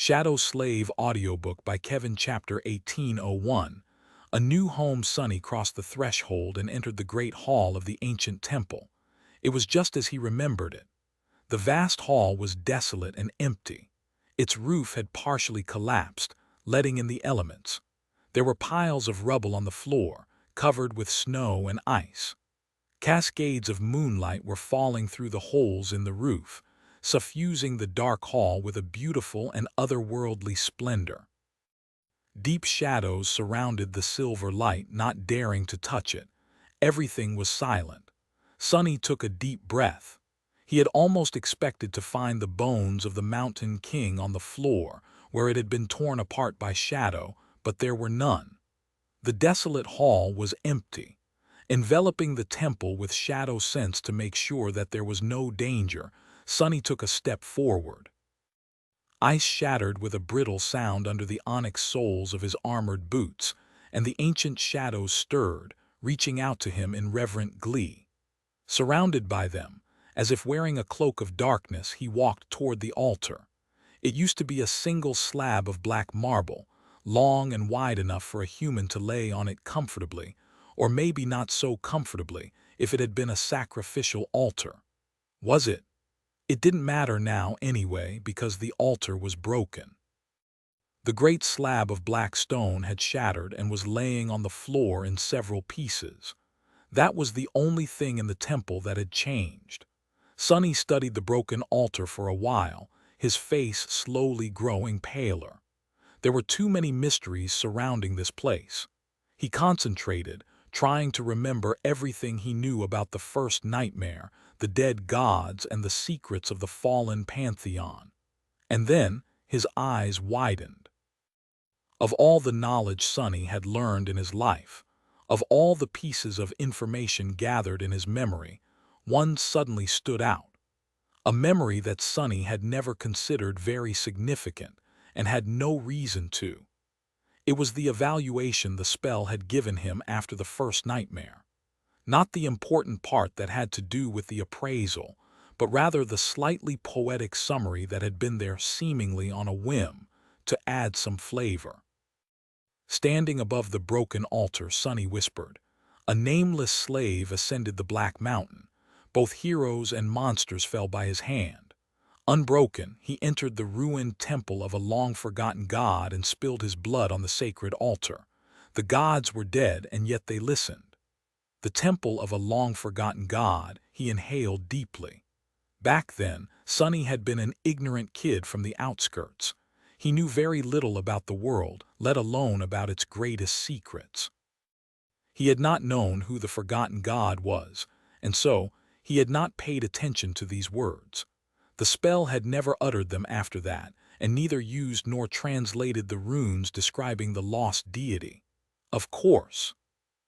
Shadow Slave Audiobook by Kevin Chapter 1801. A new home. Sonny crossed the threshold and entered the great hall of the ancient temple. It was just as he remembered it. The vast hall was desolate and empty. Its roof had partially collapsed, letting in the elements. There were piles of rubble on the floor, covered with snow and ice. Cascades of moonlight were falling through the holes in the roof, suffusing the dark hall with a beautiful and otherworldly splendor. Deep shadows surrounded the silver light, not daring to touch it. Everything was silent. Sonny took a deep breath. He had almost expected to find the bones of the Mountain King on the floor, where it had been torn apart by shadow, but there were none. The desolate hall was empty. Enveloping the temple with shadow scents to make sure that there was no danger, Sonny took a step forward. Ice shattered with a brittle sound under the onyx soles of his armored boots, and the ancient shadows stirred, reaching out to him in reverent glee. Surrounded by them, as if wearing a cloak of darkness, he walked toward the altar. It used to be a single slab of black marble, long and wide enough for a human to lay on it comfortably, or maybe not so comfortably if it had been a sacrificial altar. Was it? It didn't matter now anyway, because the altar was broken. The great slab of black stone had shattered and was laying on the floor in several pieces. That was the only thing in the temple that had changed. Sonny studied the broken altar for a while, his face slowly growing paler. There were too many mysteries surrounding this place. He concentrated, trying to remember everything he knew about the first nightmare, the dead gods, and the secrets of the fallen pantheon. And then his eyes widened. Of all the knowledge Sonny had learned in his life, of all the pieces of information gathered in his memory, one suddenly stood out. A memory that Sonny had never considered very significant and had no reason to. It was the evaluation the spell had given him after the first nightmare. Not the important part that had to do with the appraisal, but rather the slightly poetic summary that had been there seemingly on a whim, to add some flavor. Standing above the broken altar, Sonny whispered, "A nameless slave ascended the Black Mountain. Both heroes and monsters fell by his hand. Unbroken, he entered the ruined temple of a long-forgotten god and spilled his blood on the sacred altar. The gods were dead, and yet they listened. The temple of a long-forgotten god," he inhaled deeply. Back then, Sonny had been an ignorant kid from the outskirts. He knew very little about the world, let alone about its greatest secrets. He had not known who the forgotten god was, and so he had not paid attention to these words. The spell had never uttered them after that, and neither used nor translated the runes describing the lost deity. Of course.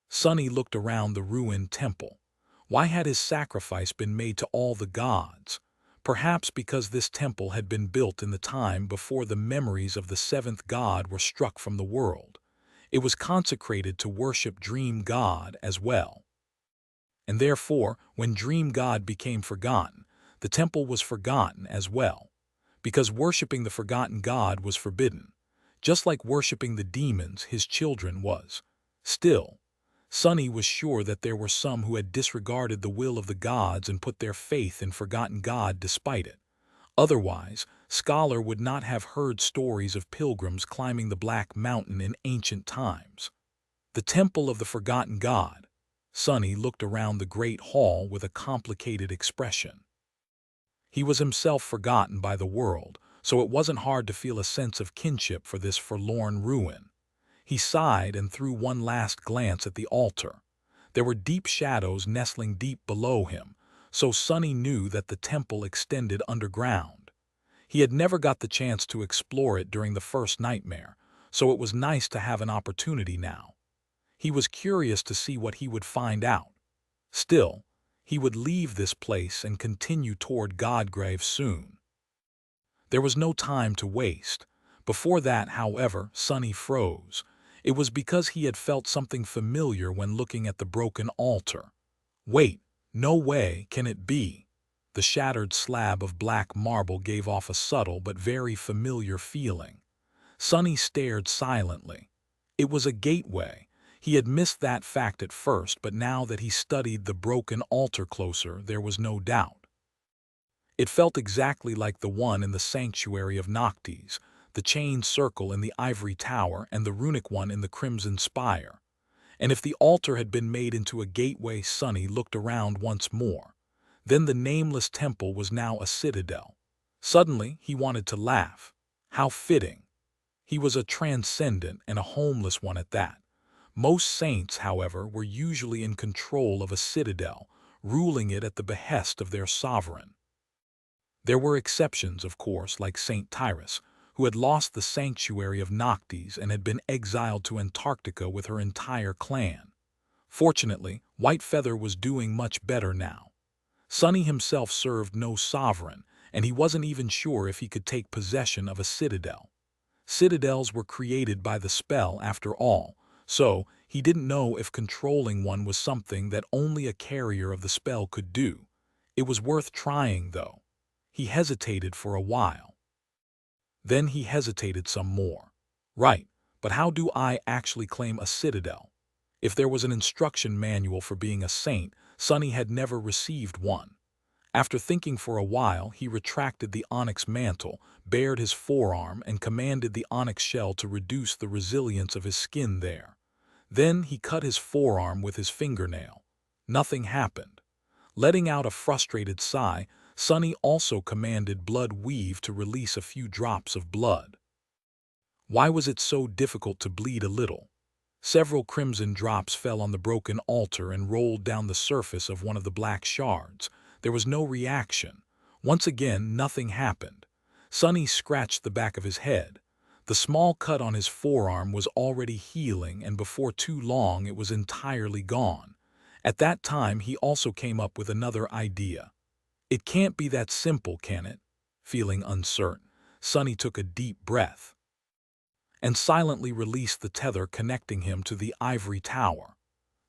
Sonny looked around the ruined temple. Why had his sacrifice been made to all the gods? Perhaps because this temple had been built in the time before the memories of the seventh god were struck from the world. It was consecrated to worship Dream God as well. And therefore, when Dream God became forgotten, the temple was forgotten as well, because worshiping the forgotten god was forbidden, just like worshiping the demons, his children, was. Still, Sonny was sure that there were some who had disregarded the will of the gods and put their faith in forgotten God despite it. Otherwise, Scholar would not have heard stories of pilgrims climbing the Black Mountain in ancient times. The temple of the forgotten god. Sonny looked around the great hall with a complicated expression. He was himself forgotten by the world, so it wasn't hard to feel a sense of kinship for this forlorn ruin. He sighed and threw one last glance at the altar. There were deep shadows nestling deep below him, so Sonny knew that the temple extended underground. He had never got the chance to explore it during the first nightmare, so it was nice to have an opportunity now. He was curious to see what he would find out. Still, he would leave this place and continue toward Godgrave soon. There was no time to waste. Before that, however, Sonny froze. It was because he had felt something familiar when looking at the broken altar. Wait, no way can it be. The shattered slab of black marble gave off a subtle but very familiar feeling. Sonny stared silently. It was a gateway. He had missed that fact at first, but now that he studied the broken altar closer, there was no doubt. It felt exactly like the one in the sanctuary of Noctis, the chained circle in the ivory tower and the runic one in the crimson spire. And if the altar had been made into a gateway, Sonny looked around once more. Then the nameless temple was now a citadel. Suddenly, he wanted to laugh. How fitting. He was a transcendent and a homeless one at that. Most saints, however, were usually in control of a citadel, ruling it at the behest of their sovereign. There were exceptions, of course, like Saint Tyrus, who had lost the sanctuary of Noctis and had been exiled to Antarctica with her entire clan. Fortunately, Whitefeather was doing much better now. Sonny himself served no sovereign, and he wasn't even sure if he could take possession of a citadel. Citadels were created by the spell, after all, so he didn't know if controlling one was something that only a carrier of the spell could do. It was worth trying, though. He hesitated for a while. Then he hesitated some more. Right, but how do I actually claim a citadel? If there was an instruction manual for being a saint, Sonny had never received one. After thinking for a while, he retracted the onyx mantle, bared his forearm, and commanded the onyx shell to reduce the resilience of his skin there. Then he cut his forearm with his fingernail. Nothing happened. Letting out a frustrated sigh, Sonny also commanded blood weave to release a few drops of blood. Why was it so difficult to bleed a little? Several crimson drops fell on the broken altar and rolled down the surface of one of the black shards. There was no reaction. Once again, nothing happened. Sonny scratched the back of his head. The small cut on his forearm was already healing, and before too long it was entirely gone. At that time, he also came up with another idea. It can't be that simple, can it? Feeling uncertain, Sonny took a deep breath and silently released the tether connecting him to the ivory tower.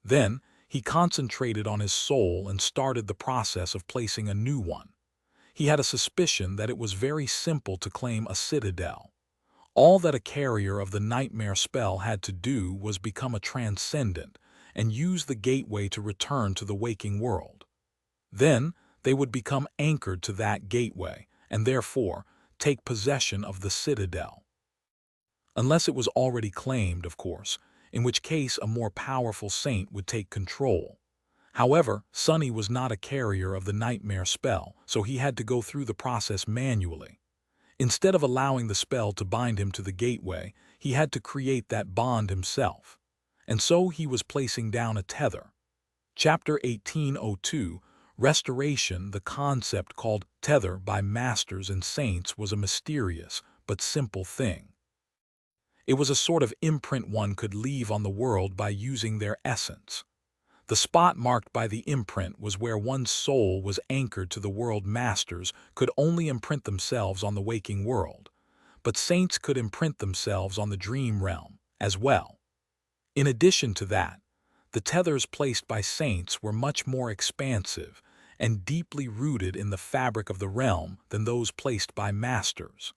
Then, he concentrated on his soul and started the process of placing a new one. He had a suspicion that it was very simple to claim a citadel. All that a carrier of the nightmare spell had to do was become a transcendent and use the gateway to return to the waking world. Then, they would become anchored to that gateway and therefore take possession of the citadel. Unless it was already claimed, of course, in which case a more powerful saint would take control. However, Sonny was not a carrier of the nightmare spell, so he had to go through the process manually. Instead of allowing the spell to bind him to the gateway, he had to create that bond himself. And so he was placing down a tether. Chapter 1802, Restoration. The concept called tether by masters and saints was a mysterious but simple thing. It was a sort of imprint one could leave on the world by using their essence. The spot marked by the imprint was where one's soul was anchored to the world. Masters could only imprint themselves on the waking world, but saints could imprint themselves on the dream realm as well. In addition to that, the tethers placed by saints were much more expansive and deeply rooted in the fabric of the realm than those placed by masters.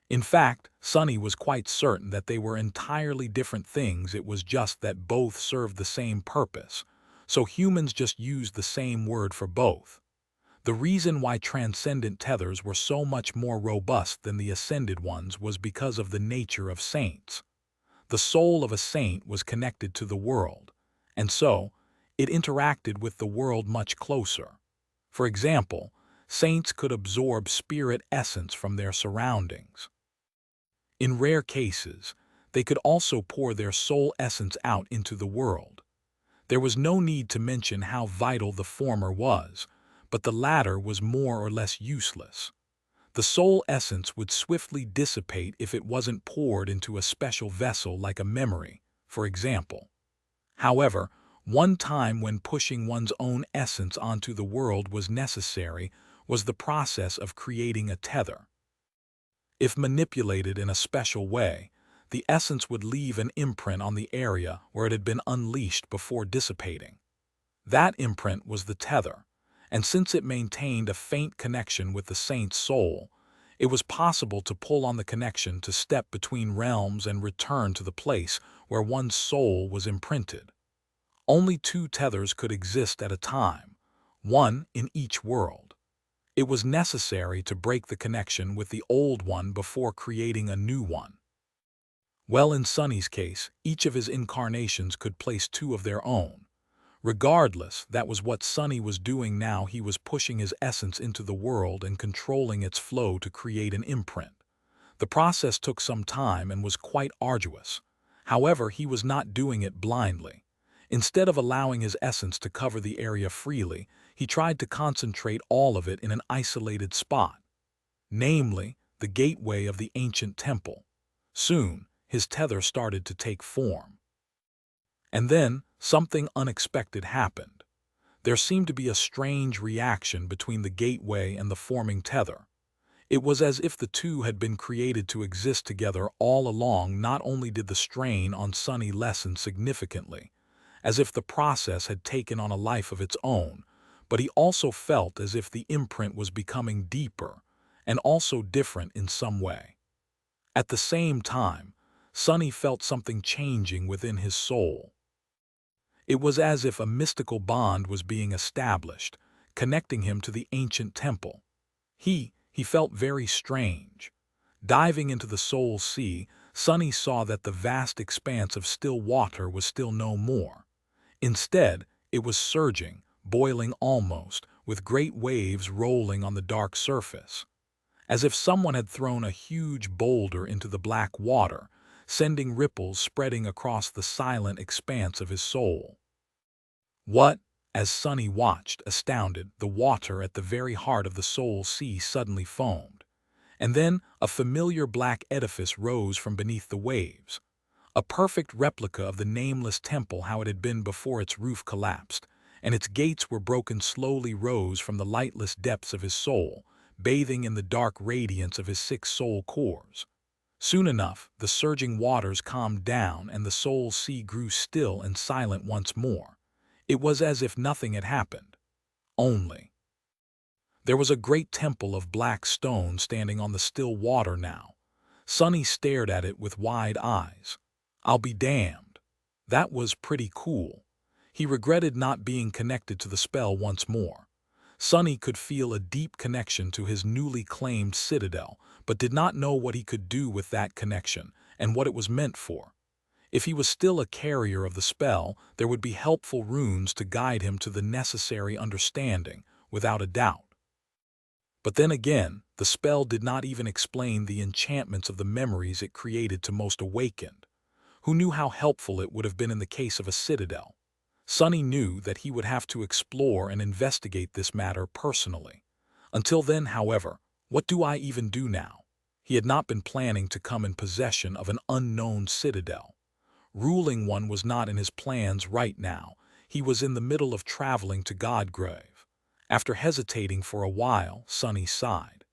In fact, Sonny was quite certain that they were entirely different things. It was just that both served the same purpose, so humans just used the same word for both. The reason why transcendent tethers were so much more robust than the ascended ones was because of the nature of saints. The soul of a saint was connected to the world, and so it interacted with the world much closer. For example, saints could absorb spirit essence from their surroundings. In rare cases, they could also pour their soul essence out into the world. There was no need to mention how vital the former was, but the latter was more or less useless. The soul essence would swiftly dissipate if it wasn't poured into a special vessel like a memory, for example. However, one time when pushing one's own essence onto the world was necessary was the process of creating a tether. If manipulated in a special way, the essence would leave an imprint on the area where it had been unleashed before dissipating. That imprint was the tether, and since it maintained a faint connection with the saint's soul, it was possible to pull on the connection to step between realms and return to the place where one's soul was imprinted. Only two tethers could exist at a time, one in each world. It was necessary to break the connection with the old one before creating a new one. Well, in Sonny's case, each of his incarnations could place two of their own. Regardless, that was what Sonny was doing now. He was pushing his essence into the world and controlling its flow to create an imprint. The process took some time and was quite arduous. However, he was not doing it blindly. Instead of allowing his essence to cover the area freely, he tried to concentrate all of it in an isolated spot, namely, the gateway of the ancient temple. Soon, his tether started to take form. And then, something unexpected happened. There seemed to be a strange reaction between the gateway and the forming tether. It was as if the two had been created to exist together all along. Not only did the strain on Sonny lessen significantly, as if the process had taken on a life of its own, but he also felt as if the imprint was becoming deeper and also different in some way. At the same time, Sonny felt something changing within his soul. It was as if a mystical bond was being established, connecting him to the ancient temple. He felt very strange. Diving into the soul sea, Sonny saw that the vast expanse of still water was still no more. Instead, it was surging, boiling almost, with great waves rolling on the dark surface. As if someone had thrown a huge boulder into the black water, sending ripples spreading across the silent expanse of his soul. What? As Sonny watched, astounded, the water at the very heart of the soul sea suddenly foamed. And then a familiar black edifice rose from beneath the waves. A perfect replica of the nameless temple how it had been before its roof collapsed, and its gates were broken slowly rose from the lightless depths of his soul, bathing in the dark radiance of his 6 soul cores. Soon enough, the surging waters calmed down and the soul sea grew still and silent once more. It was as if nothing had happened. Only. There was a great temple of black stone standing on the still water now. Sonny stared at it with wide eyes. I'll be damned. That was pretty cool. He regretted not being connected to the spell once more. Sonny could feel a deep connection to his newly claimed citadel, but did not know what he could do with that connection and what it was meant for. If he was still a carrier of the spell, there would be helpful runes to guide him to the necessary understanding, without a doubt. But then again, the spell did not even explain the enchantments of the memories it created to most awakened. Who knew how helpful it would have been in the case of a citadel? Sonny knew that he would have to explore and investigate this matter personally. Until then, however, what do I even do now? He had not been planning to come in possession of an unknown citadel. Ruling one was not in his plans right now. He was in the middle of traveling to Godgrave. After hesitating for a while, Sonny sighed.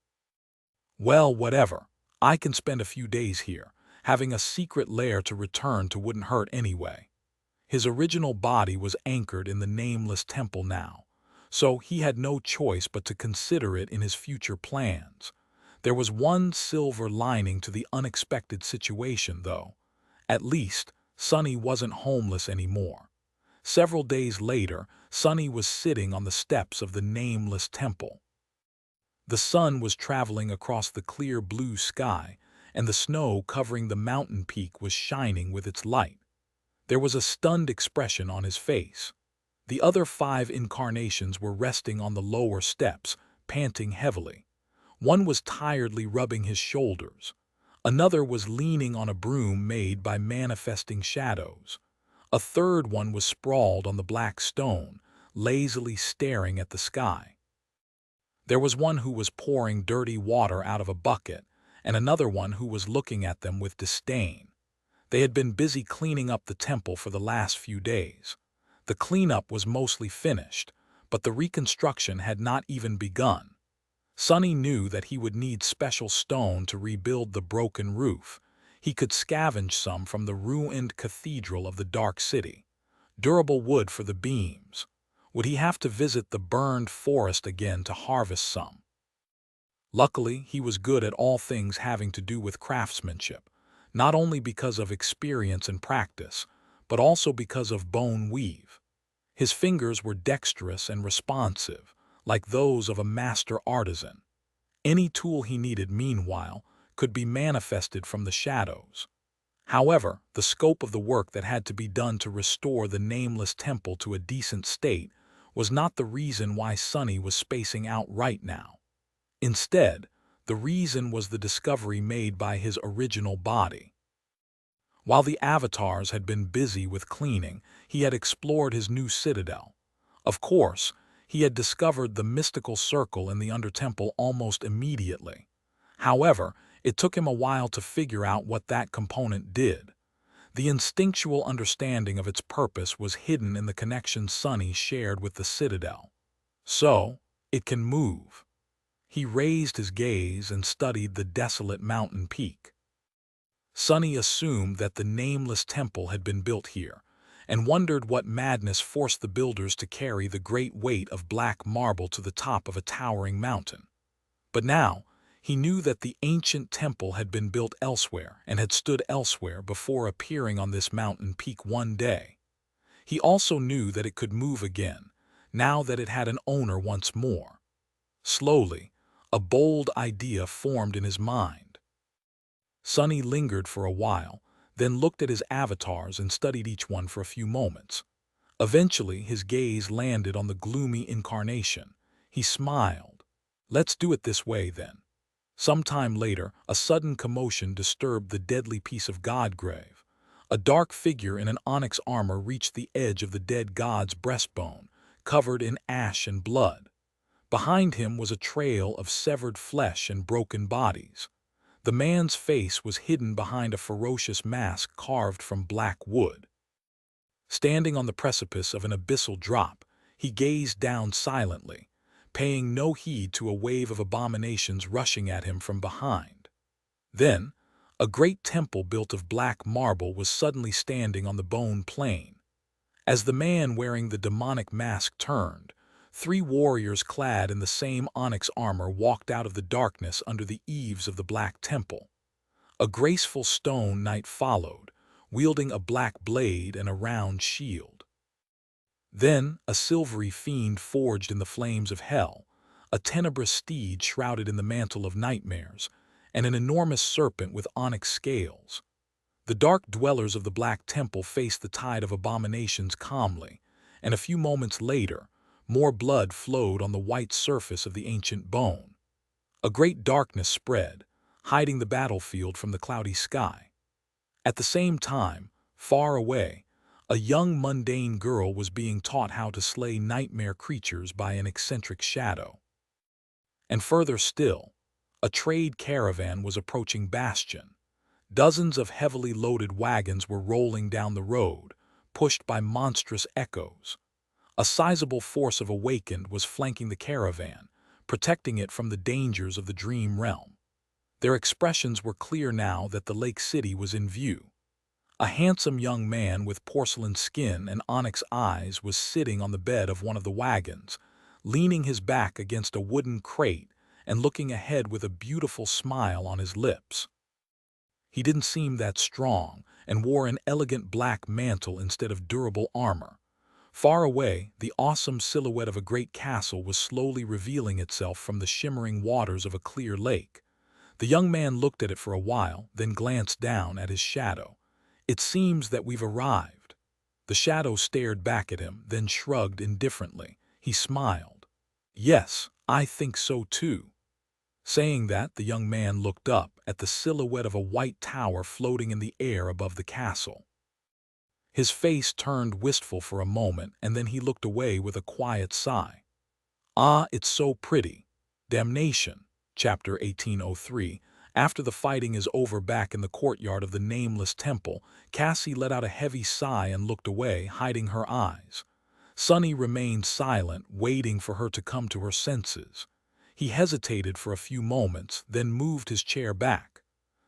Well, whatever. I can spend a few days here. Having a secret lair to return to wouldn't hurt anyway. His original body was anchored in the nameless temple now, so he had no choice but to consider it in his future plans. There was one silver lining to the unexpected situation, though. At least, Sonny wasn't homeless anymore. Several days later, Sonny was sitting on the steps of the nameless temple. The sun was traveling across the clear blue sky, and the snow covering the mountain peak was shining with its light. There was a stunned expression on his face. The other 5 incarnations were resting on the lower steps, panting heavily. One was tiredly rubbing his shoulders. Another was leaning on a broom made by manifesting shadows. A third one was sprawled on the black stone, lazily staring at the sky. There was one who was pouring dirty water out of a bucket, and another one who was looking at them with disdain. They had been busy cleaning up the temple for the last few days. The cleanup was mostly finished, but the reconstruction had not even begun. Sonny knew that he would need special stone to rebuild the broken roof. He could scavenge some from the ruined cathedral of the Dark City. Durable wood for the beams. Would he have to visit the burned forest again to harvest some? Luckily, he was good at all things having to do with craftsmanship, not only because of experience and practice, but also because of bone weave. His fingers were dexterous and responsive, like those of a master artisan. Any tool he needed, meanwhile, could be manifested from the shadows. However, the scope of the work that had to be done to restore the nameless temple to a decent state was not the reason why Sonny was spacing out right now. Instead, the reason was the discovery made by his original body. While the avatars had been busy with cleaning, he had explored his new citadel. Of course, he had discovered the mystical circle in the Undertemple almost immediately. However, it took him a while to figure out what that component did. The instinctual understanding of its purpose was hidden in the connection Sonny shared with the citadel. So, it can move. He raised his gaze and studied the desolate mountain peak. Sonny assumed that the nameless temple had been built here, and wondered what madness forced the builders to carry the great weight of black marble to the top of a towering mountain. But now, he knew that the ancient temple had been built elsewhere and had stood elsewhere before appearing on this mountain peak one day. He also knew that it could move again, now that it had an owner once more. Slowly, a bold idea formed in his mind. Sonny lingered for a while, then looked at his avatars and studied each one for a few moments. Eventually, his gaze landed on the gloomy incarnation. He smiled. "Let's do it this way, then." Sometime later, a sudden commotion disturbed the deadly piece of godgrave. A dark figure in an onyx armor reached the edge of the dead god's breastbone, covered in ash and blood. Behind him was a trail of severed flesh and broken bodies. The man's face was hidden behind a ferocious mask carved from black wood. Standing on the precipice of an abyssal drop, he gazed down silently, paying no heed to a wave of abominations rushing at him from behind. Then, a great temple built of black marble was suddenly standing on the bone plain. As the man wearing the demonic mask turned, 3 warriors clad in the same onyx armor walked out of the darkness under the eaves of the black temple. A graceful stone knight followed, wielding a black blade and a round shield. Then a silvery fiend forged in the flames of hell, a tenebrous steed shrouded in the mantle of nightmares, and an enormous serpent with onyx scales. The dark dwellers of the Black Temple faced the tide of abominations calmly, and a few moments later, more blood flowed on the white surface of the ancient bone. A great darkness spread, hiding the battlefield from the cloudy sky. At the same time, far away, a young mundane girl was being taught how to slay nightmare creatures by an eccentric shadow. And further still, a trade caravan was approaching Bastion. Dozens of heavily loaded wagons were rolling down the road, pushed by monstrous echoes. A sizable force of Awakened was flanking the caravan, protecting it from the dangers of the dream realm. Their expressions were clear now that the Lake City was in view. A handsome young man with porcelain skin and onyx eyes was sitting on the bed of one of the wagons, leaning his back against a wooden crate and looking ahead with a beautiful smile on his lips. He didn't seem that strong and wore an elegant black mantle instead of durable armor. Far away, the awesome silhouette of a great castle was slowly revealing itself from the shimmering waters of a clear lake. The young man looked at it for a while, then glanced down at his shadow. "It seems that we've arrived." The shadow stared back at him, then shrugged indifferently. He smiled. "Yes, I think so too." Saying that, the young man looked up at the silhouette of a white tower floating in the air above the castle. His face turned wistful for a moment, and then he looked away with a quiet sigh. "Ah, it's so pretty." Damnation. Chapter 1803. After the fighting is over back in the courtyard of the nameless temple, Cassie let out a heavy sigh and looked away, hiding her eyes. Sonny remained silent, waiting for her to come to her senses. He hesitated for a few moments, then moved his chair back.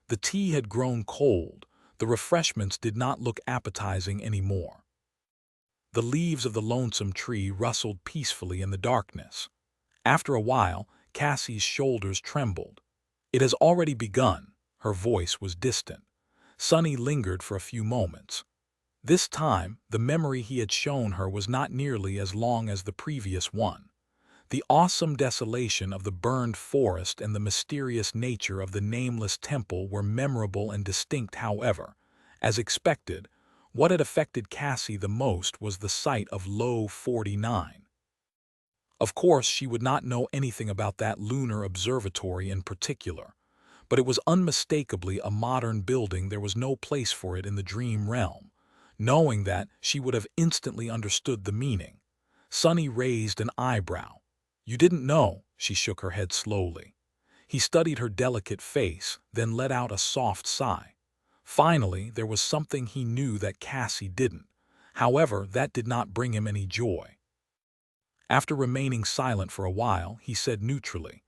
The tea had grown cold. The refreshments did not look appetizing anymore. The leaves of the lonesome tree rustled peacefully in the darkness. After a while, Cassie's shoulders trembled. "It has already begun." Her voice was distant. Sonny lingered for a few moments. This time, the memory he had shown her was not nearly as long as the previous one. The awesome desolation of the burned forest and the mysterious nature of the nameless temple were memorable and distinct. However, as expected, what had affected Cassie the most was the sight of Low 49. Of course, she would not know anything about that lunar observatory in particular, but it was unmistakably a modern building. There was no place for it in the dream realm. Knowing that, she would have instantly understood the meaning. Sonny raised an eyebrow. "You didn't know?" She shook her head slowly. He studied her delicate face, then let out a soft sigh. Finally, there was something he knew that Cassie didn't. However, that did not bring him any joy. After remaining silent for a while, he said neutrally,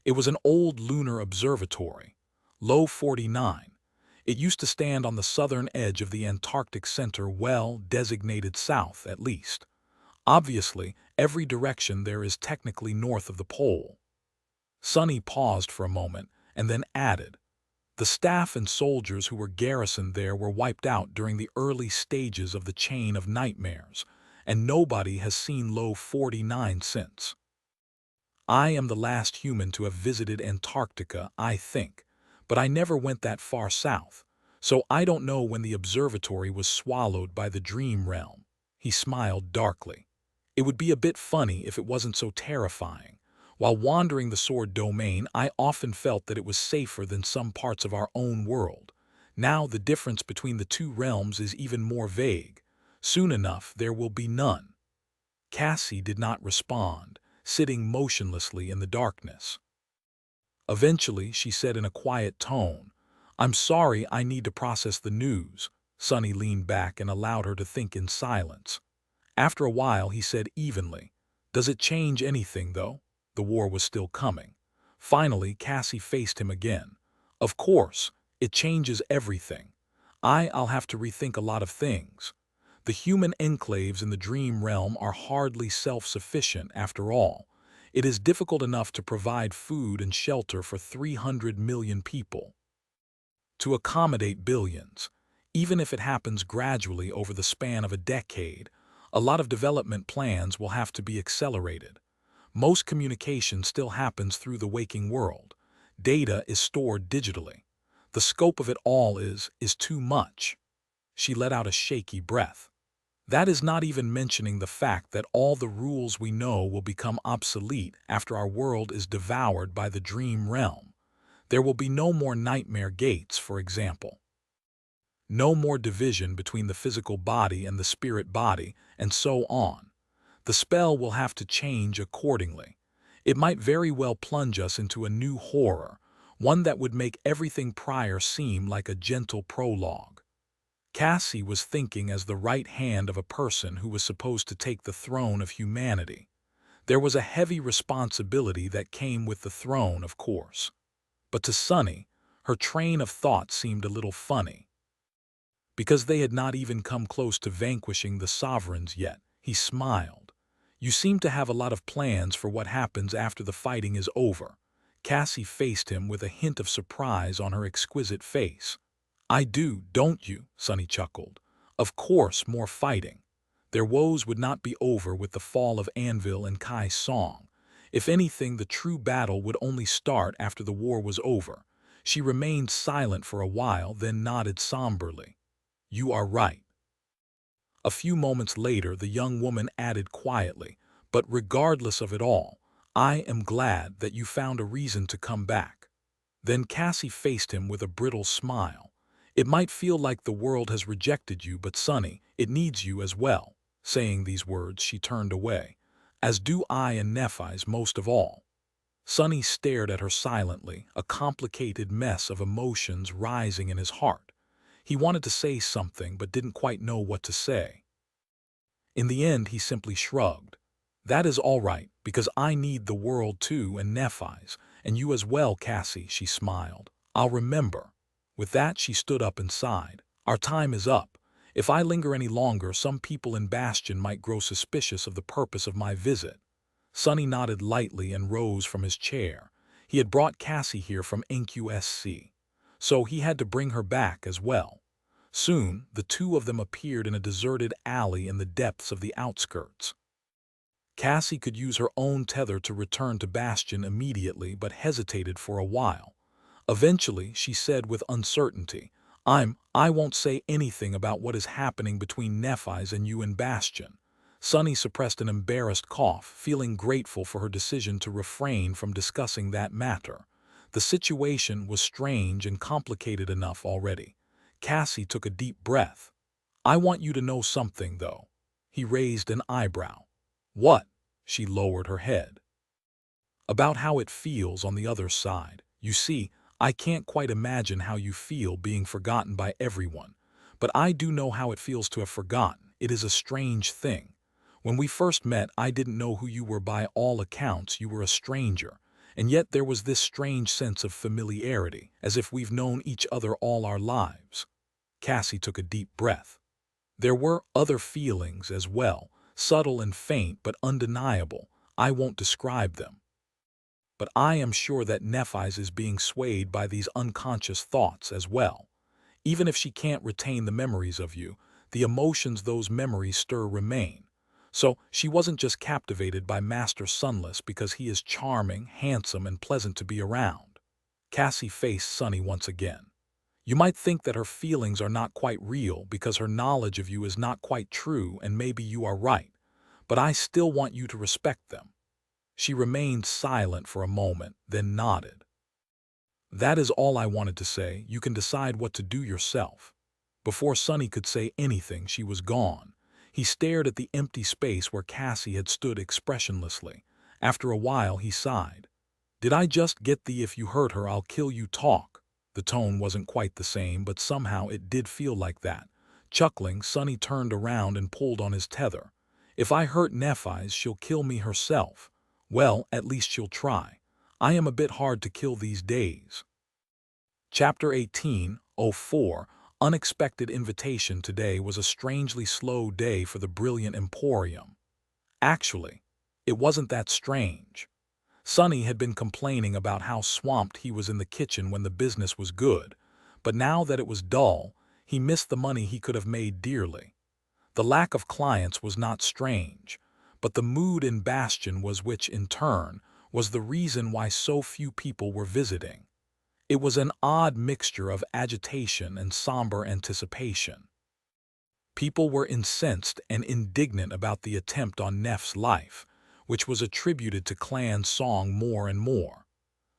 "It was an old lunar observatory. Low 49. It used to stand on the southern edge of the Antarctic center, well, designated south, at least. Obviously, every direction there is technically north of the pole." Sonny paused for a moment and then added, "The staff and soldiers who were garrisoned there were wiped out during the early stages of the chain of nightmares, and nobody has seen Low 49 since. I am the last human to have visited Antarctica, I think, but I never went that far south, so I don't know when the observatory was swallowed by the dream realm." He smiled darkly. "It would be a bit funny if it wasn't so terrifying. While wandering the Sword Domain, I often felt that it was safer than some parts of our own world. Now the difference between the two realms is even more vague. Soon enough, there will be none." Cassie did not respond, sitting motionlessly in the darkness. Eventually, she said in a quiet tone, "I'm sorry, I need to process the news." Sonny leaned back and allowed her to think in silence. After a while, he said evenly, "Does it change anything, though?" The war was still coming. Finally, Cassie faced him again. "Of course, it changes everything. I'll have to rethink a lot of things. The human enclaves in the dream realm are hardly self-sufficient after all. It is difficult enough to provide food and shelter for 300 million people. To accommodate billions, even if it happens gradually over the span of a decade, a lot of development plans will have to be accelerated. Most communication still happens through the waking world. Data is stored digitally. The scope of it all is too much." She let out a shaky breath. "That is not even mentioning the fact that all the rules we know will become obsolete after our world is devoured by the dream realm. There will be no more nightmare gates, for example. No more division between the physical body and the spirit body, and so on. The spell will have to change accordingly. It might very well plunge us into a new horror, one that would make everything prior seem like a gentle prologue." Cassie was thinking as the right hand of a person who was supposed to take the throne of humanity. There was a heavy responsibility that came with the throne, of course. But to Sonny, her train of thought seemed a little funny. Because they had not even come close to vanquishing the sovereigns yet, he smiled. "You seem to have a lot of plans for what happens after the fighting is over." Cassie faced him with a hint of surprise on her exquisite face. "I do, don't you?" Sonny chuckled. "Of course, more fighting. Their woes would not be over with the fall of Anvil and Kai Song. If anything, the true battle would only start after the war was over." She remained silent for a while, then nodded somberly. "You are right." A few moments later, the young woman added quietly, "But regardless of it all, I am glad that you found a reason to come back." Then Cassie faced him with a brittle smile. "It might feel like the world has rejected you, but Sonny, it needs you as well." Saying these words, she turned away. "As do I and Nephi's most of all." Sonny stared at her silently, a complicated mess of emotions rising in his heart. He wanted to say something, but didn't quite know what to say. In the end, he simply shrugged. "That is all right, because I need the world too, and Nephi's, and you as well, Cassie," she smiled. "I'll remember." With that, she stood up and sighed. "Our time is up. If I linger any longer, some people in Bastion might grow suspicious of the purpose of my visit. Sonny nodded lightly and rose from his chair. He had brought Cassie here from NQSC, so he had to bring her back as well. Soon, the two of them appeared in a deserted alley in the depths of the outskirts. Cassie could use her own tether to return to Bastion immediately, but hesitated for a while. Eventually, she said with uncertainty, I won't say anything about what is happening between Nephi's and you and Bastion. Sonny suppressed an embarrassed cough, feeling grateful for her decision to refrain from discussing that matter. The situation was strange and complicated enough already. Cassie took a deep breath. I want you to know something, though. He raised an eyebrow. What? She lowered her head. About how it feels on the other side. You see, I can't quite imagine how you feel being forgotten by everyone, but I do know how it feels to have forgotten. It is a strange thing. When we first met, I didn't know who you were. By all accounts, you were a stranger, and yet there was this strange sense of familiarity, as if we've known each other all our lives. Cassie took a deep breath. There were other feelings as well, subtle and faint but undeniable. I won't describe them. But I am sure that Nephi's is being swayed by these unconscious thoughts as well. Even if she can't retain the memories of you, the emotions those memories stir remain. So she wasn't just captivated by Master Sunless because he is charming, handsome, and pleasant to be around. Cassie faced Sonny once again. You might think that her feelings are not quite real because her knowledge of you is not quite true, and maybe you are right, but I still want you to respect them. She remained silent for a moment, then nodded. That is all I wanted to say. You can decide what to do yourself. Before Sonny could say anything, she was gone. He stared at the empty space where Cassie had stood expressionlessly. After a while, he sighed. Did I just get the "if you hurt her, I'll kill you" talk? The tone wasn't quite the same, but somehow it did feel like that. Chuckling, Sonny turned around and pulled on his tether. If I hurt Nephi's, she'll kill me herself. Well, at least she'll try. I am a bit hard to kill these days. Chapter 18:04. Unexpected invitation. Today was a strangely slow day for the brilliant Emporium. Actually, it wasn't that strange. Sonny had been complaining about how swamped he was in the kitchen when the business was good, but now that it was dull, he missed the money he could have made dearly. The lack of clients was not strange, but the mood in Bastion was, which in turn was the reason why so few people were visiting. It was an odd mixture of agitation and somber anticipation. People were incensed and indignant about the attempt on Neff's life, which was attributed to Clan Song more and more.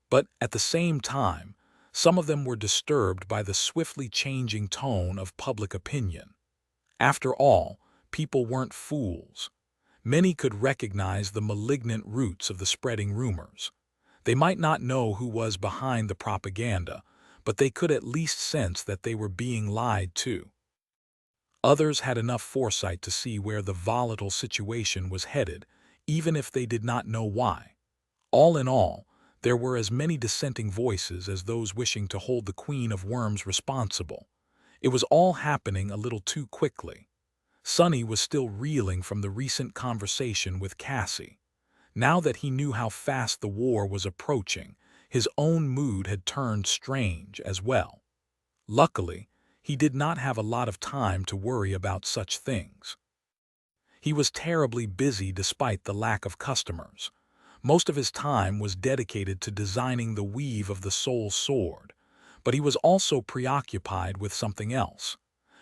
But at the same time, some of them were disturbed by the swiftly changing tone of public opinion. After all, people weren't fools. Many could recognize the malignant roots of the spreading rumors. They might not know who was behind the propaganda, but they could at least sense that they were being lied to. Others had enough foresight to see where the volatile situation was headed, even if they did not know why. All in all, there were as many dissenting voices as those wishing to hold the Queen of Worms responsible. It was all happening a little too quickly. Sonny was still reeling from the recent conversation with Cassie. Now that he knew how fast the war was approaching, his own mood had turned strange as well. Luckily, he did not have a lot of time to worry about such things. He was terribly busy despite the lack of customers. Most of his time was dedicated to designing the weave of the soul sword, but he was also preoccupied with something else,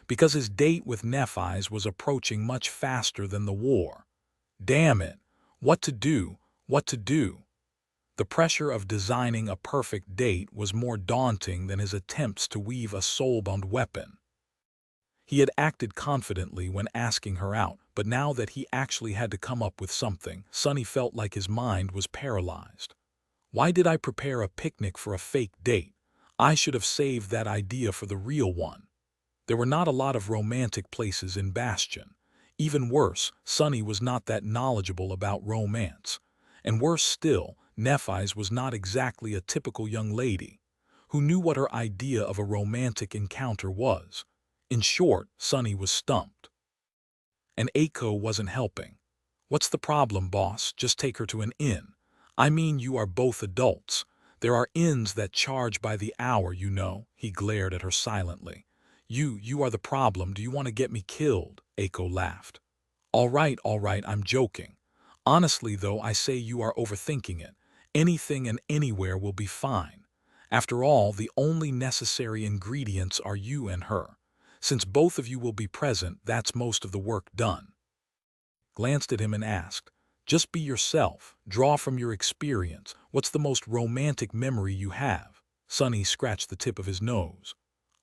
because his date with Nephi's was approaching much faster than the war. Damn it! What to do? What to do? The pressure of designing a perfect date was more daunting than his attempts to weave a soul-bound weapon. He had acted confidently when asking her out, but now that he actually had to come up with something, Sonny felt like his mind was paralyzed. Why did I prepare a picnic for a fake date? I should have saved that idea for the real one. There were not a lot of romantic places in Bastion. Even worse, Sonny was not that knowledgeable about romance. And worse still, Nephi's was not exactly a typical young lady who knew what her idea of a romantic encounter was. In short, Sonny was stumped. And Aiko wasn't helping. "What's the problem, boss? Just take her to an inn." "I mean, you are both adults. There are inns that charge by the hour, you know." He glared at her silently. You are the problem. Do you want to get me killed?" Aiko laughed. All right, I'm joking. Honestly, though, I say you are overthinking it. Anything and anywhere will be fine. After all, the only necessary ingredients are you and her. Since both of you will be present, that's most of the work done." Glanced at him and asked, "Just be yourself. Draw from your experience. What's the most romantic memory you have?" Sonny scratched the tip of his nose.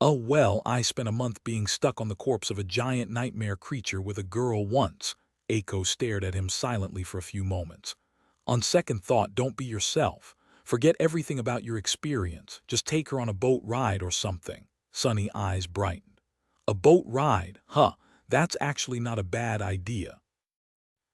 "Oh, well, I spent a month being stuck on the corpse of a giant nightmare creature with a girl once." Aiko stared at him silently for a few moments. "On second thought, don't be yourself. Forget everything about your experience. Just take her on a boat ride or something." Sonny's eyes brightened. "A boat ride? Huh, that's actually not a bad idea."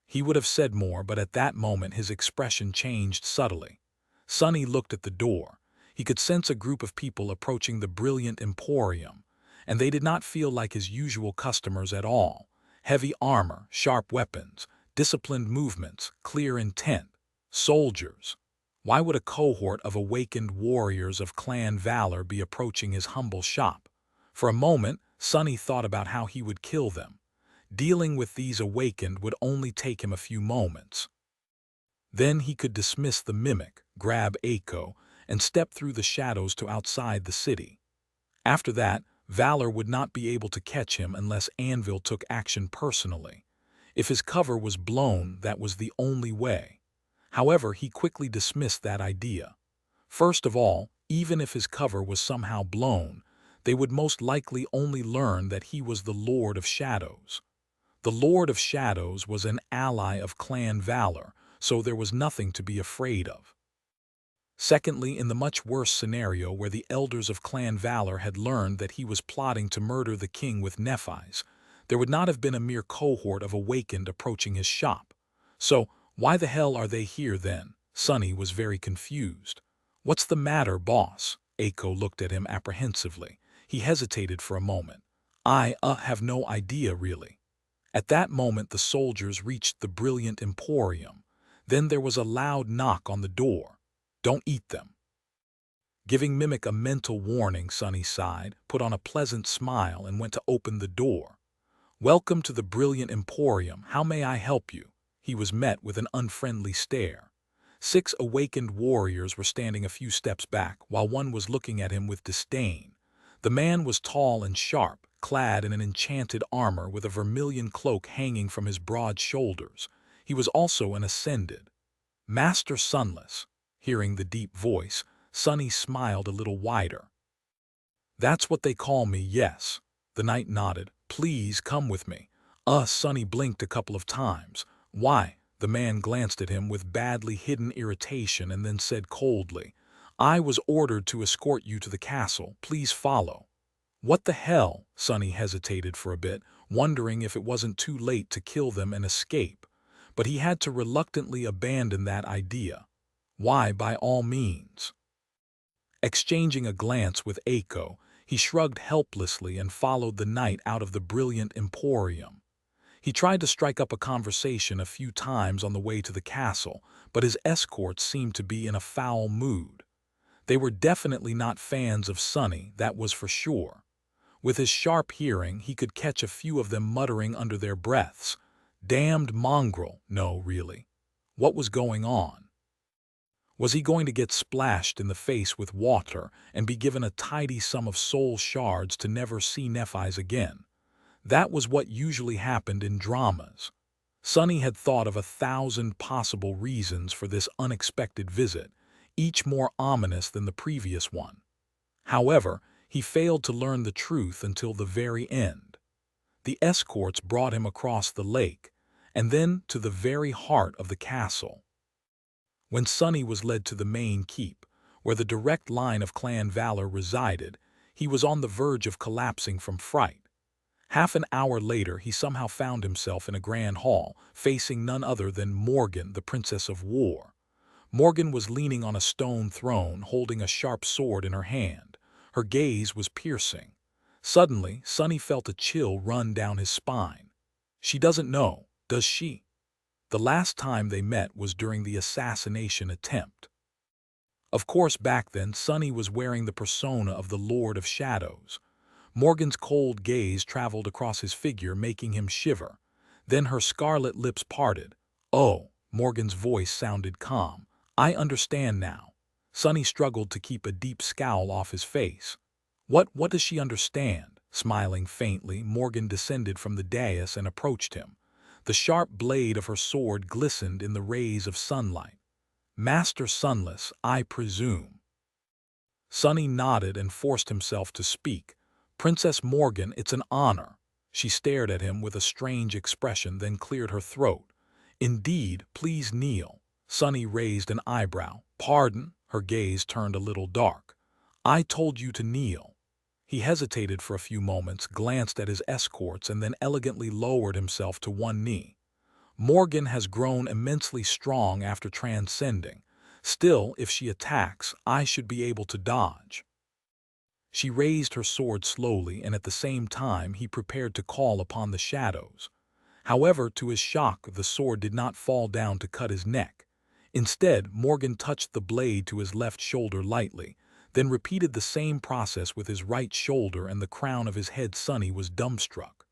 He would have said more, but at that moment his expression changed subtly. Sonny looked at the door. He could sense a group of people approaching the brilliant emporium, and they did not feel like his usual customers at all. Heavy armor, sharp weapons, disciplined movements, clear intent. Soldiers. Why would a cohort of awakened warriors of clan valor be approaching his humble shop? For a moment, Sonny thought about how he would kill them. Dealing with these awakened would only take him a few moments. Then he could dismiss the mimic, grab Aiko, and step through the shadows to outside the city. After that, Valor would not be able to catch him unless Anvil took action personally. If his cover was blown, that was the only way. However, he quickly dismissed that idea. First of all, even if his cover was somehow blown, they would most likely only learn that he was the Lord of Shadows. The Lord of Shadows was an ally of Clan Valor, so there was nothing to be afraid of. Secondly, in the much worse scenario where the elders of Clan Valor had learned that he was plotting to murder the king with Nephis, there would not have been a mere cohort of awakened approaching his shop. So, why the hell are they here then? Sonny was very confused. "What's the matter, boss?" Aiko looked at him apprehensively. He hesitated for a moment. "I have no idea, really." At that moment the soldiers reached the brilliant emporium. Then there was a loud knock on the door. "Don't eat them." Giving Mimic a mental warning, Sonny sighed, put on a pleasant smile, and went to open the door. "Welcome to the brilliant emporium. How may I help you?" He was met with an unfriendly stare. 6 awakened warriors were standing a few steps back, while one was looking at him with disdain. The man was tall and sharp, clad in an enchanted armor with a vermilion cloak hanging from his broad shoulders. He was also an ascended Master Sunless. Hearing the deep voice, Sonny smiled a little wider. "That's what they call me, yes." The knight nodded. "Please come with me." Sonny blinked a couple of times. "Why?" The man glanced at him with badly hidden irritation and then said coldly, "I was ordered to escort you to the castle. Please follow." "What the hell?" Sonny hesitated for a bit, wondering if it wasn't too late to kill them and escape. But he had to reluctantly abandon that idea. "Why, by all means." Exchanging a glance with Aiko, he shrugged helplessly and followed the knight out of the brilliant emporium. He tried to strike up a conversation a few times on the way to the castle, but his escorts seemed to be in a foul mood. They were definitely not fans of Sonny, that was for sure. With his sharp hearing, he could catch a few of them muttering under their breaths, "Damned mongrel." No, really. What was going on? Was he going to get splashed in the face with water and be given a tidy sum of soul shards to never see Nephis again? That was what usually happened in dramas. Sonny had thought of 1,000 possible reasons for this unexpected visit, each more ominous than the previous one. However, he failed to learn the truth until the very end. The escorts brought him across the lake, and then to the very heart of the castle. When Sonny was led to the main keep, where the direct line of Clan Valor resided, he was on the verge of collapsing from fright. Half an hour later, he somehow found himself in a grand hall, facing none other than Morgan, the Princess of War. Morgan was leaning on a stone throne, holding a sharp sword in her hand. Her gaze was piercing. Suddenly, Sonny felt a chill run down his spine. She doesn't know, does she? The last time they met was during the assassination attempt. Of course, back then, Sonny was wearing the persona of the Lord of Shadows. Morgan's cold gaze traveled across his figure, making him shiver. Then her scarlet lips parted. "Oh," Morgan's voice sounded calm. "I understand now." Sonny struggled to keep a deep scowl off his face. What does she understand?" Smiling faintly, Morgan descended from the dais and approached him. The sharp blade of her sword glistened in the rays of sunlight. "Master Sunless, I presume." Sonny nodded and forced himself to speak. "Princess Morgan, it's an honor." She stared at him with a strange expression, then cleared her throat. "Indeed, please kneel." Sonny raised an eyebrow. "Pardon?" Her gaze turned a little dark. "I told you to kneel." He hesitated for a few moments, glanced at his escorts, and then elegantly lowered himself to one knee. "Morgan has grown immensely strong after transcending. Still, if she attacks, I should be able to dodge." She raised her sword slowly, and at the same time he prepared to call upon the shadows. However, to his shock, the sword did not fall down to cut his neck. Instead, Morgan touched the blade to his left shoulder lightly, then repeated the same process with his right shoulder, and the crown of his head. Sonny was dumbstruck.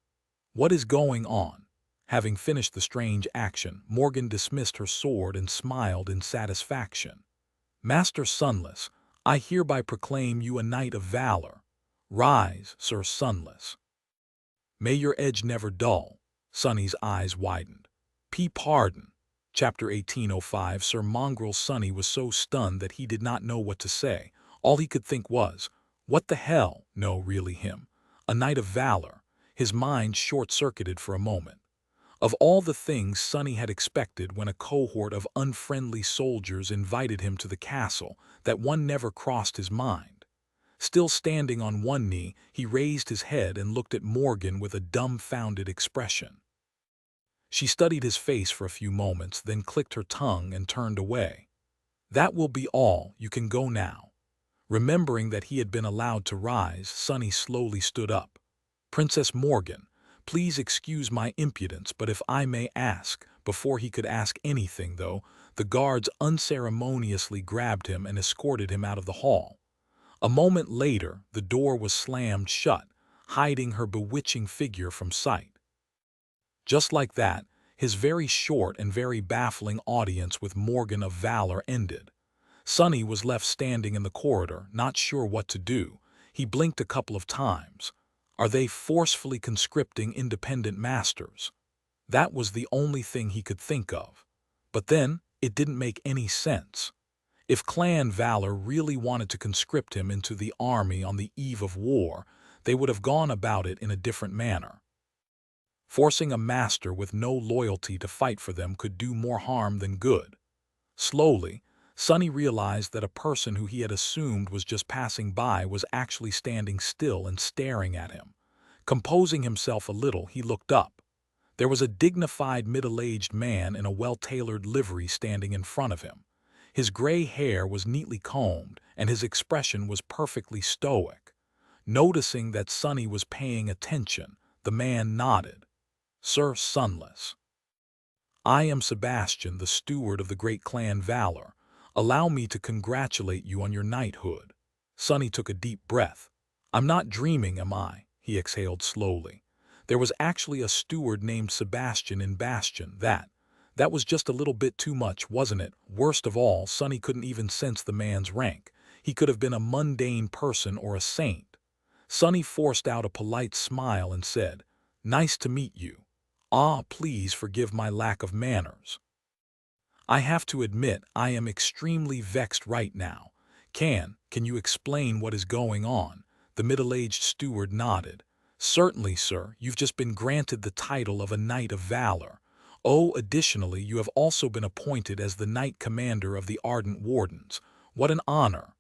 "What is going on?" Having finished the strange action, Morgan dismissed her sword and smiled in satisfaction. "Master Sunless, I hereby proclaim you a knight of valor. Rise, Sir Sunless. May your edge never dull." Sonny's eyes widened. Pardon." Chapter 1805. Sir Mongrel. Sonny was so stunned that he did not know what to say. All he could think was, what the hell? No, really him. A knight of valor. His mind short-circuited for a moment. Of all the things Sonny had expected when a cohort of unfriendly soldiers invited him to the castle, that one never crossed his mind. Still standing on one knee, he raised his head and looked at Morgan with a dumbfounded expression. She studied his face for a few moments, then clicked her tongue and turned away. "That will be all, you can go now." Remembering that he had been allowed to rise, Sonny slowly stood up. "Princess Morgan, please excuse my impudence, but if I may ask—" Before he could ask anything, though, the guards unceremoniously grabbed him and escorted him out of the hall. A moment later, the door was slammed shut, hiding her bewitching figure from sight. Just like that, his very short and very baffling audience with Morgan of Valor ended. Sonny was left standing in the corridor, not sure what to do. He blinked a couple of times. Are they forcefully conscripting independent masters? That was the only thing he could think of. But then, it didn't make any sense. If Clan Valor really wanted to conscript him into the army on the eve of war, they would have gone about it in a different manner. Forcing a master with no loyalty to fight for them could do more harm than good. Slowly, Sonny realized that a person who he had assumed was just passing by was actually standing still and staring at him. Composing himself a little, he looked up. There was a dignified middle-aged man in a well-tailored livery standing in front of him. His gray hair was neatly combed, and his expression was perfectly stoic. Noticing that Sonny was paying attention, the man nodded. "Sir Sunless. I am Sebastian, the steward of the great Clan Valor. Allow me to congratulate you on your knighthood." Sonny took a deep breath. "I'm not dreaming, am I?" he exhaled slowly. There was actually a steward named Sebastian in Bastion. That was just a little bit too much, wasn't it? Worst of all, Sonny couldn't even sense the man's rank. He could have been a mundane person or a saint. Sonny forced out a polite smile and said, "Nice to meet you. Ah, please forgive my lack of manners. I have to admit I am extremely vexed right now. Can you explain what is going on?" The middle-aged steward nodded. "Certainly, sir. You've just been granted the title of a Knight of Valor. Oh, additionally, you have also been appointed as the Knight Commander of the Ardent Wardens. What an honor."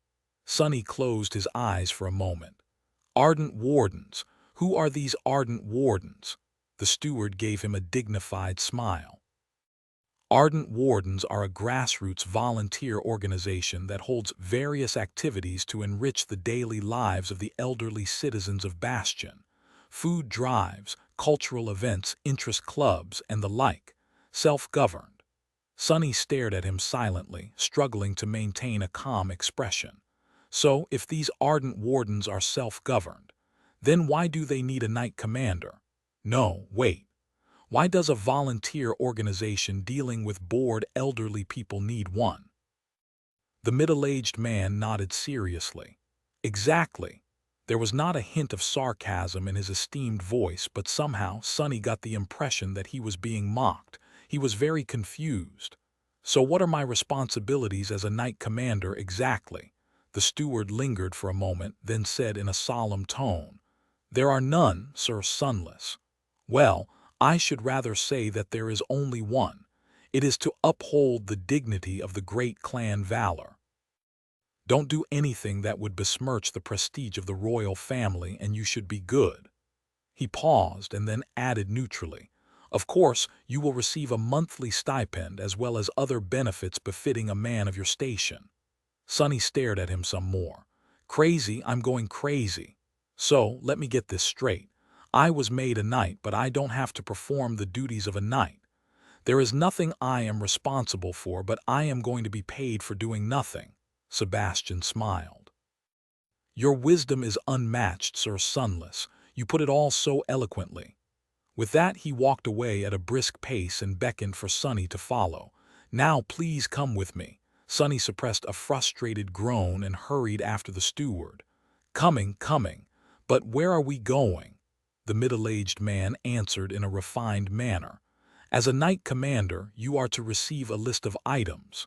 Sonny closed his eyes for a moment. "Ardent Wardens? Who are these Ardent Wardens?" The steward gave him a dignified smile. Ardent Wardens are a grassroots volunteer organization that holds various activities to enrich the daily lives of the elderly citizens of Bastion. Food drives, cultural events, interest clubs, and the like. Self-governed. Sonny stared at him silently, struggling to maintain a calm expression. So, if these ardent wardens are self-governed, then why do they need a knight commander? No, wait. Why does a volunteer organization dealing with bored elderly people need one? The middle-aged man nodded seriously. Exactly. There was not a hint of sarcasm in his esteemed voice, but somehow Sonny got the impression that he was being mocked. He was very confused. So what are my responsibilities as a knight commander exactly? The steward lingered for a moment, then said in a solemn tone, "There are none, Sir Sunless." Well, I should rather say that there is only one. It is to uphold the dignity of the great clan Valor. Don't do anything that would besmirch the prestige of the royal family, and you should be good. He paused and then added neutrally, "Of course, you will receive a monthly stipend as well as other benefits befitting a man of your station." Sonny stared at him some more. "Crazy, I'm going crazy. So, let me get this straight. I was made a knight, but I don't have to perform the duties of a knight. There is nothing I am responsible for, but I am going to be paid for doing nothing." Sebastian smiled. "Your wisdom is unmatched, Sir Sunless. You put it all so eloquently." With that, he walked away at a brisk pace and beckoned for Sonny to follow. "Now please come with me." Sonny suppressed a frustrated groan and hurried after the steward. "Coming, coming. But where are we going?" The middle-aged man answered in a refined manner. "As a knight commander, you are to receive a list of items.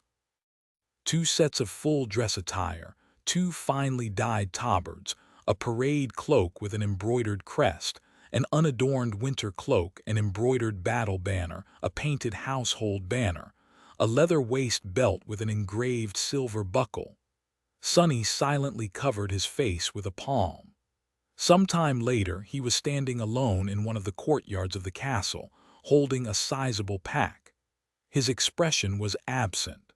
2 sets of full dress attire, 2 finely dyed tabards, a parade cloak with an embroidered crest, an unadorned winter cloak, an embroidered battle banner, a painted household banner, a leather waist belt with an engraved silver buckle." Sonny silently covered his face with a palm. Some time later, he was standing alone in one of the courtyards of the castle, holding a sizable pack. His expression was absent.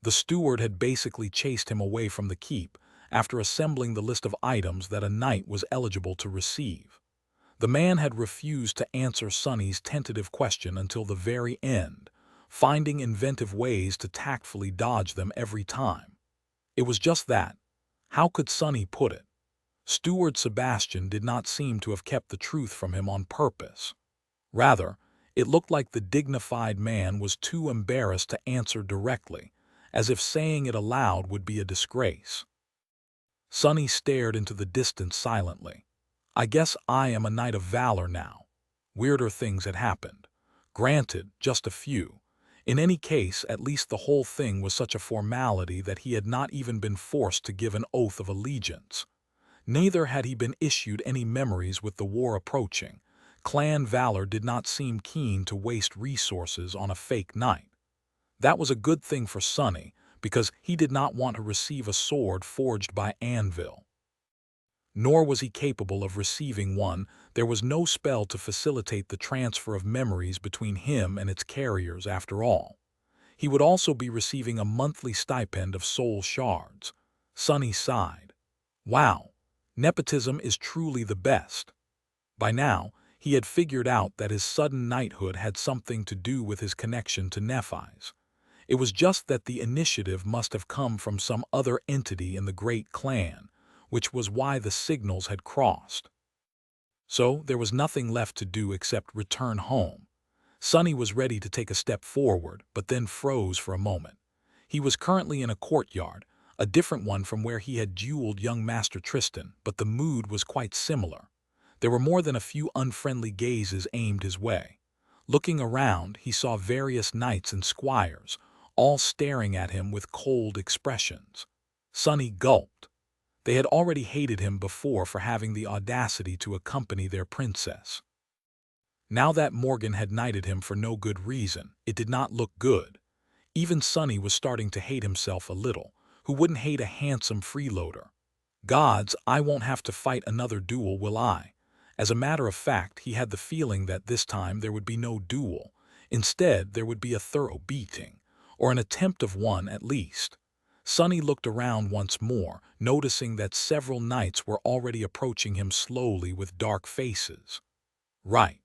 The steward had basically chased him away from the keep after assembling the list of items that a knight was eligible to receive. The man had refused to answer Sonny's tentative question until the very end, finding inventive ways to tactfully dodge them every time. It was just that. How could Sonny put it? Steward Sebastian did not seem to have kept the truth from him on purpose. Rather, it looked like the dignified man was too embarrassed to answer directly, as if saying it aloud would be a disgrace. Sonny stared into the distance silently. "I guess I am a knight of valor now." Weirder things had happened. Granted, just a few. In any case, at least the whole thing was such a formality that he had not even been forced to give an oath of allegiance. Neither had he been issued any memories with the war approaching. Clan Valor did not seem keen to waste resources on a fake knight. That was a good thing for Sonny, because he did not want to receive a sword forged by anvil. Nor was he capable of receiving one. There was no spell to facilitate the transfer of memories between him and its carriers after all. He would also be receiving a monthly stipend of soul shards. Sonny sighed. Wow, nepotism is truly the best. By now, he had figured out that his sudden knighthood had something to do with his connection to Nephi's. It was just that the initiative must have come from some other entity in the great clan, which was why the signals had crossed. So there was nothing left to do except return home. Sonny was ready to take a step forward, but then froze for a moment. He was currently in a courtyard, a different one from where he had dueled young Master Tristan, but the mood was quite similar. There were more than a few unfriendly gazes aimed his way. Looking around, he saw various knights and squires, all staring at him with cold expressions. Sonny gulped. They had already hated him before for having the audacity to accompany their princess. Now that Morgan had knighted him for no good reason, it did not look good. Even Sonny was starting to hate himself a little. Who wouldn't hate a handsome freeloader? Gods, I won't have to fight another duel, will I? As a matter of fact, he had the feeling that this time there would be no duel. Instead, there would be a thorough beating, or an attempt of one at least. Sonny looked around once more, noticing that several knights were already approaching him slowly with dark faces. Right.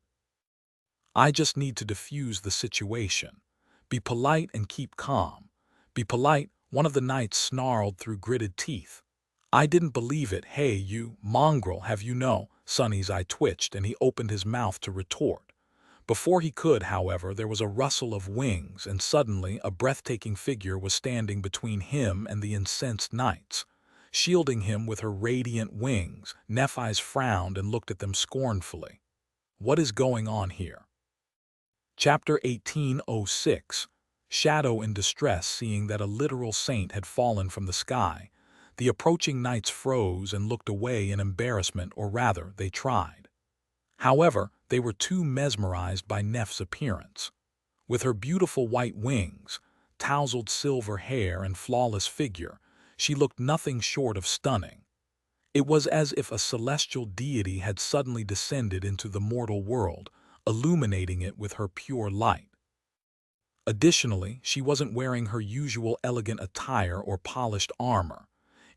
I just need to diffuse the situation. Be polite and keep calm. Be polite, one of the knights snarled through gritted teeth. I didn't believe it. Hey, you mongrel, have you no? Sonny's eye twitched and he opened his mouth to retort. Before he could, however, there was a rustle of wings, and suddenly a breathtaking figure was standing between him and the incensed knights. Shielding him with her radiant wings, Nephi's frowned and looked at them scornfully. What is going on here? Chapter 1806. Shadow in distress, seeing that a literal saint had fallen from the sky. The approaching knights froze and looked away in embarrassment, or rather, they tried. However, they were too mesmerized by Neph's appearance. With her beautiful white wings, tousled silver hair, and flawless figure, she looked nothing short of stunning. It was as if a celestial deity had suddenly descended into the mortal world, illuminating it with her pure light. Additionally, she wasn't wearing her usual elegant attire or polished armor.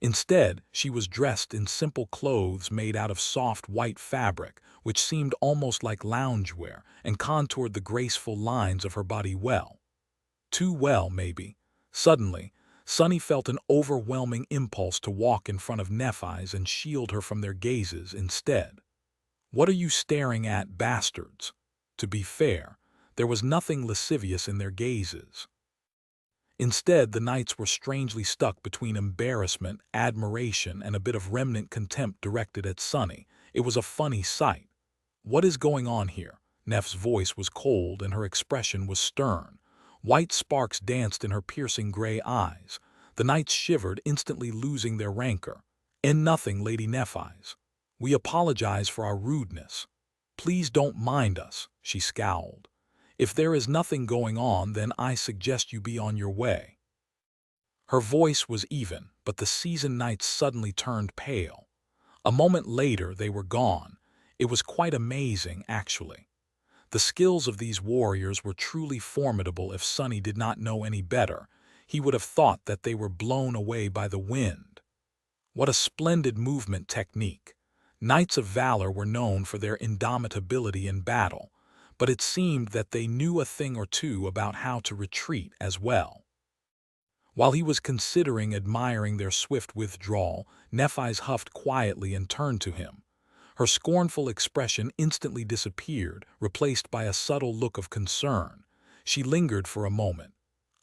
Instead, she was dressed in simple clothes made out of soft white fabric, which seemed almost like loungewear and contoured the graceful lines of her body well. Too well, maybe. Suddenly, Sonny felt an overwhelming impulse to walk in front of Nephi's and shield her from their gazes instead. What are you staring at, bastards? To be fair, there was nothing lascivious in their gazes. Instead, the knights were strangely stuck between embarrassment, admiration, and a bit of remnant contempt directed at Sonny. It was a funny sight. What is going on here? Neph's voice was cold and her expression was stern. White sparks danced in her piercing gray eyes. The knights shivered, instantly losing their rancor. "And nothing, Lady Nephi's. We apologize for our rudeness. Please don't mind us," she scowled. "If there is nothing going on, then I suggest you be on your way." Her voice was even, but the seasoned knights suddenly turned pale. A moment later, they were gone. It was quite amazing, actually. The skills of these warriors were truly formidable. If Sonny did not know any better, he would have thought that they were blown away by the wind. What a splendid movement technique! Knights of valor were known for their indomitability in battle, but it seemed that they knew a thing or two about how to retreat as well. While he was considering admiring their swift withdrawal, Nephi's huffed quietly and turned to him. Her scornful expression instantly disappeared, replaced by a subtle look of concern. She lingered for a moment.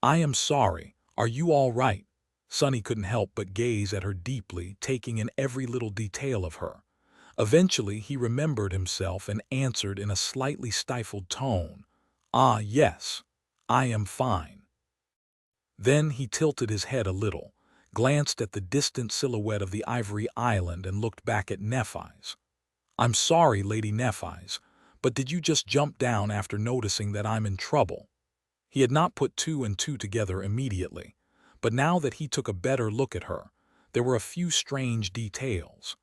"I am sorry. Are you all right?" Sonny couldn't help but gaze at her deeply, taking in every little detail of her. Eventually, he remembered himself and answered in a slightly stifled tone, "Ah, yes, I am fine." Then he tilted his head a little, glanced at the distant silhouette of the Ivory Island and looked back at Nephi's. "I'm sorry, Lady Nephi's, but did you just jump down after noticing that I'm in trouble?" He had not put two and two together immediately, but now that he took a better look at her, there were a few strange details.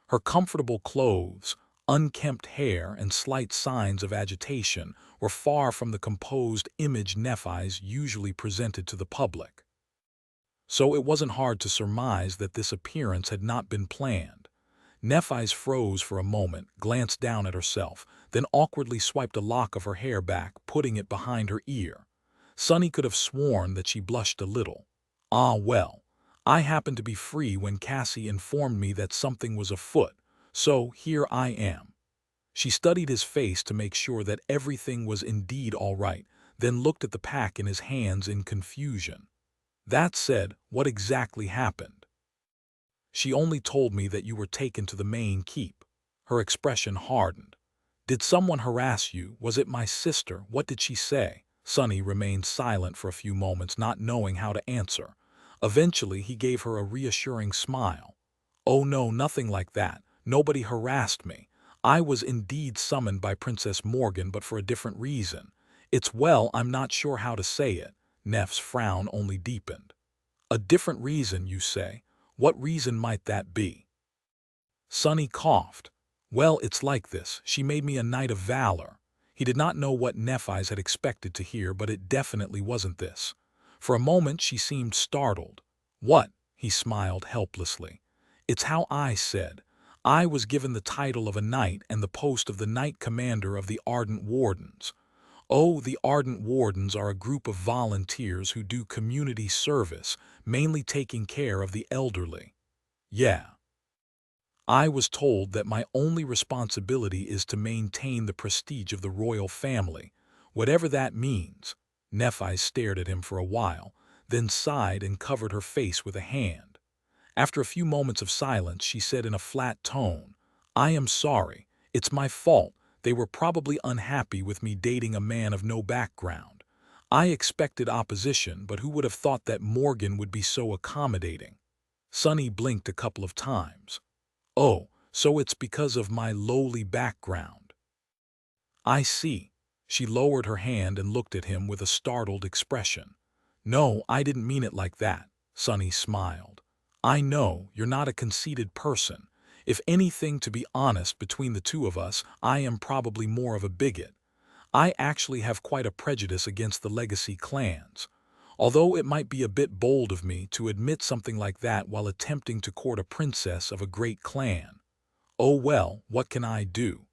Her comfortable clothes, unkempt hair, and slight signs of agitation were far from the composed image Nephi's usually presented to the public. So it wasn't hard to surmise that this appearance had not been planned. Nephi's froze for a moment, glanced down at herself, then awkwardly swiped a lock of her hair back, putting it behind her ear. Sonny could have sworn that she blushed a little. "Ah, well. I happened to be free when Cassie informed me that something was afoot, so here I am." She studied his face to make sure that everything was indeed all right, then looked at the pack in his hands in confusion. "That said, what exactly happened?" "She only told me that you were taken to the main keep." Her expression hardened. "Did someone harass you? Was it my sister? What did she say?" Sonny remained silent for a few moments, not knowing how to answer. Eventually, he gave her a reassuring smile. "Oh no, nothing like that. Nobody harassed me. I was indeed summoned by Princess Morgan, but for a different reason. I'm not sure how to say it." Neph's frown only deepened. "A different reason, you say? What reason might that be?" Sonny coughed. "Well, it's like this. She made me a knight of valor." He did not know what Nephis had expected to hear, but it definitely wasn't this. For a moment she seemed startled. "What?" He smiled helplessly. "It's how I said. I was given the title of a knight and the post of the Knight Commander of the Ardent Wardens. Oh, the Ardent Wardens are a group of volunteers who do community service, mainly taking care of the elderly. Yeah. I was told that my only responsibility is to maintain the prestige of the royal family, whatever that means." Nephis stared at him for a while, then sighed and covered her face with a hand. After a few moments of silence, she said in a flat tone, "I am sorry. It's my fault. They were probably unhappy with me dating a man of no background. I expected opposition, but who would have thought that Morgan would be so accommodating?" Sonny blinked a couple of times. "Oh, so it's because of my lowly background. I see." She lowered her hand and looked at him with a startled expression. "No, I didn't mean it like that," Sonny smiled. "I know you're not a conceited person. If anything, to be honest, between the two of us, I am probably more of a bigot. I actually have quite a prejudice against the legacy clans. Although it might be a bit bold of me to admit something like that while attempting to court a princess of a great clan. Oh well, what can I do?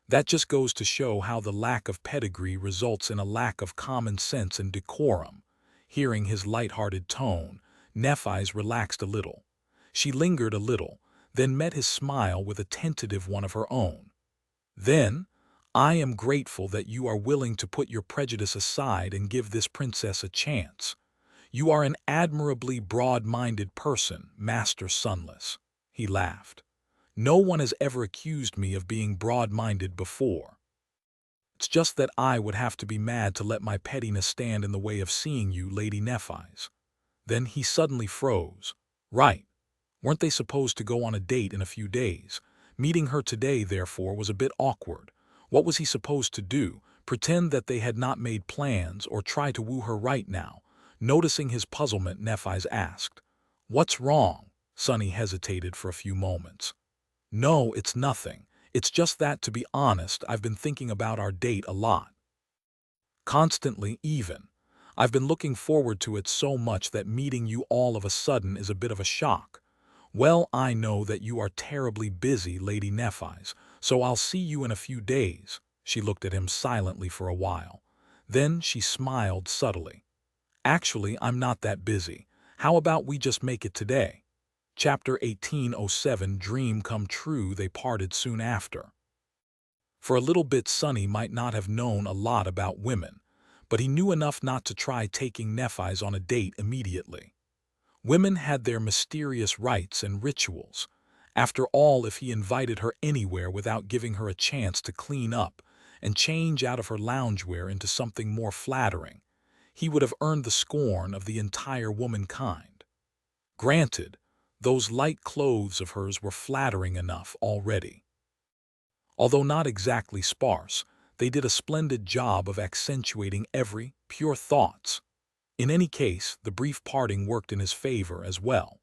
That just goes to show how the lack of pedigree results in a lack of common sense and decorum." Hearing his light-hearted tone, Nephis relaxed a little. She lingered a little, then met his smile with a tentative one of her own. "Then, I am grateful that you are willing to put your prejudice aside and give this princess a chance. You are an admirably broad-minded person, Master Sunless." He laughed. "No one has ever accused me of being broad-minded before. It's just that I would have to be mad to let my pettiness stand in the way of seeing you, Lady Nephis." Then he suddenly froze. Right. Weren't they supposed to go on a date in a few days? Meeting her today, therefore, was a bit awkward. What was he supposed to do? Pretend that they had not made plans or try to woo her right now? Noticing his puzzlement, Nephis asked, "What's wrong?" Sonny hesitated for a few moments. "No, it's nothing. It's just that, to be honest, I've been thinking about our date a lot. Constantly, even. I've been looking forward to it so much that meeting you all of a sudden is a bit of a shock. Well, I know that you are terribly busy, Lady Nephis, so I'll see you in a few days." She looked at him silently for a while. Then she smiled subtly. "Actually, I'm not that busy. How about we just make it today?" Chapter 1807, Dream Come True. They parted soon after. For a little bit, Sonny might not have known a lot about women, but he knew enough not to try taking Nephis on a date immediately. Women had their mysterious rites and rituals. After all, if he invited her anywhere without giving her a chance to clean up and change out of her loungewear into something more flattering, he would have earned the scorn of the entire womankind. Granted, those light clothes of hers were flattering enough already. Although not exactly sparse, they did a splendid job of accentuating every pure thoughts. In any case, the brief parting worked in his favor as well.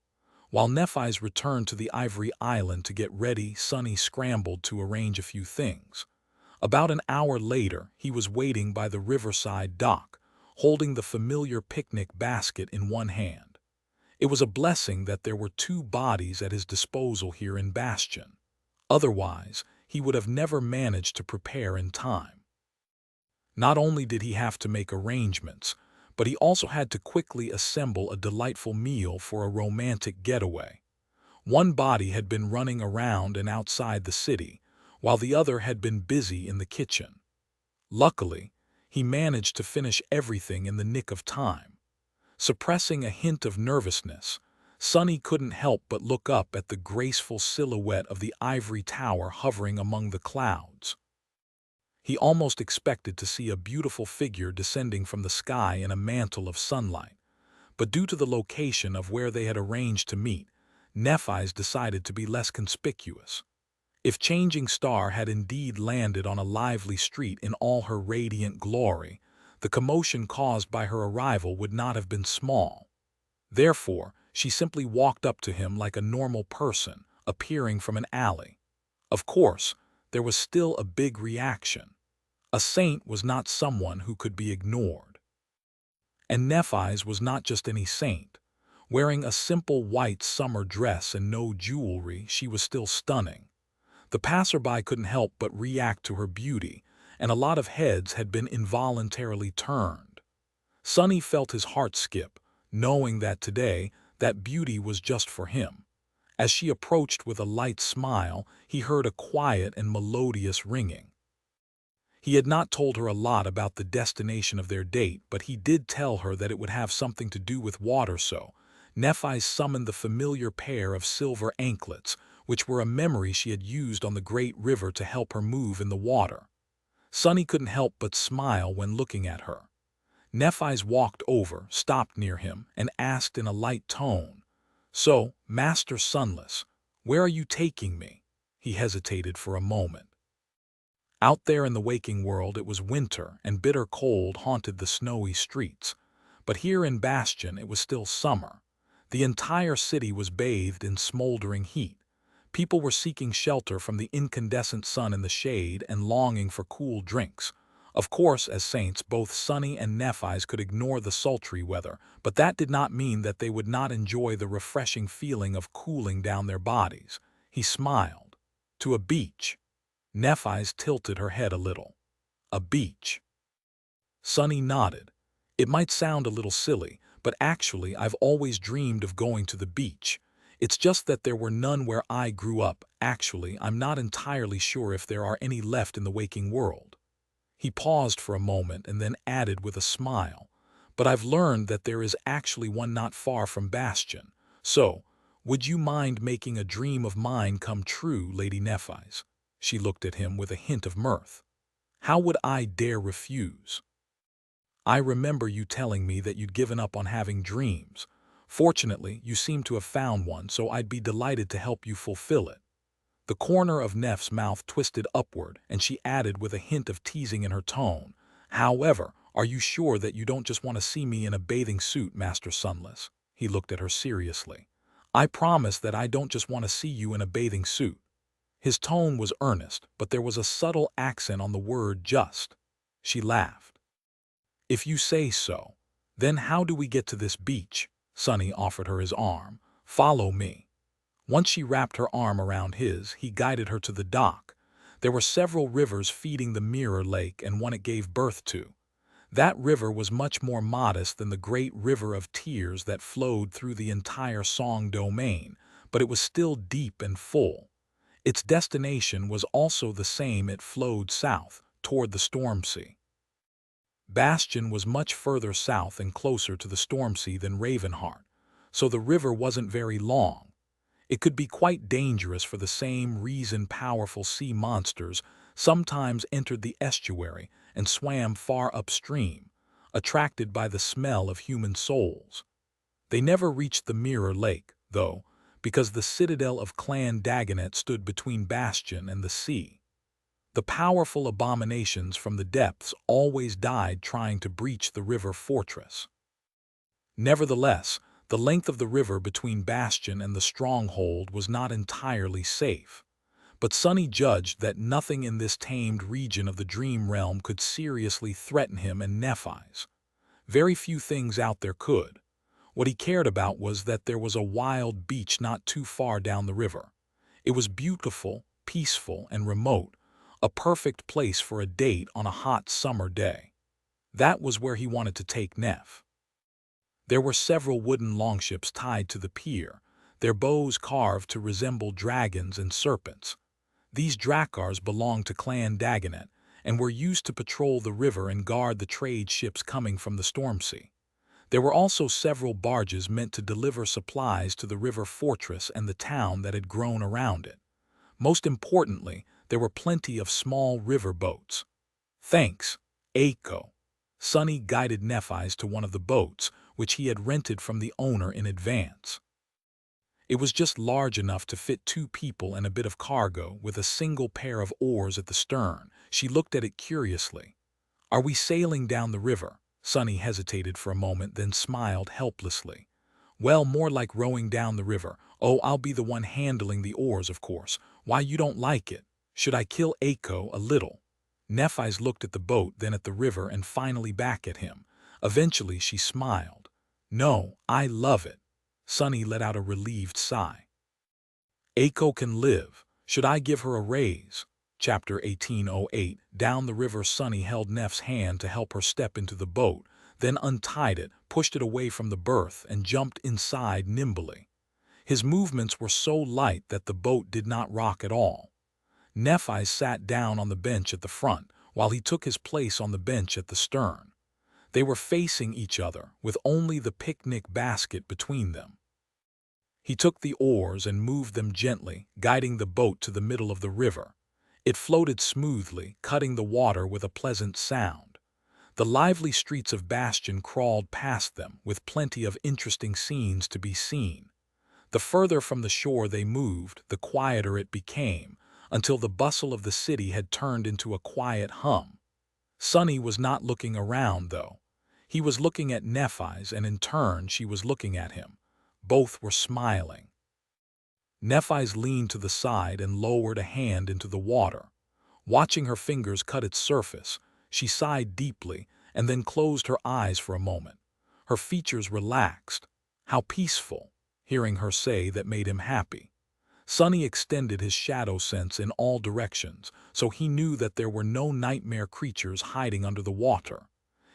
While Nephis returned to the Ivory Island to get ready, Sonny scrambled to arrange a few things. About an hour later, he was waiting by the riverside dock, holding the familiar picnic basket in one hand. It was a blessing that there were two bodies at his disposal here in Bastion. Otherwise, he would have never managed to prepare in time. Not only did he have to make arrangements, but he also had to quickly assemble a delightful meal for a romantic getaway. One body had been running around and outside the city, while the other had been busy in the kitchen. Luckily, he managed to finish everything in the nick of time. Suppressing a hint of nervousness, Sonny couldn't help but look up at the graceful silhouette of the ivory tower hovering among the clouds. He almost expected to see a beautiful figure descending from the sky in a mantle of sunlight, but due to the location of where they had arranged to meet, Nephis decided to be less conspicuous. If Changing Star had indeed landed on a lively street in all her radiant glory, the commotion caused by her arrival would not have been small. Therefore, she simply walked up to him like a normal person, appearing from an alley. Of course, there was still a big reaction. A saint was not someone who could be ignored. And Nephis was not just any saint. Wearing a simple white summer dress and no jewelry, she was still stunning. The passerby couldn't help but react to her beauty, and a lot of heads had been involuntarily turned. Sonny felt his heart skip, knowing that today, that beauty was just for him. As she approached with a light smile, he heard a quiet and melodious ringing. He had not told her a lot about the destination of their date, but he did tell her that it would have something to do with water, so Nephis summoned the familiar pair of silver anklets, which were a memory she had used on the great river to help her move in the water. Sonny couldn't help but smile when looking at her. Nephis walked over, stopped near him, and asked in a light tone, "So, Master Sunless, where are you taking me?" He hesitated for a moment. Out there in the waking world it was winter, and bitter cold haunted the snowy streets. But here in Bastion it was still summer. The entire city was bathed in smoldering heat. People were seeking shelter from the incandescent sun in the shade and longing for cool drinks. Of course, as saints, both Sonny and Nephis could ignore the sultry weather, but that did not mean that they would not enjoy the refreshing feeling of cooling down their bodies. He smiled. To a beach. Nephis tilted her head a little. A beach. Sonny nodded. It might sound a little silly, but actually I've always dreamed of going to the beach. It's just that there were none where I grew up. Actually, I'm not entirely sure if there are any left in the waking world. He paused for a moment and then added with a smile, "But I've learned that there is actually one not far from Bastion. So, would you mind making a dream of mine come true, Lady Nephis?" She looked at him with a hint of mirth. "How would I dare refuse? I remember you telling me that you'd given up on having dreams. Fortunately, you seem to have found one, so I'd be delighted to help you fulfill it." The corner of Neff's mouth twisted upward, and she added with a hint of teasing in her tone, "However, are you sure that you don't just want to see me in a bathing suit, Master Sunless?" He looked at her seriously. "I promise that I don't just want to see you in a bathing suit." His tone was earnest, but there was a subtle accent on the word just. She laughed. "If you say so. Then how do we get to this beach?" Sonny offered her his arm. "Follow me." Once she wrapped her arm around his, he guided her to the dock. There were several rivers feeding the Mirror Lake and one it gave birth to. That river was much more modest than the great river of tears that flowed through the entire Song domain, but it was still deep and full. Its destination was also the same. It flowed south, toward the Storm Sea. Bastion was much further south and closer to the Storm Sea than Ravenheart, so the river wasn't very long. It could be quite dangerous for the same reason powerful sea monsters sometimes entered the estuary and swam far upstream, attracted by the smell of human souls. They never reached the Mirror Lake, though, because the citadel of Clan Dagonet stood between Bastion and the sea. The powerful abominations from the depths always died trying to breach the river fortress. Nevertheless, the length of the river between Bastion and the stronghold was not entirely safe. But Sonny judged that nothing in this tamed region of the dream realm could seriously threaten him and Nephis. Very few things out there could. What he cared about was that there was a wild beach not too far down the river. It was beautiful, peaceful, and remote, a perfect place for a date on a hot summer day. That was where he wanted to take Neph. There were several wooden longships tied to the pier, their bows carved to resemble dragons and serpents. These dracars belonged to Clan Dagonet and were used to patrol the river and guard the trade ships coming from the Storm Sea. There were also several barges meant to deliver supplies to the river fortress and the town that had grown around it. Most importantly, there were plenty of small river boats. "Thanks, Aiko." Sonny guided Nephis to one of the boats, which he had rented from the owner in advance. It was just large enough to fit 2 people and a bit of cargo, with a single pair of oars at the stern. She looked at it curiously. "Are we sailing down the river?" Sonny hesitated for a moment, then smiled helplessly. "Well, more like rowing down the river. Oh, I'll be the one handling the oars, of course. Why, you don't like it? Should I kill Aiko a little?" Nephi's looked at the boat, then at the river, and finally back at him. Eventually she smiled. "No, I love it." Sunny let out a relieved sigh. Aiko can live. Should I give her a raise? Chapter 1808. Down the river, Sunny held Neff's hand to help her step into the boat, then untied it, pushed it away from the berth, and jumped inside nimbly. His movements were so light that the boat did not rock at all. Nephi sat down on the bench at the front, while he took his place on the bench at the stern. They were facing each other, with only the picnic basket between them. He took the oars and moved them gently, guiding the boat to the middle of the river. It floated smoothly, cutting the water with a pleasant sound. The lively streets of Bastion crawled past them, with plenty of interesting scenes to be seen. The further from the shore they moved, the quieter it became, until the bustle of the city had turned into a quiet hum. Sunny was not looking around, though. He was looking at Nephi's, and in turn she was looking at him. Both were smiling. Nephi's leaned to the side and lowered a hand into the water. Watching her fingers cut its surface, she sighed deeply and then closed her eyes for a moment. Her features relaxed. How peaceful, hearing her say that made him happy. Sunny extended his shadow sense in all directions, so he knew that there were no nightmare creatures hiding under the water.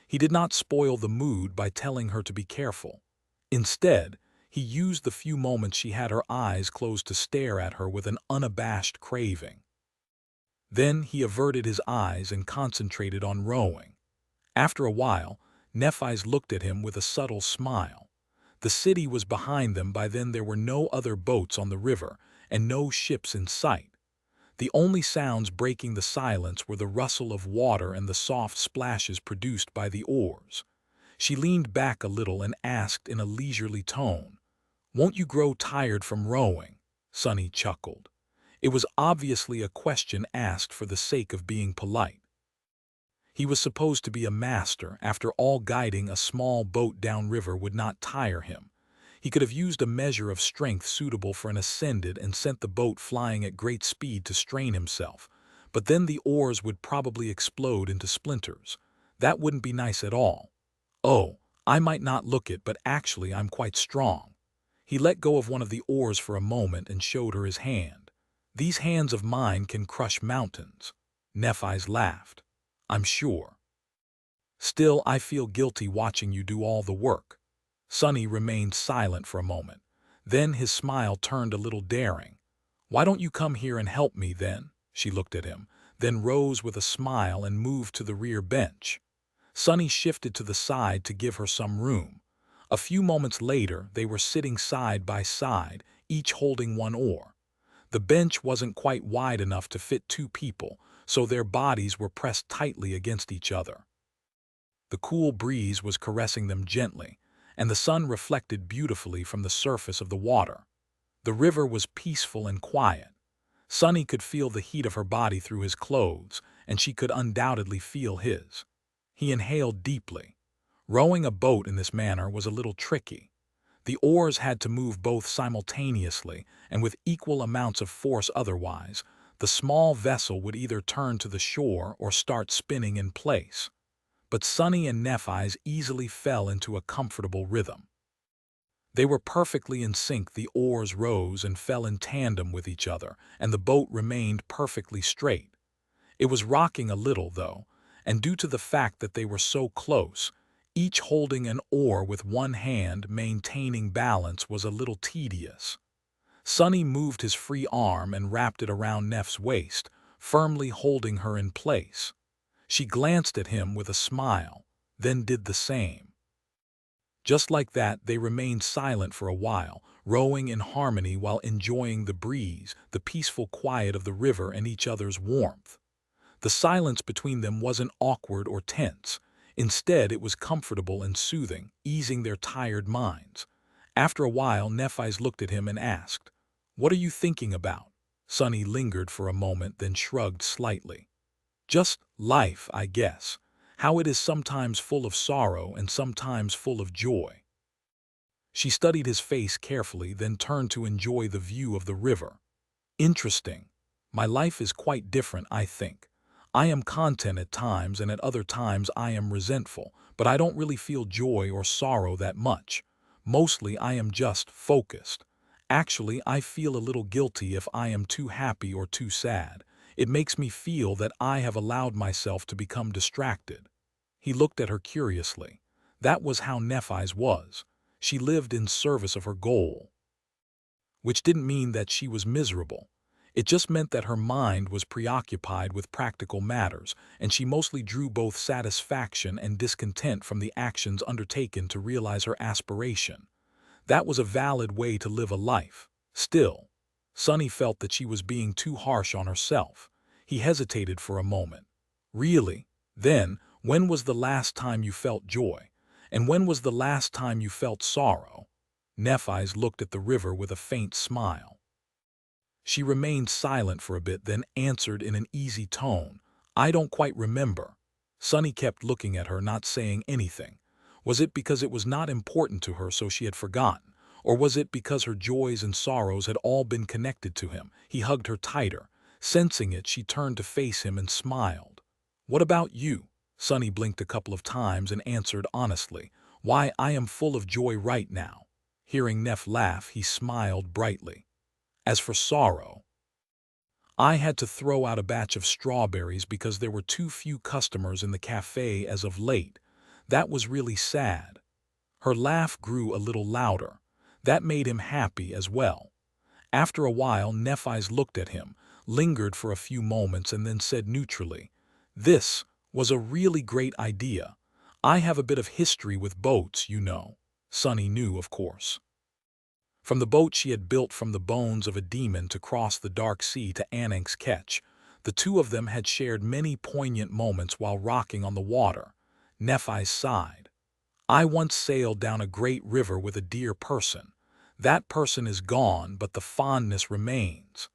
He did not spoil the mood by telling her to be careful. Instead, he used the few moments she had her eyes closed to stare at her with an unabashed craving. Then he averted his eyes and concentrated on rowing. After a while, Nephi's looked at him with a subtle smile. The city was behind them. By then there were no other boats on the river and no ships in sight. The only sounds breaking the silence were the rustle of water and the soft splashes produced by the oars. She leaned back a little and asked in a leisurely tone, "Won't you grow tired from rowing?" Sunny chuckled. It was obviously a question asked for the sake of being polite. He was supposed to be a master. After all, guiding a small boat downriver would not tire him. He could have used a measure of strength suitable for an ascendant and sent the boat flying at great speed to strain himself. But then the oars would probably explode into splinters. That wouldn't be nice at all. "Oh, I might not look it, but actually I'm quite strong." He let go of one of the oars for a moment and showed her his hand. "These hands of mine can crush mountains." Nephi's laughed. "I'm sure. Still, I feel guilty watching you do all the work." Sunny remained silent for a moment. Then his smile turned a little daring. "Why don't you come here and help me then?" She looked at him, then rose with a smile and moved to the rear bench. Sunny shifted to the side to give her some room. A few moments later, they were sitting side by side, each holding one oar. The bench wasn't quite wide enough to fit two people, so their bodies were pressed tightly against each other. The cool breeze was caressing them gently, and the sun reflected beautifully from the surface of the water. The river was peaceful and quiet. Sunny could feel the heat of her body through his clothes, and she could undoubtedly feel his. He inhaled deeply. Rowing a boat in this manner was a little tricky. The oars had to move both simultaneously and with equal amounts of force, otherwise, the small vessel would either turn to the shore or start spinning in place. But Sunny and Nephi's easily fell into a comfortable rhythm. They were perfectly in sync. The oars rose and fell in tandem with each other, and the boat remained perfectly straight. It was rocking a little, though, and due to the fact that they were so close, each holding an oar with one hand maintaining balance was a little tedious. Sunny moved his free arm and wrapped it around Neff's waist, firmly holding her in place. She glanced at him with a smile, then did the same. Just like that, they remained silent for a while, rowing in harmony while enjoying the breeze, the peaceful quiet of the river, and each other's warmth. The silence between them wasn't awkward or tense. Instead, it was comfortable and soothing, easing their tired minds. After a while, Nephi's looked at him and asked, "What are you thinking about?" Sunny lingered for a moment, then shrugged slightly. "Just life, I guess. How it is sometimes full of sorrow and sometimes full of joy." She studied his face carefully, then turned to enjoy the view of the river. "Interesting. My life is quite different, I think. I am content at times, and at other times I am resentful, but I don't really feel joy or sorrow that much. Mostly I am just focused. Actually, I feel a little guilty if I am too happy or too sad. It makes me feel that I have allowed myself to become distracted." He looked at her curiously. That was how Nephis was. She lived in service of her goal, which didn't mean that she was miserable. It just meant that her mind was preoccupied with practical matters, and she mostly drew both satisfaction and discontent from the actions undertaken to realize her aspiration. That was a valid way to live a life. Still, Sunny felt that she was being too harsh on herself. He hesitated for a moment. "Really? Then, when was the last time you felt joy? And when was the last time you felt sorrow?" Nephis looked at the river with a faint smile. She remained silent for a bit, then answered in an easy tone, "I don't quite remember." Sunny kept looking at her, not saying anything. Was it because it was not important to her, so she had forgotten? Or was it because her joys and sorrows had all been connected to him? He hugged her tighter. Sensing it, she turned to face him and smiled. "What about you?" Sunny blinked a couple of times and answered honestly, "Why, I am full of joy right now." Hearing Neff laugh, he smiled brightly. "As for sorrow, I had to throw out a batch of strawberries because there were too few customers in the cafe as of late. That was really sad." Her laugh grew a little louder. That made him happy as well. After a while, Nephis looked at him, lingered for a few moments, and then said neutrally, "This was a really great idea. I have a bit of history with boats, you know." Sunny knew, of course. From the boat she had built from the bones of a demon to cross the dark sea to Anank's Ketch, the two of them had shared many poignant moments while rocking on the water. Nephis sighed. "I once sailed down a great river with a dear person. That person is gone, but the fondness remains."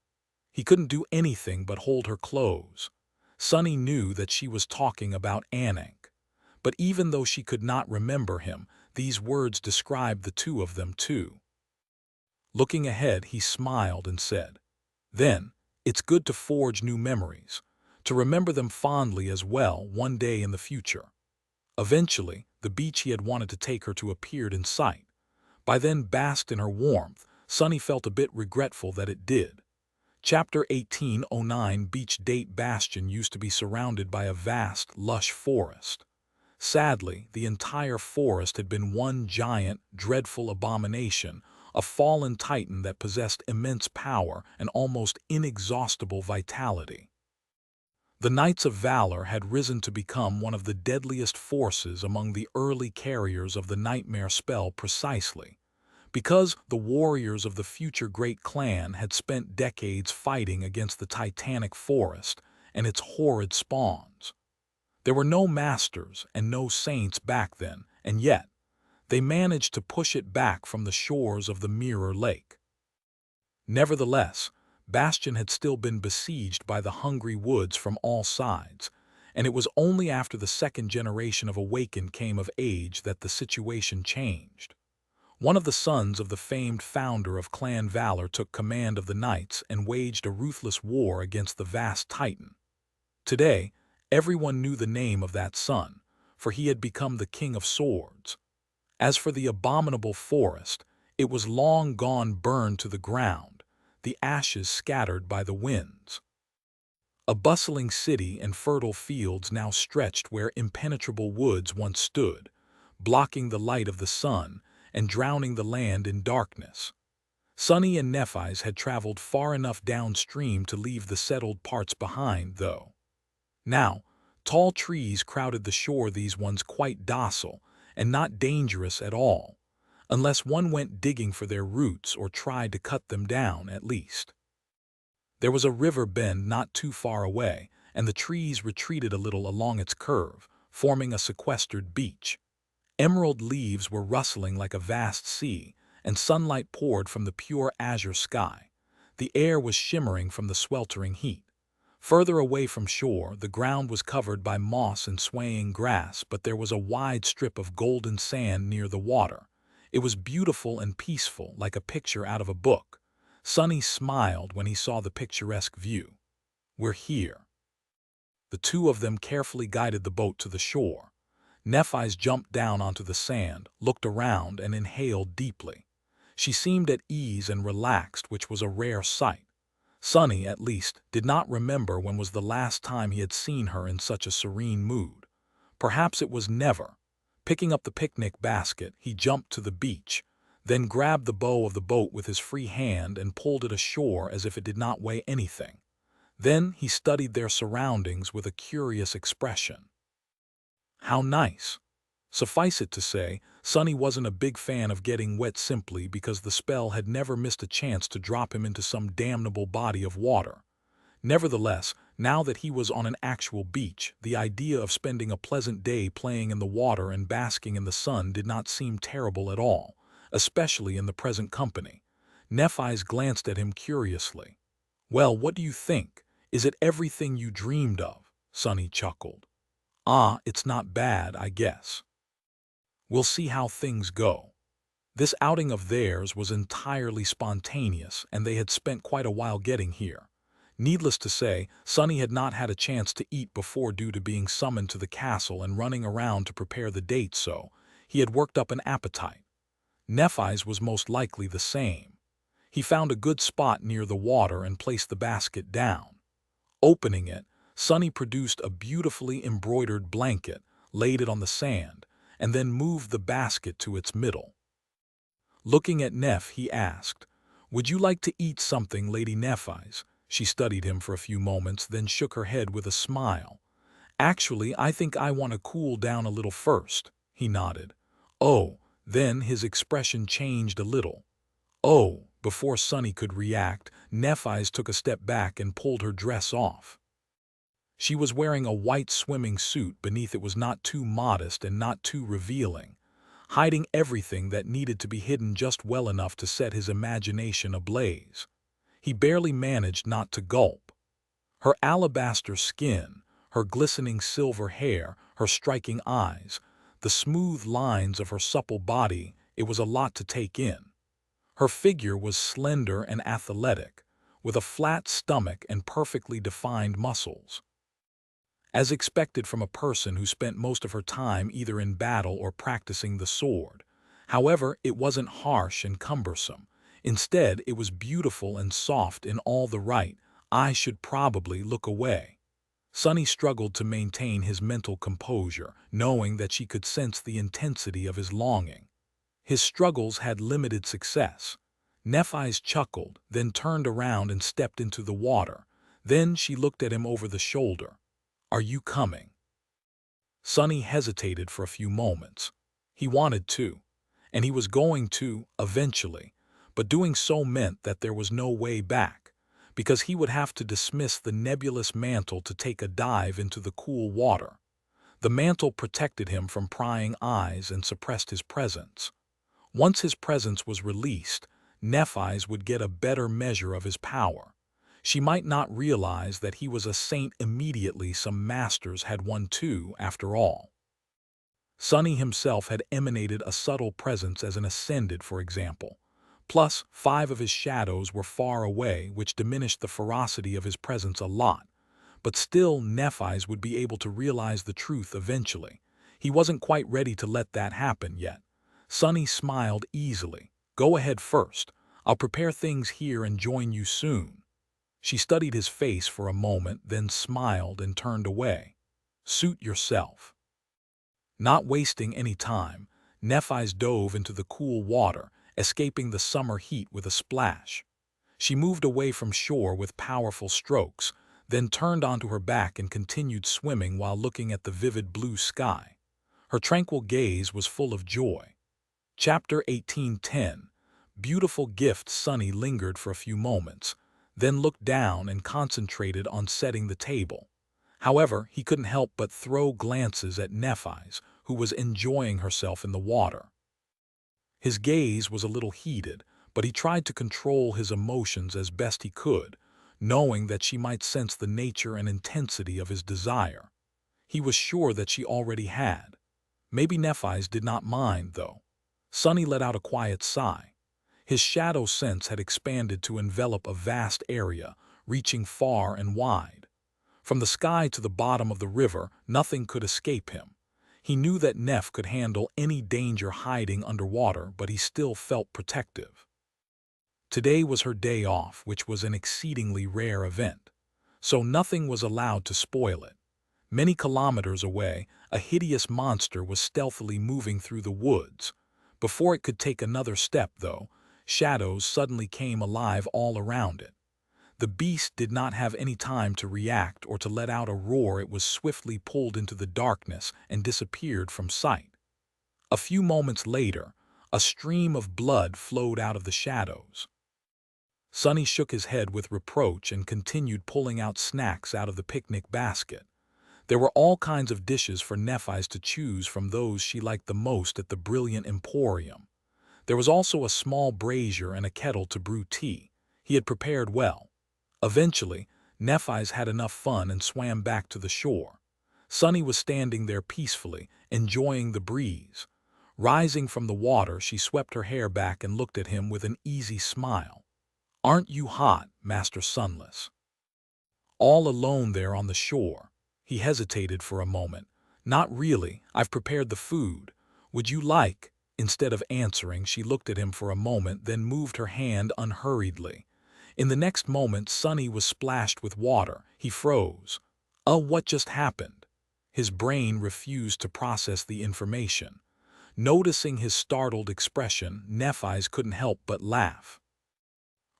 He couldn't do anything but hold her close. Sunny knew that she was talking about Anank. But even though she could not remember him, these words described the two of them too. Looking ahead, he smiled and said, "Then, it's good to forge new memories, to remember them fondly as well one day in the future." Eventually, the beach he had wanted to take her to appeared in sight. By then, basked in her warmth, Sunny felt a bit regretful that it did. Chapter 1809. Beach date. Bastion used to be surrounded by a vast, lush forest. Sadly, the entire forest had been one giant, dreadful abomination, a fallen titan that possessed immense power and almost inexhaustible vitality. The Knights of Valor had risen to become one of the deadliest forces among the early carriers of the nightmare spell, precisely because the warriors of the future great clan had spent decades fighting against the titanic forest and its horrid spawns. There were no masters and no saints back then, and yet they managed to push it back from the shores of the Mirror Lake. Nevertheless, Bastion had still been besieged by the hungry woods from all sides, and it was only after the second generation of Awakened came of age that the situation changed. One of the sons of the famed founder of Clan Valor took command of the Knights and waged a ruthless war against the vast Titan. Today, everyone knew the name of that son, for he had become the King of Swords. As for the abominable forest, it was long gone, burned to the ground, the ashes scattered by the winds. A bustling city and fertile fields now stretched where impenetrable woods once stood, blocking the light of the sun and drowning the land in darkness. Sunny and Nephis had traveled far enough downstream to leave the settled parts behind, though. Now, tall trees crowded the shore, these ones quite docile and not dangerous at all, unless one went digging for their roots or tried to cut them down, at least. There was a river bend not too far away, and the trees retreated a little along its curve, forming a sequestered beach. Emerald leaves were rustling like a vast sea, and sunlight poured from the pure azure sky. The air was shimmering from the sweltering heat. Further away from shore, the ground was covered by moss and swaying grass, but there was a wide strip of golden sand near the water. It was beautiful and peaceful, like a picture out of a book. Sunny smiled when he saw the picturesque view. "We're here." The two of them carefully guided the boat to the shore. Nephi's jumped down onto the sand, looked around, and inhaled deeply. She seemed at ease and relaxed, which was a rare sight. Sonny, at least, did not remember when was the last time he had seen her in such a serene mood. Perhaps it was never. Picking up the picnic basket, he jumped to the beach, then grabbed the bow of the boat with his free hand and pulled it ashore as if it did not weigh anything. Then he studied their surroundings with a curious expression. How nice. Suffice it to say, Sonny wasn't a big fan of getting wet simply because the spell had never missed a chance to drop him into some damnable body of water. Nevertheless, now that he was on an actual beach, the idea of spending a pleasant day playing in the water and basking in the sun did not seem terrible at all, especially in the present company. Nephi's glanced at him curiously. "Well, what do you think? Is it everything you dreamed of?" Sonny chuckled. "Ah, it's not bad, I guess. We'll see how things go." This outing of theirs was entirely spontaneous, and they had spent quite a while getting here. Needless to say, Sonny had not had a chance to eat before due to being summoned to the castle and running around to prepare the date, so he had worked up an appetite. Nephi's was most likely the same. He found a good spot near the water and placed the basket down. Opening it, Sonny produced a beautifully embroidered blanket, laid it on the sand, and then moved the basket to its middle. Looking at Neph, he asked, "Would you like to eat something, Lady Nephi's?" She studied him for a few moments, then shook her head with a smile. "Actually, I think I want to cool down a little first." He nodded. "Oh," then his expression changed a little. "Oh," before Sonny could react, Nephi's took a step back and pulled her dress off. She was wearing a white swimming suit. Beneath it was not too modest and not too revealing, hiding everything that needed to be hidden just well enough to set his imagination ablaze. He barely managed not to gulp. Her alabaster skin, her glistening silver hair, her striking eyes, the smooth lines of her supple body, it was a lot to take in. Her figure was slender and athletic, with a flat stomach and perfectly defined muscles. As expected from a person who spent most of her time either in battle or practicing the sword. However, it wasn't harsh and cumbersome. Instead, it was beautiful and soft in all the right. "I should probably look away." Sonny struggled to maintain his mental composure, knowing that she could sense the intensity of his longing. His struggles had limited success. Nephi's chuckled, then turned around and stepped into the water. Then she looked at him over the shoulder. "Are you coming?" Sonny hesitated for a few moments. He wanted to, and he was going to, eventually, but doing so meant that there was no way back, because he would have to dismiss the nebulous mantle to take a dive into the cool water. The mantle protected him from prying eyes and suppressed his presence. Once his presence was released, Nephi's would get a better measure of his power. She might not realize that he was a saint immediately. Some masters had one too, after all. Sonny himself had emanated a subtle presence as an ascended, for example. Plus, 5 of his shadows were far away, which diminished the ferocity of his presence a lot. But still, Nephi's would be able to realize the truth eventually. He wasn't quite ready to let that happen yet. Sonny smiled easily. "Go ahead first. I'll prepare things here and join you soon." She studied his face for a moment, then smiled and turned away. "Suit yourself." Not wasting any time, Nephi's dove into the cool water, escaping the summer heat with a splash. She moved away from shore with powerful strokes, then turned onto her back and continued swimming while looking at the vivid blue sky. Her tranquil gaze was full of joy. Chapter 18:10. Beautiful gift. Sonny lingered for a few moments, then looked down and concentrated on setting the table. However, he couldn't help but throw glances at Nephi's, who was enjoying herself in the water. His gaze was a little heated, but he tried to control his emotions as best he could, knowing that she might sense the nature and intensity of his desire. He was sure that she already had. Maybe Nephi's did not mind, though. Sonny let out a quiet sigh. His shadow sense had expanded to envelop a vast area, reaching far and wide. From the sky to the bottom of the river, nothing could escape him. He knew that Neff could handle any danger hiding underwater, but he still felt protective. Today was her day off, which was an exceedingly rare event, so nothing was allowed to spoil it. Many kilometers away, a hideous monster was stealthily moving through the woods. Before it could take another step, though, shadows suddenly came alive all around it. The beast did not have any time to react or to let out a roar. It was swiftly pulled into the darkness and disappeared from sight. A few moments later, a stream of blood flowed out of the shadows. Sonny shook his head with reproach and continued pulling out snacks out of the picnic basket. There were all kinds of dishes for Nephi's to choose from. Those she liked the most at the brilliant emporium. There was also a small brazier and a kettle to brew tea. He had prepared well. Eventually, Nephi's had enough fun and swam back to the shore. Sonny was standing there peacefully, enjoying the breeze. Rising from the water, she swept her hair back and looked at him with an easy smile. "Aren't you hot, Master Sunless?" All alone there on the shore. He hesitated for a moment. "Not really. I've prepared the food. Would you like?" Instead of answering, she looked at him for a moment, then moved her hand unhurriedly. In the next moment, Sonny was splashed with water. He froze. What just happened? His brain refused to process the information. Noticing his startled expression, Nephi's couldn't help but laugh.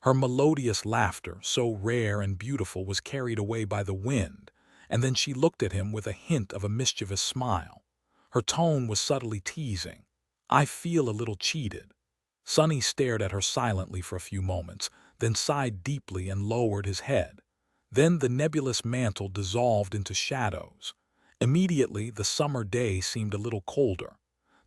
Her melodious laughter, so rare and beautiful, was carried away by the wind, and then she looked at him with a hint of a mischievous smile. Her tone was subtly teasing. "I feel a little cheated." Sonny stared at her silently for a few moments, then sighed deeply and lowered his head. Then the nebulous mantle dissolved into shadows. Immediately, the summer day seemed a little colder.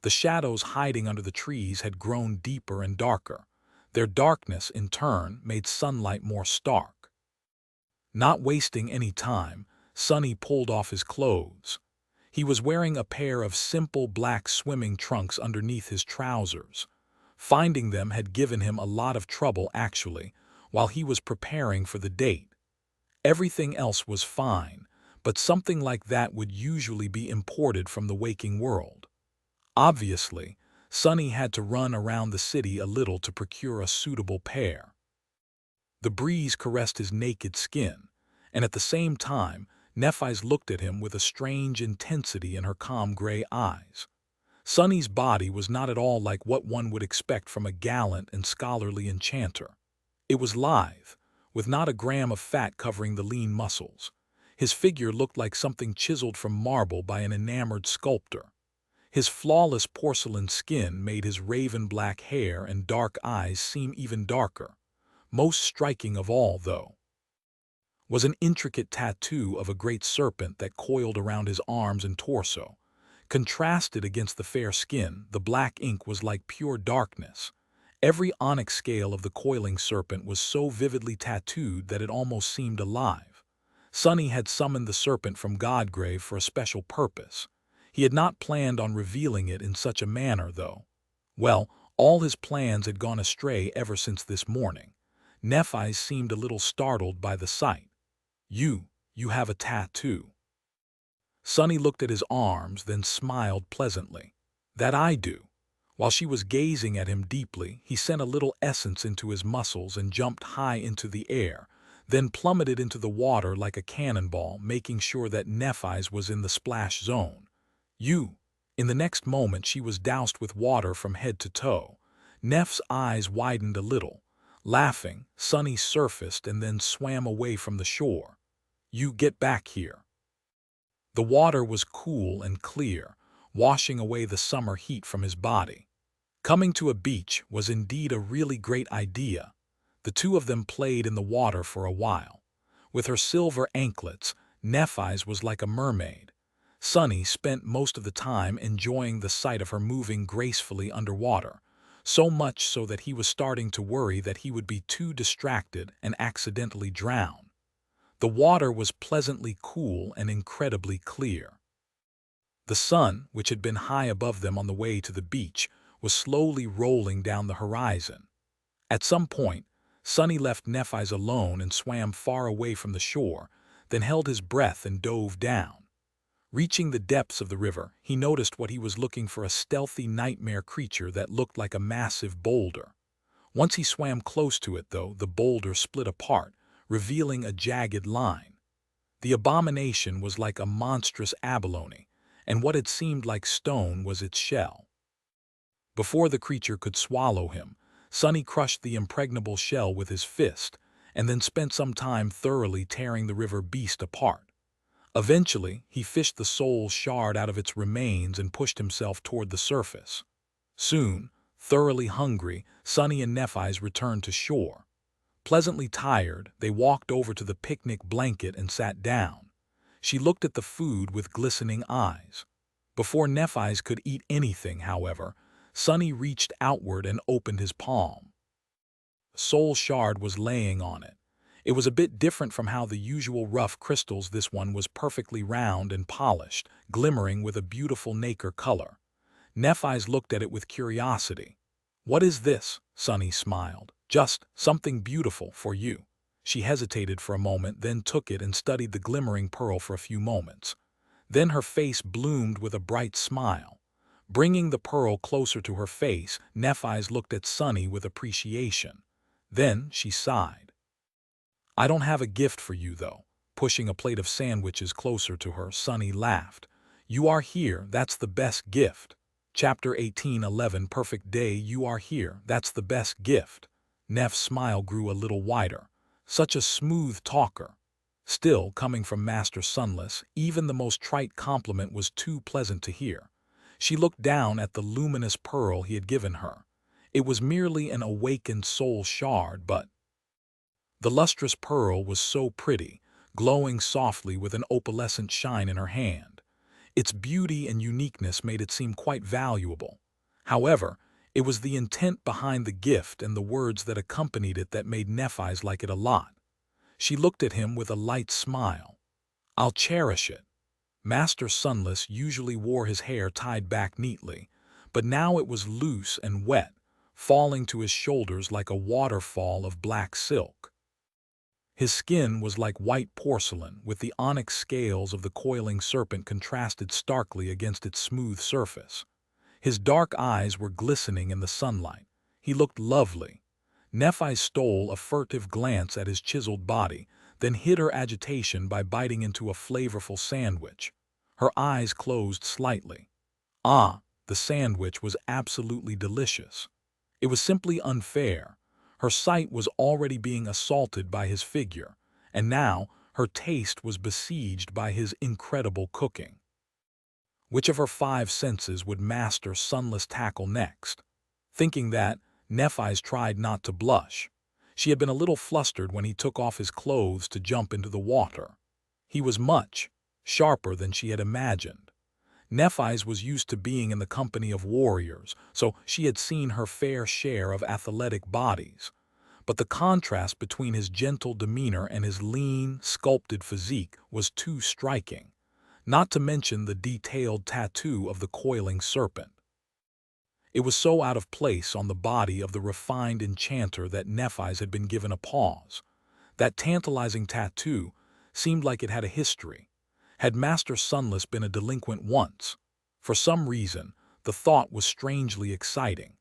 The shadows hiding under the trees had grown deeper and darker. Their darkness, in turn, made sunlight more stark. Not wasting any time, Sonny pulled off his clothes. He was wearing a pair of simple black swimming trunks underneath his trousers. Finding them had given him a lot of trouble, actually, while he was preparing for the date. Everything else was fine, but something like that would usually be imported from the waking world. Obviously, Sonny had to run around the city a little to procure a suitable pair. The breeze caressed his naked skin, and at the same time, Nephi's looked at him with a strange intensity in her calm gray eyes. Sonny's body was not at all like what one would expect from a gallant and scholarly enchanter. It was lithe, with not a gram of fat covering the lean muscles. His figure looked like something chiseled from marble by an enamored sculptor. His flawless porcelain skin made his raven-black hair and dark eyes seem even darker. Most striking of all, though, was an intricate tattoo of a great serpent that coiled around his arms and torso. Contrasted against the fair skin, the black ink was like pure darkness. Every onyx scale of the coiling serpent was so vividly tattooed that it almost seemed alive. Sonny had summoned the serpent from Godgrave for a special purpose. He had not planned on revealing it in such a manner, though. Well, all his plans had gone astray ever since this morning. Nephi's seemed a little startled by the sight. You have a tattoo." Sonny looked at his arms, then smiled pleasantly. "That I do." While she was gazing at him deeply, he sent a little essence into his muscles and jumped high into the air, then plummeted into the water like a cannonball, making sure that Nephi's was in the splash zone. In the next moment, she was doused with water from head to toe. Neff's eyes widened a little. Laughing, Sonny surfaced and then swam away from the shore. "You get back here." The water was cool and clear, washing away the summer heat from his body. Coming to a beach was indeed a really great idea. The two of them played in the water for a while. With her silver anklets, Nephi's was like a mermaid. Sonny spent most of the time enjoying the sight of her moving gracefully underwater, so much so that he was starting to worry that he would be too distracted and accidentally drown. The water was pleasantly cool and incredibly clear. The sun, which had been high above them on the way to the beach, was slowly rolling down the horizon. At some point, Sonny left Nephi's alone and swam far away from the shore, then held his breath and dove down. Reaching the depths of the river, he noticed what he was looking for: a stealthy nightmare creature that looked like a massive boulder. Once he swam close to it, though, the boulder split apart, revealing a jagged line. The abomination was like a monstrous abalone, and what had seemed like stone was its shell. Before the creature could swallow him, Sonny crushed the impregnable shell with his fist, and then spent some time thoroughly tearing the river beast apart. Eventually, he fished the soul shard out of its remains and pushed himself toward the surface. Soon, thoroughly hungry, Sonny and Nephi's returned to shore. Pleasantly tired, they walked over to the picnic blanket and sat down. She looked at the food with glistening eyes. Before Nephi's could eat anything, however, Sonny reached outward and opened his palm. A soul shard was laying on it. It was a bit different from how the usual rough crystals. This one was perfectly round and polished, glimmering with a beautiful nacre color. Nephi's looked at it with curiosity. "What is this?" Sonny smiled. "Just something beautiful for you." She hesitated for a moment, then took it and studied the glimmering pearl for a few moments. Then her face bloomed with a bright smile. Bringing the pearl closer to her face, Nephi's looked at Sonny with appreciation. Then she sighed. "I don't have a gift for you, though." Pushing a plate of sandwiches closer to her, Sonny laughed. "You are here, that's the best gift." Chapter 18:11 Perfect day, you are here, that's the best gift. Neff's smile grew a little wider. Such a smooth talker. Still, coming from Master Sunless, even the most trite compliment was too pleasant to hear. She looked down at the luminous pearl he had given her. It was merely an awakened soul shard, but the lustrous pearl was so pretty, glowing softly with an opalescent shine in her hand. Its beauty and uniqueness made it seem quite valuable. However, it was the intent behind the gift and the words that accompanied it that made Nephi's like it a lot. She looked at him with a light smile. "I'll cherish it." Master Sunless usually wore his hair tied back neatly, but now it was loose and wet, falling to his shoulders like a waterfall of black silk. His skin was like white porcelain, with the onyx scales of the coiling serpent contrasted starkly against its smooth surface. His dark eyes were glistening in the sunlight. He looked lovely. Nephi stole a furtive glance at his chiseled body, then hid her agitation by biting into a flavorful sandwich. Her eyes closed slightly. Ah, the sandwich was absolutely delicious. It was simply unfair. Her sight was already being assaulted by his figure, and now her taste was besieged by his incredible cooking. Which of her 5 senses would Master Sunless tackle next? Thinking that, Nephi's tried not to blush. She had been a little flustered when he took off his clothes to jump into the water. He was much sharper than she had imagined. Nephi's was used to being in the company of warriors, so she had seen her fair share of athletic bodies. But the contrast between his gentle demeanor and his lean, sculpted physique was too striking, not to mention the detailed tattoo of the coiling serpent. It was so out of place on the body of the refined enchanter that Nephi's had been given a pause. That tantalizing tattoo seemed like it had a history. Had Master Sunless been a delinquent once? For some reason, the thought was strangely exciting.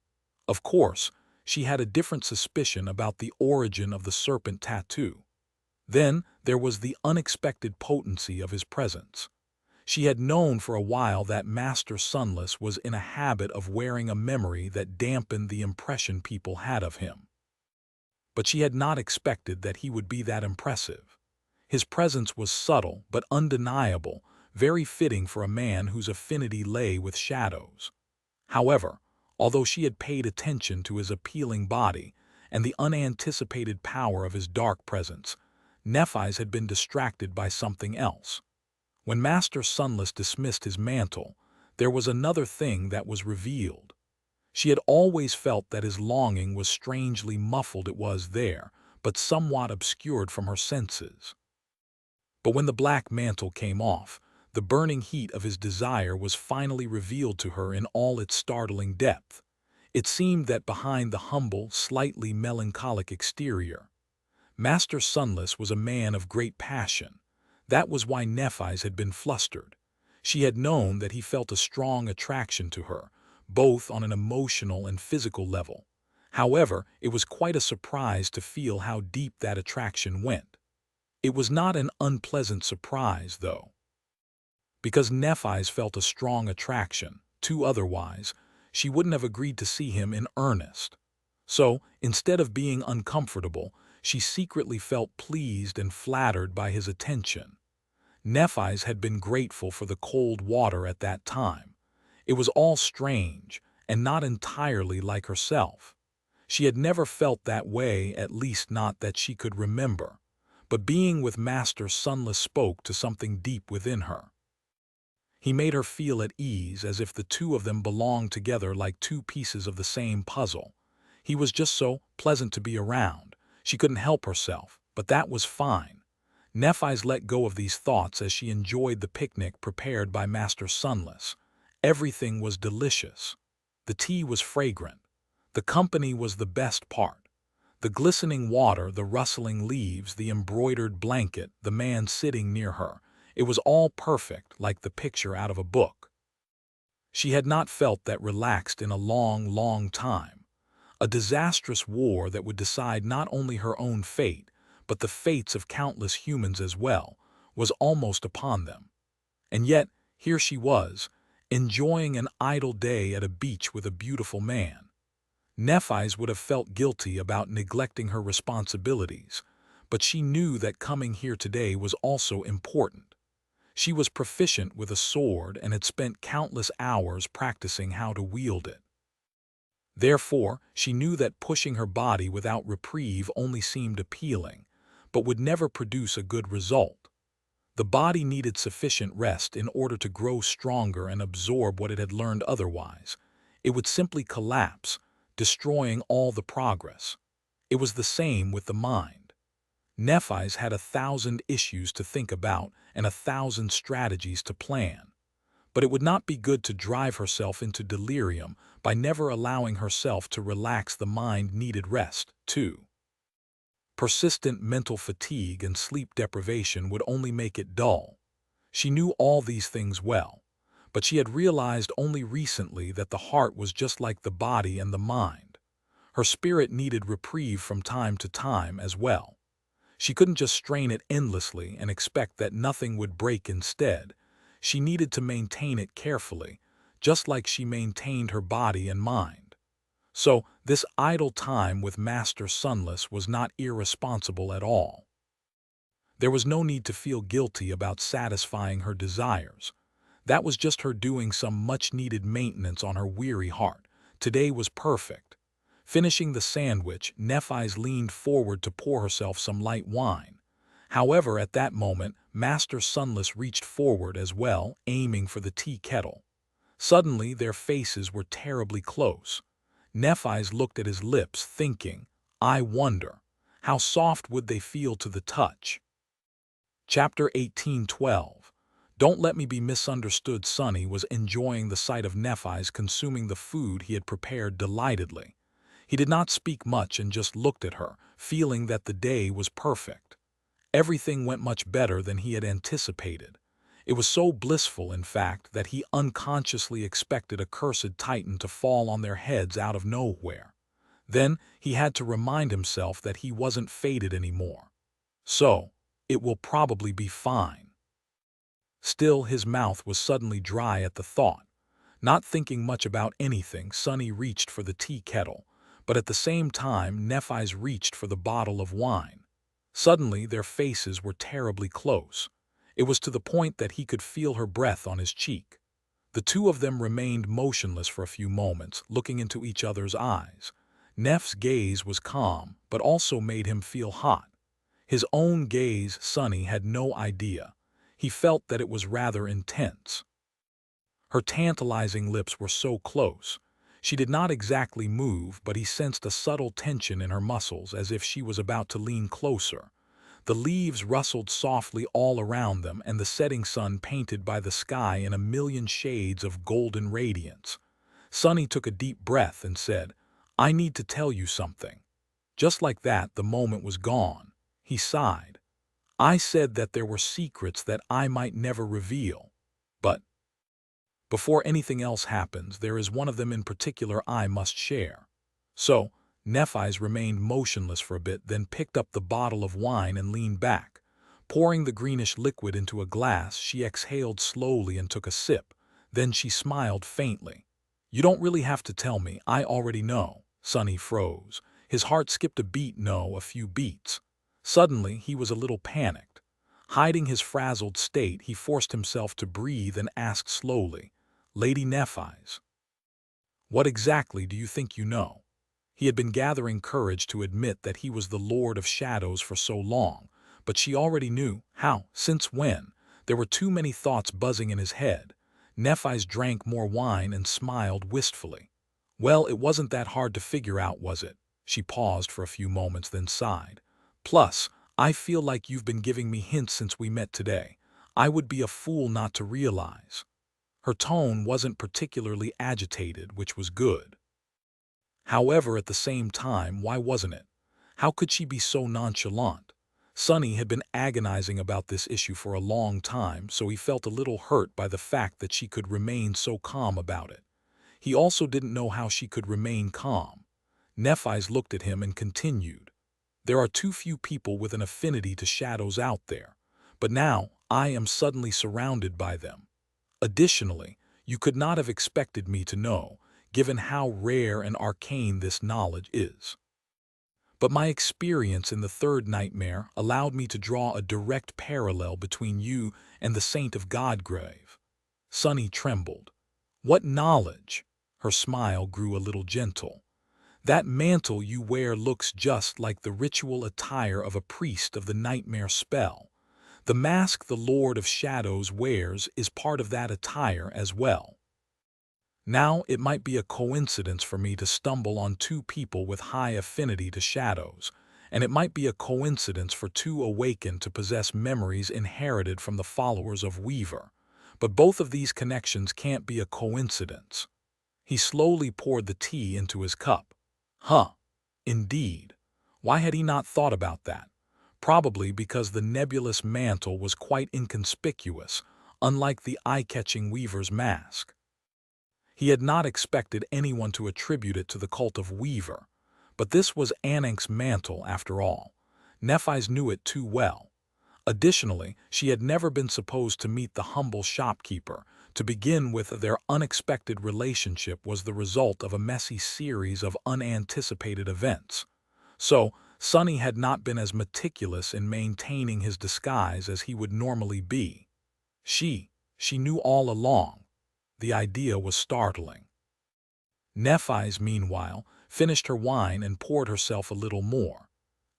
Of course, she had a different suspicion about the origin of the serpent tattoo. Then there was the unexpected potency of his presence. She had known for a while that Master Sunless was in a habit of wearing a memory that dampened the impression people had of him. But she had not expected that he would be that impressive. His presence was subtle but undeniable, very fitting for a man whose affinity lay with shadows. However, although she had paid attention to his appealing body and the unanticipated power of his dark presence, Nephi's had been distracted by something else. When Master Sunless dismissed his mantle, there was another thing that was revealed. She had always felt that his longing was strangely muffled. It was there, but somewhat obscured from her senses. But when the black mantle came off, the burning heat of his desire was finally revealed to her in all its startling depth. It seemed that behind the humble, slightly melancholic exterior, Master Sunless was a man of great passion. That was why Nephis had been flustered. She had known that he felt a strong attraction to her, both on an emotional and physical level. However, it was quite a surprise to feel how deep that attraction went. It was not an unpleasant surprise, though. Because Nephis felt a strong attraction, too otherwise, she wouldn't have agreed to see him in earnest. So, instead of being uncomfortable, she secretly felt pleased and flattered by his attention. Nephis had been grateful for the cold water at that time. It was all strange, and not entirely like herself. She had never felt that way, at least not that she could remember. But being with Master Sunless spoke to something deep within her. He made her feel at ease, as if the two of them belonged together like two pieces of the same puzzle. He was just so pleasant to be around. She couldn't help herself, but that was fine. Nephis let go of these thoughts as she enjoyed the picnic prepared by Master Sunless. Everything was delicious. The tea was fragrant. The company was the best part. The glistening water, the rustling leaves, the embroidered blanket, the man sitting near her. It was all perfect, like the picture out of a book. She had not felt that relaxed in a long, long time. A disastrous war that would decide not only her own fate, but the fates of countless humans as well, was almost upon them. And yet, here she was, enjoying an idle day at a beach with a beautiful man. Nephis would have felt guilty about neglecting her responsibilities, but she knew that coming here today was also important. She was proficient with a sword and had spent countless hours practicing how to wield it. Therefore, she knew that pushing her body without reprieve only seemed appealing, but would never produce a good result. The body needed sufficient rest in order to grow stronger and absorb what it had learned otherwise. It would simply collapse, destroying all the progress. It was the same with the mind. Nephis had 1,000 issues to think about and 1,000 strategies to plan. But it would not be good to drive herself into delirium by never allowing herself to relax. The mind needed rest, too. Persistent mental fatigue and sleep deprivation would only make it dull. She knew all these things well, but she had realized only recently that the heart was just like the body and the mind. Her spirit needed reprieve from time to time as well. She couldn't just strain it endlessly and expect that nothing would break instead. She needed to maintain it carefully, just like she maintained her body and mind. So, this idle time with Master Sunless was not irresponsible at all. There was no need to feel guilty about satisfying her desires. That was just her doing some much-needed maintenance on her weary heart. Today was perfect. Finishing the sandwich, Nephis leaned forward to pour herself some light wine. However, at that moment, Master Sunless reached forward as well, aiming for the tea kettle. Suddenly, their faces were terribly close. Nephis looked at his lips, thinking, I wonder, how soft would they feel to the touch? Chapter 18:12. Don't let me be misunderstood. Sunny was enjoying the sight of Nephis consuming the food he had prepared delightedly. He did not speak much and just looked at her, feeling that the day was perfect. Everything went much better than he had anticipated. It was so blissful, in fact, that he unconsciously expected a cursed titan to fall on their heads out of nowhere. Then he had to remind himself that he wasn't fated anymore. So, it will probably be fine. Still, his mouth was suddenly dry at the thought. Not thinking much about anything, Sunny reached for the tea kettle, but at the same time Nephis reached for the bottle of wine. Suddenly their faces were terribly close. It was to the point that he could feel her breath on his cheek. The two of them remained motionless for a few moments, looking into each other's eyes. Neff's gaze was calm, but also made him feel hot. His own gaze, Sunny had no idea. He felt that it was rather intense. Her tantalizing lips were so close. She did not exactly move, but he sensed a subtle tension in her muscles as if she was about to lean closer. The leaves rustled softly all around them, and the setting sun painted by the sky in a million shades of golden radiance. Sunny took a deep breath and said, I need to tell you something. Just like that, the moment was gone. He sighed. I said that there were secrets that I might never reveal. But before anything else happens, there is one of them in particular I must share. So, Nephi's remained motionless for a bit, then picked up the bottle of wine and leaned back. Pouring the greenish liquid into a glass, she exhaled slowly and took a sip. Then she smiled faintly. You don't really have to tell me, I already know. Sonny froze. His heart skipped a beat, no, a few beats. Suddenly, he was a little panicked. Hiding his frazzled state, he forced himself to breathe and asked slowly, Lady Nephis, what exactly do you think you know? He had been gathering courage to admit that he was the Lord of Shadows for so long, but she already knew. How? Since when? There were too many thoughts buzzing in his head. Nephis drank more wine and smiled wistfully. Well, it wasn't that hard to figure out, was it? She paused for a few moments, then sighed. Plus, I feel like you've been giving me hints since we met today. I would be a fool not to realize. Her tone wasn't particularly agitated, which was good. However, at the same time, why wasn't it? How could she be so nonchalant? Sonny had been agonizing about this issue for a long time, so he felt a little hurt by the fact that she could remain so calm about it. He also didn't know how she could remain calm. Nephis looked at him and continued. There are too few people with an affinity to shadows out there, but now I am suddenly surrounded by them. Additionally, you could not have expected me to know, given how rare and arcane this knowledge is. But my experience in the third nightmare allowed me to draw a direct parallel between you and the Saint of Godgrave. Sonny trembled. What knowledge? Her smile grew a little gentle. That mantle you wear looks just like the ritual attire of a priest of the nightmare spell. The mask the Lord of Shadows wears is part of that attire as well. Now, it might be a coincidence for me to stumble on two people with high affinity to shadows, and it might be a coincidence for two awakened to possess memories inherited from the followers of Weaver. But both of these connections can't be a coincidence. He slowly poured the tea into his cup. Indeed. Why had he not thought about that? Probably because the nebulous mantle was quite inconspicuous, unlike the eye-catching Weaver's mask. He had not expected anyone to attribute it to the cult of Weaver, but this was Anank's mantle after all. Nephis knew it too well. Additionally, she had never been supposed to meet the humble shopkeeper. To begin with, their unexpected relationship was the result of a messy series of unanticipated events. So, Sonny had not been as meticulous in maintaining his disguise as he would normally be. She knew all along. The idea was startling. Nephis, meanwhile, finished her wine and poured herself a little more.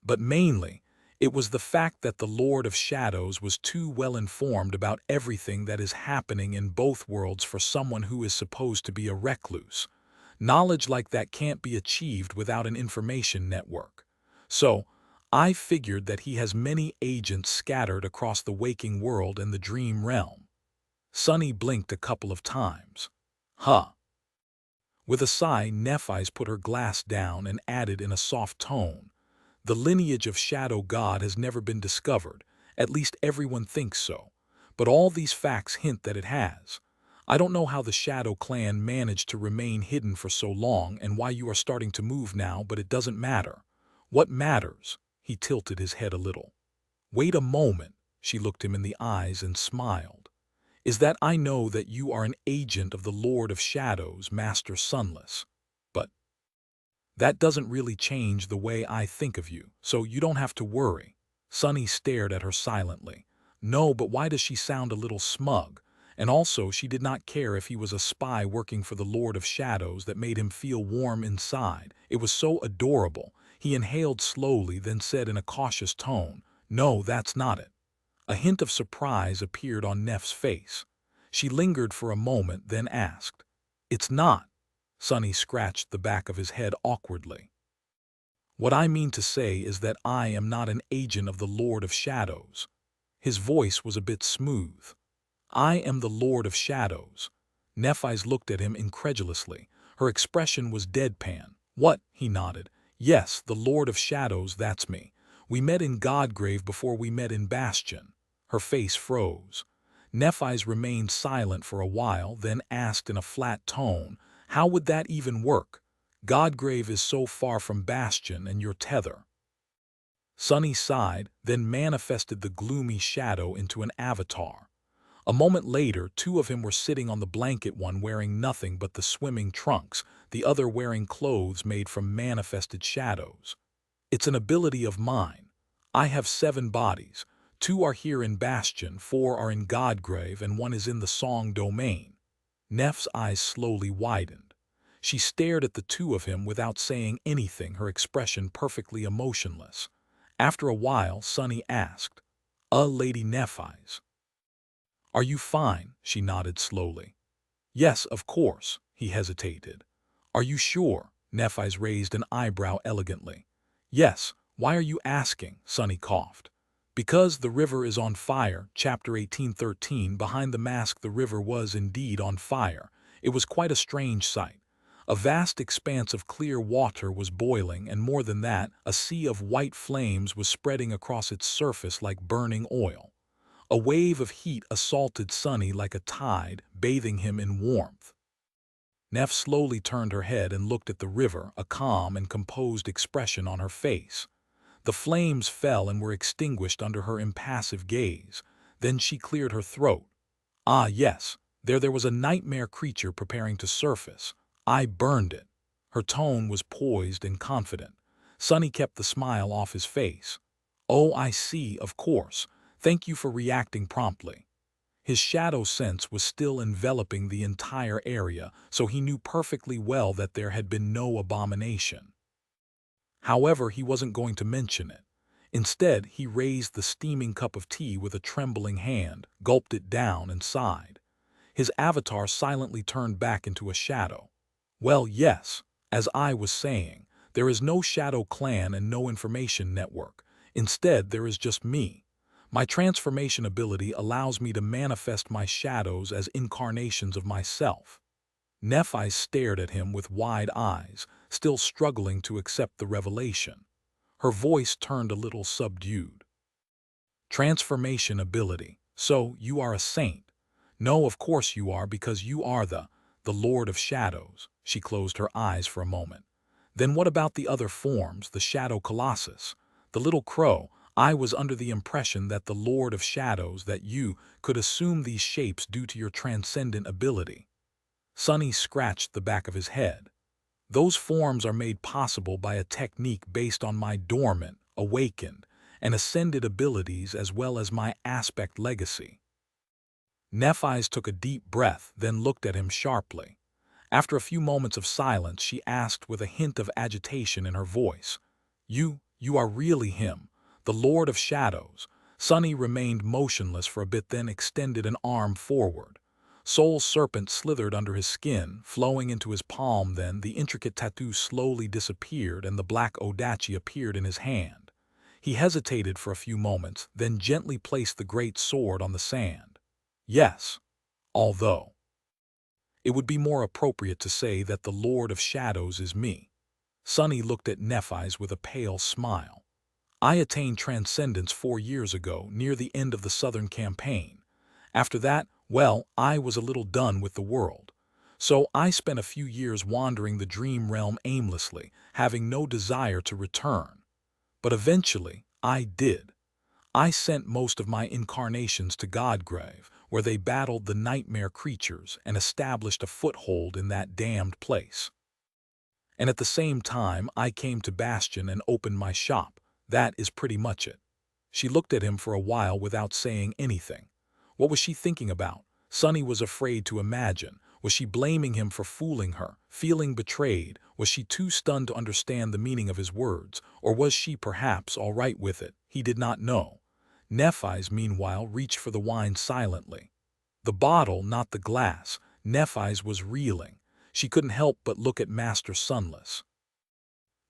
But mainly, it was the fact that the Lord of Shadows was too well informed about everything that is happening in both worlds for someone who is supposed to be a recluse. Knowledge like that can't be achieved without an information network. So, I figured that he has many agents scattered across the waking world and the dream realm. Sonny blinked a couple of times. With a sigh, Nephis put her glass down and added in a soft tone, the lineage of Shadow God has never been discovered, at least everyone thinks so, but all these facts hint that it has. I don't know how the Shadow clan managed to remain hidden for so long and why you are starting to move now, but it doesn't matter. What matters? He tilted his head a little. Wait a moment, she looked him in the eyes and smiled. Is that I know that you are an agent of the Lord of Shadows, Master Sunless. But that doesn't really change the way I think of you, so you don't have to worry. Sonny stared at her silently. No, but why does she sound a little smug? And also, she did not care if he was a spy working for the Lord of Shadows. That made him feel warm inside. It was so adorable. He inhaled slowly, then said in a cautious tone, No, that's not it. A hint of surprise appeared on Neff's face. She lingered for a moment, then asked, It's not. Sonny scratched the back of his head awkwardly. What I mean to say is that I am not an agent of the Lord of Shadows. His voice was a bit smooth. I am the Lord of Shadows. Nephis looked at him incredulously. Her expression was deadpan. What? He nodded. Yes, the Lord of Shadows, that's me. We met in Godgrave before we met in Bastion. Her face froze. Nephi's remained silent for a while, then asked in a flat tone, "How would that even work? Godgrave is so far from Bastion and your tether." Sunny sighed, then manifested the gloomy shadow into an avatar. A moment later, two of him were sitting on the blanket, one wearing nothing but the swimming trunks, the other wearing clothes made from manifested shadows. "It's an ability of mine. I have 7 bodies. 2 are here in Bastion, 4 are in Godgrave, and 1 is in the Song domain." Neph's eyes slowly widened. She stared at the two of him without saying anything, her expression perfectly emotionless. After a while, Sunny asked, Lady Nephis, are you fine?" She nodded slowly. "Yes, of course." He hesitated. "Are you sure?" Nephis raised an eyebrow elegantly. "Yes. Why are you asking?" Sunny coughed. "Because the river is on fire." Chapter 18:13. Behind the mask, the river was indeed on fire. It was quite a strange sight. A vast expanse of clear water was boiling, and more than that, a sea of white flames was spreading across its surface like burning oil. A wave of heat assaulted Sunny like a tide, bathing him in warmth. Neph slowly turned her head and looked at the river, a calm and composed expression on her face. The flames fell and were extinguished under her impassive gaze. Then she cleared her throat. "Ah, yes, there was a nightmare creature preparing to surface. I burned it." Her tone was poised and confident. Sunny kept the smile off his face. "Oh, I see, of course. Thank you for reacting promptly." His shadow sense was still enveloping the entire area, so he knew perfectly well that there had been no abomination. However, he wasn't going to mention it. Instead, he raised the steaming cup of tea with a trembling hand, gulped it down, and sighed. His avatar silently turned back into a shadow. "Well, yes, as I was saying, there is no shadow clan and no information network. Instead, there is just me. My transformation ability allows me to manifest my shadows as incarnations of myself." Nephi stared at him with wide eyes, still struggling to accept the revelation. Her voice turned a little subdued. "Transformation ability. So, you are a saint." "No, of course you are, because you are the Lord of Shadows." She closed her eyes for a moment. "Then what about the other forms, the Shadow Colossus, the little crow? I was under the impression that the Lord of Shadows, that you could assume these shapes due to your transcendent ability." Sunny scratched the back of his head. "Those forms are made possible by a technique based on my dormant, awakened, and ascended abilities as well as my aspect legacy." Nephis took a deep breath, then looked at him sharply. After a few moments of silence, she asked with a hint of agitation in her voice, You are really him, the Lord of Shadows?" Sunny remained motionless for a bit, then extended an arm forward. Soul Serpent slithered under his skin, flowing into his palm. Then the intricate tattoo slowly disappeared and the black Odachi appeared in his hand. He hesitated for a few moments, then gently placed the great sword on the sand. "Yes, although it would be more appropriate to say that the Lord of Shadows is me." Sunny looked at Nephis with a pale smile. "I attained transcendence 4 years ago, near the end of the Southern Campaign. After that, well, I was a little done with the world. So I spent a few years wandering the dream realm aimlessly, having no desire to return. But eventually, I did. I sent most of my incarnations to Godgrave, where they battled the nightmare creatures and established a foothold in that damned place. And at the same time, I came to Bastion and opened my shop. That is pretty much it." She looked at him for a while without saying anything. What was she thinking about? Sunny was afraid to imagine. Was she blaming him for fooling her, feeling betrayed? Was she too stunned to understand the meaning of his words? Or was she perhaps all right with it? He did not know. Nephis, meanwhile, reached for the wine silently. The bottle, not the glass. Nephis was reeling. She couldn't help but look at Master Sunless.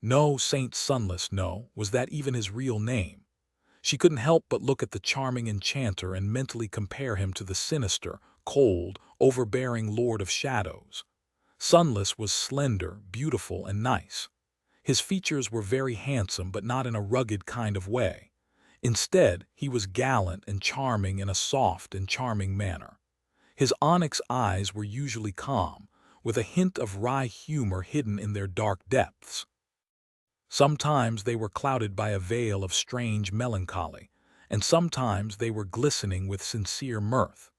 No, Saint Sunless, no, was that even his real name? She couldn't help but look at the charming enchanter and mentally compare him to the sinister, cold, overbearing Lord of Shadows. Sunless was slender, beautiful, and nice. His features were very handsome, but not in a rugged kind of way. Instead, he was gallant and charming in a soft and charming manner. His onyx eyes were usually calm, with a hint of wry humor hidden in their dark depths. Sometimes they were clouded by a veil of strange melancholy, and sometimes they were glistening with sincere mirth.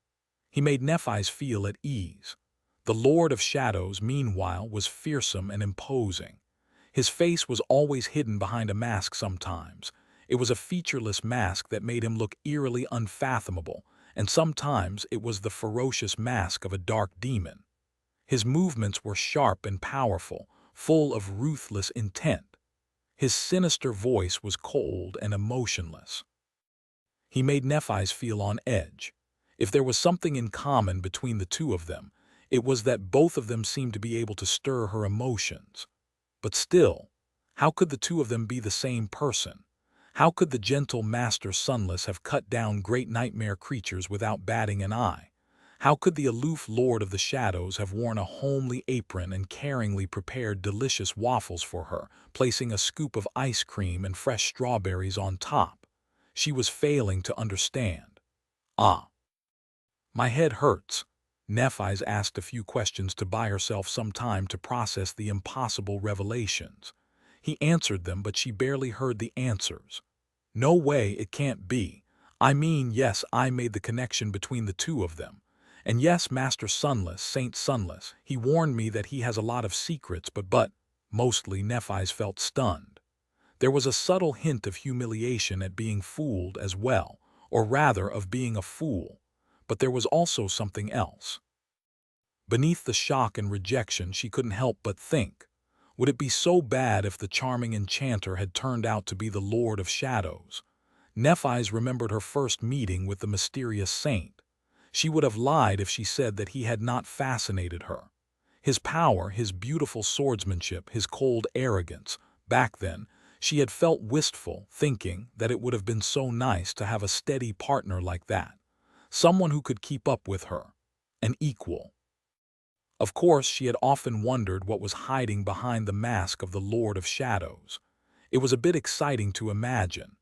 He made Nephi's feel at ease. The Lord of Shadows, meanwhile, was fearsome and imposing. His face was always hidden behind a mask sometimes. It was a featureless mask that made him look eerily unfathomable, and sometimes it was the ferocious mask of a dark demon. His movements were sharp and powerful, full of ruthless intent. His sinister voice was cold and emotionless. He made Nephi's feel on edge. If there was something in common between the two of them, it was that both of them seemed to be able to stir her emotions. But still, how could the two of them be the same person? How could the gentle Master Sunless have cut down great nightmare creatures without batting an eye? How could the aloof Lord of the Shadows have worn a homely apron and caringly prepared delicious waffles for her, placing a scoop of ice cream and fresh strawberries on top? She was failing to understand. Ah, my head hurts. Nephi's asked a few questions to buy herself some time to process the impossible revelations. He answered them, but she barely heard the answers. No way, it can't be. I mean, yes, I made the connection between the two of them. And yes, Master Sunless, Saint Sunless, he warned me that he has a lot of secrets, but, mostly Nephi's felt stunned. There was a subtle hint of humiliation at being fooled as well, or rather of being a fool. But there was also something else. Beneath the shock and rejection, she couldn't help but think, would it be so bad if the charming enchanter had turned out to be the Lord of Shadows? Nephi's remembered her first meeting with the mysterious saint. She would have lied if she said that he had not fascinated her. His power, his beautiful swordsmanship, his cold arrogance. Back then, she had felt wistful, thinking that it would have been so nice to have a steady partner like that. Someone who could keep up with her. An equal. Of course, she had often wondered what was hiding behind the mask of the Lord of Shadows. It was a bit exciting to imagine.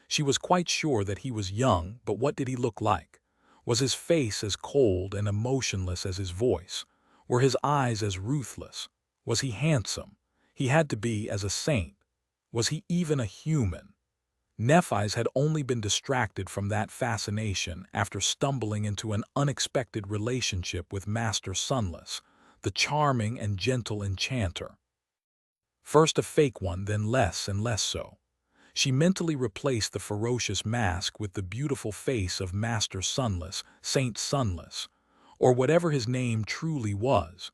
She was quite sure that he was young, but what did he look like? Was his face as cold and emotionless as his voice? Were his eyes as ruthless? Was he handsome? He had to be as a saint. Was he even a human? Nephi's had only been distracted from that fascination after stumbling into an unexpected relationship with Master Sunless, the charming and gentle enchanter. First a fake one, then less and less so. She mentally replaced the ferocious mask with the beautiful face of Master Sunless, Saint Sunless, or whatever his name truly was.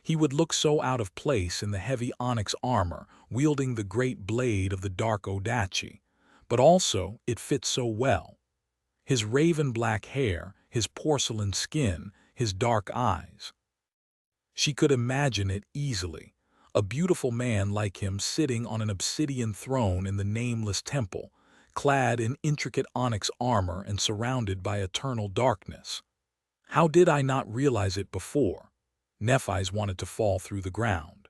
He would look so out of place in the heavy onyx armor, wielding the great blade of the dark Odachi. But also, it fit so well. His raven-black hair, his porcelain skin, his dark eyes. She could imagine it easily. A beautiful man like him sitting on an obsidian throne in the nameless temple, clad in intricate onyx armor and surrounded by eternal darkness. How did I not realize it before? Nephi's wanted to fall through the ground.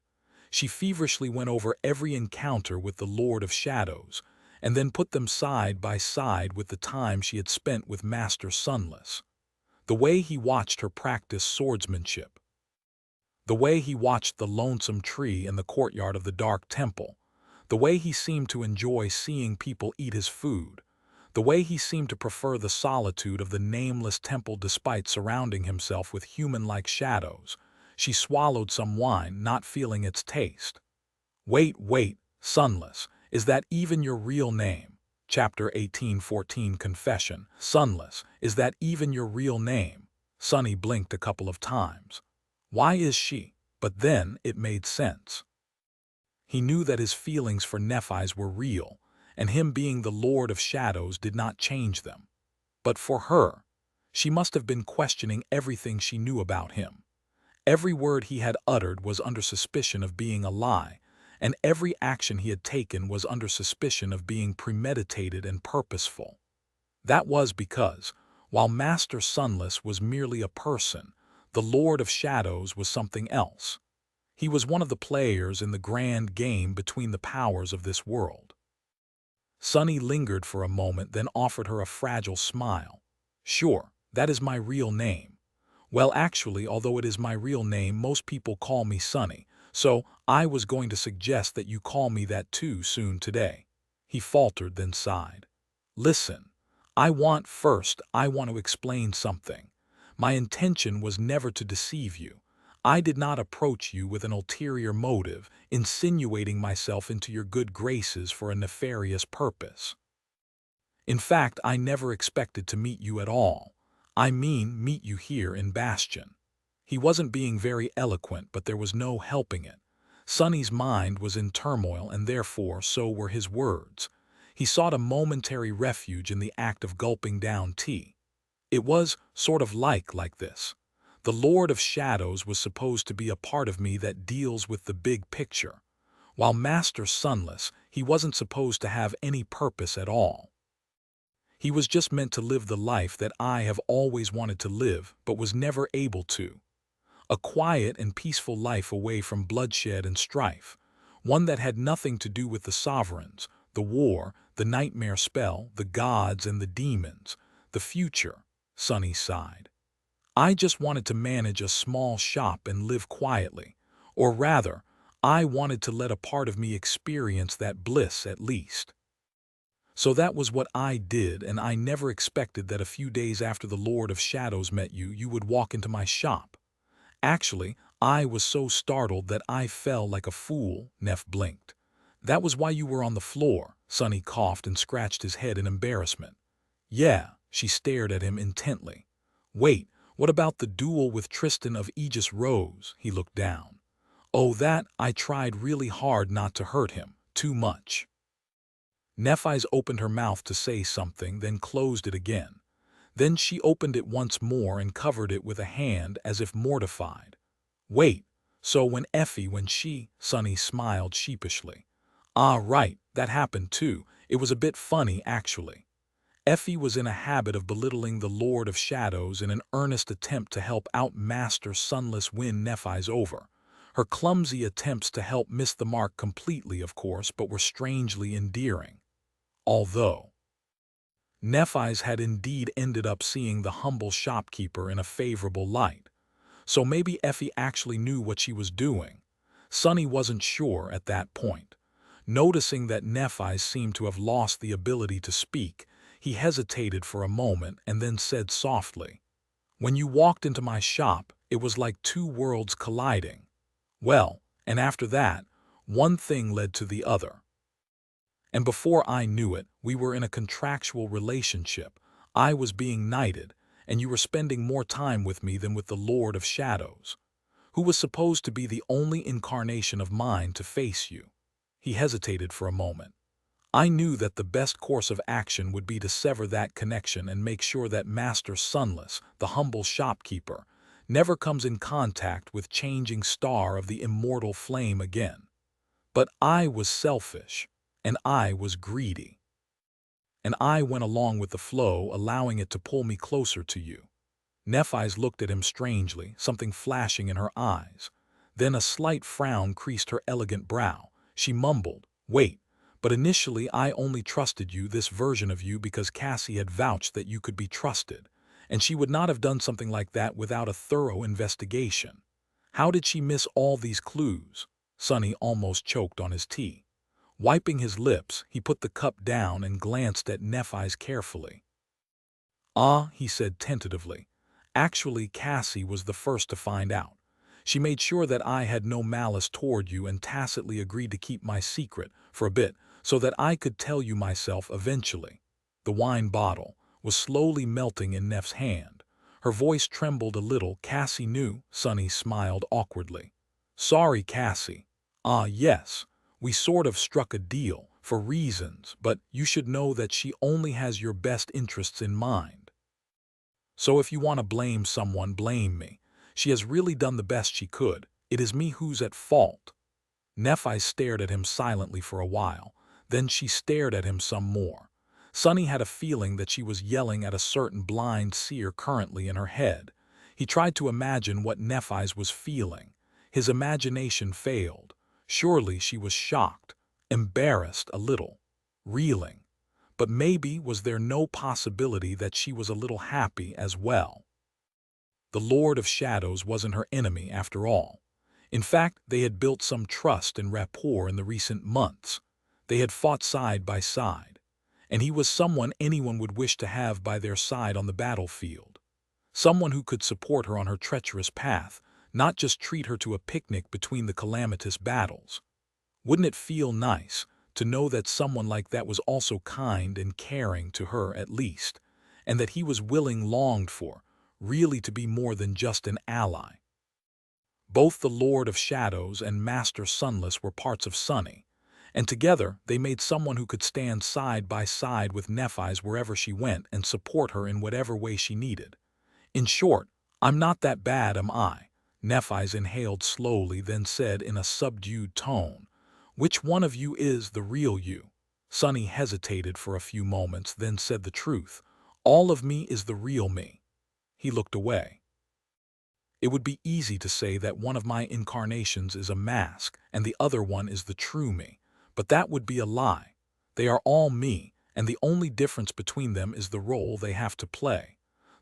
She feverishly went over every encounter with the Lord of Shadows, and then put them side by side with the time she had spent with Master Sunless. The way he watched her practice swordsmanship. The way he watched the lonesome tree in the courtyard of the dark temple. The way he seemed to enjoy seeing people eat his food. The way he seemed to prefer the solitude of the nameless temple despite surrounding himself with human-like shadows. She swallowed some wine, not feeling its taste. Wait, Sunless, is that even your real name? Chapter 18:14 Confession. Sunless, is that even your real name? Sunny blinked a couple of times. Why is she? But then it made sense. He knew that his feelings for Nephi's were real, and him being the Lord of Shadows did not change them. But for her, she must have been questioning everything she knew about him. Every word he had uttered was under suspicion of being a lie, and every action he had taken was under suspicion of being premeditated and purposeful. That was because, while Master Sunless was merely a person, the Lord of Shadows was something else. He was one of the players in the grand game between the powers of this world. Sunny lingered for a moment, then offered her a fragile smile. Sure, that is my real name. Well, actually, although it is my real name, most people call me Sunny, so I was going to suggest that you call me that too soon today. He faltered, then sighed. Listen, I want to explain something. My intention was never to deceive you. I did not approach you with an ulterior motive, insinuating myself into your good graces for a nefarious purpose. In fact, I never expected to meet you at all. I mean, meet you here in Bastion. He wasn't being very eloquent, but there was no helping it. Sunny's mind was in turmoil, and therefore so were his words. He sought a momentary refuge in the act of gulping down tea. It was sort of like this. The Lord of Shadows was supposed to be a part of me that deals with the big picture. While Master Sunless, he wasn't supposed to have any purpose at all. He was just meant to live the life that I have always wanted to live, but was never able to. A quiet and peaceful life away from bloodshed and strife. One that had nothing to do with the sovereigns, the war, the nightmare spell, the gods and the demons, the future. Sunny sighed. I just wanted to manage a small shop and live quietly. Or rather, I wanted to let a part of me experience that bliss at least. So that was what I did, and I never expected that a few days after the Lord of Shadows met you, you would walk into my shop. Actually, I was so startled that I fell like a fool, Neff blinked. That was why you were on the floor. Sunny coughed and scratched his head in embarrassment. Yeah, she stared at him intently. Wait, what about the duel with Tristan of Aegis Rose? He looked down. Oh, that, I tried really hard not to hurt him, too much. Nephise opened her mouth to say something, then closed it again. Then she opened it once more and covered it with a hand as if mortified. Wait, so when Sunny smiled sheepishly. Ah, right, that happened too. It was a bit funny, actually. Effie was in a habit of belittling the Lord of Shadows in an earnest attempt to help out Master Sunless win Nephise over. Her clumsy attempts to help missed the mark completely, of course, but were strangely endearing. Although Nephise had indeed ended up seeing the humble shopkeeper in a favorable light. So maybe Effie actually knew what she was doing. Sunny wasn't sure at that point. Noticing that Nephise seemed to have lost the ability to speak, he hesitated for a moment and then said softly, When you walked into my shop, it was like two worlds colliding. Well, and after that, one thing led to the other. And before I knew it, we were in a contractual relationship. I was being knighted, and you were spending more time with me than with the Lord of Shadows, who was supposed to be the only incarnation of mine to face you. He hesitated for a moment. I knew that the best course of action would be to sever that connection and make sure that Master Sunless, the humble shopkeeper, never comes in contact with changing star of the immortal flame again. But I was selfish, and I was greedy. And I went along with the flow, allowing it to pull me closer to you. Nephise looked at him strangely, something flashing in her eyes. Then a slight frown creased her elegant brow. She mumbled, Wait, but initially I only trusted you, this version of you, because Cassie had vouched that you could be trusted, and she would not have done something like that without a thorough investigation. How did she miss all these clues? Sunny almost choked on his tea. Wiping his lips, he put the cup down and glanced at Nephise carefully. Ah, he said tentatively. Actually, Cassie was the first to find out. She made sure that I had no malice toward you and tacitly agreed to keep my secret for a bit so that I could tell you myself eventually. The wine bottle was slowly melting in Neff's hand. Her voice trembled a little. Cassie knew. Sunny smiled awkwardly. Sorry, Cassie. Ah, yes. We sort of struck a deal, for reasons, but you should know that she only has your best interests in mind. So if you want to blame someone, blame me. She has really done the best she could. It is me who's at fault. Nephise stared at him silently for a while. Then she stared at him some more. Sunny had a feeling that she was yelling at a certain blind seer currently in her head. He tried to imagine what Nephise was feeling. His imagination failed. Surely she was shocked, embarrassed a little, reeling. But maybe was there no possibility that she was a little happy as well? The Lord of Shadows wasn't her enemy after all. In fact, they had built some trust and rapport in the recent months. They had fought side by side, and he was someone anyone would wish to have by their side on the battlefield. Someone who could support her on her treacherous path, not just treat her to a picnic between the calamitous battles. Wouldn't it feel nice to know that someone like that was also kind and caring to her at least, and that he was willing, longed for, really to be more than just an ally? Both the Lord of Shadows and Master Sunless were parts of Sunny, and together they made someone who could stand side by side with Nephi's wherever she went and support her in whatever way she needed. In short, I'm not that bad, am I? Nephi's inhaled slowly, then said in a subdued tone, "Which one of you is the real you?" Sunny hesitated for a few moments, then said the truth. "All of me is the real me." He looked away. It would be easy to say that one of my incarnations is a mask and the other one is the true me, but that would be a lie. They are all me, and the only difference between them is the role they have to play.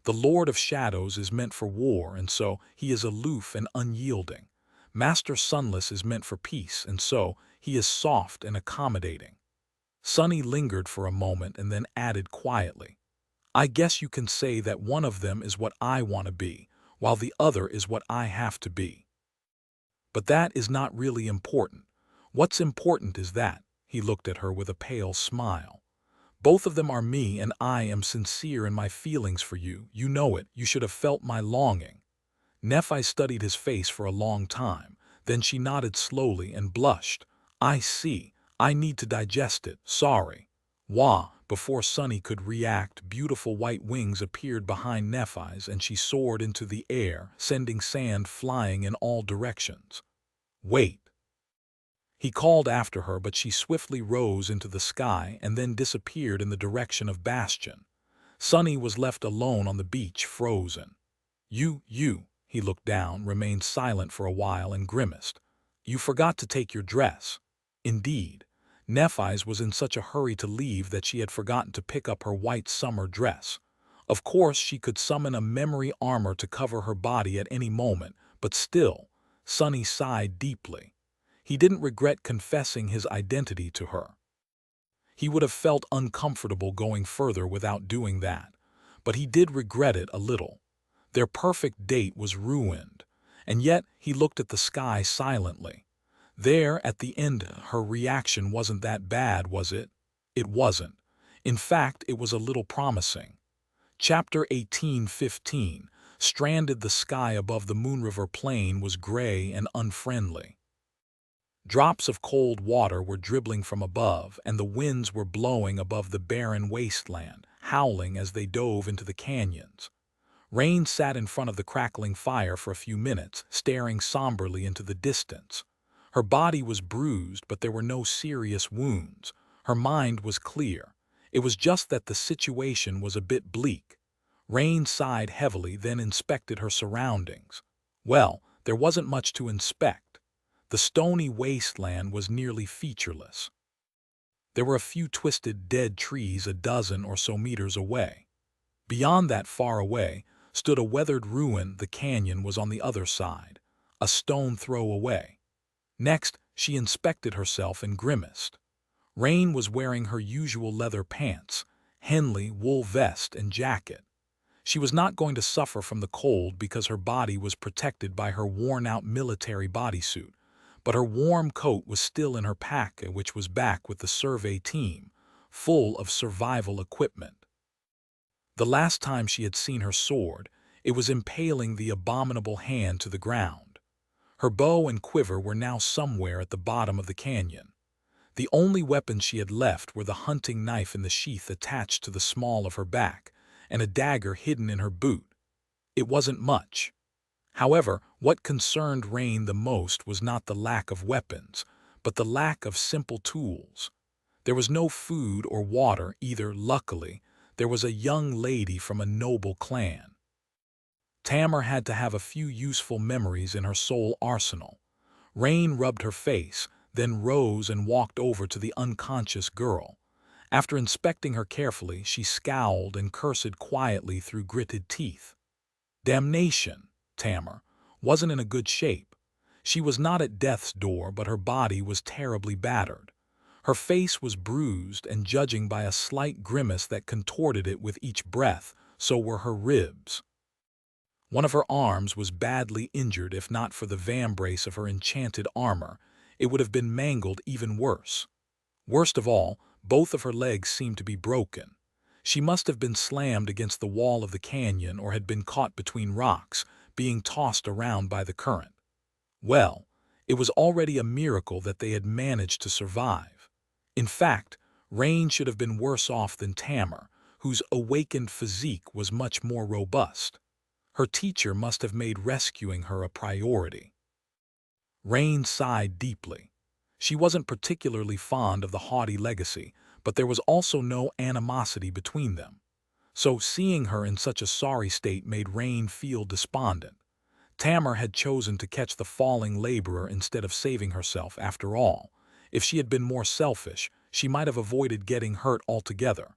The Lord of Shadows is meant for war, and so he is aloof and unyielding. Master Sunless is meant for peace, and so he is soft and accommodating. Sunny lingered for a moment and then added quietly, "I guess you can say that one of them is what I want to be, while the other is what I have to be. But that is not really important. What's important is that," he looked at her with a pale smile, "both of them are me, and I am sincere in my feelings for you. You know it. You should have felt my longing." Nephi studied his face for a long time. Then she nodded slowly and blushed. "I see. I need to digest it. Sorry." Wah! Before Sunny could react, beautiful white wings appeared behind Nephi's and she soared into the air, sending sand flying in all directions. "Wait!" He called after her, but she swiftly rose into the sky and then disappeared in the direction of Bastion. Sunny was left alone on the beach, frozen. You, he looked down, remained silent for a while and grimaced. "You forgot to take your dress." Indeed, Nephi's was in such a hurry to leave that she had forgotten to pick up her white summer dress. Of course, she could summon a memory armor to cover her body at any moment, but still, Sunny sighed deeply. He didn't regret confessing his identity to her. He would have felt uncomfortable going further without doing that, but he did regret it a little. Their perfect date was ruined, and yet he looked at the sky silently. There, at the end, her reaction wasn't that bad, was it? It wasn't. In fact, it was a little promising. Chapter 18:15, stranded. The sky above the Moon River plain was gray and unfriendly. Drops of cold water were dribbling from above, and the winds were blowing above the barren wasteland, howling as they dove into the canyons. Rain sat in front of the crackling fire for a few minutes, staring somberly into the distance. Her body was bruised, but there were no serious wounds. Her mind was clear. It was just that the situation was a bit bleak. Rain sighed heavily, then inspected her surroundings. Well, there wasn't much to inspect. The stony wasteland was nearly featureless. There were a few twisted dead trees a dozen or so meters away. Beyond that, far away, stood a weathered ruin. The canyon was on the other side, a stone throw away. Next, she inspected herself and grimaced. Rain was wearing her usual leather pants, Henley wool vest and jacket. She was not going to suffer from the cold because her body was protected by her worn-out military bodysuit, but her warm coat was still in her pack, which was back with the survey team, full of survival equipment. The last time she had seen her sword, it was impaling the abominable hand to the ground. Her bow and quiver were now somewhere at the bottom of the canyon. The only weapons she had left were the hunting knife in the sheath attached to the small of her back, and a dagger hidden in her boot. It wasn't much. However, what concerned Rain the most was not the lack of weapons, but the lack of simple tools. There was no food or water either. Luckily, there was a young lady from a noble clan. Tamar had to have a few useful memories in her soul arsenal. Rain rubbed her face, then rose and walked over to the unconscious girl. After inspecting her carefully, she scowled and cursed quietly through gritted teeth. Damnation, Tamar, wasn't in a good shape. She was not at death's door, but her body was terribly battered. Her face was bruised, and judging by a slight grimace that contorted it with each breath, so were her ribs. One of her arms was badly injured. If not for the vambrace of her enchanted armor, it would have been mangled even worse. Worst of all, both of her legs seemed to be broken. She must have been slammed against the wall of the canyon or had been caught between rocks, being tossed around by the current. Well, it was already a miracle that they had managed to survive. In fact, Rain should have been worse off than Tamar, whose awakened physique was much more robust. Her teacher must have made rescuing her a priority. Rain sighed deeply. She wasn't particularly fond of the haughty legacy, but there was also no animosity between them. So seeing her in such a sorry state made Rain feel despondent. Tamar had chosen to catch the falling laborer instead of saving herself after all. If she had been more selfish, she might have avoided getting hurt altogether.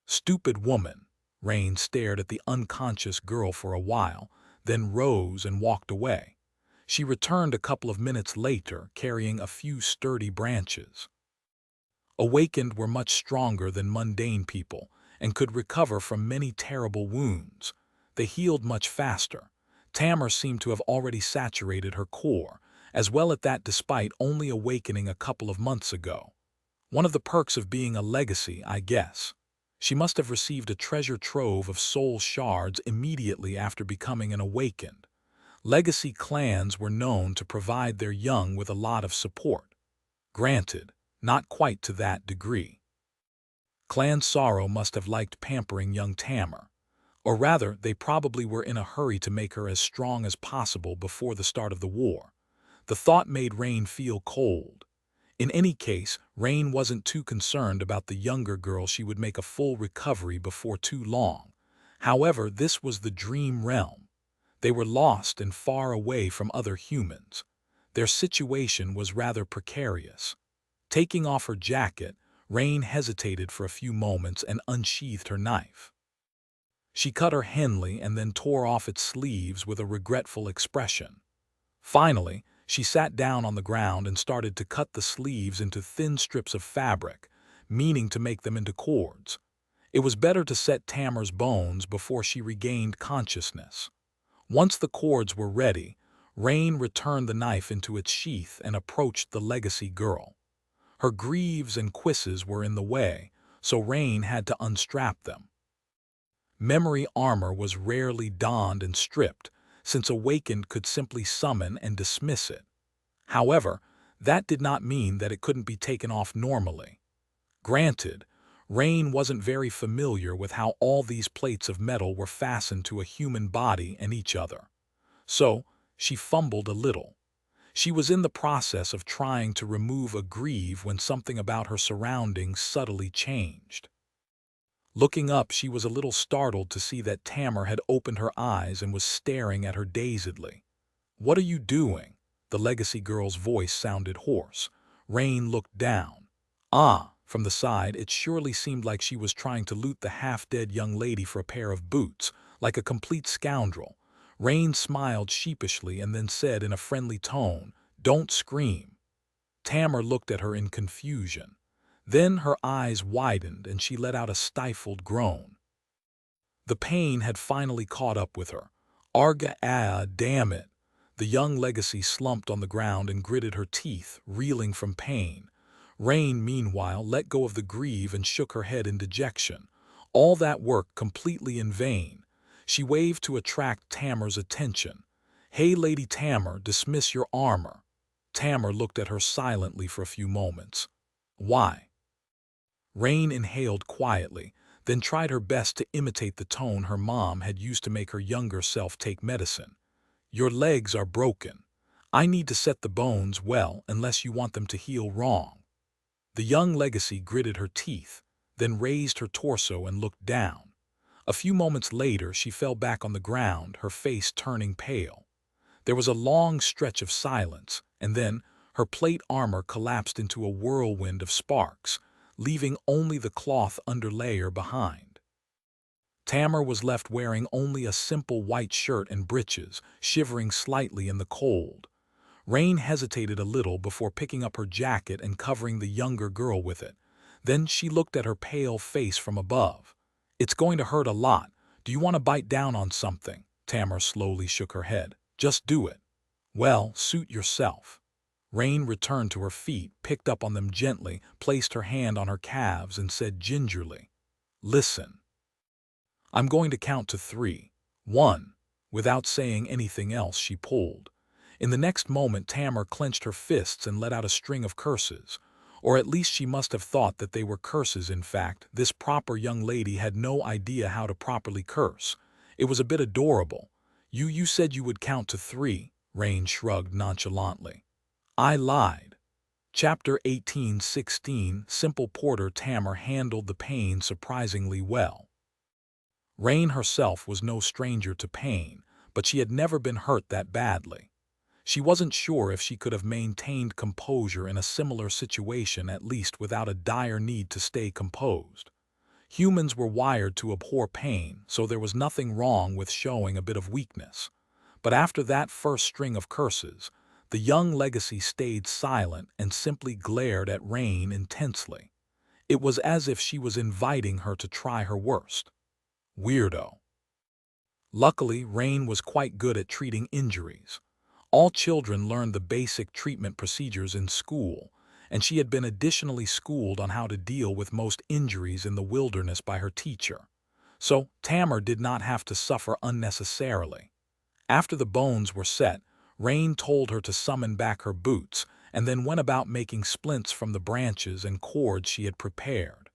Stupid woman. Rain stared at the unconscious girl for a while, then rose and walked away. She returned a couple of minutes later, carrying a few sturdy branches. Awakened were much stronger than mundane people and could recover from many terrible wounds. They healed much faster. Tamar seemed to have already saturated her core, as well at that despite only awakening a couple of months ago. One of the perks of being a legacy, I guess. She must have received a treasure trove of soul shards immediately after becoming an awakened. Legacy clans were known to provide their young with a lot of support. Granted, not quite to that degree. Clan Sorrow must have liked pampering young Tamar. Or rather, they probably were in a hurry to make her as strong as possible before the start of the war. The thought made Rain feel cold. In any case, Rain wasn't too concerned about the younger girl. She would make a full recovery before too long. However, this was the dream realm. They were lost and far away from other humans. Their situation was rather precarious. Taking off her jacket, Rain hesitated for a few moments and unsheathed her knife. She cut her Henley and then tore off its sleeves with a regretful expression. Finally, she sat down on the ground and started to cut the sleeves into thin strips of fabric, meaning to make them into cords. It was better to set Tamar's bones before she regained consciousness. Once the cords were ready, Rain returned the knife into its sheath and approached the legacy girl. Her greaves and cuisses were in the way, so Rain had to unstrap them. Memory armor was rarely donned and stripped, since Awakened could simply summon and dismiss it. However, that did not mean that it couldn't be taken off normally. Granted, Rain wasn't very familiar with how all these plates of metal were fastened to a human body and each other. So, she fumbled a little. She was in the process of trying to remove a greave when something about her surroundings subtly changed. Looking up, she was a little startled to see that Tamar had opened her eyes and was staring at her dazedly. "What are you doing?" The legacy girl's voice sounded hoarse. Rain looked down. From the side, it surely seemed like she was trying to loot the half-dead young lady for a pair of boots, like a complete scoundrel. Rain smiled sheepishly and then said in a friendly tone, "Don't scream." Tamar looked at her in confusion. Then her eyes widened and she let out a stifled groan. The pain had finally caught up with her. Damn it. The young legacy slumped on the ground and gritted her teeth, reeling from pain. Rain, meanwhile, let go of the greave and shook her head in dejection. All that work completely in vain. She waved to attract Tamar's attention. "Hey, Lady Tamar, dismiss your armor." Tamar looked at her silently for a few moments. "Why?" Rain inhaled quietly, then tried her best to imitate the tone her mom had used to make her younger self take medicine. "Your legs are broken. I need to set the bones well unless you want them to heal wrong." The young legacy gritted her teeth, then raised her torso and looked down. A few moments later, she fell back on the ground, her face turning pale. There was a long stretch of silence, and then her plate armor collapsed into a whirlwind of sparks, leaving only the cloth underlayer behind. Tamar was left wearing only a simple white shirt and breeches, shivering slightly in the cold. Rain hesitated a little before picking up her jacket and covering the younger girl with it. Then she looked at her pale face from above. "It's going to hurt a lot. Do you want to bite down on something?" Tamar slowly shook her head. "Just do it." "Well, suit yourself." Rain returned to her feet, picked up on them gently, placed her hand on her calves, and said gingerly, "Listen. I'm going to count to 3. 1. Without saying anything else, she pulled. In the next moment, Tamar clenched her fists and let out a string of curses. Or at least she must have thought that they were curses. In fact, this proper young lady had no idea how to properly curse. It was a bit adorable. You said you would count to 3, Rain shrugged nonchalantly. I lied. Chapter 18:16. Simple Porter. Tamar handled the pain surprisingly well. Rain herself was no stranger to pain, but she had never been hurt that badly. She wasn't sure if she could have maintained composure in a similar situation, at least without a dire need to stay composed. Humans were wired to abhor pain, so there was nothing wrong with showing a bit of weakness. But after that first string of curses, the young legacy stayed silent and simply glared at Rain intensely. It was as if she was inviting her to try her worst. Weirdo. Luckily, Rain was quite good at treating injuries. All children learned the basic treatment procedures in school, and she had been additionally schooled on how to deal with most injuries in the wilderness by her teacher. So Tamar did not have to suffer unnecessarily. After the bones were set, Rain told her to summon back her boots, and then went about making splints from the branches and cords she had prepared.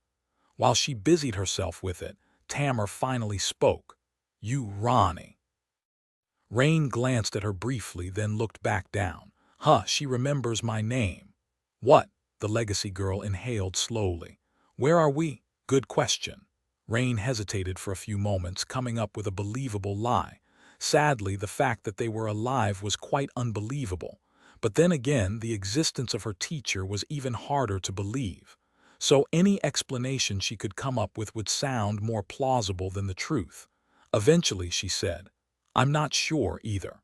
While she busied herself with it, Tamar finally spoke. "You Ronnie." Rain glanced at her briefly, then looked back down. "Huh, she remembers my name." "What?" the legacy girl inhaled slowly. "Where are we?" "Good question." Rain hesitated for a few moments, coming up with a believable lie. Sadly, the fact that they were alive was quite unbelievable. But then again, the existence of her teacher was even harder to believe. So any explanation she could come up with would sound more plausible than the truth. Eventually, she said, "I'm not sure either.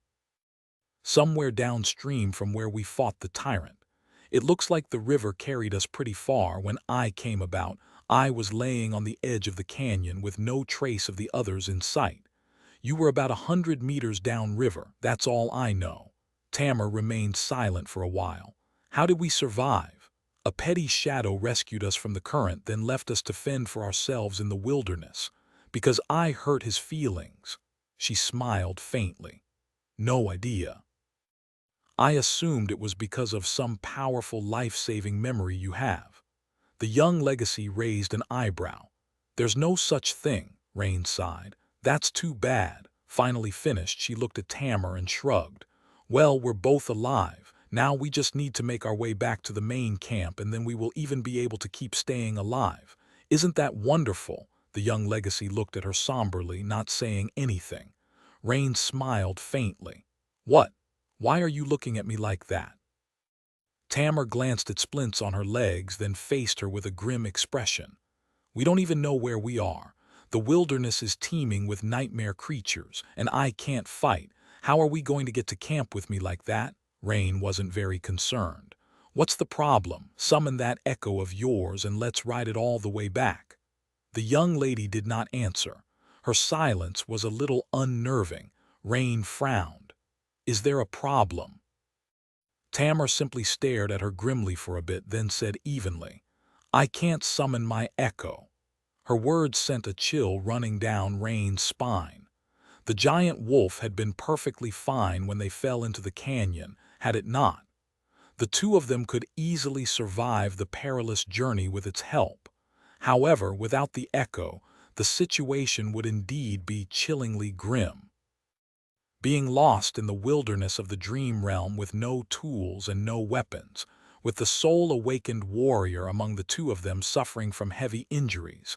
Somewhere downstream from where we fought the tyrant. It looks like the river carried us pretty far. When I came about, I was laying on the edge of the canyon with no trace of the others in sight. You were about 100 meters downriver, that's all I know." Tamar remained silent for a while. "How did we survive? A petty shadow rescued us from the current, then left us to fend for ourselves in the wilderness. Because I hurt his feelings." She smiled faintly. "No idea. I assumed it was because of some powerful life-saving memory you have." The young legacy raised an eyebrow. "There's no such thing," Rain sighed. "That's too bad." Finally finished, she looked at Tamar and shrugged. "Well, we're both alive. Now we just need to make our way back to the main camp, and then we will even be able to keep staying alive. Isn't that wonderful?" The young legacy looked at her somberly, not saying anything. Rain smiled faintly. "What? Why are you looking at me like that?" Tamar glanced at splints on her legs, then faced her with a grim expression. "We don't even know where we are. The wilderness is teeming with nightmare creatures, and I can't fight. How are we going to get to camp with me like that?" Rain wasn't very concerned. "What's the problem? Summon that echo of yours and let's ride it all the way back." The young lady did not answer. Her silence was a little unnerving. Rain frowned. "Is there a problem?" Tamar simply stared at her grimly for a bit, then said evenly, "I can't summon my echo." Her words sent a chill running down Rain's spine. The giant wolf had been perfectly fine when they fell into the canyon, had it not? The two of them could easily survive the perilous journey with its help. However, without the echo, the situation would indeed be chillingly grim. Being lost in the wilderness of the dream realm with no tools and no weapons, with the sole awakened warrior among the two of them suffering from heavy injuries,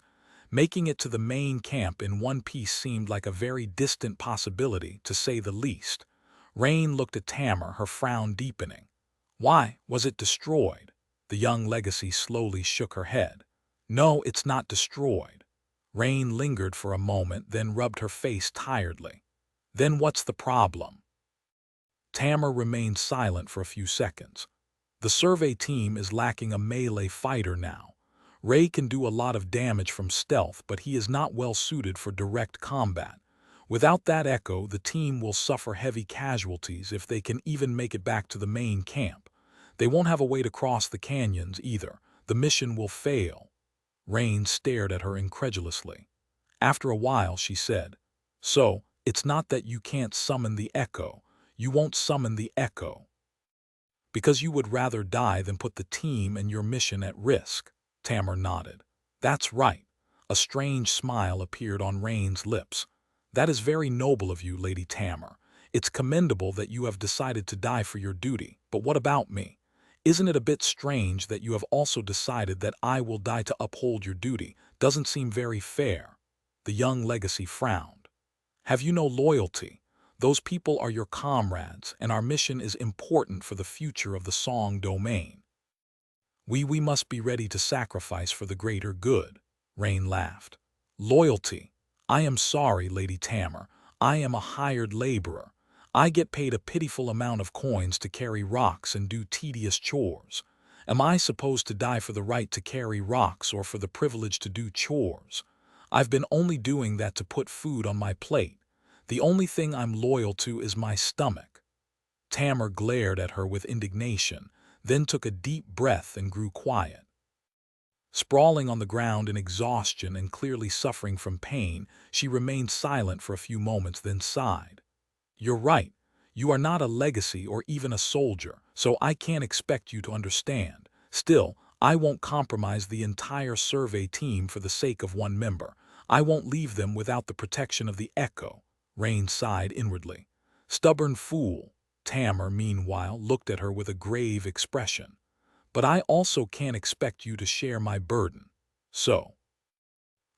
making it to the main camp in one piece seemed like a very distant possibility, to say the least. Rain looked at Tamar, her frown deepening. Why, was it destroyed? The young legacy slowly shook her head. No, it's not destroyed. Rain lingered for a moment, then rubbed her face tiredly. Then what's the problem? Tamara remained silent for a few seconds. The survey team is lacking a melee fighter now. Ray can do a lot of damage from stealth, but he is not well suited for direct combat. Without that echo, the team will suffer heavy casualties if they can even make it back to the main camp. They won't have a way to cross the canyons either. The mission will fail. Rain stared at her incredulously. After a while, she said, "So, it's not that you can't summon the echo. You won't summon the echo because you would rather die than put the team and your mission at risk." Tamara nodded. "That's right." A strange smile appeared on Rain's lips. "That is very noble of you, Lady Tamara. It's commendable that you have decided to die for your duty. But what about me? Isn't it a bit strange that you have also decided that I will die to uphold your duty? Doesn't seem very fair." The young legacy frowned. "Have you no loyalty? Those people are your comrades, and our mission is important for the future of the Song domain. We must be ready to sacrifice for the greater good." Rain laughed. "Loyalty? I am sorry, Lady Tamara. I am a hired laborer. I get paid a pitiful amount of coins to carry rocks and do tedious chores. Am I supposed to die for the right to carry rocks or for the privilege to do chores? I've been only doing that to put food on my plate. The only thing I'm loyal to is my stomach." Tamara glared at her with indignation, then took a deep breath and grew quiet. Sprawling on the ground in exhaustion and clearly suffering from pain, she remained silent for a few moments, then sighed. "You're right. You are not a legacy or even a soldier, so I can't expect you to understand. Still, I won't compromise the entire survey team for the sake of one member. I won't leave them without the protection of the echo." Rain sighed inwardly. "Stubborn fool." Tamara, meanwhile, looked at her with a grave expression. "But I also can't expect you to share my burden. So,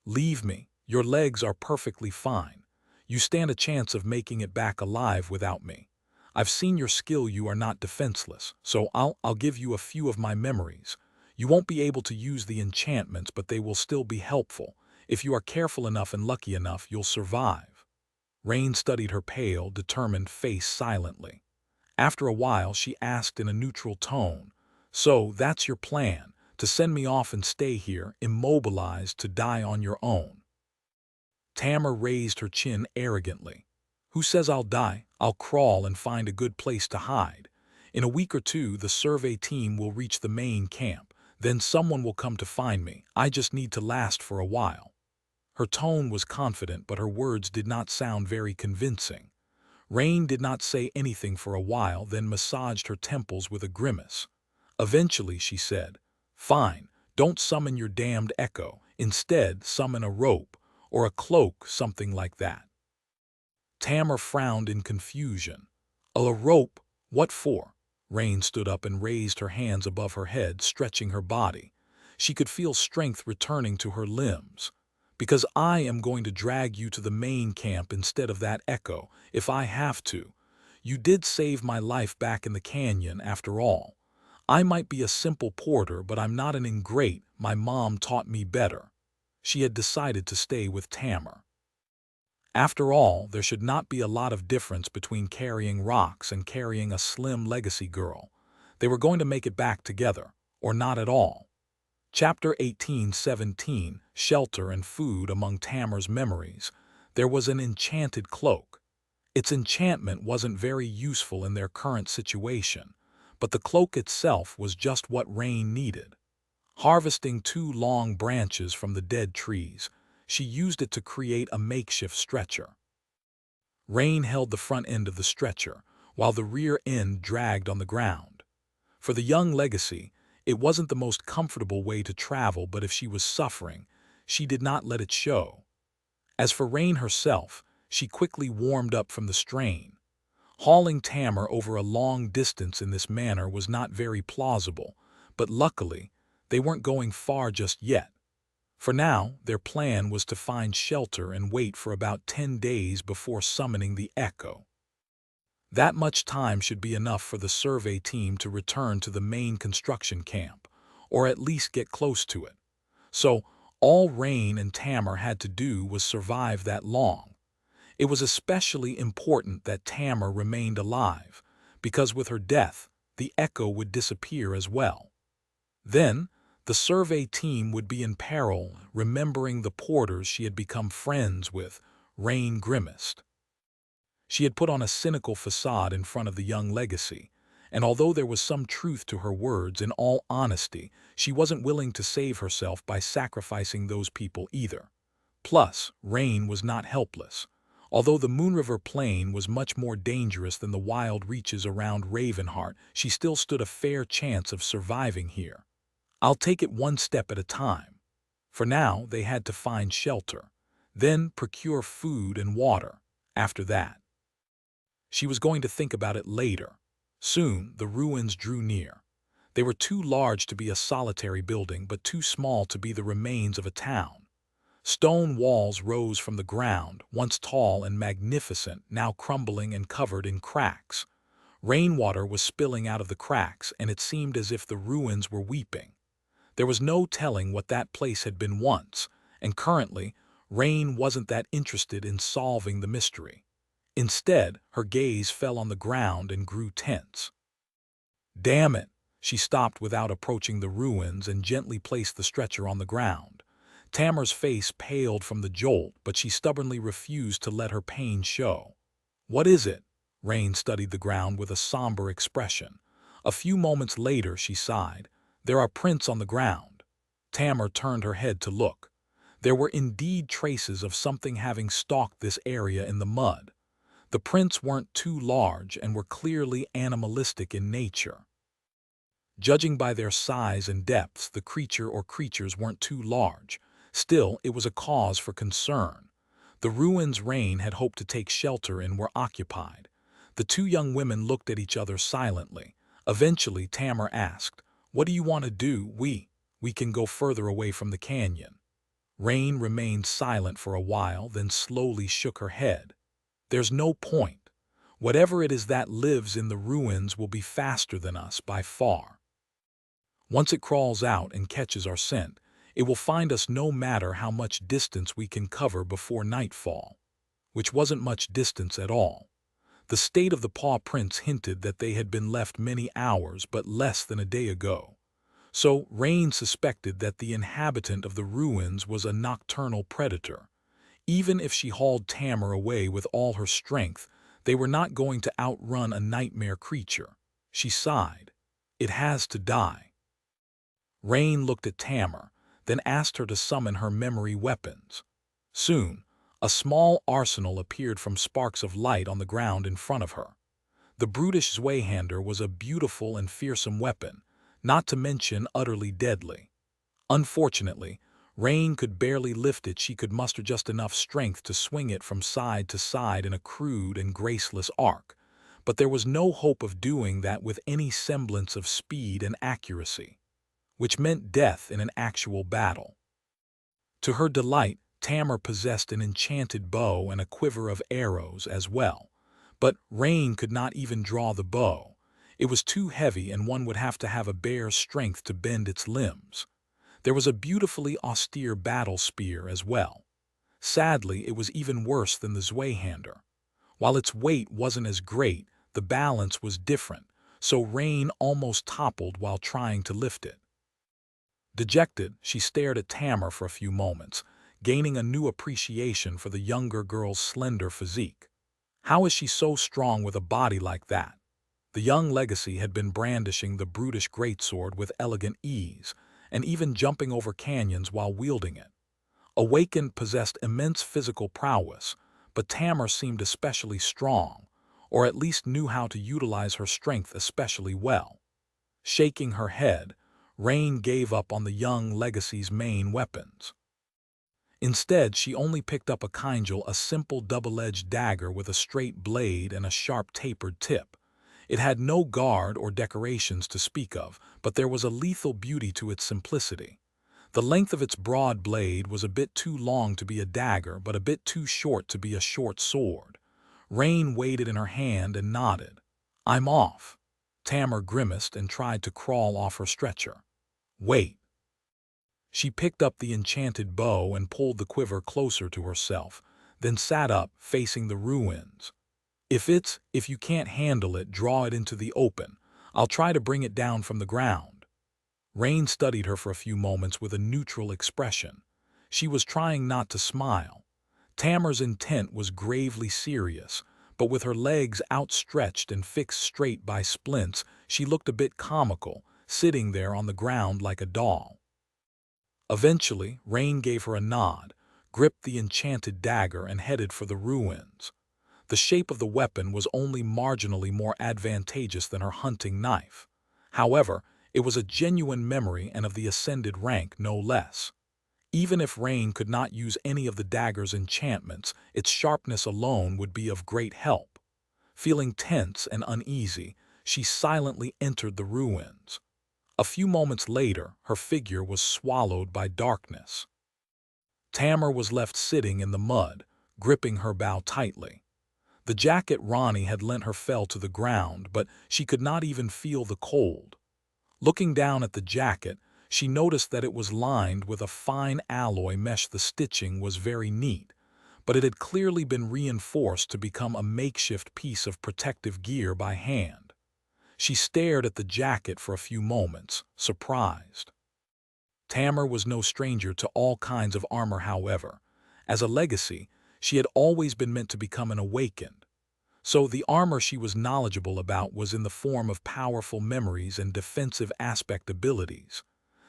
leave me. Your legs are perfectly fine. You stand a chance of making it back alive without me. I've seen your skill. You are not defenseless, so I'll give you a few of my memories. You won't be able to use the enchantments, but they will still be helpful. If you are careful enough and lucky enough, you'll survive." Rain studied her pale, determined face silently. After a while, she asked in a neutral tone, "So that's your plan, to send me off and stay here, immobilized, to die on your own?" Tamara raised her chin arrogantly. "Who says I'll die? I'll crawl and find a good place to hide. In a week or two, the survey team will reach the main camp. Then someone will come to find me. I just need to last for a while." Her tone was confident, but her words did not sound very convincing. Rain did not say anything for a while, then massaged her temples with a grimace. Eventually she said, "Fine, don't summon your damned echo. Instead, summon a rope, or a cloak, something like that." Tamara frowned in confusion. "A rope? What for?" Rain stood up and raised her hands above her head, stretching her body. She could feel strength returning to her limbs. "Because I am going to drag you to the main camp instead of that echo, if I have to. You did save my life back in the canyon, after all. I might be a simple porter, but I'm not an ingrate. My mom taught me better." She had decided to stay with Tamara. After all, there should not be a lot of difference between carrying rocks and carrying a slim legacy girl. They were going to make it back together, or not at all. Chapter 18:17, Shelter and Food. Among Tamara's memories, there was an enchanted cloak. Its enchantment wasn't very useful in their current situation, but the cloak itself was just what Rain needed. Harvesting 2 long branches from the dead trees, she used it to create a makeshift stretcher. Rain held the front end of the stretcher, while the rear end dragged on the ground. For the young legacy, it wasn't the most comfortable way to travel, but if she was suffering, she did not let it show. As for Rain herself, she quickly warmed up from the strain. Hauling Tamara over a long distance in this manner was not very plausible, but luckily, they weren't going far just yet. For now, their plan was to find shelter and wait for about 10 days before summoning the echo. That much time should be enough for the survey team to return to the main construction camp, or at least get close to it. So, all Rain and Tamar had to do was survive that long. It was especially important that Tamar remained alive, because with her death, the echo would disappear as well. Then, the survey team would be in peril, remembering the porters she had become friends with. Rain grimaced. She had put on a cynical facade in front of the young legacy, and although there was some truth to her words, in all honesty, she wasn't willing to save herself by sacrificing those people either. Plus, Rain was not helpless. Although the Moonriver Plain was much more dangerous than the wild reaches around Ravenheart, she still stood a fair chance of surviving here. I'll take it one step at a time. For now, they had to find shelter, then procure food and water. After that, she was going to think about it later. Soon, the ruins drew near. They were too large to be a solitary building, but too small to be the remains of a town. Stone walls rose from the ground, once tall and magnificent, now crumbling and covered in cracks. Rainwater was spilling out of the cracks, and it seemed as if the ruins were weeping. There was no telling what that place had been once, and currently, Rain wasn't that interested in solving the mystery. Instead, her gaze fell on the ground and grew tense. Damn it! She stopped without approaching the ruins and gently placed the stretcher on the ground. Tamar's face paled from the jolt, but she stubbornly refused to let her pain show. What is it? Rain studied the ground with a somber expression. A few moments later, she sighed. There are prints on the ground. Tamar turned her head to look. There were indeed traces of something having stalked this area in the mud. The prints weren't too large and were clearly animalistic in nature. Judging by their size and depths, the creature or creatures weren't too large. Still, it was a cause for concern. The ruins Rain had hoped to take shelter in were occupied. The two young women looked at each other silently. Eventually, Tamar asked, "What do you want to do? We can go further away from the canyon." Rain remained silent for a while, then slowly shook her head. "There's no point. Whatever it is that lives in the ruins will be faster than us by far. Once it crawls out and catches our scent, it will find us no matter how much distance we can cover before nightfall." Which wasn't much distance at all. The state of the paw prints hinted that they had been left many hours but less than a day ago. So Rain suspected that the inhabitant of the ruins was a nocturnal predator. Even if she hauled Tamar away with all her strength, they were not going to outrun a nightmare creature. She sighed. It has to die. Rain looked at Tamar, then asked her to summon her memory weapons. Soon, a small arsenal appeared from sparks of light on the ground in front of her. The brutish Zweihander was a beautiful and fearsome weapon, not to mention utterly deadly. Unfortunately, Rain could barely lift it. She could muster just enough strength to swing it from side to side in a crude and graceless arc, but there was no hope of doing that with any semblance of speed and accuracy, which meant death in an actual battle. To her delight, Tamar possessed an enchanted bow and a quiver of arrows as well, but Rain could not even draw the bow. It was too heavy, and one would have to have a bear's strength to bend its limbs. There was a beautifully austere battle spear as well. Sadly, it was even worse than the Zweihander. While its weight wasn't as great, the balance was different, so Rain almost toppled while trying to lift it. Dejected, she stared at Tamar for a few moments, gaining a new appreciation for the younger girl's slender physique. How is she so strong with a body like that? The young legacy had been brandishing the brutish greatsword with elegant ease, and even jumping over canyons while wielding it. Awakened possessed immense physical prowess, but Tamar seemed especially strong, or at least knew how to utilize her strength especially well. Shaking her head, Rain gave up on the young legacy's main weapons. Instead, she only picked up a Kynjal, a simple double-edged dagger with a straight blade and a sharp tapered tip. It had no guard or decorations to speak of, but there was a lethal beauty to its simplicity. The length of its broad blade was a bit too long to be a dagger, but a bit too short to be a short sword. Rain weighed it in her hand and nodded. "I'm off." Tamar grimaced and tried to crawl off her stretcher. "Wait." She picked up the enchanted bow and pulled the quiver closer to herself, then sat up, facing the ruins. If you can't handle it, draw it into the open. I'll try to bring it down from the ground." Rain studied her for a few moments with a neutral expression. She was trying not to smile. Tamar's intent was gravely serious, but with her legs outstretched and fixed straight by splints, she looked a bit comical, sitting there on the ground like a doll. Eventually, Rain gave her a nod, gripped the enchanted dagger and headed for the ruins. The shape of the weapon was only marginally more advantageous than her hunting knife. However, it was a genuine memory and of the ascended rank no less. Even if Rain could not use any of the dagger's enchantments, its sharpness alone would be of great help. Feeling tense and uneasy, she silently entered the ruins. A few moments later, her figure was swallowed by darkness. Tamar was left sitting in the mud, gripping her bow tightly. The jacket Ronnie had lent her fell to the ground, but she could not even feel the cold. Looking down at the jacket, she noticed that it was lined with a fine alloy mesh. The stitching was very neat, but it had clearly been reinforced to become a makeshift piece of protective gear by hand. She stared at the jacket for a few moments, surprised. Tamar was no stranger to all kinds of armor, however. As a legacy, she had always been meant to become an awakened. So the armor she was knowledgeable about was in the form of powerful memories and defensive aspect abilities.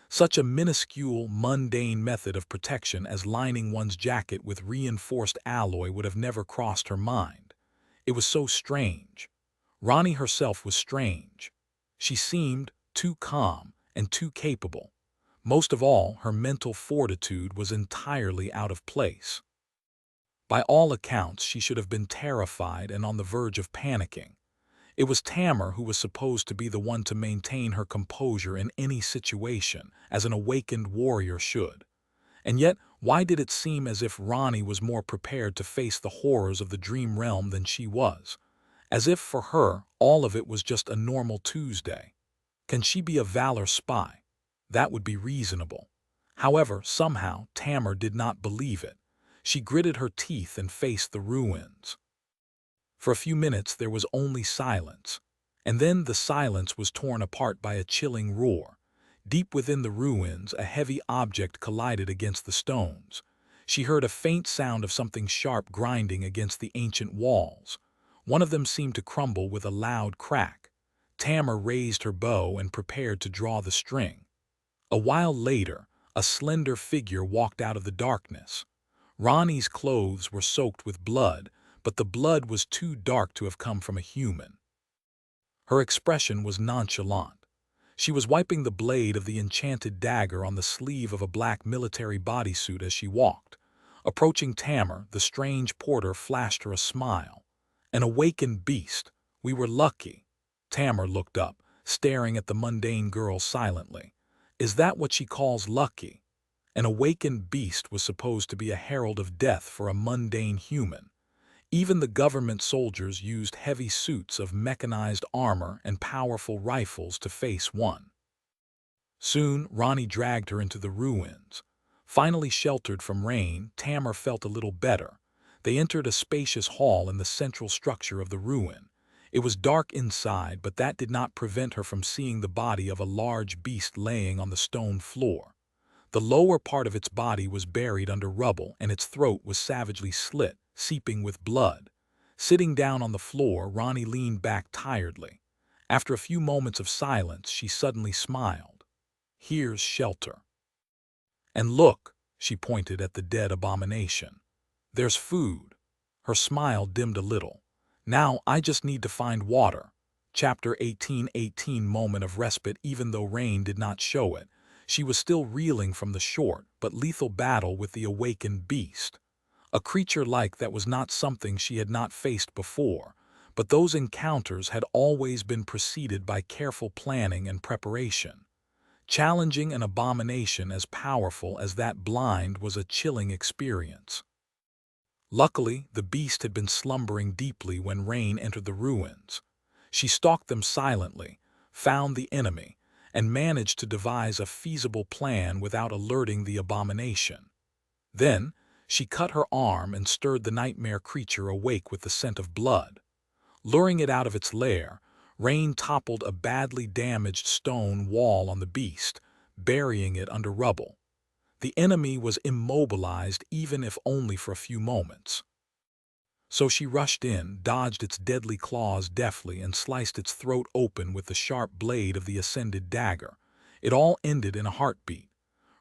Such a minuscule, mundane method of protection as lining one's jacket with reinforced alloy would have never crossed her mind. It was so strange. Ronnie herself was strange. She seemed too calm and too capable. Most of all, her mental fortitude was entirely out of place. By all accounts, she should have been terrified and on the verge of panicking. It was Tamar who was supposed to be the one to maintain her composure in any situation, as an awakened warrior should. And yet, why did it seem as if Ronnie was more prepared to face the horrors of the dream realm than she was? As if for her, all of it was just a normal Tuesday. Can she be a Valor spy? That would be reasonable. However, somehow, Tamar did not believe it. She gritted her teeth and faced the ruins. For a few minutes there was only silence, and then the silence was torn apart by a chilling roar. Deep within the ruins, a heavy object collided against the stones. She heard a faint sound of something sharp grinding against the ancient walls. One of them seemed to crumble with a loud crack. Tamar raised her bow and prepared to draw the string. A while later, a slender figure walked out of the darkness. Ronnie's clothes were soaked with blood, but the blood was too dark to have come from a human. Her expression was nonchalant. She was wiping the blade of the enchanted dagger on the sleeve of a black military bodysuit as she walked. Approaching Tamar, the strange porter flashed her a smile. "An awakened beast. We were lucky." Tamar looked up, staring at the mundane girl silently. Is that what she calls lucky? An awakened beast was supposed to be a herald of death for a mundane human. Even the government soldiers used heavy suits of mechanized armor and powerful rifles to face one. Soon, Ronnie dragged her into the ruins. Finally sheltered from rain, Tamar felt a little better. They entered a spacious hall in the central structure of the ruin. It was dark inside, but that did not prevent her from seeing the body of a large beast laying on the stone floor. The lower part of its body was buried under rubble, and its throat was savagely slit, seeping with blood. Sitting down on the floor, Ronnie leaned back tiredly. After a few moments of silence, she suddenly smiled. "Here's shelter. And look," she pointed at the dead abomination. "There's food." Her smile dimmed a little. "Now I just need to find water." Chapter 18:18 Moment of respite. Even though Rain did not show it, she was still reeling from the short but lethal battle with the awakened beast. A creature like that was not something she had not faced before, but those encounters had always been preceded by careful planning and preparation. Challenging an abomination as powerful as that blind was a chilling experience. Luckily, the beast had been slumbering deeply when Rain entered the ruins. She stalked them silently, found the enemy, and managed to devise a feasible plan without alerting the abomination. Then, she cut her arm and stirred the nightmare creature awake with the scent of blood. Luring it out of its lair, Rain toppled a badly damaged stone wall on the beast, burying it under rubble. The enemy was immobilized even if only for a few moments. So she rushed in, dodged its deadly claws deftly, and sliced its throat open with the sharp blade of the ascended dagger. It all ended in a heartbeat.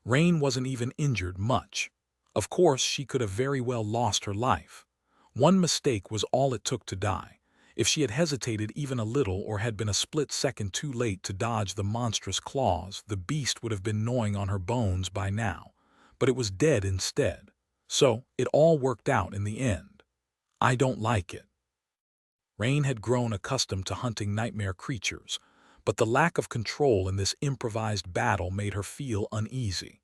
Rain wasn't even injured much. Of course, she could have very well lost her life. One mistake was all it took to die. If she had hesitated even a little or had been a split second too late to dodge the monstrous claws, the beast would have been gnawing on her bones by now. But it was dead instead. So, it all worked out in the end. I don't like it. Rain had grown accustomed to hunting nightmare creatures, but the lack of control in this improvised battle made her feel uneasy.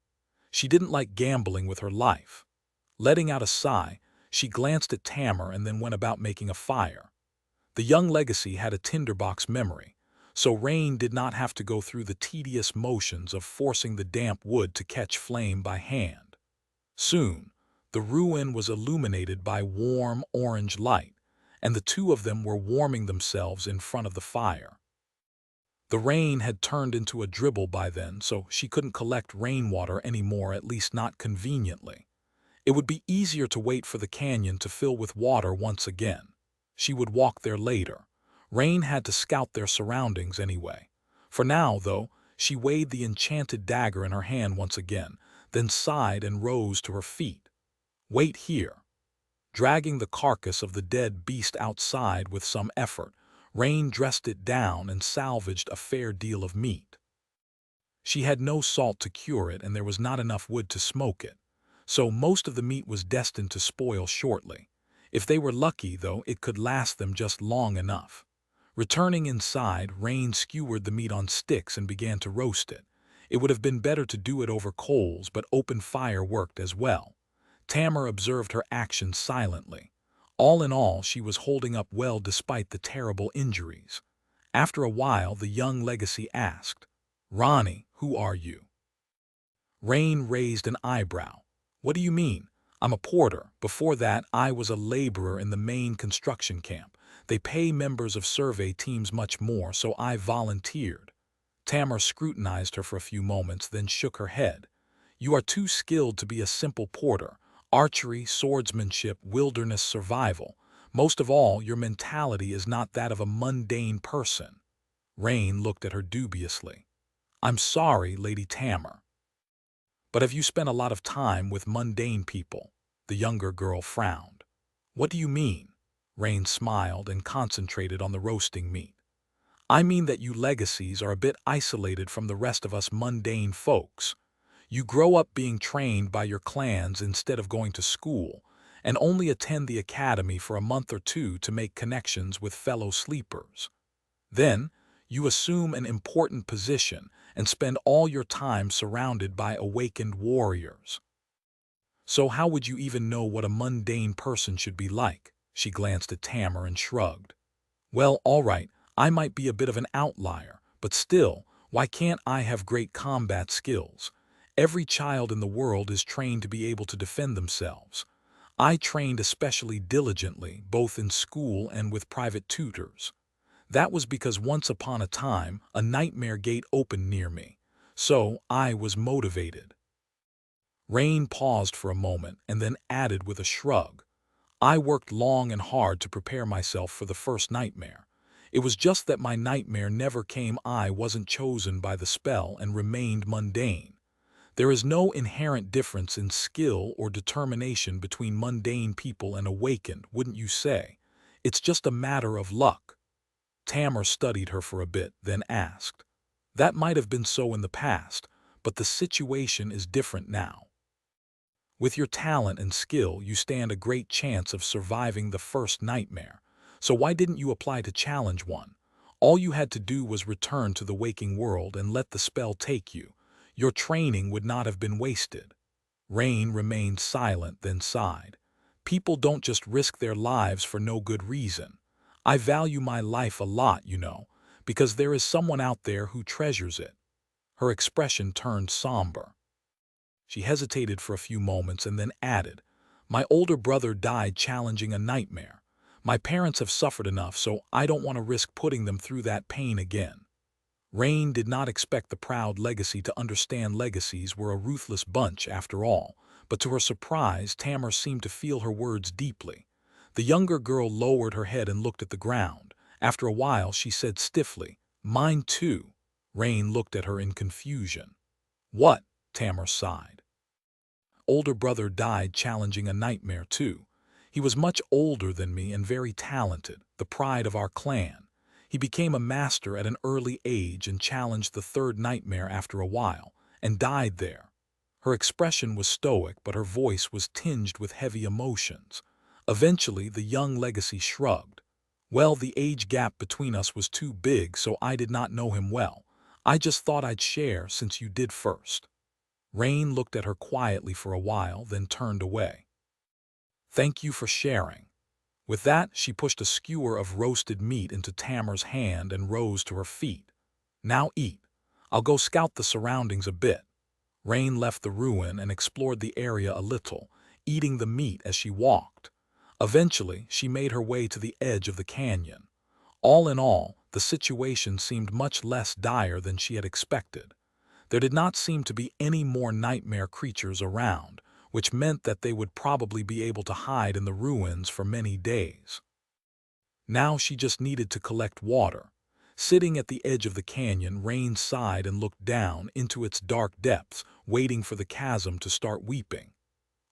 She didn't like gambling with her life. Letting out a sigh, she glanced at Tamar and then went about making a fire. The young legacy had a tinderbox memory, so Rain did not have to go through the tedious motions of forcing the damp wood to catch flame by hand. Soon, the ruin was illuminated by warm orange light, and the two of them were warming themselves in front of the fire. The rain had turned into a dribble by then, so she couldn't collect rainwater anymore, at least not conveniently. It would be easier to wait for the canyon to fill with water once again. She would walk there later. Rain had to scout their surroundings anyway. For now, though, she weighed the enchanted dagger in her hand once again, then sighed and rose to her feet. Wait here. Dragging the carcass of the dead beast outside with some effort, Rain dressed it down and salvaged a fair deal of meat. She had no salt to cure it, and there was not enough wood to smoke it, so most of the meat was destined to spoil shortly. If they were lucky, though, it could last them just long enough. Returning inside, Rain skewered the meat on sticks and began to roast it. It would have been better to do it over coals, but open fire worked as well. Tamar observed her actions silently. All in all, she was holding up well despite the terrible injuries. After a while, the young legacy asked, "Ronnie, who are you?" Rain raised an eyebrow. "What do you mean? I'm a porter. Before that, I was a laborer in the main construction camp. They pay members of survey teams much more, so I volunteered." Tamar scrutinized her for a few moments, then shook her head. "You are too skilled to be a simple porter. Archery, swordsmanship, wilderness survival. Most of all, your mentality is not that of a mundane person." Rain looked at her dubiously. "I'm sorry, Lady Tamar. But have you spent a lot of time with mundane people?" The younger girl frowned. "What do you mean?" Rain smiled and concentrated on the roasting meat. "I mean that you legacies are a bit isolated from the rest of us mundane folks. You grow up being trained by your clans instead of going to school, and only attend the academy for a month or two to make connections with fellow sleepers. Then, you assume an important position and spend all your time surrounded by awakened warriors. So how would you even know what a mundane person should be like?" She glanced at Tamar and shrugged. "Well, all right, I might be a bit of an outlier, but still, why can't I have great combat skills? Every child in the world is trained to be able to defend themselves. I trained especially diligently, both in school and with private tutors. That was because once upon a time, a nightmare gate opened near me. So I was motivated." Rain paused for a moment and then added with a shrug, "I worked long and hard to prepare myself for the first nightmare. It was just that my nightmare never came. I wasn't chosen by the spell and remained mundane. There is no inherent difference in skill or determination between mundane people and awakened, wouldn't you say? It's just a matter of luck." Tamar studied her for a bit, then asked, "That might have been so in the past, but the situation is different now. With your talent and skill, you stand a great chance of surviving the first nightmare. So why didn't you apply to challenge one? All you had to do was return to the waking world and let the spell take you. Your training would not have been wasted." Rain remained silent, then sighed. People don't just risk their lives for no good reason. I value my life a lot, because there is someone out there who treasures it." Her expression turned somber. She hesitated for a few moments and then added, "My older brother died challenging a nightmare. My parents have suffered enough, so I don't want to risk putting them through that pain again." Rain did not expect the proud legacy to understand legacies were a ruthless bunch after all, but to her surprise, Tamar seemed to feel her words deeply. The younger girl lowered her head and looked at the ground. After a while, she said stiffly, "Mine too." Rain looked at her in confusion. "What?" Tamar sighed. "Older brother died challenging a nightmare too. He was much older than me and very talented, the pride of our clan. He became a master at an early age and challenged the third nightmare after a while, and died there." Her expression was stoic, but her voice was tinged with heavy emotions. Eventually, the young legacy shrugged. "Well, the age gap between us was too big, so I did not know him well. I just thought I'd share since you did first." Rain looked at her quietly for a while, then turned away. "Thank you for sharing." With that, she pushed a skewer of roasted meat into Tamar's hand and rose to her feet. "Now eat. I'll go scout the surroundings a bit." Rain left the ruin and explored the area a little, eating the meat as she walked. Eventually, she made her way to the edge of the canyon. All in all, the situation seemed much less dire than she had expected. There did not seem to be any more nightmare creatures around, which meant that they would probably be able to hide in the ruins for many days. Now she just needed to collect water. Sitting at the edge of the canyon, Rain sighed and looked down into its dark depths, waiting for the chasm to start weeping.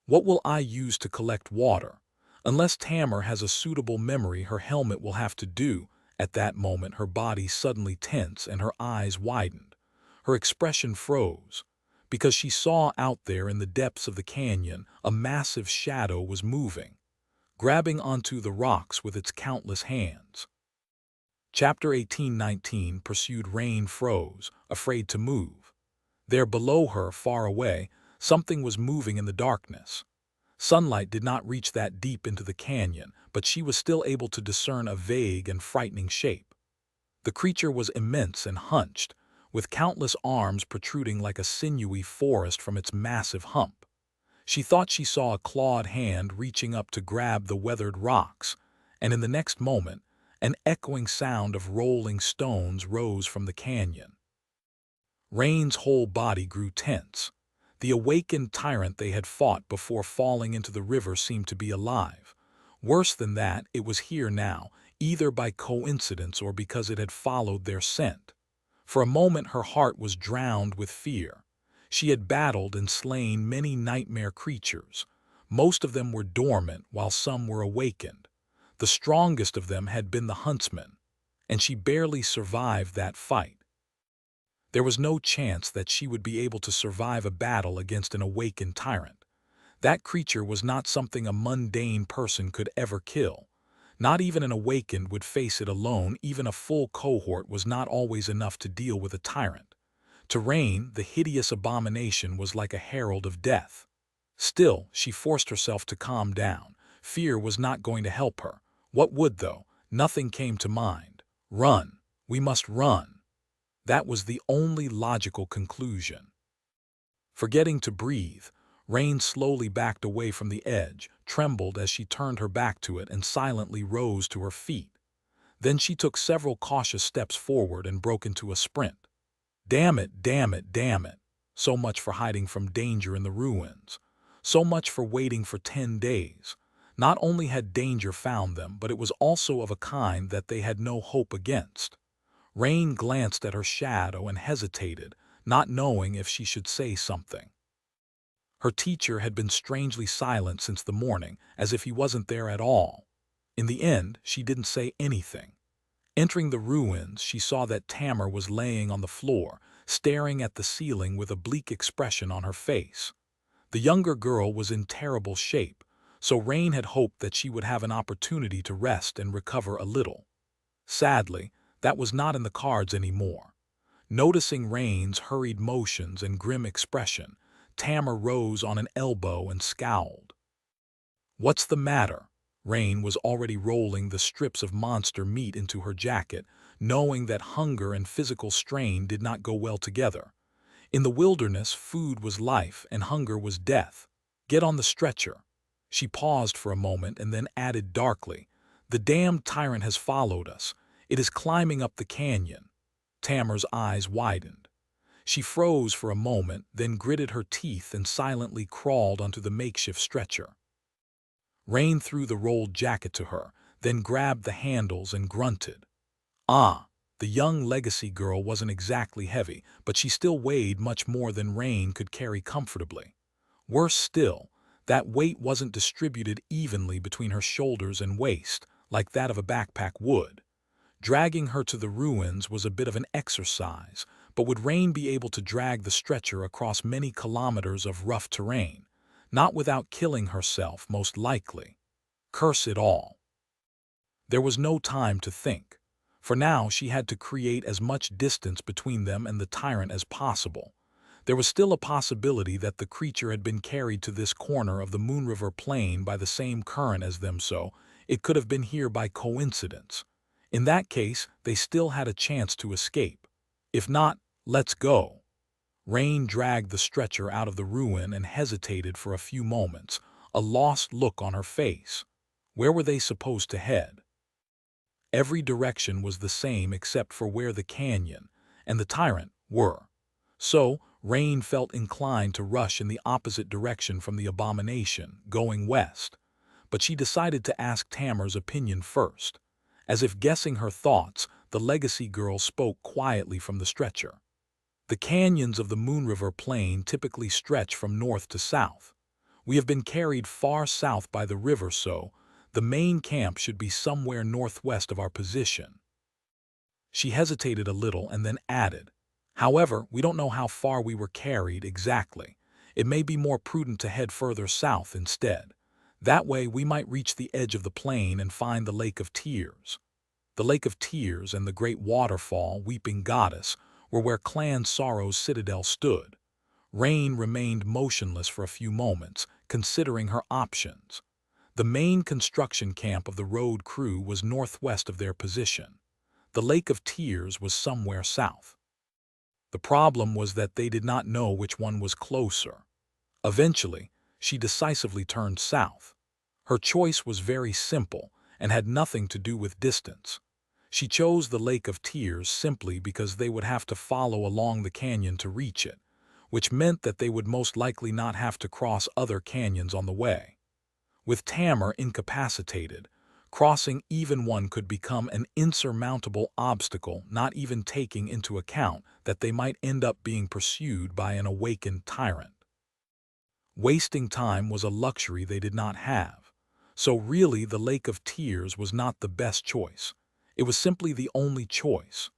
"What will I use to collect water? Unless Tamar has a suitable memory, her helmet will have to do." At that moment, her body suddenly tense and her eyes widened. Her expression froze, because she saw out there in the depths of the canyon a massive shadow was moving, grabbing onto the rocks with its countless hands. Chapter 18:19 pursued. Rain froze, afraid to move. There below her, far away, something was moving in the darkness. Sunlight did not reach that deep into the canyon, but she was still able to discern a vague and frightening shape. The creature was immense and hunched, with countless arms protruding like a sinewy forest from its massive hump. She thought she saw a clawed hand reaching up to grab the weathered rocks, and in the next moment, an echoing sound of rolling stones rose from the canyon. Rain's whole body grew tense. The awakened tyrant they had fought before falling into the river seemed to be alive. Worse than that, it was here now, either by coincidence or because it had followed their scent. For a moment her heart was drowned with fear. She had battled and slain many nightmare creatures. Most of them were dormant, while some were awakened. The strongest of them had been the huntsman, and she barely survived that fight. There was no chance that she would be able to survive a battle against an awakened tyrant. That creature was not something a mundane person could ever kill. Not even an awakened would face it alone. Even a full cohort was not always enough to deal with a tyrant. To Rain, the hideous abomination was like a herald of death. Still, she forced herself to calm down. Fear was not going to help her. What would, though? Nothing came to mind. Run. We must run. That was the only logical conclusion. Forgetting to breathe, Rain slowly backed away from the edge, trembled as she turned her back to it, and silently rose to her feet. Then she took several cautious steps forward and broke into a sprint. Damn it, damn it, damn it. So much for hiding from danger in the ruins. So much for waiting for 10 days. Not only had danger found them, but it was also of a kind that they had no hope against. Rain glanced at her shadow and hesitated, not knowing if she should say something. Her teacher had been strangely silent since the morning, as if he wasn't there at all. In the end, she didn't say anything. Entering the ruins, she saw that Tamar was laying on the floor, staring at the ceiling with a bleak expression on her face. The younger girl was in terrible shape, so Rain had hoped that she would have an opportunity to rest and recover a little. Sadly, that was not in the cards anymore. Noticing Rain's hurried motions and grim expression, Tamar rose on an elbow and scowled. "What's the matter?" Rain was already rolling the strips of monster meat into her jacket, knowing that hunger and physical strain did not go well together. In the wilderness, food was life and hunger was death. "Get on the stretcher." She paused for a moment and then added darkly, "The damned tyrant has followed us. It is climbing up the canyon." Tamar's eyes widened. She froze for a moment, then gritted her teeth and silently crawled onto the makeshift stretcher. Rain threw the rolled jacket to her, then grabbed the handles and grunted. Ah, the young legacy girl wasn't exactly heavy, but she still weighed much more than Rain could carry comfortably. Worse still, that weight wasn't distributed evenly between her shoulders and waist, like that of a backpack would. Dragging her to the ruins was a bit of an exercise, but would Rain be able to drag the stretcher across many kilometers of rough terrain? Not without killing herself, most likely. Curse it all. There was no time to think. For now she had to create as much distance between them and the tyrant as possible. There was still a possibility that the creature had been carried to this corner of the Moon River Plain by the same current as them, so it could have been here by coincidence. In that case, they still had a chance to escape. If not, let's go. Rain dragged the stretcher out of the ruin and hesitated for a few moments, a lost look on her face. Where were they supposed to head? Every direction was the same except for where the canyon and the tyrant were. So, Rain felt inclined to rush in the opposite direction from the abomination, going west. But she decided to ask Tamar's opinion first. As if guessing her thoughts, the legacy girl spoke quietly from the stretcher. "The canyons of the Moon River Plain typically stretch from north to south. We have been carried far south by the river, so the main camp should be somewhere northwest of our position." She hesitated a little and then added, "However, we don't know how far we were carried exactly. It may be more prudent to head further south instead. That way we might reach the edge of the plain and find the Lake of Tears." The Lake of Tears and the great waterfall, Weeping Goddess, were where Clan Sorrow's citadel stood. Rain remained motionless for a few moments, considering her options. The main construction camp of the road crew was northwest of their position. The Lake of Tears was somewhere south. The problem was that they did not know which one was closer. Eventually, she decisively turned south. Her choice was very simple and had nothing to do with distance. She chose the Lake of Tears simply because they would have to follow along the canyon to reach it, which meant that they would most likely not have to cross other canyons on the way. With Tamar incapacitated, crossing even one could become an insurmountable obstacle, not even taking into account that they might end up being pursued by an awakened tyrant. Wasting time was a luxury they did not have, so really the Lake of Tears was not the best choice. It was simply the only choice.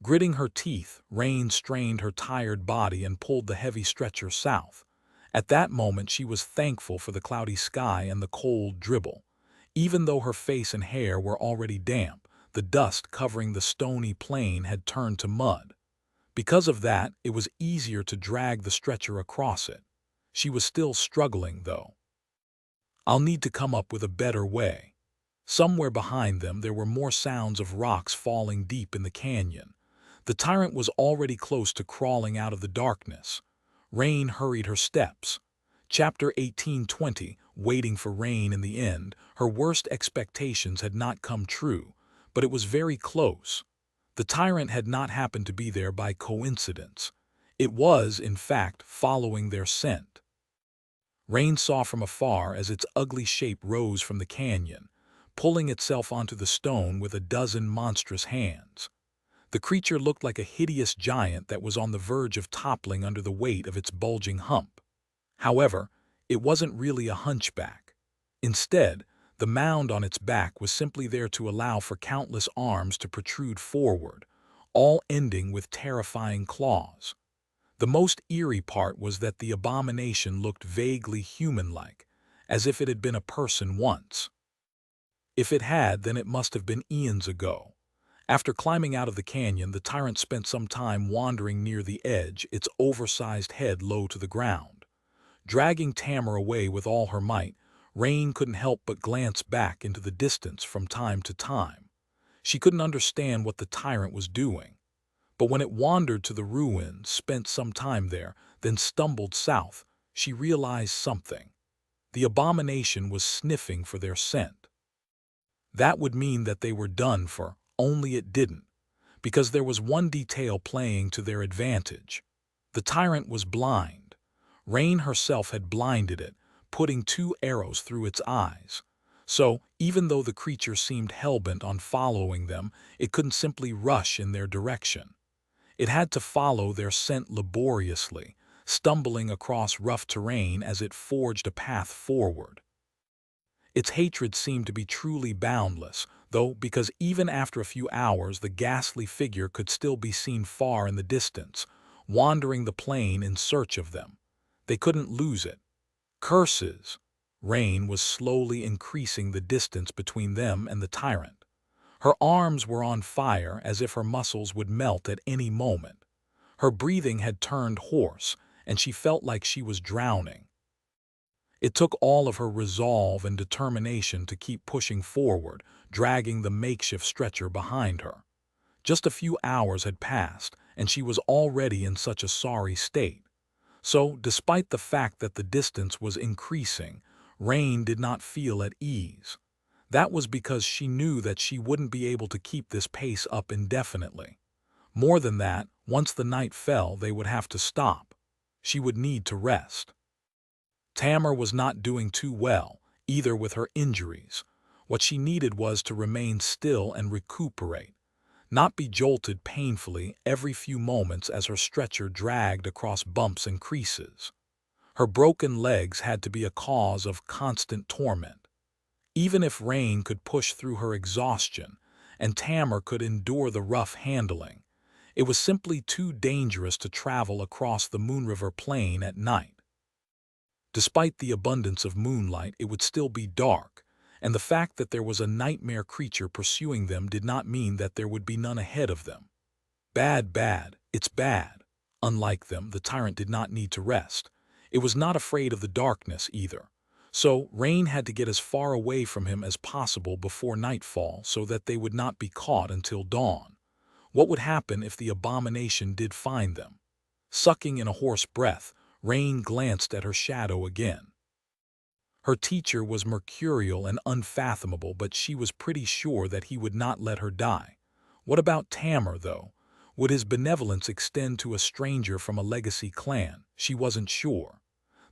Gritting her teeth, Rain strained her tired body and pulled the heavy stretcher south. At that moment she was thankful for the cloudy sky and the cold dribble. Even though her face and hair were already damp, the dust covering the stony plain had turned to mud. Because of that, it was easier to drag the stretcher across it. She was still struggling, though. "I'll need to come up with a better way." Somewhere behind them there were more sounds of rocks falling deep in the canyon. The tyrant was already close to crawling out of the darkness. Rain hurried her steps. Chapter 18:20, waiting for Rain in the end, her worst expectations had not come true, but it was very close. The tyrant had not happened to be there by coincidence. It was, in fact, following their scent. Rain saw from afar as its ugly shape rose from the canyon, pulling itself onto the stone with a dozen monstrous hands. The creature looked like a hideous giant that was on the verge of toppling under the weight of its bulging hump. However, it wasn't really a hunchback. Instead, the mound on its back was simply there to allow for countless arms to protrude forward, all ending with terrifying claws. The most eerie part was that the abomination looked vaguely human-like, as if it had been a person once. If it had, then it must have been eons ago. After climbing out of the canyon, the tyrant spent some time wandering near the edge, its oversized head low to the ground. Dragging Tamar away with all her might, Rain couldn't help but glance back into the distance from time to time. She couldn't understand what the tyrant was doing. But when it wandered to the ruins, spent some time there, then stumbled south, she realized something. The abomination was sniffing for their scent. That would mean that they were done for, only it didn't, because there was one detail playing to their advantage. The tyrant was blind. Rain herself had blinded it, putting 2 arrows through its eyes. So, even though the creature seemed hell-bent on following them, it couldn't simply rush in their direction. It had to follow their scent laboriously, stumbling across rough terrain as it forged a path forward. Its hatred seemed to be truly boundless, though, because even after a few hours the ghastly figure could still be seen far in the distance, wandering the plain in search of them. They couldn't lose it. Curses! Rain was slowly increasing the distance between them and the tyrant. Her arms were on fire as if her muscles would melt at any moment. Her breathing had turned hoarse, and she felt like she was drowning. It took all of her resolve and determination to keep pushing forward, dragging the makeshift stretcher behind her. Just a few hours had passed, and she was already in such a sorry state. So, despite the fact that the distance was increasing, Rain did not feel at ease. That was because she knew that she wouldn't be able to keep this pace up indefinitely. More than that, once the night fell, they would have to stop. She would need to rest. Tamar was not doing too well, either with her injuries. What she needed was to remain still and recuperate, not be jolted painfully every few moments as her stretcher dragged across bumps and creases. Her broken legs had to be a cause of constant torment. Even if Rain could push through her exhaustion, and Tamar could endure the rough handling, it was simply too dangerous to travel across the Moon River Plain at night. Despite the abundance of moonlight, it would still be dark, and the fact that there was a nightmare creature pursuing them did not mean that there would be none ahead of them. Bad, it's bad. Unlike them, the tyrant did not need to rest. It was not afraid of the darkness either. So, Rain had to get as far away from him as possible before nightfall so that they would not be caught until dawn. What would happen if the abomination did find them? Sucking in a hoarse breath, Rain glanced at her shadow again. Her teacher was mercurial and unfathomable, but she was pretty sure that he would not let her die. What about Tamar, though? Would his benevolence extend to a stranger from a legacy clan? She wasn't sure.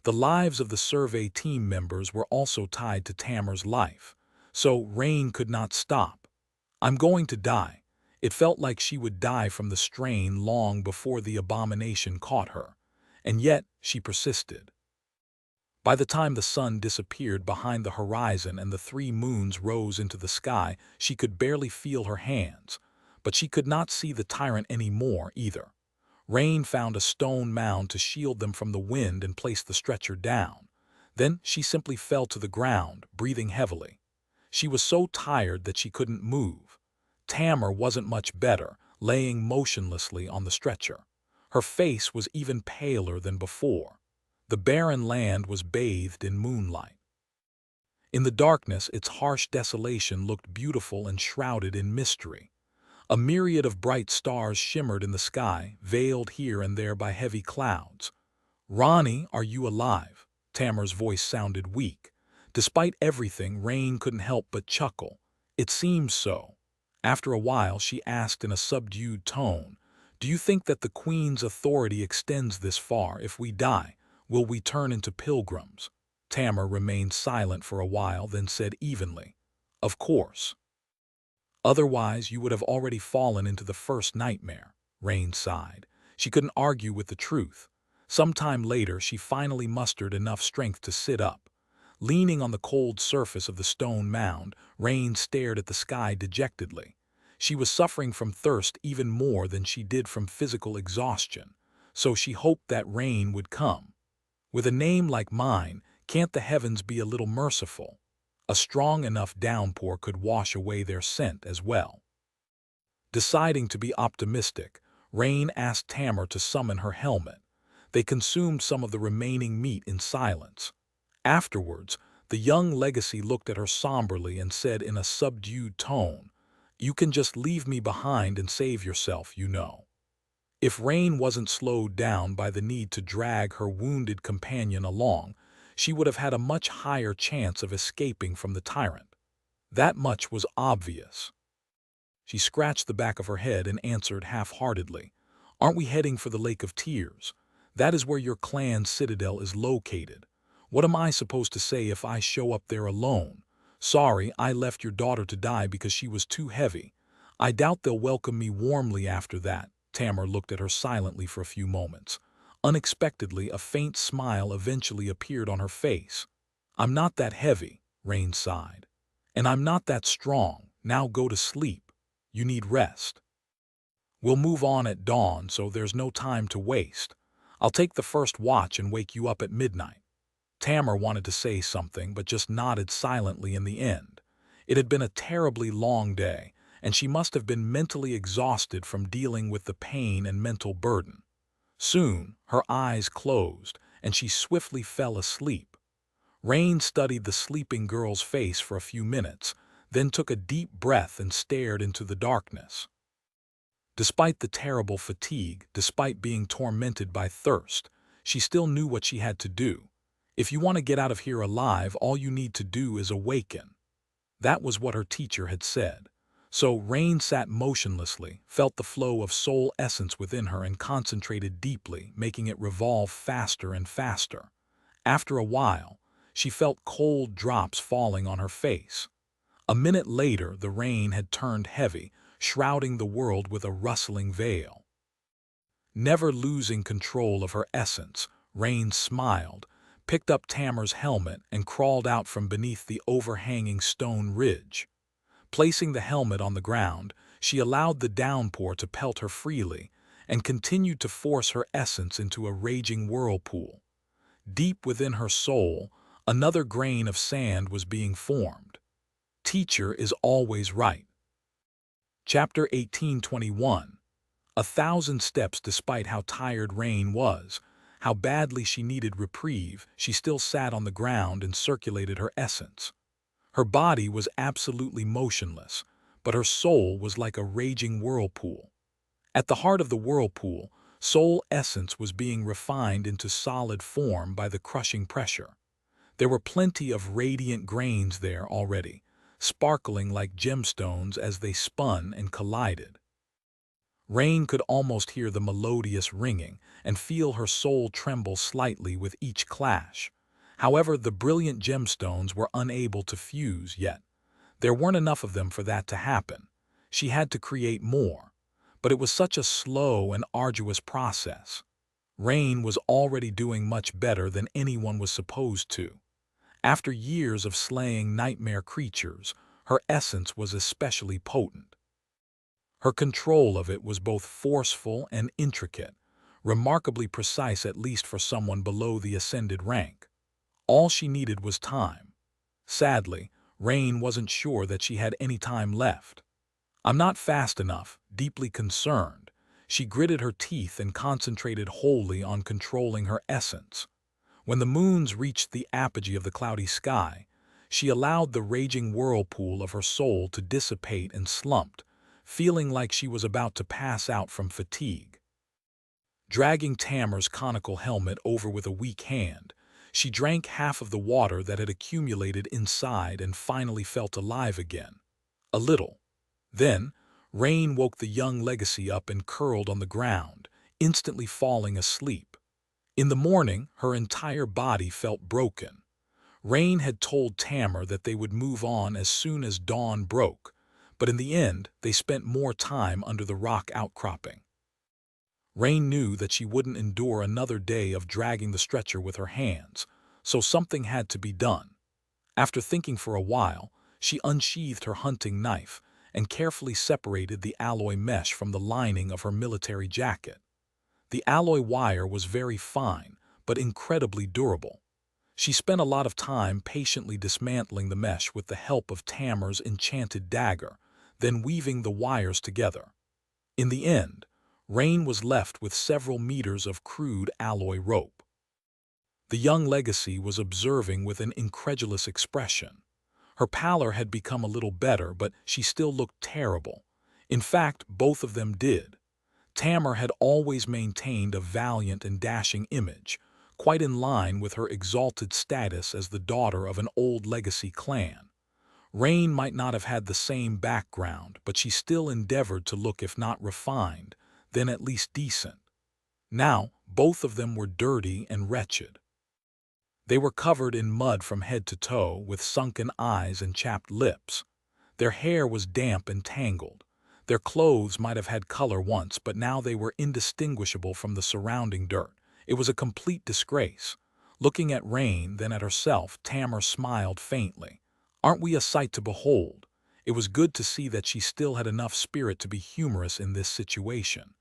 The lives of the survey team members were also tied to Tamar's life, so Rain could not stop. "I'm going to die." It felt like she would die from the strain long before the abomination caught her. And yet, she persisted. By the time the sun disappeared behind the horizon and the 3 moons rose into the sky, she could barely feel her hands. But she could not see the tyrant anymore either. Rain found a stone mound to shield them from the wind and placed the stretcher down. Then she simply fell to the ground, breathing heavily. She was so tired that she couldn't move. Tamar wasn't much better, laying motionlessly on the stretcher. Her face was even paler than before. The barren land was bathed in moonlight. In the darkness, its harsh desolation looked beautiful and shrouded in mystery. A myriad of bright stars shimmered in the sky, veiled here and there by heavy clouds. "Ronnie, are you alive?" Tamar's voice sounded weak. Despite everything, Rain couldn't help but chuckle. It seemed so. After a while, she asked in a subdued tone, "Do you think that the Queen's authority extends this far? If we die, will we turn into pilgrims?" Tamar remained silent for a while, then said evenly, "Of course. Otherwise, you would have already fallen into the first nightmare." Rain sighed. She couldn't argue with the truth. Sometime later, she finally mustered enough strength to sit up. Leaning on the cold surface of the stone mound, Rain stared at the sky dejectedly. She was suffering from thirst even more than she did from physical exhaustion, so she hoped that rain would come. With a name like mine, can't the heavens be a little merciful? A strong enough downpour could wash away their scent as well. Deciding to be optimistic, Rain asked Tamar to summon her helmet. They consumed some of the remaining meat in silence. Afterwards, The young legacy looked at her somberly and said in a subdued tone, "You can just leave me behind and save yourself, you know." If Rain wasn't slowed down by the need to drag her wounded companion along, she would have had a much higher chance of escaping from the tyrant. That much was obvious. She scratched the back of her head and answered half-heartedly, "Aren't we heading for the Lake of Tears? That is where your clan's citadel is located. What am I supposed to say if I show up there alone? Sorry, I left your daughter to die because she was too heavy. I doubt they'll welcome me warmly after that." Tamar looked at her silently for a few moments. Unexpectedly, a faint smile eventually appeared on her face. "I'm not that heavy," Rain sighed. "And I'm not that strong. Now go to sleep. You need rest. We'll move on at dawn, so there's no time to waste. I'll take the first watch and wake you up at midnight." Tamar wanted to say something, but just nodded silently in the end. It had been a terribly long day, and she must have been mentally exhausted from dealing with the pain and mental burden. Soon, her eyes closed, and she swiftly fell asleep. Rain studied the sleeping girl's face for a few minutes, then took a deep breath and stared into the darkness. Despite the terrible fatigue, despite being tormented by thirst, she still knew what she had to do. If you want to get out of here alive, all you need to do is awaken. That was what her teacher had said. So Rain sat motionlessly, felt the flow of soul essence within her and concentrated deeply, making it revolve faster and faster. After a while, she felt cold drops falling on her face. A minute later, the rain had turned heavy, shrouding the world with a rustling veil. Never losing control of her essence, Rain smiled, picked up Tamar's helmet, and crawled out from beneath the overhanging stone ridge. Placing the helmet on the ground, she allowed the downpour to pelt her freely and continued to force her essence into a raging whirlpool. Deep within her soul, another grain of sand was being formed. Teacher is always right. Chapter 18:21. 1,000 steps. Despite how tired Rain was, how badly she needed reprieve, she still sat on the ground and circulated her essence. Her body was absolutely motionless, but her soul was like a raging whirlpool. At the heart of the whirlpool, soul essence was being refined into solid form by the crushing pressure. There were plenty of radiant grains there already, sparkling like gemstones as they spun and collided. Rain could almost hear the melodious ringing and feel her soul tremble slightly with each clash. However, the brilliant gemstones were unable to fuse yet. There weren't enough of them for that to happen. She had to create more. But it was such a slow and arduous process. Rain was already doing much better than anyone was supposed to. After years of slaying nightmare creatures, her essence was especially potent. Her control of it was both forceful and intricate, remarkably precise at least for someone below the ascended rank. All she needed was time. Sadly, Rain wasn't sure that she had any time left. "I'm not fast enough," deeply concerned. She gritted her teeth and concentrated wholly on controlling her essence. When the moons reached the apogee of the cloudy sky, she allowed the raging whirlpool of her soul to dissipate and slumped, feeling like she was about to pass out from fatigue. Dragging Tamar's conical helmet over with a weak hand, she drank half of the water that had accumulated inside and finally felt alive again. A little. Then, Rain woke the young legacy up and curled on the ground, instantly falling asleep. In the morning, her entire body felt broken. Rain had told Tamar that they would move on as soon as dawn broke, but in the end, they spent more time under the rock outcropping. Rain knew that she wouldn't endure another day of dragging the stretcher with her hands, so something had to be done. After thinking for a while, she unsheathed her hunting knife and carefully separated the alloy mesh from the lining of her military jacket. The alloy wire was very fine, but incredibly durable. She spent a lot of time patiently dismantling the mesh with the help of Tamar's enchanted dagger, then weaving the wires together. In the end, Rain was left with several meters of crude alloy rope. The young legacy was observing with an incredulous expression. Her pallor had become a little better, but she still looked terrible. In fact, both of them did. Tamar had always maintained a valiant and dashing image, quite in line with her exalted status as the daughter of an old legacy clan. Rain might not have had the same background, but she still endeavored to look, if not refined, then at least decent. Now, both of them were dirty and wretched. They were covered in mud from head to toe, with sunken eyes and chapped lips. Their hair was damp and tangled. Their clothes might have had color once, but now they were indistinguishable from the surrounding dirt. It was a complete disgrace. Looking at Rain, then at herself, Tamar smiled faintly. "Aren't we a sight to behold?" It was good to see that she still had enough spirit to be humorous in this situation.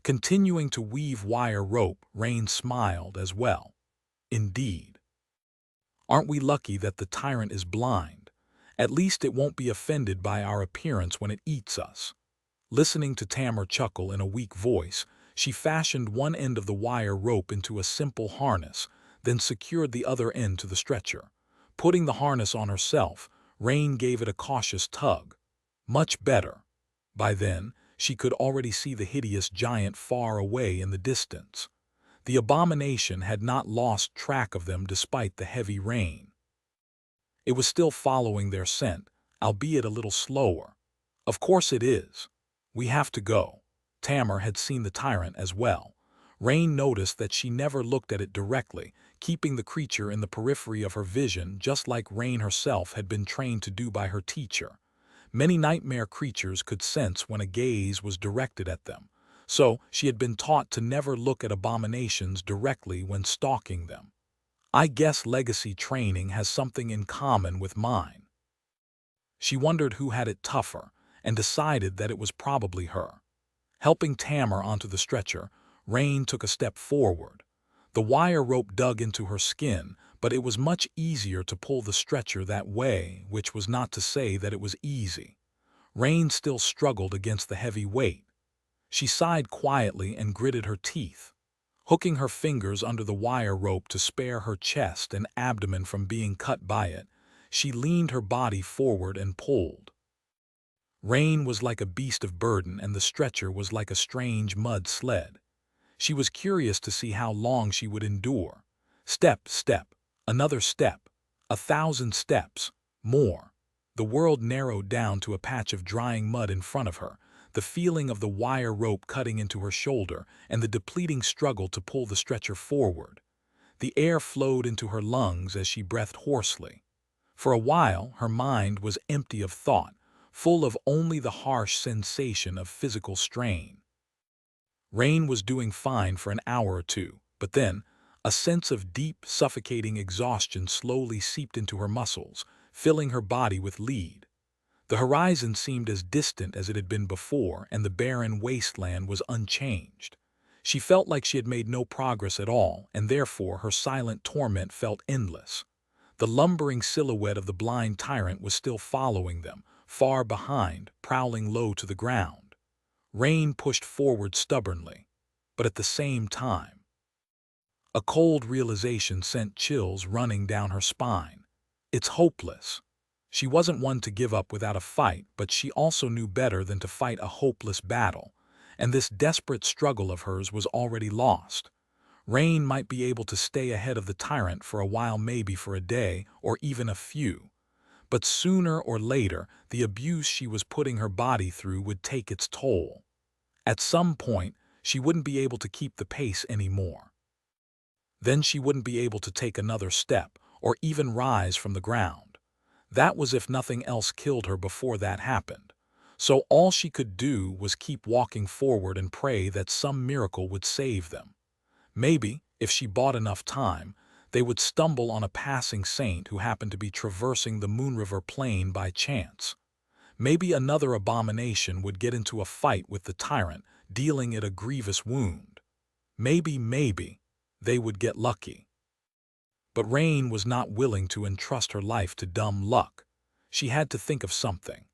Continuing to weave wire rope, Rain smiled as well. "Indeed. Aren't we lucky that the tyrant is blind? At least it won't be offended by our appearance when it eats us." Listening to Tamar chuckle in a weak voice, she fashioned one end of the wire rope into a simple harness, then secured the other end to the stretcher. Putting the harness on herself, Rain gave it a cautious tug. Much better. By then, she could already see the hideous giant far away in the distance. The abomination had not lost track of them despite the heavy rain. It was still following their scent, albeit a little slower. "Of course it is. We have to go." Tamar had seen the tyrant as well. Rain noticed that she never looked at it directly, keeping the creature in the periphery of her vision, just like Rain herself had been trained to do by her teacher. Many nightmare creatures could sense when a gaze was directed at them, so she had been taught to never look at abominations directly when stalking them. I guess legacy training has something in common with mine. She wondered who had it tougher, and decided that it was probably her. Helping Tamar onto the stretcher, Rain took a step forward. The wire rope dug into her skin, but it was much easier to pull the stretcher that way, which was not to say that it was easy. Rain still struggled against the heavy weight. She sighed quietly and gritted her teeth. Hooking her fingers under the wire rope to spare her chest and abdomen from being cut by it, she leaned her body forward and pulled. Rain was like a beast of burden, and the stretcher was like a strange mud sled. She was curious to see how long she would endure. Step, step, another step, 1,000 steps, more. The world narrowed down to a patch of drying mud in front of her, the feeling of the wire rope cutting into her shoulder, and the depleting struggle to pull the stretcher forward. The air flowed into her lungs as she breathed hoarsely. For a while, her mind was empty of thought, full of only the harsh sensation of physical strain. Rain was doing fine for an hour or two, but then a sense of deep, suffocating exhaustion slowly seeped into her muscles, filling her body with lead. The horizon seemed as distant as it had been before, and the barren wasteland was unchanged. She felt like she had made no progress at all, and therefore her silent torment felt endless. The lumbering silhouette of the blind tyrant was still following them, far behind, prowling low to the ground. Rain pushed forward stubbornly, but at the same time, a cold realization sent chills running down her spine. It's hopeless. She wasn't one to give up without a fight, but she also knew better than to fight a hopeless battle, and this desperate struggle of hers was already lost. Rain might be able to stay ahead of the tyrant for a while, maybe for a day or even a few, but sooner or later the abuse she was putting her body through would take its toll. At some point, she wouldn't be able to keep the pace anymore. Then she wouldn't be able to take another step or even rise from the ground. That was if nothing else killed her before that happened. So all she could do was keep walking forward and pray that some miracle would save them. Maybe, if she bought enough time, they would stumble on a passing saint who happened to be traversing the Moon River plain by chance. Maybe another abomination would get into a fight with the tyrant, dealing it a grievous wound. Maybe, they would get lucky. But Rain was not willing to entrust her life to dumb luck. She had to think of something.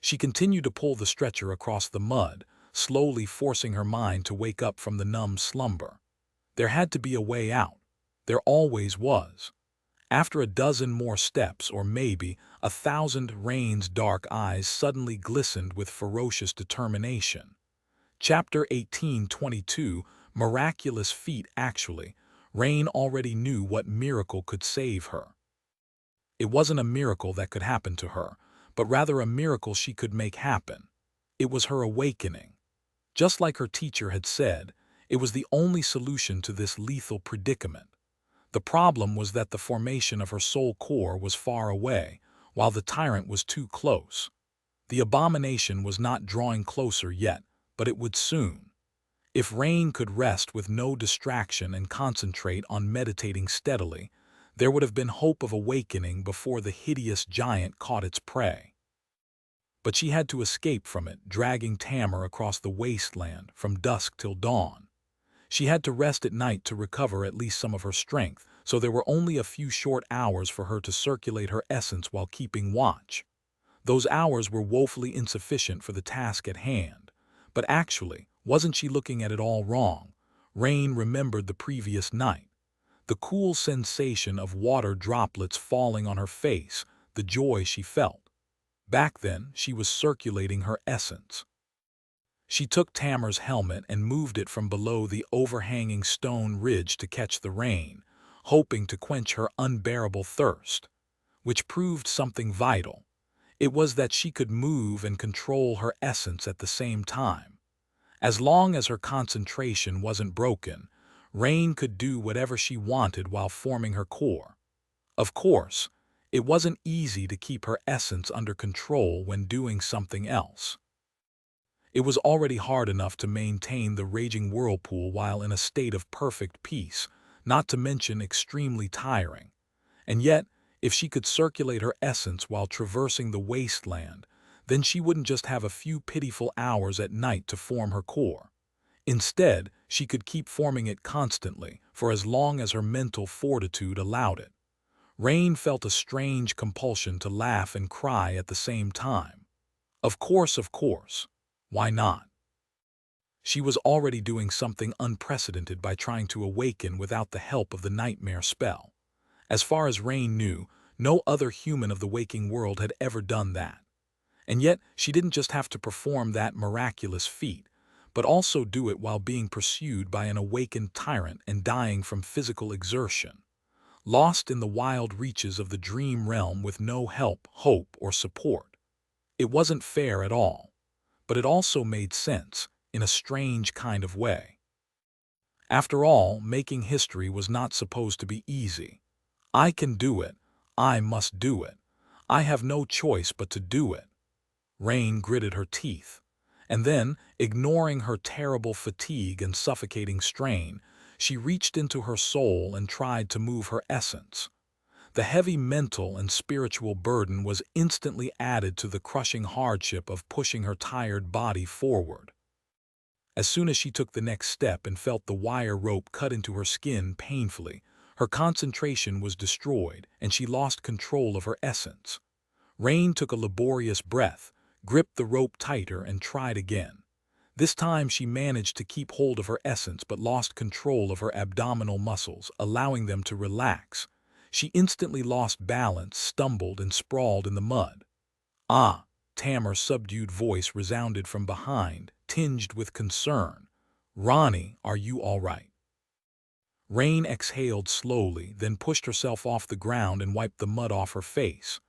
She continued to pull the stretcher across the mud, slowly forcing her mind to wake up from the numb slumber. There had to be a way out. There always was. After a dozen more steps, or maybe 1,000, Rain's dark eyes suddenly glistened with ferocious determination. Chapter 18:22, Miraculous Feat. Actually, Rain already knew what miracle could save her. It wasn't a miracle that could happen to her, but rather a miracle she could make happen. It was her awakening. Just like her teacher had said, it was the only solution to this lethal predicament. The problem was that the formation of her soul core was far away, while the tyrant was too close. The abomination was not drawing closer yet, but it would soon. If Rain could rest with no distraction and concentrate on meditating steadily, there would have been hope of awakening before the hideous giant caught its prey. But she had to escape from it, dragging Tamar across the wasteland from dusk till dawn. She had to rest at night to recover at least some of her strength, so there were only a few short hours for her to circulate her essence while keeping watch. Those hours were woefully insufficient for the task at hand. But actually, wasn't she looking at it all wrong? Rain remembered the previous night. The cool sensation of water droplets falling on her face, the joy she felt. Back then, she was circulating her essence. She took Tamar's helmet and moved it from below the overhanging stone ridge to catch the rain, hoping to quench her unbearable thirst. Which proved something vital. It was that she could move and control her essence at the same time. As long as her concentration wasn't broken, Rain could do whatever she wanted while forming her core. Of course, it wasn't easy to keep her essence under control when doing something else. It was already hard enough to maintain the raging whirlpool while in a state of perfect peace, not to mention extremely tiring. And yet, if she could circulate her essence while traversing the wasteland, then she wouldn't just have a few pitiful hours at night to form her core. Instead, she could keep forming it constantly, for as long as her mental fortitude allowed it. Rain felt a strange compulsion to laugh and cry at the same time. Of course, of course. Why not? She was already doing something unprecedented by trying to awaken without the help of the nightmare spell. As far as Rain knew, no other human of the waking world had ever done that. And yet, she didn't just have to perform that miraculous feat, but also do it while being pursued by an awakened tyrant and dying from physical exertion. Lost in the wild reaches of the dream realm with no help, hope, or support. It wasn't fair at all, but it also made sense, in a strange kind of way. After all, making history was not supposed to be easy. I can do it. I must do it. I have no choice but to do it. Rain gritted her teeth. And then, ignoring her terrible fatigue and suffocating strain, she reached into her soul and tried to move her essence. The heavy mental and spiritual burden was instantly added to the crushing hardship of pushing her tired body forward. As soon as she took the next step and felt the wire rope cut into her skin painfully, her concentration was destroyed and she lost control of her essence. Rain took a laborious breath, gripped the rope tighter and tried again. This time she managed to keep hold of her essence but lost control of her abdominal muscles, allowing them to relax. She instantly lost balance, stumbled, and sprawled in the mud. "Ah!" Tamar's subdued voice resounded from behind, tinged with concern. "Ronnie, are you all right?" Rain exhaled slowly, then pushed herself off the ground and wiped the mud off her face.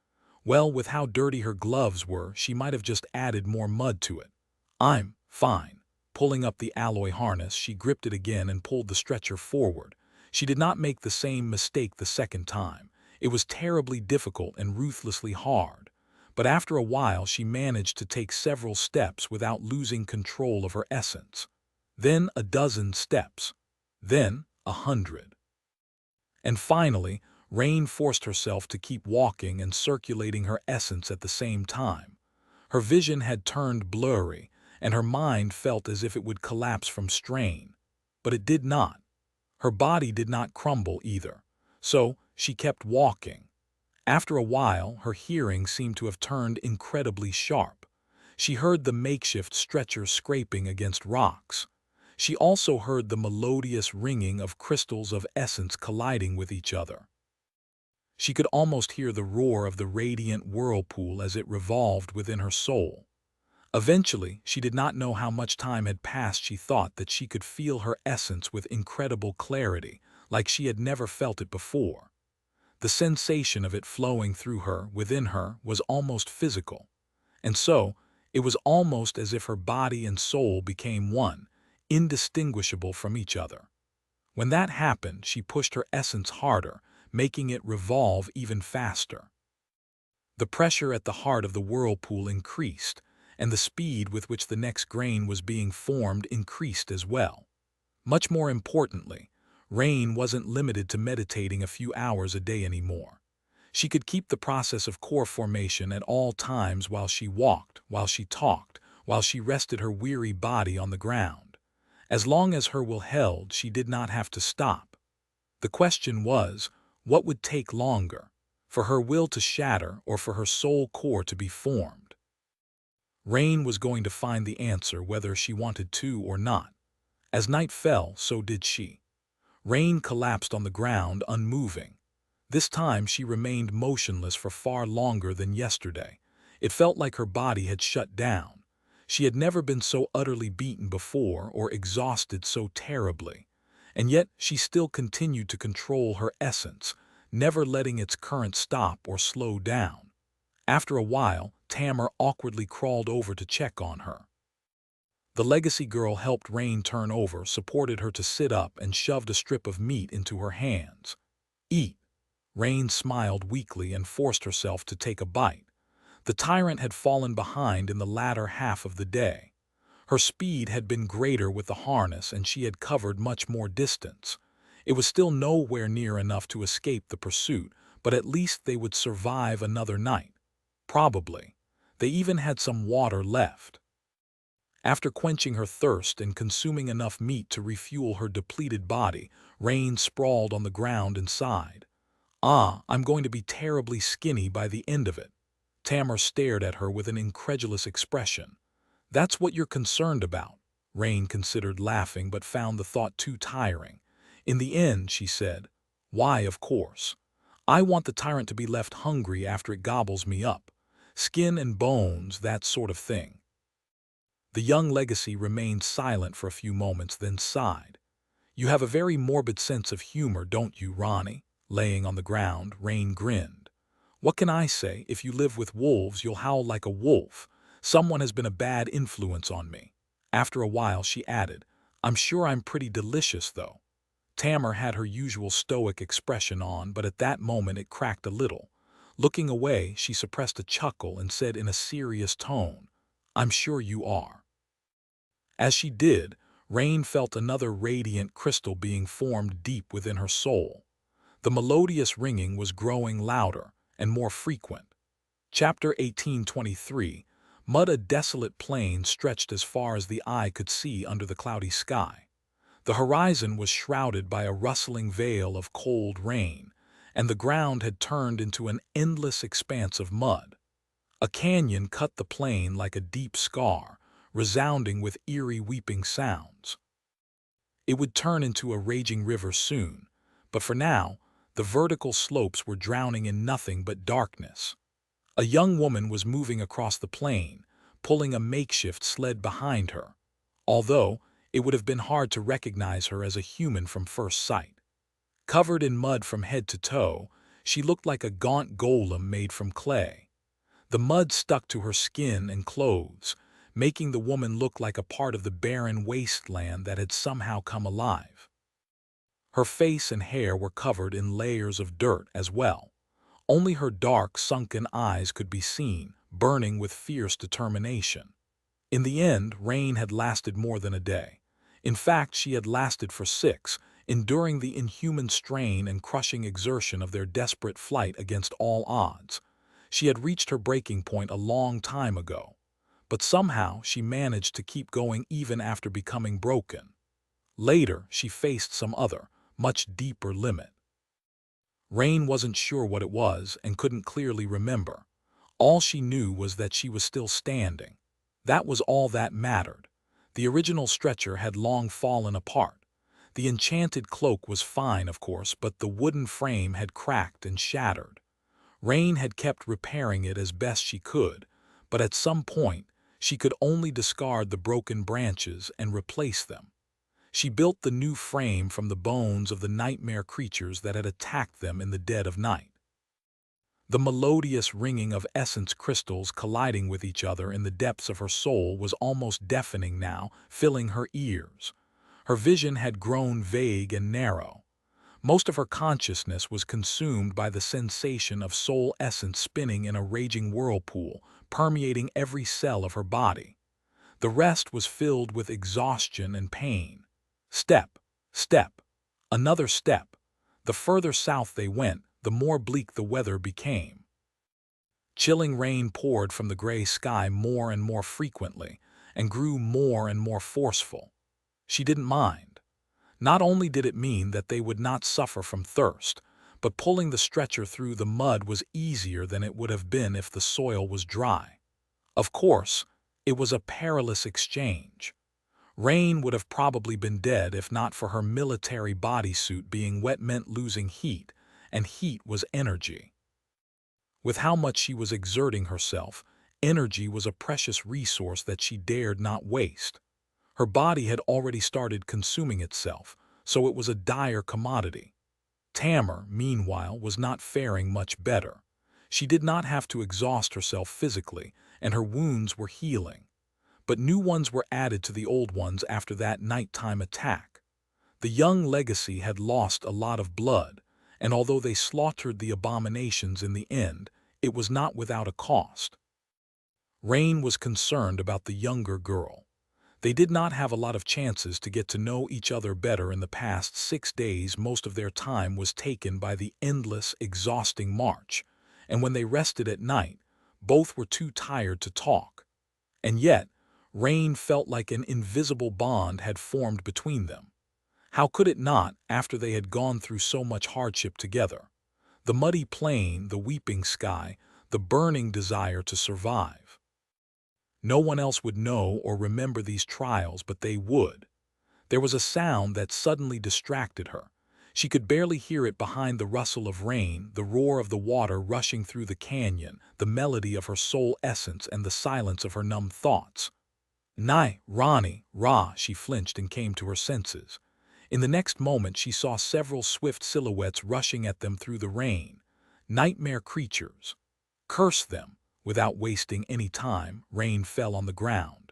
Well, with how dirty her gloves were, she might have just added more mud to it. "I'm fine." Pulling up the alloy harness, she gripped it again and pulled the stretcher forward. She did not make the same mistake the second time. It was terribly difficult and ruthlessly hard. But after a while she managed to take several steps without losing control of her essence. Then a dozen steps. Then 100. And finally, Rain forced herself to keep walking and circulating her essence at the same time. Her vision had turned blurry, and her mind felt as if it would collapse from strain. But it did not. Her body did not crumble either. So she kept walking. After a while, her hearing seemed to have turned incredibly sharp. She heard the makeshift stretcher scraping against rocks. She also heard the melodious ringing of crystals of essence colliding with each other. She could almost hear the roar of the radiant whirlpool as it revolved within her soul. Eventually, she did not know how much time had passed. She thought that she could feel her essence with incredible clarity, like she had never felt it before. The sensation of it flowing through her, within her, was almost physical. And so, it was almost as if her body and soul became one, indistinguishable from each other. When that happened, she pushed her essence harder, making it revolve even faster. The pressure at the heart of the whirlpool increased, and the speed with which the next grain was being formed increased as well. Much more importantly, Rain wasn't limited to meditating a few hours a day anymore. She could keep the process of core formation at all times while she walked, while she talked, while she rested her weary body on the ground. As long as her will held, she did not have to stop. The question was, what would take longer, for her will to shatter or for her soul core to be formed? Rain was going to find the answer whether she wanted to or not. As night fell, so did she. Rain collapsed on the ground, unmoving. This time she remained motionless for far longer than yesterday. It felt like her body had shut down. She had never been so utterly beaten before or exhausted so terribly. And yet she still continued to control her essence, never letting its current stop or slow down. After a while, Tamar awkwardly crawled over to check on her. The legacy girl helped Rain turn over, supported her to sit up, and shoved a strip of meat into her hands. "Eat." Rain smiled weakly and forced herself to take a bite. The tyrant had fallen behind in the latter half of the day. Her speed had been greater with the harness, and she had covered much more distance. It was still nowhere near enough to escape the pursuit, but at least they would survive another night. Probably. They even had some water left. After quenching her thirst and consuming enough meat to refuel her depleted body, Rain sprawled on the ground and sighed. I'm going to be terribly skinny by the end of it." Tamar stared at her with an incredulous expression. "That's what you're concerned about." Rain considered laughing but found the thought too tiring. "In the end," she said, "why, of course. I want the tyrant to be left hungry after it gobbles me up. Skin and bones, that sort of thing." The young legacy remained silent for a few moments, then sighed. "You have a very morbid sense of humor, don't you, Ronnie?" Laying on the ground, Rain grinned. "What can I say? If you live with wolves, you'll howl like a wolf. Someone has been a bad influence on me." After a while, she added, "I'm sure I'm pretty delicious, though." Tamar had her usual stoic expression on, but at that moment it cracked a little. Looking away, she suppressed a chuckle and said in a serious tone, "I'm sure you are." As she did, Rain felt another radiant crystal being formed deep within her soul. The melodious ringing was growing louder and more frequent. Chapter 18:23. Mud. A desolate plain stretched as far as the eye could see under the cloudy sky. The horizon was shrouded by a rustling veil of cold rain, and the ground had turned into an endless expanse of mud. A canyon cut the plain like a deep scar, resounding with eerie weeping sounds. It would turn into a raging river soon, but for now, the vertical slopes were drowning in nothing but darkness. A young woman was moving across the plain, pulling a makeshift sled behind her, although it would have been hard to recognize her as a human from first sight. Covered in mud from head to toe, she looked like a gaunt golem made from clay. The mud stuck to her skin and clothes, making the woman look like a part of the barren wasteland that had somehow come alive. Her face and hair were covered in layers of dirt as well. Only her dark, sunken eyes could be seen, burning with fierce determination. In the end, Rain had lasted more than a day. In fact, she had lasted for 6, enduring the inhuman strain and crushing exertion of their desperate flight against all odds. She had reached her breaking point a long time ago, but somehow she managed to keep going even after becoming broken. Later, she faced some other, much deeper limit. Rain wasn't sure what it was and couldn't clearly remember. All she knew was that she was still standing. That was all that mattered. The original stretcher had long fallen apart. The enchanted cloak was fine, of course, but the wooden frame had cracked and shattered. Rain had kept repairing it as best she could, but at some point, she could only discard the broken branches and replace them. She built the new frame from the bones of the nightmare creatures that had attacked them in the dead of night. The melodious ringing of essence crystals colliding with each other in the depths of her soul was almost deafening now, filling her ears. Her vision had grown vague and narrow. Most of her consciousness was consumed by the sensation of soul essence spinning in a raging whirlpool, permeating every cell of her body. The rest was filled with exhaustion and pain. Step, step, another step. The further south they went, the more bleak the weather became. Chilling rain poured from the gray sky more and more frequently, and grew more and more forceful. She didn't mind. Not only did it mean that they would not suffer from thirst, but pulling the stretcher through the mud was easier than it would have been if the soil was dry. Of course, it was a perilous exchange. Rain would have probably been dead if not for her military bodysuit being wet meant losing heat, and heat was energy. With how much she was exerting herself, energy was a precious resource that she dared not waste. Her body had already started consuming itself, so it was a dire commodity. Tamar, meanwhile, was not faring much better. She did not have to exhaust herself physically, and her wounds were healing. But new ones were added to the old ones after that nighttime attack. The young legacy had lost a lot of blood, and although they slaughtered the abominations in the end, it was not without a cost. Rain was concerned about the younger girl. They did not have a lot of chances to get to know each other better in the past 6 days. Most of their time was taken by the endless, exhausting march, and when they rested at night, both were too tired to talk. And yet, Rain felt like an invisible bond had formed between them. How could it not, after they had gone through so much hardship together? The muddy plain, the weeping sky, the burning desire to survive. No one else would know or remember these trials, but they would. There was a sound that suddenly distracted her. She could barely hear it behind the rustle of rain, the roar of the water rushing through the canyon, the melody of her soul essence, and the silence of her numb thoughts. "Nai, Ronnie, Ra," she flinched and came to her senses. In the next moment she saw several swift silhouettes rushing at them through the rain. Nightmare creatures. Curse them! Without wasting any time, Rain fell on the ground.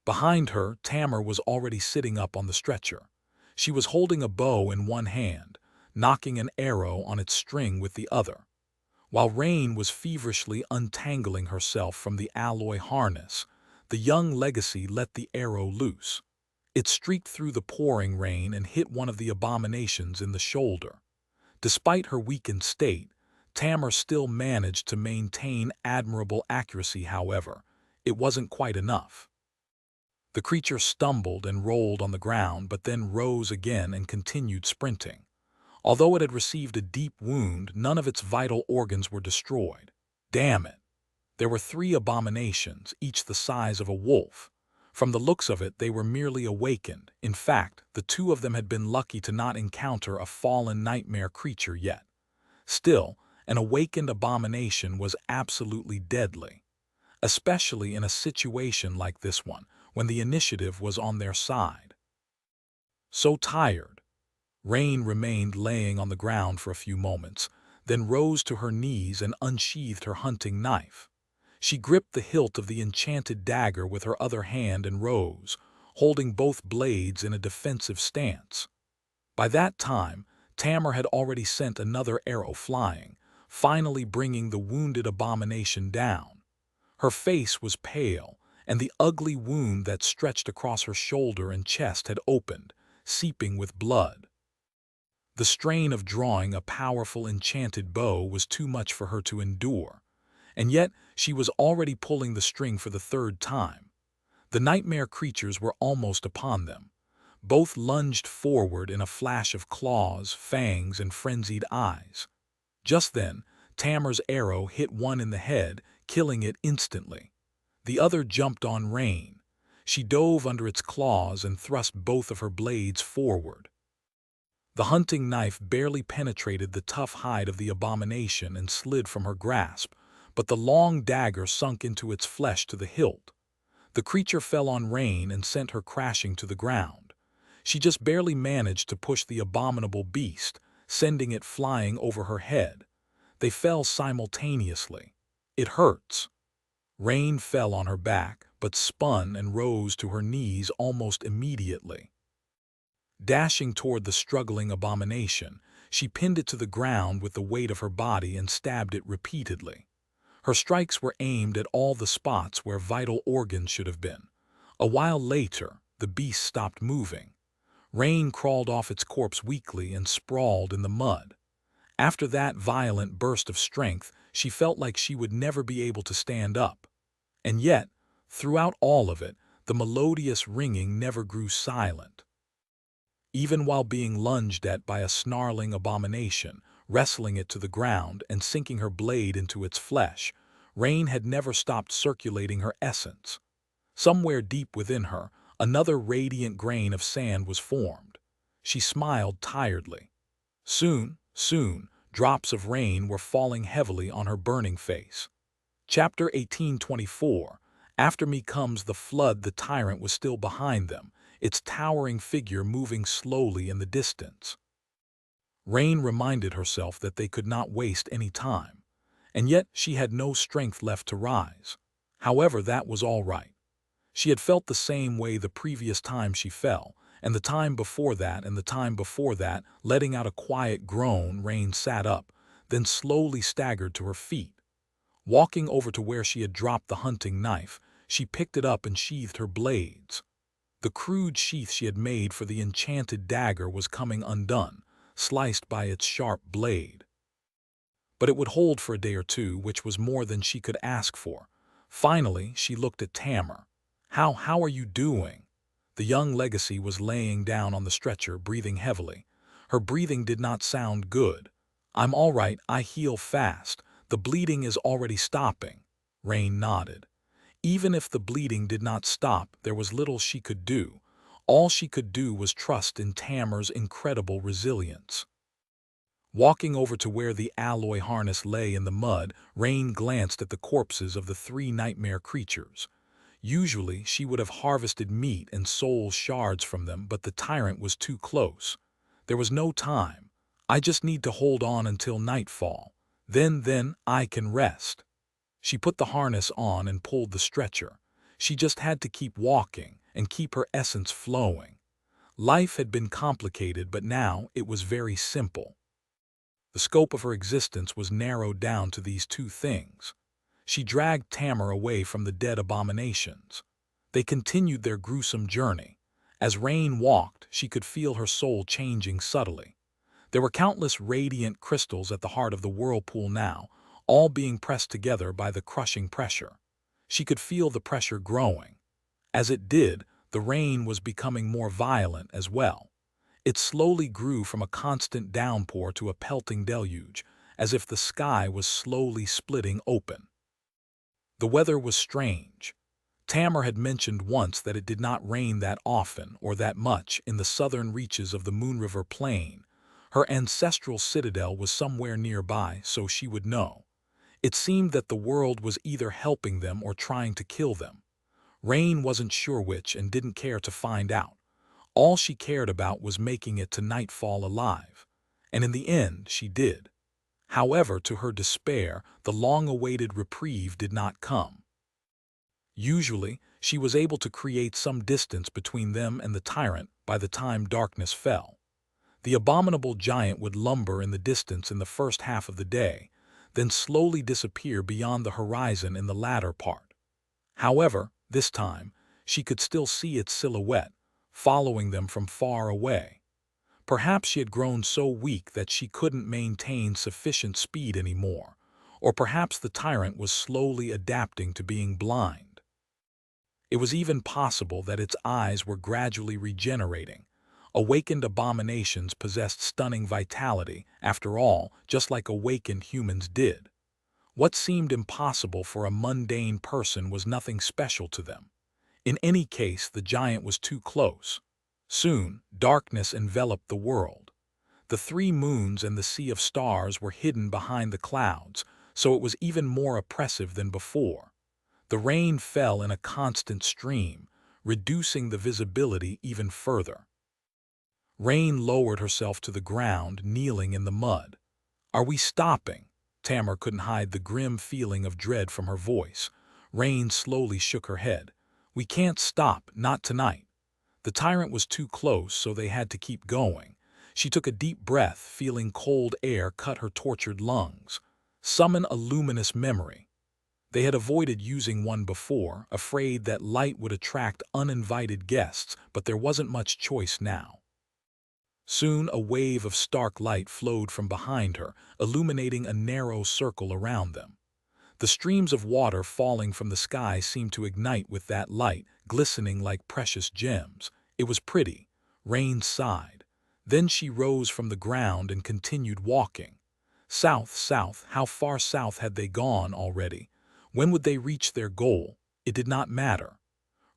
Behind her, Tamar was already sitting up on the stretcher. She was holding a bow in one hand, knocking an arrow on its string with the other. While Rain was feverishly untangling herself from the alloy harness, the young legacy let the arrow loose. It streaked through the pouring rain and hit one of the abominations in the shoulder. Despite her weakened state, Tamar still managed to maintain admirable accuracy. However, it wasn't quite enough. The creature stumbled and rolled on the ground, but then rose again and continued sprinting. Although it had received a deep wound, none of its vital organs were destroyed. Damn it! There were 3 abominations, each the size of a wolf. From the looks of it, they were merely awakened. In fact, the 2 of them had been lucky to not encounter a fallen nightmare creature yet. Still, an awakened abomination was absolutely deadly, especially in a situation like this one, when the initiative was on their side. So tired, Rain remained laying on the ground for a few moments, then rose to her knees and unsheathed her hunting knife. She gripped the hilt of the enchanted dagger with her other hand and rose, holding both blades in a defensive stance. By that time, Tamar had already sent another arrow flying, finally bringing the wounded abomination down. Her face was pale, and the ugly wound that stretched across her shoulder and chest had opened, seeping with blood. The strain of drawing a powerful enchanted bow was too much for her to endure, and yet she was already pulling the string for the 3rd time. The nightmare creatures were almost upon them. Both lunged forward in a flash of claws, fangs, and frenzied eyes. Just then, Tamar's arrow hit one in the head, killing it instantly. The other jumped on Rain. She dove under its claws and thrust both of her blades forward. The hunting knife barely penetrated the tough hide of the abomination and slid from her grasp, but the long dagger sunk into its flesh to the hilt. The creature fell on Rain and sent her crashing to the ground. She just barely managed to push the abominable beast, sending it flying over her head. They fell simultaneously. "It hurts." Rain fell on her back, but spun and rose to her knees almost immediately. Dashing toward the struggling abomination, she pinned it to the ground with the weight of her body and stabbed it repeatedly. Her strikes were aimed at all the spots where vital organs should have been. A while later, the beast stopped moving. Rain crawled off its corpse weakly and sprawled in the mud. After that violent burst of strength, she felt like she would never be able to stand up. And yet, throughout all of it, the melodious ringing never grew silent. Even while being lunged at by a snarling abomination, wrestling it to the ground and sinking her blade into its flesh, Rain had never stopped circulating her essence. Somewhere deep within her, another radiant grain of sand was formed. She smiled tiredly. Soon, drops of rain were falling heavily on her burning face. Chapter 18:24. After me comes the flood. The tyrant was still behind them, its towering figure moving slowly in the distance. Rain reminded herself that they could not waste any time, and yet she had no strength left to rise. However, that was all right. She had felt the same way the previous time she fell, and the time before that, and the time before that. Letting out a quiet groan, Rain sat up, then slowly staggered to her feet. Walking over to where she had dropped the hunting knife, she picked it up and sheathed her blades. The crude sheath she had made for the enchanted dagger was coming undone, sliced by its sharp blade. But it would hold for a day or two, which was more than she could ask for. Finally, she looked at Tamar. How are you doing?" The young legacy was laying down on the stretcher, breathing heavily. Her breathing did not sound good. "I'm all right, I heal fast. The bleeding is already stopping." Rain nodded. Even if the bleeding did not stop, there was little she could do. All she could do was trust in Tamar's incredible resilience. Walking over to where the alloy harness lay in the mud, Rain glanced at the corpses of the three nightmare creatures. Usually, she would have harvested meat and soul shards from them, but the tyrant was too close. There was no time. "I just need to hold on until nightfall. Then I can rest." She put the harness on and pulled the stretcher. She just had to keep walking and keep her essence flowing. Life had been complicated, but now it was very simple. The scope of her existence was narrowed down to these two things. She dragged Tamar away from the dead abominations. They continued their gruesome journey. As Rain walked, she could feel her soul changing subtly. There were countless radiant crystals at the heart of the whirlpool now, all being pressed together by the crushing pressure. She could feel the pressure growing. As it did, the rain was becoming more violent as well. It slowly grew from a constant downpour to a pelting deluge, as if the sky was slowly splitting open. The weather was strange. Tamar had mentioned once that it did not rain that often or that much in the southern reaches of the Moon River Plain. Her ancestral citadel was somewhere nearby, so she would know. It seemed that the world was either helping them or trying to kill them. Rain wasn't sure which and didn't care to find out. All she cared about was making it to nightfall alive. And in the end, she did. However, to her despair, the long-awaited reprieve did not come. Usually, she was able to create some distance between them and the tyrant by the time darkness fell. The abominable giant would lumber in the distance in the first half of the day, then slowly disappear beyond the horizon in the latter part. However, this time, she could still see its silhouette, following them from far away. Perhaps she had grown so weak that she couldn't maintain sufficient speed anymore, or perhaps the tyrant was slowly adapting to being blind. It was even possible that its eyes were gradually regenerating. Awakened abominations possessed stunning vitality, after all, just like awakened humans did. What seemed impossible for a mundane person was nothing special to them. In any case, the giant was too close. Soon, darkness enveloped the world. The three moons and the sea of stars were hidden behind the clouds, so it was even more oppressive than before. The rain fell in a constant stream, reducing the visibility even further. Rain lowered herself to the ground, kneeling in the mud. "Are we stopping?" Tamar couldn't hide the grim feeling of dread from her voice. Rain slowly shook her head. "We can't stop, not tonight." The tyrant was too close, so they had to keep going. She took a deep breath, feeling cold air cut her tortured lungs. Summon a luminous memory. They had avoided using one before, afraid that light would attract uninvited guests, but there wasn't much choice now. Soon a wave of stark light flowed from behind her, illuminating a narrow circle around them. The streams of water falling from the sky seemed to ignite with that light, glistening like precious gems. It was pretty. Rain sighed. Then she rose from the ground and continued walking. South, south, how far south had they gone already? When would they reach their goal? It did not matter.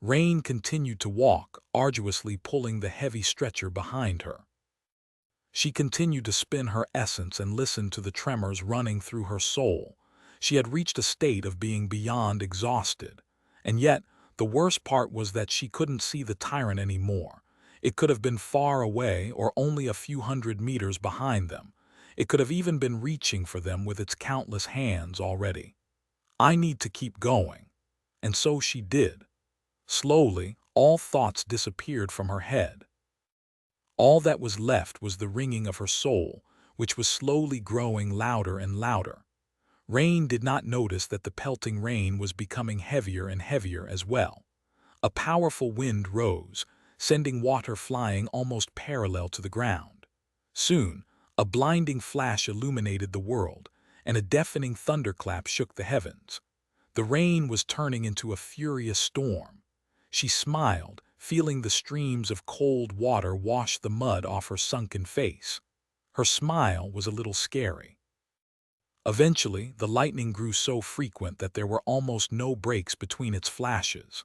Rain continued to walk, arduously pulling the heavy stretcher behind her. She continued to spin her essence and listened to the tremors running through her soul. She had reached a state of being beyond exhausted. And yet, the worst part was that she couldn't see the tyrant anymore. It could have been far away or only a few hundred meters behind them. It could have even been reaching for them with its countless hands already. "I need to keep going." And so she did. Slowly, all thoughts disappeared from her head. All that was left was the ringing of her soul, which was slowly growing louder and louder. Rain did not notice that the pelting rain was becoming heavier and heavier as well. A powerful wind rose, sending water flying almost parallel to the ground. Soon, a blinding flash illuminated the world, and a deafening thunderclap shook the heavens. The rain was turning into a furious storm. She smiled, feeling the streams of cold water wash the mud off her sunken face. Her smile was a little scary. Eventually, the lightning grew so frequent that there were almost no breaks between its flashes.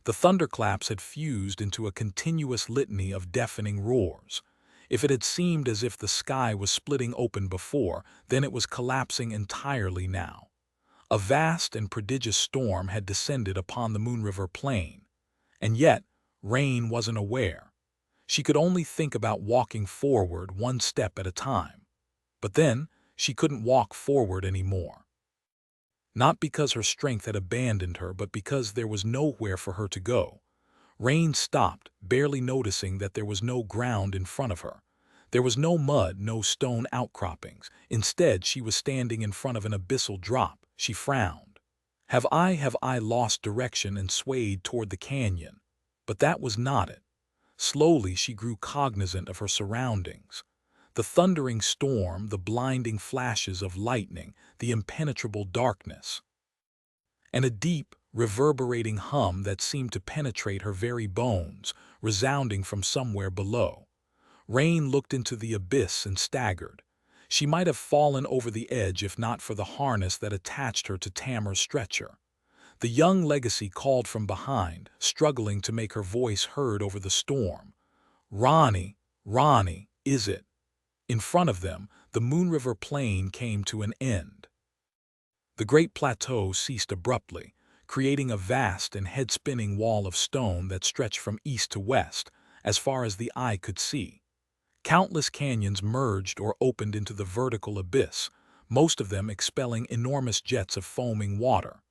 The thunderclaps had fused into a continuous litany of deafening roars. If it had seemed as if the sky was splitting open before, then it was collapsing entirely now. A vast and prodigious storm had descended upon the Moon River plain. And yet, Rain wasn't aware. She could only think about walking forward one step at a time. But then, she couldn't walk forward anymore. Not because her strength had abandoned her, but because there was nowhere for her to go. Rain stopped, barely noticing that there was no ground in front of her. There was no mud, no stone outcroppings. Instead, she was standing in front of an abyssal drop. She frowned. Have I lost direction and swayed toward the canyon? But that was not it. Slowly, she grew cognizant of her surroundings. The thundering storm, the blinding flashes of lightning, the impenetrable darkness. And a deep, reverberating hum that seemed to penetrate her very bones, resounding from somewhere below. Rain looked into the abyss and staggered. She might have fallen over the edge if not for the harness that attached her to Tamar's stretcher. The young legacy called from behind, struggling to make her voice heard over the storm. "Ronnie, Ronnie, is it?" In front of them, the Moon River plain came to an end. The great plateau ceased abruptly, creating a vast and head-spinning wall of stone that stretched from east to west, as far as the eye could see. Countless canyons merged or opened into the vertical abyss, most of them expelling enormous jets of foaming water.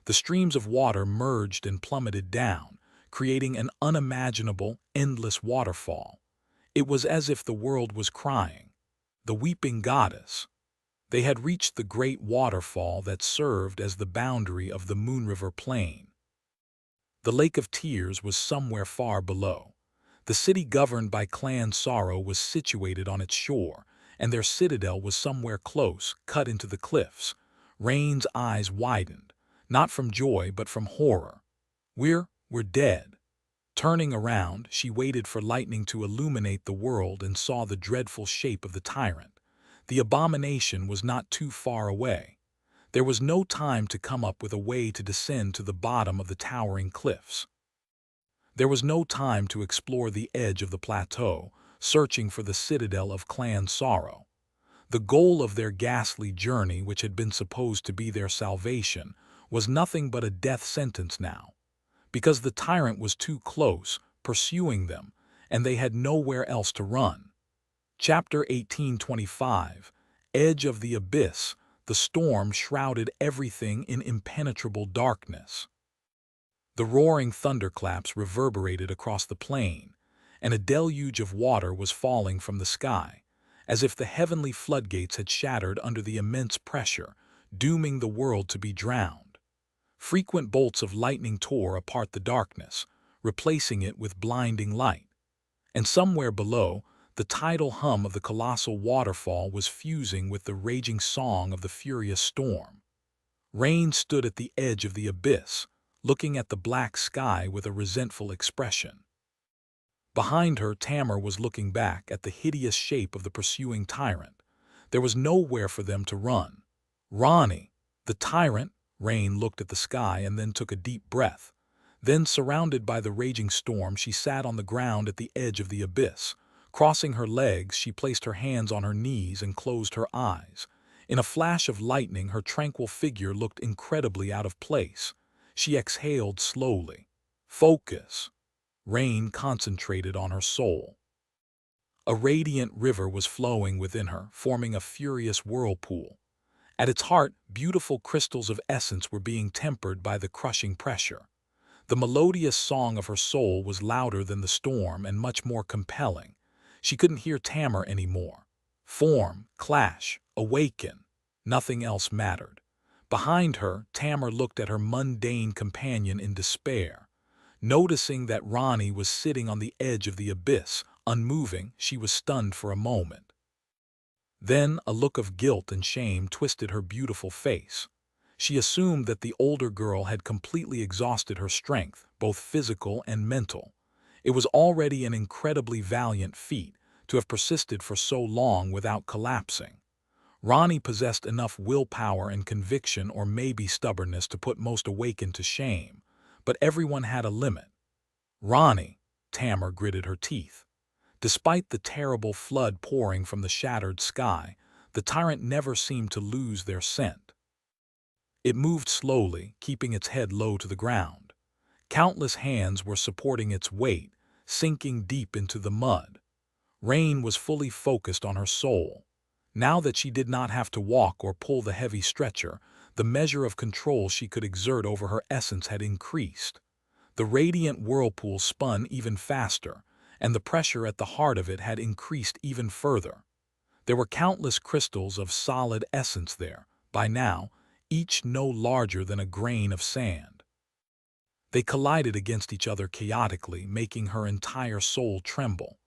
The streams of water merged and plummeted down, creating an unimaginable, endless waterfall. It was as if the world was crying. The weeping goddess. They had reached the great waterfall that served as the boundary of the Moon River plain. The Lake of Tears was somewhere far below. The city governed by Clan Sorrow was situated on its shore, and their citadel was somewhere close, cut into the cliffs. Rain's eyes widened, not from joy but from horror. We're dead." Turning around, she waited for lightning to illuminate the world and saw the dreadful shape of the tyrant. The abomination was not too far away. There was no time to come up with a way to descend to the bottom of the towering cliffs. There was no time to explore the edge of the plateau, searching for the citadel of Clan Sorrow. The goal of their ghastly journey, which had been supposed to be their salvation, was nothing but a death sentence now, because the tyrant was too close, pursuing them, and they had nowhere else to run. Chapter 1825, Edge of the Abyss. The storm shrouded everything in impenetrable darkness. The roaring thunderclaps reverberated across the plain, and a deluge of water was falling from the sky, as if the heavenly floodgates had shattered under the immense pressure, dooming the world to be drowned. Frequent bolts of lightning tore apart the darkness, replacing it with blinding light. And somewhere below, the tidal hum of the colossal waterfall was fusing with the raging song of the furious storm. Rain stood at the edge of the abyss, looking at the black sky with a resentful expression. Behind her, Tamar was looking back at the hideous shape of the pursuing tyrant. There was nowhere for them to run. Ronnie, the tyrant. Rain looked at the sky and then took a deep breath. Then, surrounded by the raging storm, she sat on the ground at the edge of the abyss. Crossing her legs, she placed her hands on her knees and closed her eyes. In a flash of lightning, her tranquil figure looked incredibly out of place. She exhaled slowly. Focus. Rain concentrated on her soul. A radiant river was flowing within her, forming a furious whirlpool. At its heart, beautiful crystals of essence were being tempered by the crushing pressure. The melodious song of her soul was louder than the storm and much more compelling. She couldn't hear Tamar anymore. Form, clash, awaken. Nothing else mattered. Behind her, Tamar looked at her mundane companion in despair. Noticing that Ronnie was sitting on the edge of the abyss, unmoving, she was stunned for a moment. Then a look of guilt and shame twisted her beautiful face. She assumed that the older girl had completely exhausted her strength, both physical and mental. It was already an incredibly valiant feat to have persisted for so long without collapsing. Ronnie possessed enough willpower and conviction, or maybe stubbornness, to put most awakened to shame, but everyone had a limit. Ronnie, Tamar gritted her teeth. Despite the terrible flood pouring from the shattered sky, the tyrant never seemed to lose their scent. It moved slowly, keeping its head low to the ground. Countless hands were supporting its weight, sinking deep into the mud. Rain was fully focused on her soul. Now that she did not have to walk or pull the heavy stretcher, the measure of control she could exert over her essence had increased. The radiant whirlpool spun even faster, and the pressure at the heart of it had increased even further. There were countless crystals of solid essence there, by now, each no larger than a grain of sand. They collided against each other chaotically, making her entire soul tremble.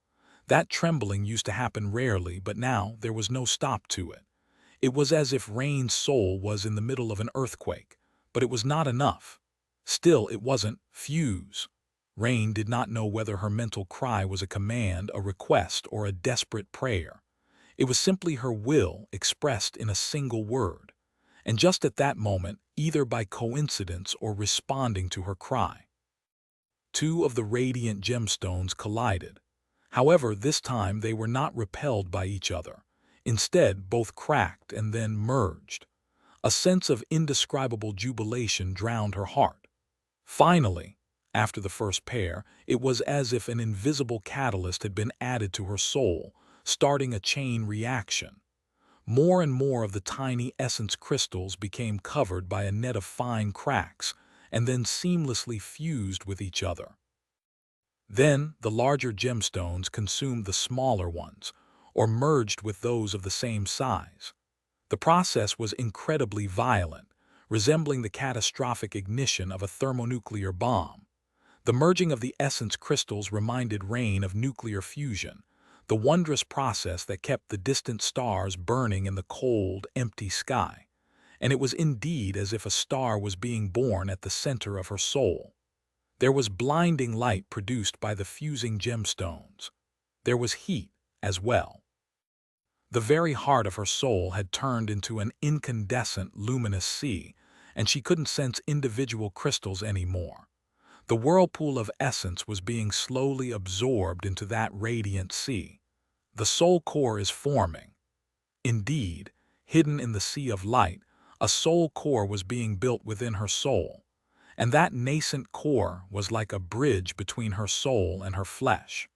That trembling used to happen rarely, but now there was no stop to it. It was as if Rain's soul was in the middle of an earthquake, but it was not enough. Still, it wasn't fuse. Rain did not know whether her mental cry was a command, a request, or a desperate prayer. It was simply her will expressed in a single word. And just at that moment, either by coincidence or responding to her cry, two of the radiant gemstones collided. However, this time they were not repelled by each other. Instead, both cracked and then merged. A sense of indescribable jubilation drowned her heart. Finally, after the first pair, it was as if an invisible catalyst had been added to her soul, starting a chain reaction. More and more of the tiny essence crystals became covered by a net of fine cracks, and then seamlessly fused with each other. Then the larger gemstones consumed the smaller ones, or merged with those of the same size. The process was incredibly violent, resembling the catastrophic ignition of a thermonuclear bomb. The merging of the essence crystals reminded Rain of nuclear fusion, the wondrous process that kept the distant stars burning in the cold, empty sky. And it was indeed as if a star was being born at the center of her soul. There was blinding light produced by the fusing gemstones. There was heat as well. The very heart of her soul had turned into an incandescent, luminous sea, and she couldn't sense individual crystals anymore. The whirlpool of essence was being slowly absorbed into that radiant sea. The soul core is forming. Indeed, hidden in the sea of light, a soul core was being built within her soul, and that nascent core was like a bridge between her soul and her flesh.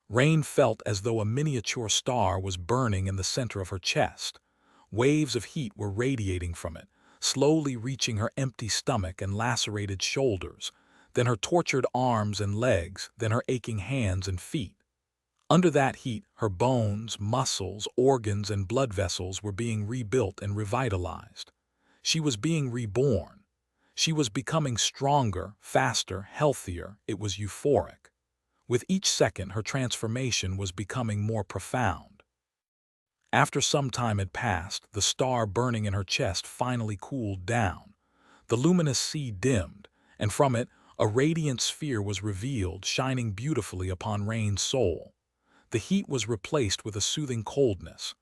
Rain felt as though a miniature star was burning in the center of her chest. Waves of heat were radiating from it, slowly reaching her empty stomach and lacerated shoulders, then her tortured arms and legs, then her aching hands and feet. Under that heat, her bones, muscles, organs, and blood vessels were being rebuilt and revitalized. She was being reborn. She was becoming stronger, faster, healthier. It was euphoric. With each second, her transformation was becoming more profound. After some time had passed, the star burning in her chest finally cooled down. The luminous sea dimmed, and from it, a radiant sphere was revealed, shining beautifully upon Rain's soul. The heat was replaced with a soothing coldness.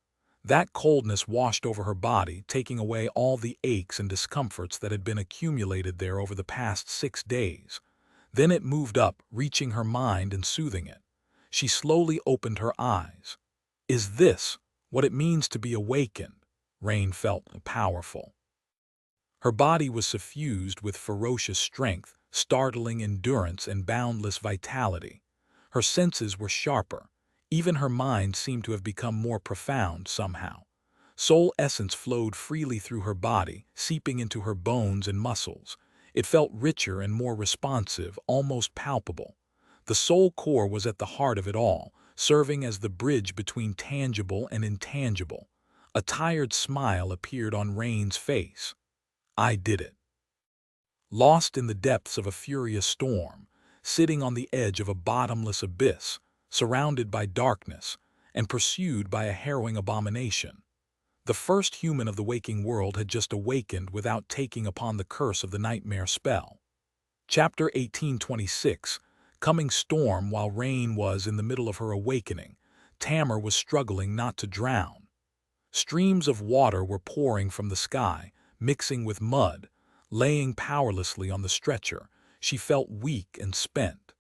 That coldness washed over her body, taking away all the aches and discomforts that had been accumulated there over the past 6 days. Then it moved up, reaching her mind and soothing it. She slowly opened her eyes. Is this what it means to be awakened? Rain felt powerful. Her body was suffused with ferocious strength, startling endurance, and boundless vitality. Her senses were sharper. Even her mind seemed to have become more profound somehow. Soul essence flowed freely through her body, seeping into her bones and muscles. It felt richer and more responsive, almost palpable. The soul core was at the heart of it all, serving as the bridge between tangible and intangible. A tired smile appeared on Rain's face. I did it. Lost in the depths of a furious storm, sitting on the edge of a bottomless abyss, surrounded by darkness, and pursued by a harrowing abomination. The first human of the waking world had just awakened without taking upon the curse of the nightmare spell. Chapter 1826, Coming storm. While Rain was in the middle of her awakening, Tamar was struggling not to drown. Streams of water were pouring from the sky, mixing with mud. Laying powerlessly on the stretcher, she felt weak and spent.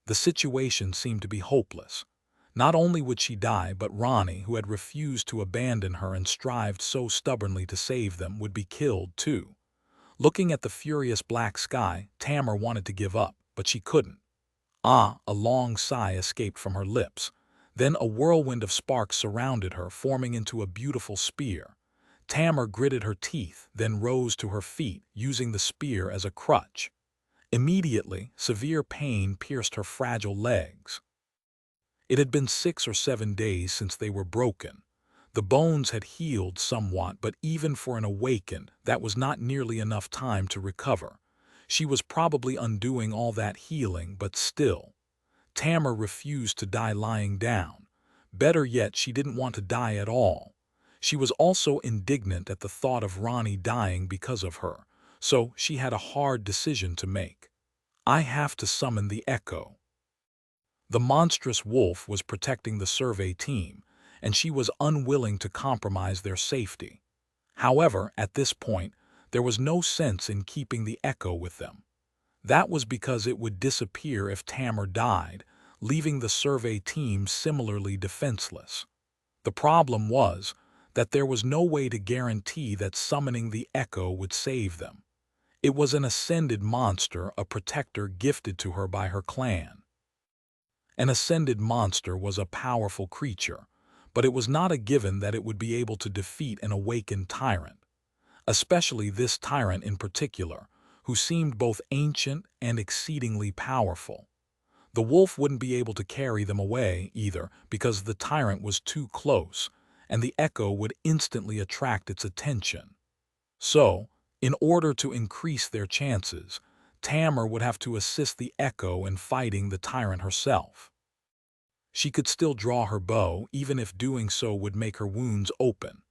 The situation seemed to be hopeless. Not only would she die, but Ronnie, who had refused to abandon her and strived so stubbornly to save them, would be killed too. Looking at the furious black sky, Tamar wanted to give up, but she couldn't. A long sigh escaped from her lips. Then a whirlwind of sparks surrounded her, forming into a beautiful spear. Tamar gritted her teeth, then rose to her feet, using the spear as a crutch. Immediately, severe pain pierced her fragile legs. It had been 6 or 7 days since they were broken. The bones had healed somewhat, but even for an awakened, that was not nearly enough time to recover. She was probably undoing all that healing, but still. Tamar refused to die lying down. Better yet, she didn't want to die at all. She was also indignant at the thought of Ronnie dying because of her, so she had a hard decision to make. I have to summon the echo. The monstrous wolf was protecting the survey team, and she was unwilling to compromise their safety. However, at this point, there was no sense in keeping the echo with them. That was because it would disappear if Tamar died, leaving the survey team similarly defenseless. The problem was that there was no way to guarantee that summoning the echo would save them. It was an ascended monster, a protector gifted to her by her clan. An ascended monster was a powerful creature, but it was not a given that it would be able to defeat an awakened tyrant. Especially this tyrant in particular, who seemed both ancient and exceedingly powerful. The wolf wouldn't be able to carry them away either, because the tyrant was too close, and the echo would instantly attract its attention. So, in order to increase their chances, Tamar would have to assist the echo in fighting the tyrant herself. She could still draw her bow, even if doing so would make her wounds open.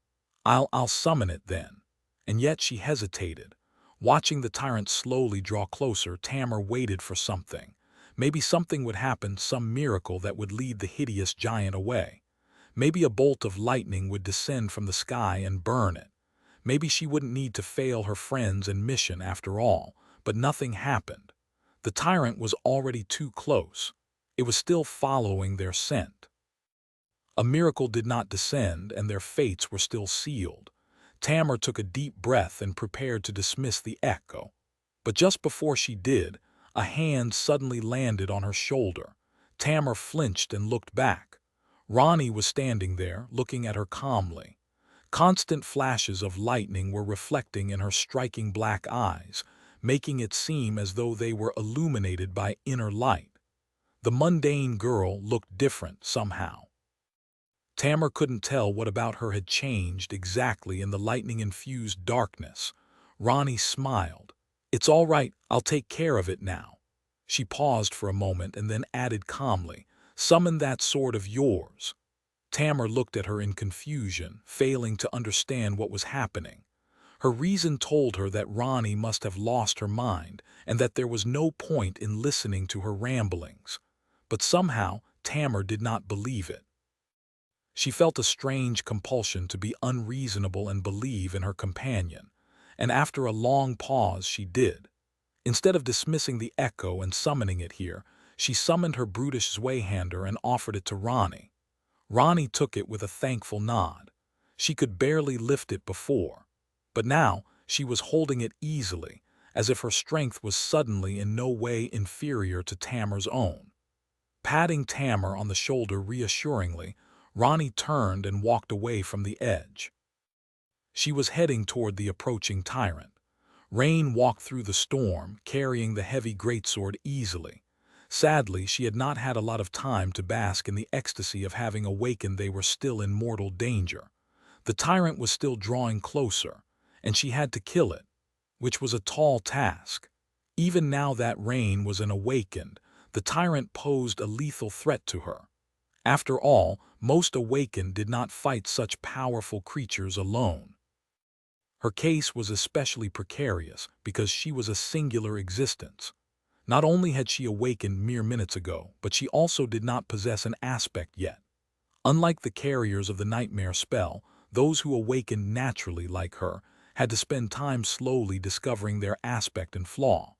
I'll summon it then. And yet she hesitated. Watching the tyrant slowly draw closer, Tamar waited for something. Maybe something would happen, some miracle that would lead the hideous giant away. Maybe a bolt of lightning would descend from the sky and burn it. Maybe she wouldn't need to fail her friends and mission after all, but nothing happened. The tyrant was already too close. It was still following their scent. A miracle did not descend, and their fates were still sealed. Tamar took a deep breath and prepared to dismiss the echo. But just before she did, a hand suddenly landed on her shoulder. Tamar flinched and looked back. Ronnie was standing there, looking at her calmly. Constant flashes of lightning were reflecting in her striking black eyes, making it seem as though they were illuminated by inner light. The mundane girl looked different somehow. Tamar couldn't tell what about her had changed exactly in the lightning-infused darkness. Ronnie smiled. "It's all right, I'll take care of it now." She paused for a moment and then added calmly, "Summon that sword of yours." Tamar looked at her in confusion, failing to understand what was happening. Her reason told her that Ronnie must have lost her mind and that there was no point in listening to her ramblings. But somehow, Tamar did not believe it. She felt a strange compulsion to be unreasonable and believe in her companion, and after a long pause she did. Instead of dismissing the echo and summoning it here, she summoned her brutish Zweihander and offered it to Ronnie. Ronnie took it with a thankful nod. She could barely lift it before, but now she was holding it easily, as if her strength was suddenly in no way inferior to Tamar's own. Patting Tamar on the shoulder reassuringly, Ronnie turned and walked away from the edge. She was heading toward the approaching tyrant. Rain walked through the storm, carrying the heavy greatsword easily. Sadly, she had not had a lot of time to bask in the ecstasy of having awakened they were still in mortal danger. The tyrant was still drawing closer, and she had to kill it, which was a tall task. Even now that Rain was an awakened, the tyrant posed a lethal threat to her. After all, most awakened did not fight such powerful creatures alone. Her case was especially precarious because she was a singular existence. Not only had she awakened mere minutes ago, but she also did not possess an aspect yet. Unlike the carriers of the nightmare spell, those who awakened naturally like her had to spend time slowly discovering their aspect and flaw.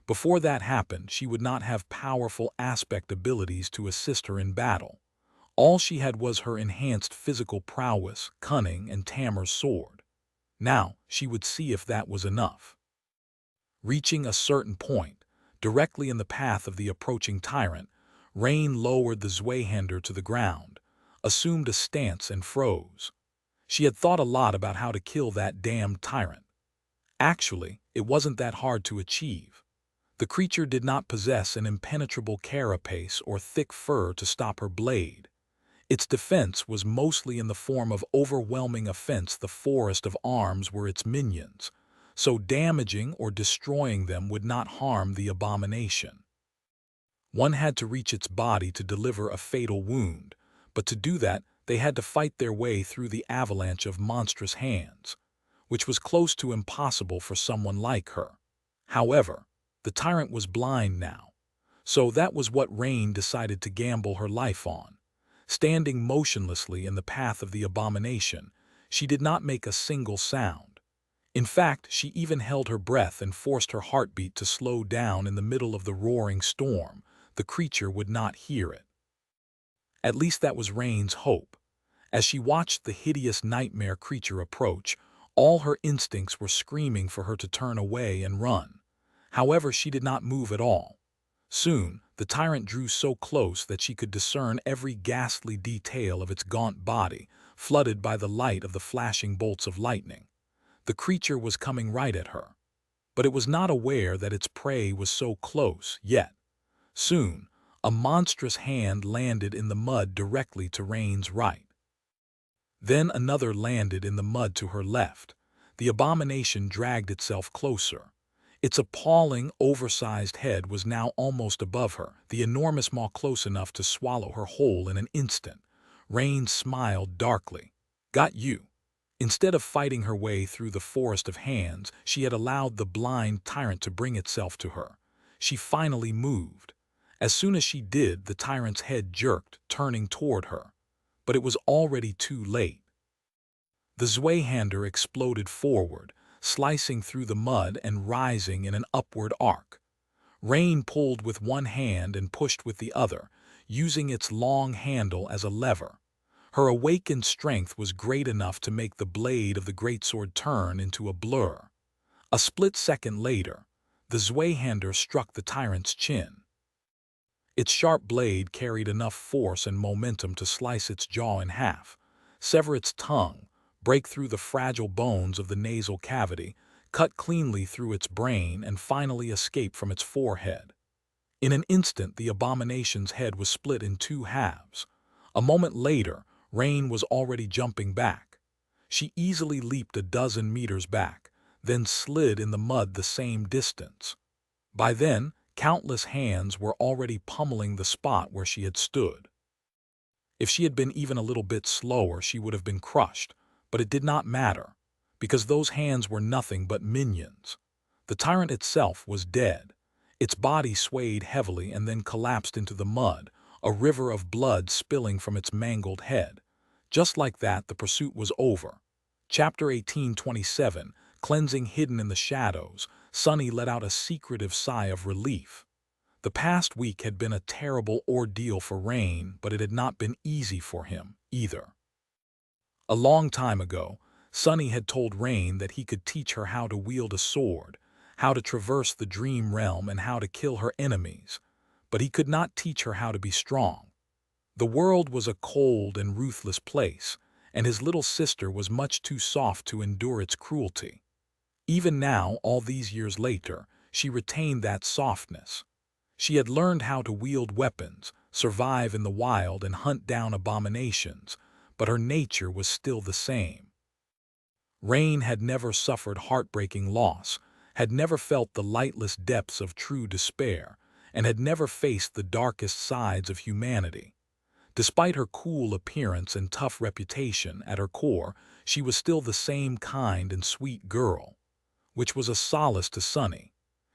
Before that happened, she would not have powerful aspect abilities to assist her in battle. All she had was her enhanced physical prowess, cunning, and Tamar's sword. Now, she would see if that was enough. Reaching a certain point, directly in the path of the approaching tyrant, Rain lowered the Zweihander to the ground, assumed a stance and froze. She had thought a lot about how to kill that damned tyrant. Actually, it wasn't that hard to achieve. The creature did not possess an impenetrable carapace or thick fur to stop her blade. Its defense was mostly in the form of overwhelming offense. The forest of arms were its minions, so damaging or destroying them would not harm the abomination. One had to reach its body to deliver a fatal wound, but to do that they had to fight their way through the avalanche of monstrous hands, which was close to impossible for someone like her. However, the tyrant was blind now, so that was what Rain decided to gamble her life on. Standing motionlessly in the path of the abomination, she did not make a single sound. In fact, she even held her breath and forced her heartbeat to slow down in the middle of the roaring storm. The creature would not hear it. At least that was Rain's hope. As she watched the hideous nightmare creature approach, all her instincts were screaming for her to turn away and run. However, she did not move at all. Soon, the tyrant drew so close that she could discern every ghastly detail of its gaunt body, flooded by the light of the flashing bolts of lightning. The creature was coming right at her, but it was not aware that its prey was so close yet. Soon, a monstrous hand landed in the mud directly to Rain's right. Then another landed in the mud to her left. The abomination dragged itself closer. Its appalling, oversized head was now almost above her, the enormous maw close enough to swallow her whole in an instant. Rain smiled darkly. "Got you." Instead of fighting her way through the forest of hands, she had allowed the blind tyrant to bring itself to her. She finally moved. As soon as she did, the tyrant's head jerked, turning toward her. But it was already too late. The Zweihander exploded forward, slicing through the mud and rising in an upward arc. Rain pulled with one hand and pushed with the other, using its long handle as a lever. Her awakened strength was great enough to make the blade of the greatsword turn into a blur. A split second later, the Zweihander struck the tyrant's chin. Its sharp blade carried enough force and momentum to slice its jaw in half, sever its tongue, break through the fragile bones of the nasal cavity, cut cleanly through its brain, and finally escape from its forehead. In an instant, the abomination's head was split in two halves. A moment later, Rain was already jumping back. She easily leaped a dozen meters back, then slid in the mud the same distance. By then, countless hands were already pummeling the spot where she had stood. If she had been even a little bit slower, she would have been crushed, but it did not matter, because those hands were nothing but minions. The tyrant itself was dead. Its body swayed heavily and then collapsed into the mud, a river of blood spilling from its mangled head. Just like that, the pursuit was over. Chapter 18:27, Cleansing Hidden in the Shadows. Sonny let out a secretive sigh of relief. The past week had been a terrible ordeal for Rain, but it had not been easy for him, either. A long time ago, Sonny had told Rain that he could teach her how to wield a sword, how to traverse the dream realm, and how to kill her enemies. But he could not teach her how to be strong. The world was a cold and ruthless place, and his little sister was much too soft to endure its cruelty. Even now, all these years later, she retained that softness. She had learned how to wield weapons, survive in the wild, and hunt down abominations, but her nature was still the same. Rain had never suffered heartbreaking loss, had never felt the lightless depths of true despair, and had never faced the darkest sides of humanity. Despite her cool appearance and tough reputation, at her core, she was still the same kind and sweet girl, which was a solace to Sonny.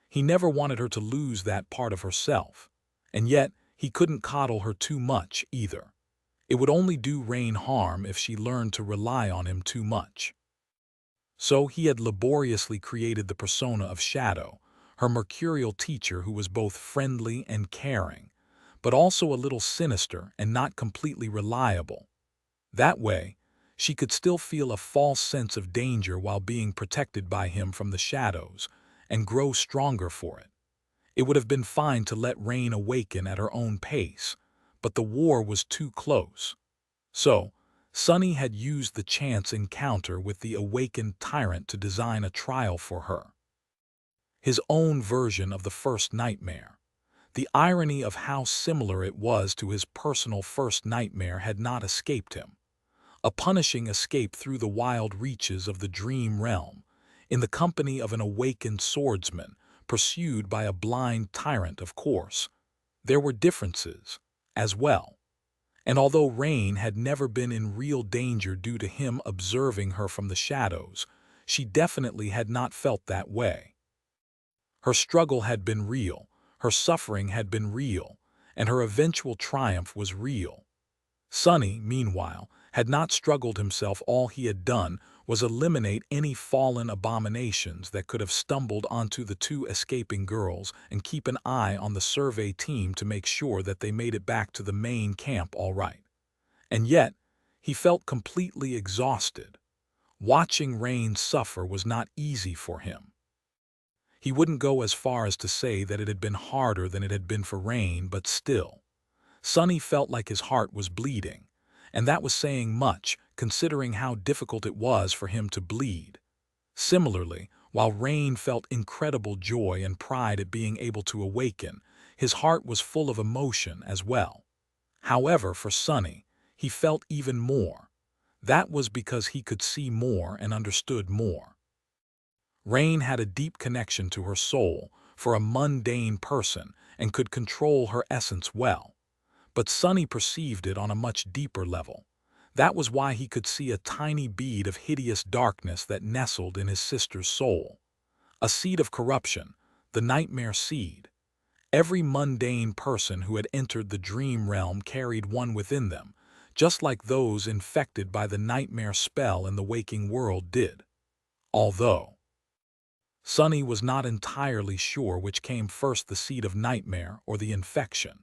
He never wanted her to lose that part of herself, and yet he couldn't coddle her too much either. It would only do Rain harm if she learned to rely on him too much. So he had laboriously created the persona of Shadow, her mercurial teacher who was both friendly and caring, but also a little sinister and not completely reliable. That way, she could still feel a false sense of danger while being protected by him from the shadows, and grow stronger for it. It would have been fine to let Rain awaken at her own pace, but the war was too close. So, Sonny had used the chance encounter with the awakened tyrant to design a trial for her. His own version of the first nightmare. The irony of how similar it was to his personal first nightmare had not escaped him. A punishing escape through the wild reaches of the dream realm, in the company of an awakened swordsman, pursued by a blind tyrant, of course. There were differences, as well. And although Rain had never been in real danger due to him observing her from the shadows, she definitely had not felt that way. Her struggle had been real, her suffering had been real, and her eventual triumph was real. Sonny, meanwhile, had not struggled himself. All he had done was eliminate any fallen abominations that could have stumbled onto the two escaping girls and keep an eye on the survey team to make sure that they made it back to the main camp all right. And yet, he felt completely exhausted. Watching Rain suffer was not easy for him. He wouldn't go as far as to say that it had been harder than it had been for Rain, but still. Sonny felt like his heart was bleeding, and that was saying much, considering how difficult it was for him to bleed. Similarly, while Rain felt incredible joy and pride at being able to awaken, his heart was full of emotion as well. However, for Sonny, he felt even more. That was because he could see more and understood more. Rain had a deep connection to her soul, for a mundane person, and could control her essence well. But Sonny perceived it on a much deeper level. That was why he could see a tiny bead of hideous darkness that nestled in his sister's soul. A seed of corruption, the nightmare seed. Every mundane person who had entered the dream realm carried one within them, just like those infected by the nightmare spell in the waking world did. Although Sunny was not entirely sure which came first, the seed of nightmare or the infection.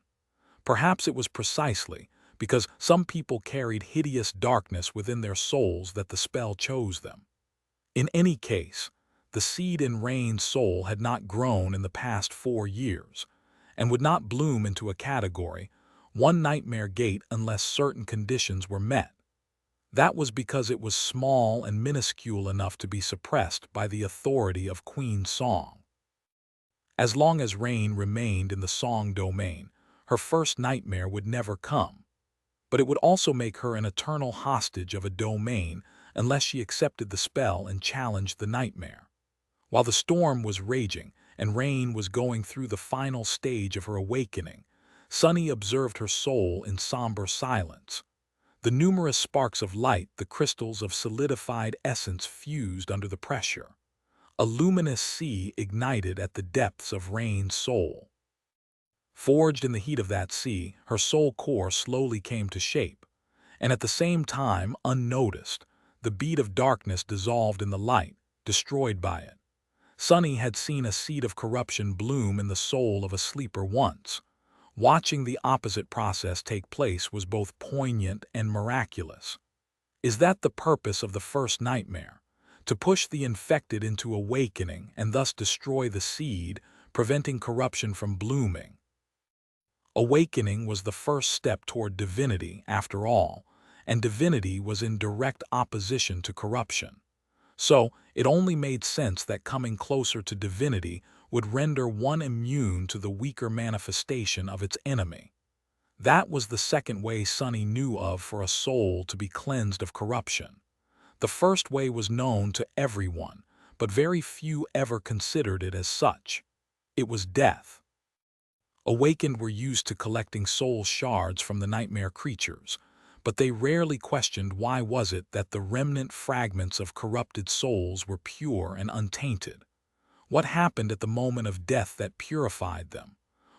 Perhaps it was precisely because some people carried hideous darkness within their souls that the spell chose them. In any case, the seed in Rain's soul had not grown in the past 4 years, and would not bloom into a category, one nightmare gate, unless certain conditions were met. That was because it was small and minuscule enough to be suppressed by the authority of Queen Song. As long as Rain remained in the Song domain, her first nightmare would never come, but it would also make her an eternal hostage of a domain unless she accepted the spell and challenged the nightmare. While the storm was raging and Rain was going through the final stage of her awakening, Sunny observed her soul in somber silence. The numerous sparks of light, the crystals of solidified essence fused under the pressure. A luminous sea ignited at the depths of Rain's soul. Forged in the heat of that sea, her soul core slowly came to shape, and at the same time, unnoticed, the bead of darkness dissolved in the light, destroyed by it. Sunny had seen a seed of corruption bloom in the soul of a sleeper once. Watching the opposite process take place was both poignant and miraculous. Is that the purpose of the first nightmare? To push the infected into awakening and thus destroy the seed, preventing corruption from blooming. Awakening was the first step toward divinity, after all, and divinity was in direct opposition to corruption. So, it only made sense that coming closer to divinity would render one immune to the weaker manifestation of its enemy. That was the second way Sunny knew of for a soul to be cleansed of corruption. The first way was known to everyone, but very few ever considered it as such. It was death. Awakened were used to collecting soul shards from the nightmare creatures, but they rarely questioned why was it that the remnant fragments of corrupted souls were pure and untainted. What happened at the moment of death that purified them?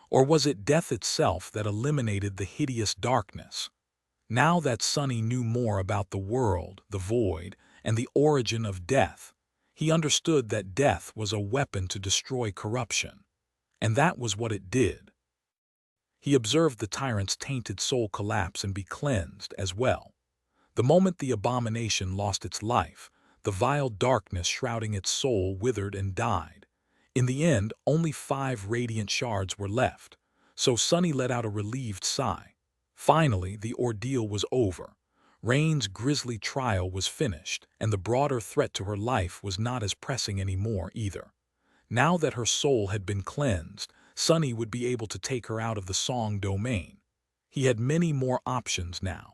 Or was it death itself that eliminated the hideous darkness? Now that Sunny knew more about the world, the void, and the origin of death, he understood that death was a weapon to destroy corruption. And that was what it did. He observed the tyrant's tainted soul collapse and be cleansed as well. The moment the abomination lost its life, the vile darkness shrouding its soul withered and died. In the end, only 5 radiant shards were left, so Sunny let out a relieved sigh. Finally, the ordeal was over. Rain's grisly trial was finished, and the broader threat to her life was not as pressing anymore either. Now that her soul had been cleansed, Sunny would be able to take her out of the Song domain. He had many more options now.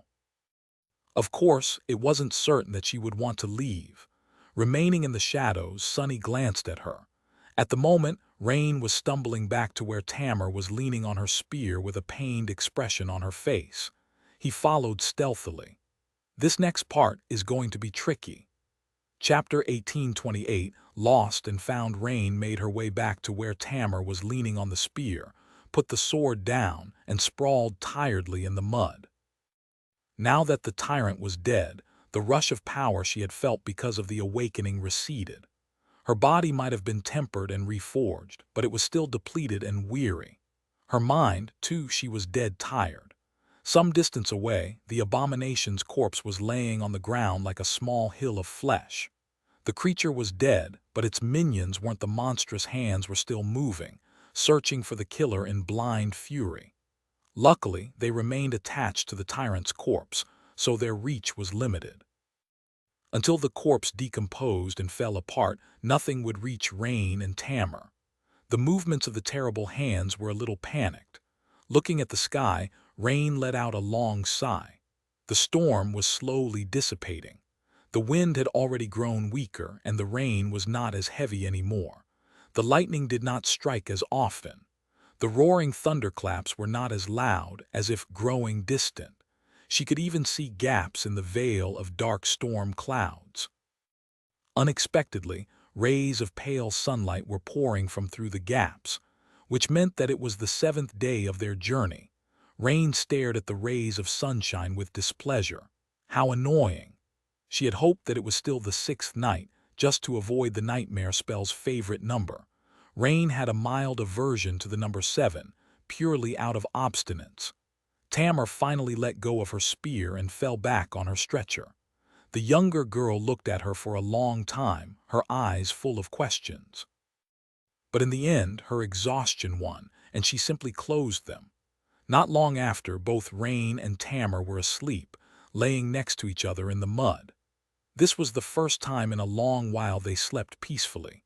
Of course, it wasn't certain that she would want to leave. Remaining in the shadows, Sunny glanced at her. At the moment, Rain was stumbling back to where Tamar was leaning on her spear with a pained expression on her face. He followed stealthily. This next part is going to be tricky. Chapter 1828, lost and found. Rain made her way back to where Tamar was leaning on the spear, put the sword down, and sprawled tiredly in the mud. Now that the tyrant was dead, the rush of power she had felt because of the awakening receded. Her body might have been tempered and reforged, but it was still depleted and weary. Her mind, too, she was dead tired. Some distance away, the abomination's corpse was laying on the ground like a small hill of flesh. The creature was dead, but its minions weren't. The monstrous hands were still moving, searching for the killer in blind fury. Luckily, they remained attached to the tyrant's corpse, so their reach was limited. Until the corpse decomposed and fell apart, nothing would reach Rain and Tamar. The movements of the terrible hands were a little panicked. Looking at the sky, Rain let out a long sigh. The storm was slowly dissipating. The wind had already grown weaker, and the rain was not as heavy anymore. The lightning did not strike as often. The roaring thunderclaps were not as loud, as if growing distant. She could even see gaps in the veil of dark storm clouds. Unexpectedly, rays of pale sunlight were pouring from through the gaps, which meant that it was the 7th day of their journey. Rain stared at the rays of sunshine with displeasure. How annoying! She had hoped that it was still the 6th night, just to avoid the nightmare spell's favorite number. Rain had a mild aversion to the number 7, purely out of obstinance. Tamar finally let go of her spear and fell back on her stretcher. The younger girl looked at her for a long time, her eyes full of questions. But in the end, her exhaustion won, and she simply closed them. Not long after, both Rain and Tamar were asleep, laying next to each other in the mud. This was the first time in a long while they slept peacefully.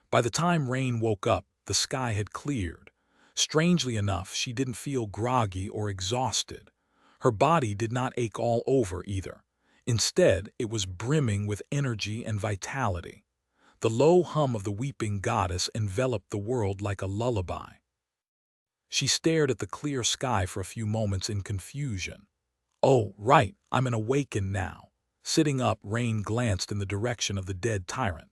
By the time Rain woke up, the sky had cleared. Strangely enough, she didn't feel groggy or exhausted. Her body did not ache all over either. Instead, it was brimming with energy and vitality. The low hum of the weeping goddess enveloped the world like a lullaby. She stared at the clear sky for a few moments in confusion. Oh, right, I'm an awakened now. Sitting up, Rain glanced in the direction of the dead tyrant.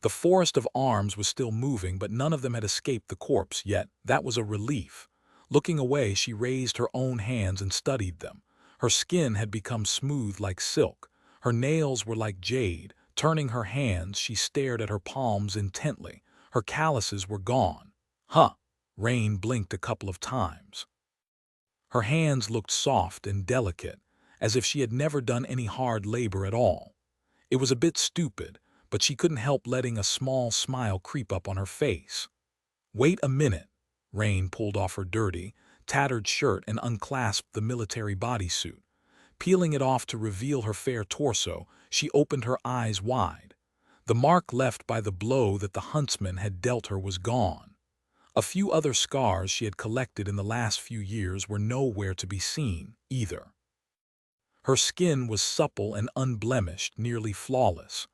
The forest of arms was still moving, but none of them had escaped the corpse yet. That was a relief. Looking away, she raised her own hands and studied them. Her skin had become smooth like silk. Her nails were like jade. Turning her hands, she stared at her palms intently. Her calluses were gone. Huh! Rain blinked a couple of times. Her hands looked soft and delicate, as if she had never done any hard labor at all. It was a bit stupid, but she couldn't help letting a small smile creep up on her face. Wait a minute. Rain pulled off her dirty, tattered shirt and unclasped the military bodysuit. Peeling it off to reveal her fair torso, she opened her eyes wide. The mark left by the blow that the huntsman had dealt her was gone. A few other scars she had collected in the last few years were nowhere to be seen, either. Her skin was supple and unblemished, nearly flawless.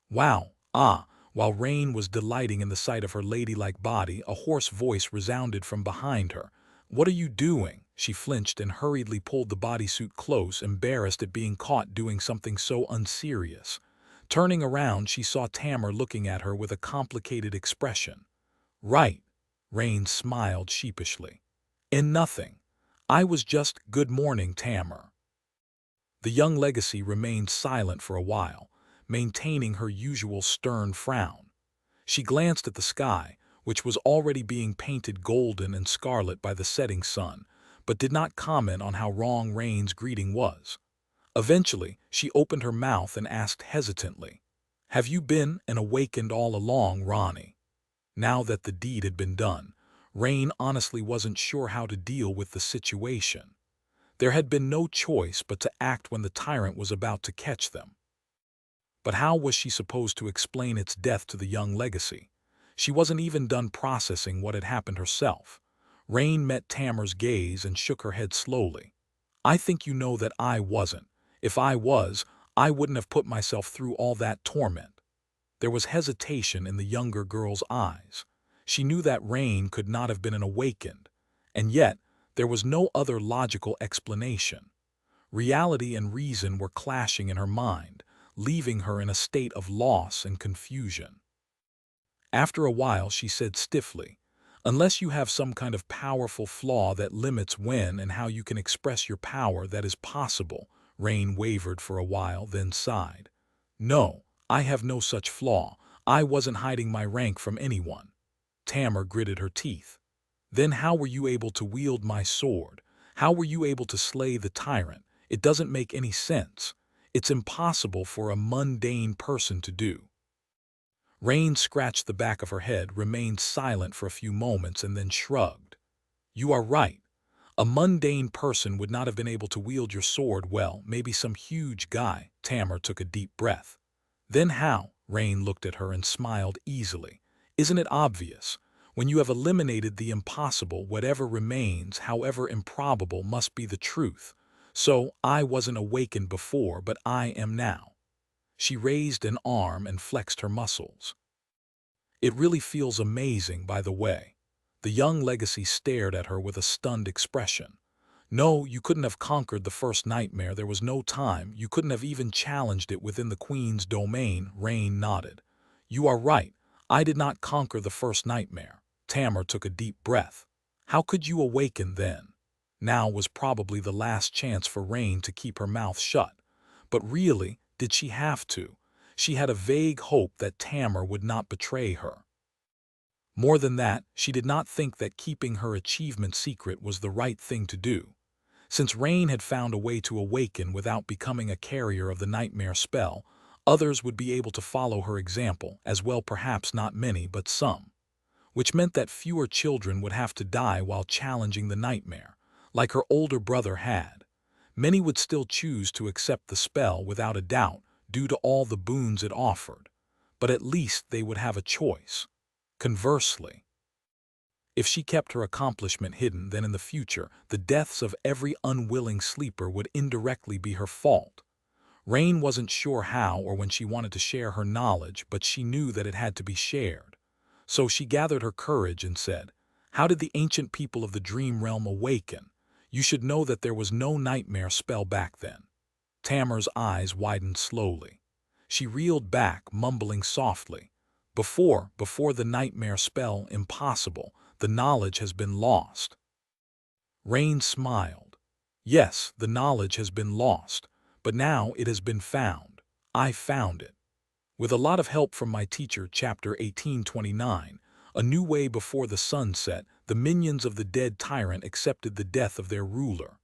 Wow, while Rain was delighting in the sight of her ladylike body, a hoarse voice resounded from behind her. What are you doing? She flinched and hurriedly pulled the bodysuit close, embarrassed at being caught doing something so unserious. Turning around, she saw Tamar looking at her with a complicated expression. Right. Rain smiled sheepishly. In nothing. I was just, good morning, Tamar. The young legacy remained silent for a while, maintaining her usual stern frown. She glanced at the sky, which was already being painted golden and scarlet by the setting sun, but did not comment on how wrong Rain's greeting was. Eventually, she opened her mouth and asked hesitantly, Have you been and awakened all along, Ronnie? Now that the deed had been done, Rain honestly wasn't sure how to deal with the situation. There had been no choice but to act when the tyrant was about to catch them. But how was she supposed to explain its death to the young legacy? She wasn't even done processing what had happened herself. Rain met Tamar's gaze and shook her head slowly. I think you know that I wasn't. If I was, I wouldn't have put myself through all that torment. There was hesitation in the younger girl's eyes. She knew that Rain could not have been an awakened, and yet there was no other logical explanation. Reality and reason were clashing in her mind, leaving her in a state of loss and confusion. After a while, she said stiffly, Unless you have some kind of powerful flaw that limits when and how you can express your power, that is possible. Rain wavered for a while, then sighed. No, I have no such flaw. I wasn't hiding my rank from anyone. Tamar gritted her teeth. Then how were you able to wield my sword? How were you able to slay the tyrant? It doesn't make any sense. It's impossible for a mundane person to do. Rain scratched the back of her head, remained silent for a few moments, and then shrugged. You are right. A mundane person would not have been able to wield your sword well, maybe some huge guy. Tamar took a deep breath. Then how? Rain looked at her and smiled easily. Isn't it obvious? When you have eliminated the impossible, whatever remains, however improbable, must be the truth. So, I wasn't awakened before, but I am now. She raised an arm and flexed her muscles. It really feels amazing, by the way. The young legacy stared at her with a stunned expression. No, you couldn't have conquered the first nightmare. There was no time. You couldn't have even challenged it within the Queen's domain. Rain nodded. You are right. I did not conquer the first nightmare. Tamar took a deep breath. How could you awaken then? Now was probably the last chance for Rain to keep her mouth shut. But really, did she have to? She had a vague hope that Tamar would not betray her. More than that, she did not think that keeping her achievement secret was the right thing to do. Since Rain had found a way to awaken without becoming a carrier of the nightmare spell, others would be able to follow her example, as well, perhaps not many but some. Which meant that fewer children would have to die while challenging the nightmare, like her older brother had. Many would still choose to accept the spell without a doubt due to all the boons it offered, but at least they would have a choice. Conversely, if she kept her accomplishment hidden, then in the future, the deaths of every unwilling sleeper would indirectly be her fault. Rain wasn't sure how or when she wanted to share her knowledge, but she knew that it had to be shared. So she gathered her courage and said, "How did the ancient people of the dream realm awaken? You should know that there was no nightmare spell back then." Tamar's eyes widened slowly. She reeled back, mumbling softly, Before the nightmare spell, impossible. The knowledge has been lost." Rain smiled. "Yes, the knowledge has been lost, but now it has been found. I found it. With a lot of help from my teacher, chapter 1829, a new way before the sun set, the minions of the dead tyrant accepted the death of their ruler."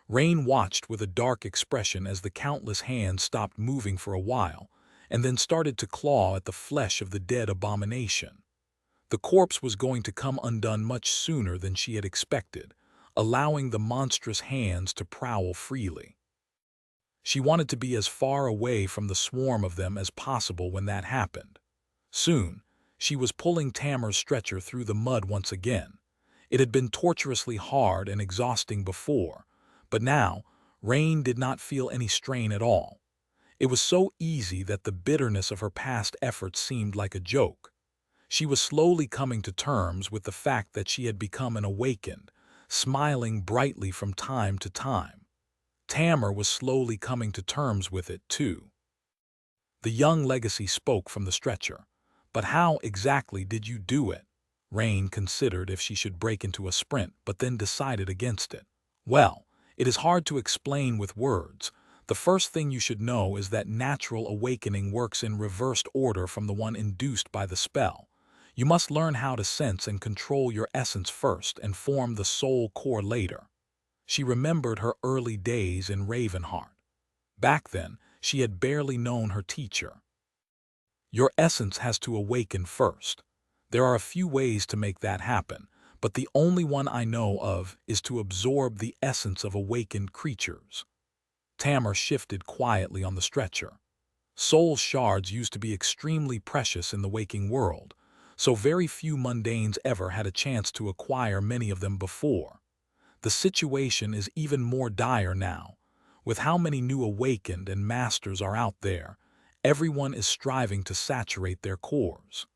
Rain watched with a dark expression as the countless hands stopped moving for a while, and then started to claw at the flesh of the dead abomination. The corpse was going to come undone much sooner than she had expected, allowing the monstrous hands to prowl freely. She wanted to be as far away from the swarm of them as possible when that happened. Soon, she was pulling Tamar's stretcher through the mud once again. It had been torturously hard and exhausting before, but now, Rain did not feel any strain at all. It was so easy that the bitterness of her past efforts seemed like a joke. She was slowly coming to terms with the fact that she had become an awakened, smiling brightly from time to time. Tamar was slowly coming to terms with it, too. The young legacy spoke from the stretcher. "But how exactly did you do it?" Rain considered if she should break into a sprint, but then decided against it. "Well, it is hard to explain with words. The first thing you should know is that natural awakening works in reversed order from the one induced by the spell. You must learn how to sense and control your essence first and form the soul core later." She remembered her early days in Ravenheart. Back then, she had barely known her teacher. Your essence has to awaken first. There are a few ways to make that happen, but the only one I know of is to absorb the essence of awakened creatures. Tamar shifted quietly on the stretcher. Soul shards used to be extremely precious in the waking world, so very few mundanes ever had a chance to acquire many of them before. The situation is even more dire now. With how many new awakened and masters are out there, everyone is striving to saturate their cores.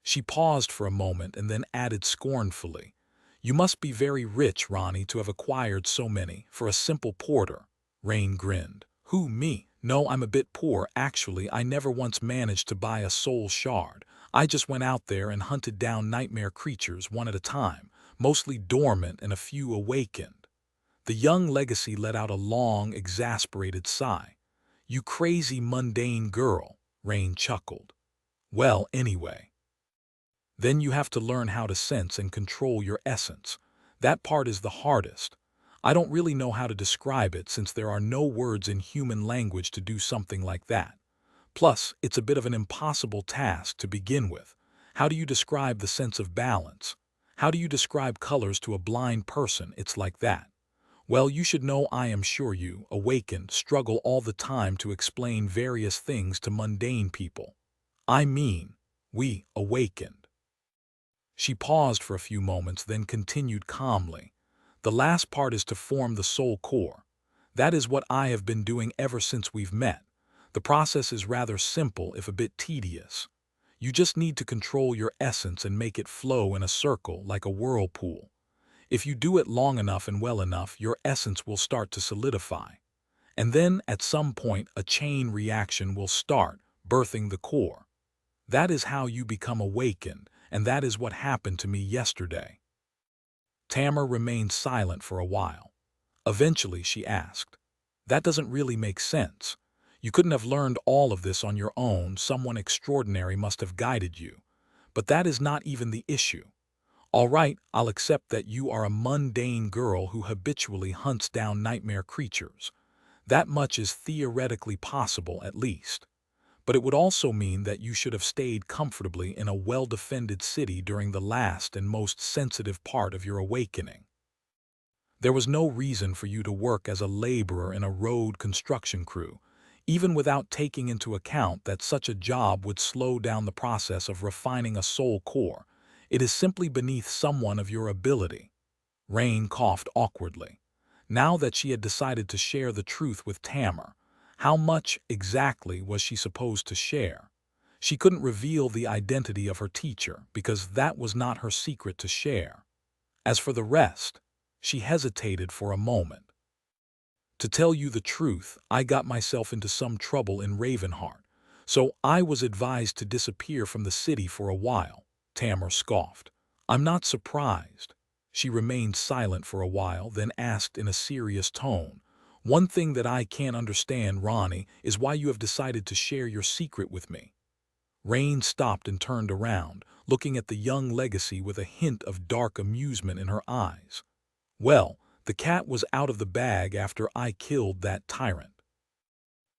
She paused for a moment and then added scornfully, "You must be very rich, Ronnie, to have acquired so many, for a simple porter." Rain grinned. "Who, me? No, I'm a bit poor, actually. I never once managed to buy a soul shard. I just went out there and hunted down nightmare creatures one at a time, mostly dormant and a few awakened." The young legacy let out a long, exasperated sigh. "You crazy, mundane girl," Rain chuckled. "Well, anyway. Then you have to learn how to sense and control your essence. That part is the hardest. I don't really know how to describe it since there are no words in human language to do something like that. Plus, it's a bit of an impossible task to begin with. How do you describe the sense of balance? How do you describe colors to a blind person? It's like that. Well, you should know I am sure you, awakened, struggle all the time to explain various things to mundane people. I mean, we awakened." She paused for a few moments, then continued calmly. "The last part is to form the soul core. That is what I have been doing ever since we've met. The process is rather simple, if a bit tedious. You just need to control your essence and make it flow in a circle like a whirlpool. If you do it long enough and well enough, your essence will start to solidify. And then, at some point, a chain reaction will start, birthing the core. That is how you become awakened, and that is what happened to me yesterday." Tamar remained silent for a while. Eventually she asked, "That doesn't really make sense. You couldn't have learned all of this on your own. Someone extraordinary must have guided you. But that is not even the issue. All right, I'll accept that you are a mundane girl who habitually hunts down nightmare creatures. That much is theoretically possible, at least. But it would also mean that you should have stayed comfortably in a well-defended city during the last and most sensitive part of your awakening. There was no reason for you to work as a laborer in a road construction crew, even without taking into account that such a job would slow down the process of refining a soul core. It is simply beneath someone of your ability. Rain coughed awkwardly. Now that she had decided to share the truth with Tamar, how much exactly was she supposed to share? She couldn't reveal the identity of her teacher because that was not her secret to share. As for the rest, she hesitated for a moment. To tell you the truth, I got myself into some trouble in Ravenheart, so I was advised to disappear from the city for a while, Tamar scoffed. I'm not surprised. She remained silent for a while, then asked in a serious tone, one thing that I can't understand, Ronnie, is why you have decided to share your secret with me. Rain stopped and turned around, looking at the young legacy with a hint of dark amusement in her eyes. Well, the cat was out of the bag after I killed that tyrant.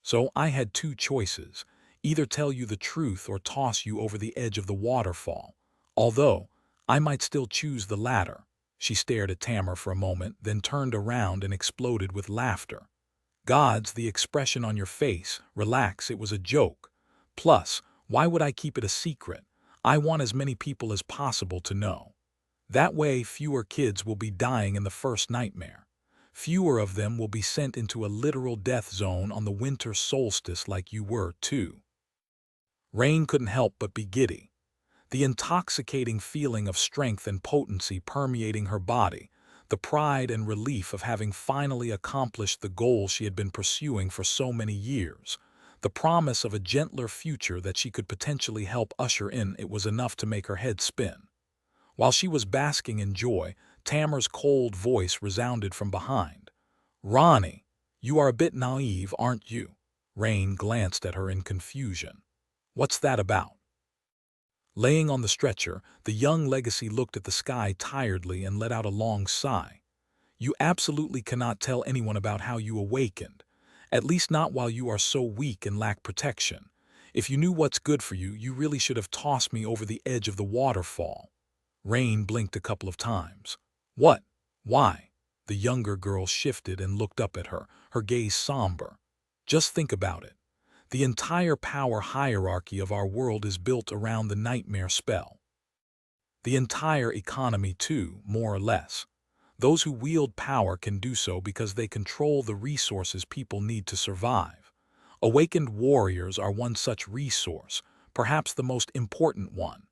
So I had two choices, either tell you the truth or toss you over the edge of the waterfall. Although, I might still choose the latter. She stared at Tamar for a moment, then turned around and exploded with laughter. Gods, the expression on your face, relax, it was a joke. Plus, why would I keep it a secret? I want as many people as possible to know. That way, fewer kids will be dying in the first nightmare. Fewer of them will be sent into a literal death zone on the winter solstice like you were, too. Rain couldn't help but be giddy. The intoxicating feeling of strength and potency permeating her body, the pride and relief of having finally accomplished the goal she had been pursuing for so many years, the promise of a gentler future that she could potentially help usher in, it was enough to make her head spin. While she was basking in joy, Tamar's cold voice resounded from behind. Ronnie, you are a bit naive, aren't you? Rain glanced at her in confusion. What's that about? Laying on the stretcher, the young legacy looked at the sky tiredly and let out a long sigh. You absolutely cannot tell anyone about how you awakened, at least not while you are so weak and lack protection. If you knew what's good for you, you really should have tossed me over the edge of the waterfall. Rain blinked a couple of times. What? Why? The younger girl shifted and looked up at her, her gaze somber. Just think about it. The entire power hierarchy of our world is built around the nightmare spell. The entire economy, too, more or less. Those who wield power can do so because they control the resources people need to survive. Awakened warriors are one such resource, perhaps the most important one.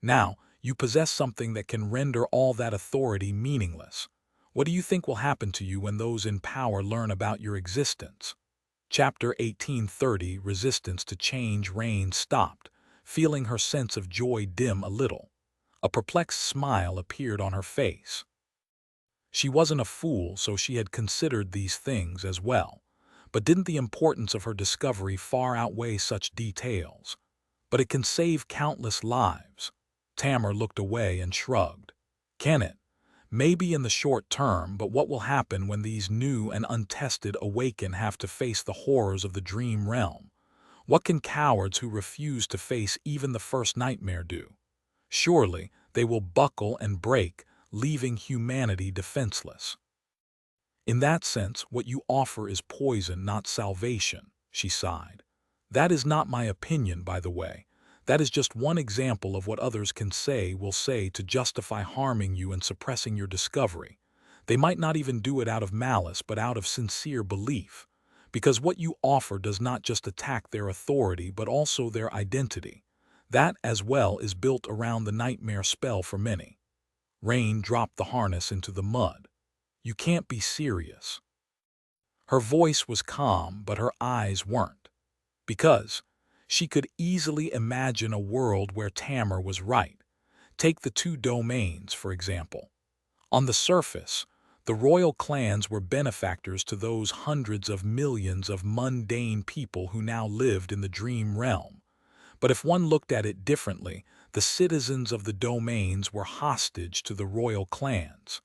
Now, you possess something that can render all that authority meaningless. What do you think will happen to you when those in power learn about your existence? Chapter 1830, Resistance to Change. Rain stopped, feeling her sense of joy dim a little. A perplexed smile appeared on her face. She wasn't a fool, so she had considered these things as well. But didn't the importance of her discovery far outweigh such details? But it can save countless lives. Tamar looked away and shrugged. Can it? Maybe in the short term, but what will happen when these new and untested awaken have to face the horrors of the dream realm? What can cowards who refuse to face even the first nightmare do? Surely they will buckle and break, leaving humanity defenseless. In that sense, what you offer is poison, not salvation, she sighed. That is not my opinion, by the way. That is just one example of what others will say to justify harming you and suppressing your discovery. They might not even do it out of malice, but out of sincere belief. Because what you offer does not just attack their authority, but also their identity. That, as well, is built around the nightmare spell for many. Rain dropped the harness into the mud. You can't be serious. Her voice was calm, but her eyes weren't. Because she could easily imagine a world where Tamar was right. Take the two domains, for example. On the surface, The royal clans were benefactors to those hundreds of millions of mundane people who now lived in the dream realm. But if one looked at it differently, the citizens of the domains were hostage to the royal clans.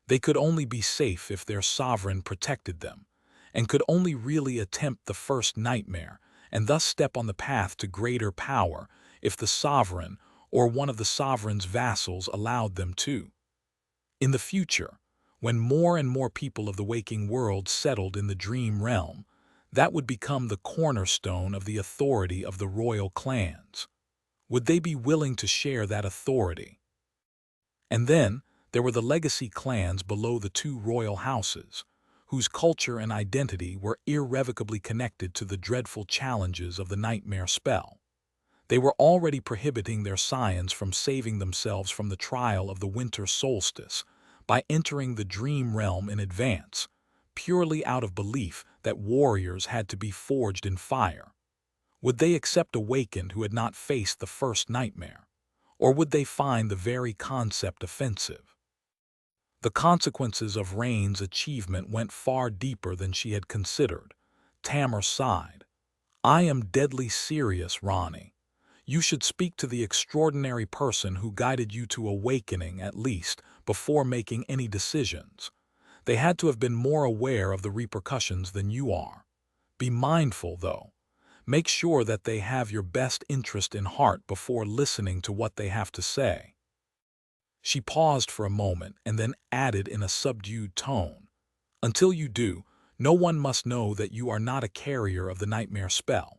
They could only be safe if their sovereign protected them, and could only really attempt the first nightmare, and thus step on the path to greater power, if the sovereign or one of the sovereign's vassals allowed them to. In the future, when more and more people of the waking world settled in the dream realm, that would become the cornerstone of the authority of the royal clans. Would they be willing to share that authority? And then there were the legacy clans below the two royal houses, whose culture and identity were irrevocably connected to the dreadful challenges of the nightmare spell. They were already prohibiting their scions from saving themselves from the trial of the winter solstice by entering the dream realm in advance, purely out of belief that warriors had to be forged in fire. Would they accept a Wakened who had not faced the first nightmare? Or would they find the very concept offensive? The consequences of Rain's achievement went far deeper than she had considered. Tamar sighed. "I am deadly serious, Ronnie. You should speak to the extraordinary person who guided you to awakening, at least, before making any decisions. They had to have been more aware of the repercussions than you are. Be mindful, though. Make sure that they have your best interest in heart before listening to what they have to say." She paused for a moment and then added in a subdued tone, "Until you do, no one must know that you are not a carrier of the nightmare spell.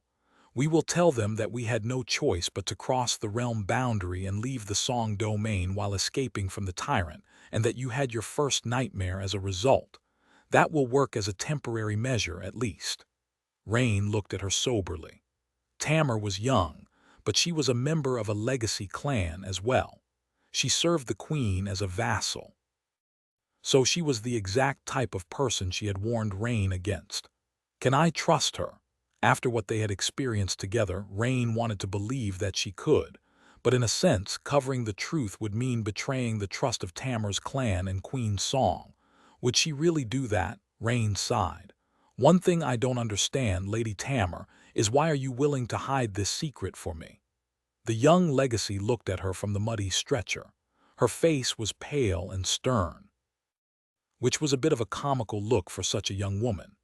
We will tell them that we had no choice but to cross the realm boundary and leave the Song domain while escaping from the tyrant, and that you had your first nightmare as a result. That will work as a temporary measure, at least." Rain looked at her soberly. Tamar was young, but she was a member of a legacy clan as well. She served the queen as a vassal. So she was the exact type of person she had warned Rain against. Can I trust her? After what they had experienced together, Rain wanted to believe that she could, but in a sense, covering the truth would mean betraying the trust of Tamar's clan and Queen Song. Would she really do that? Rain sighed. "One thing I don't understand, Lady Tamar, is why are you willing to hide this secret for me?" The young legacy looked at her from the muddy stretcher. Her face was pale and stern, which was a bit of a comical look for such a young woman.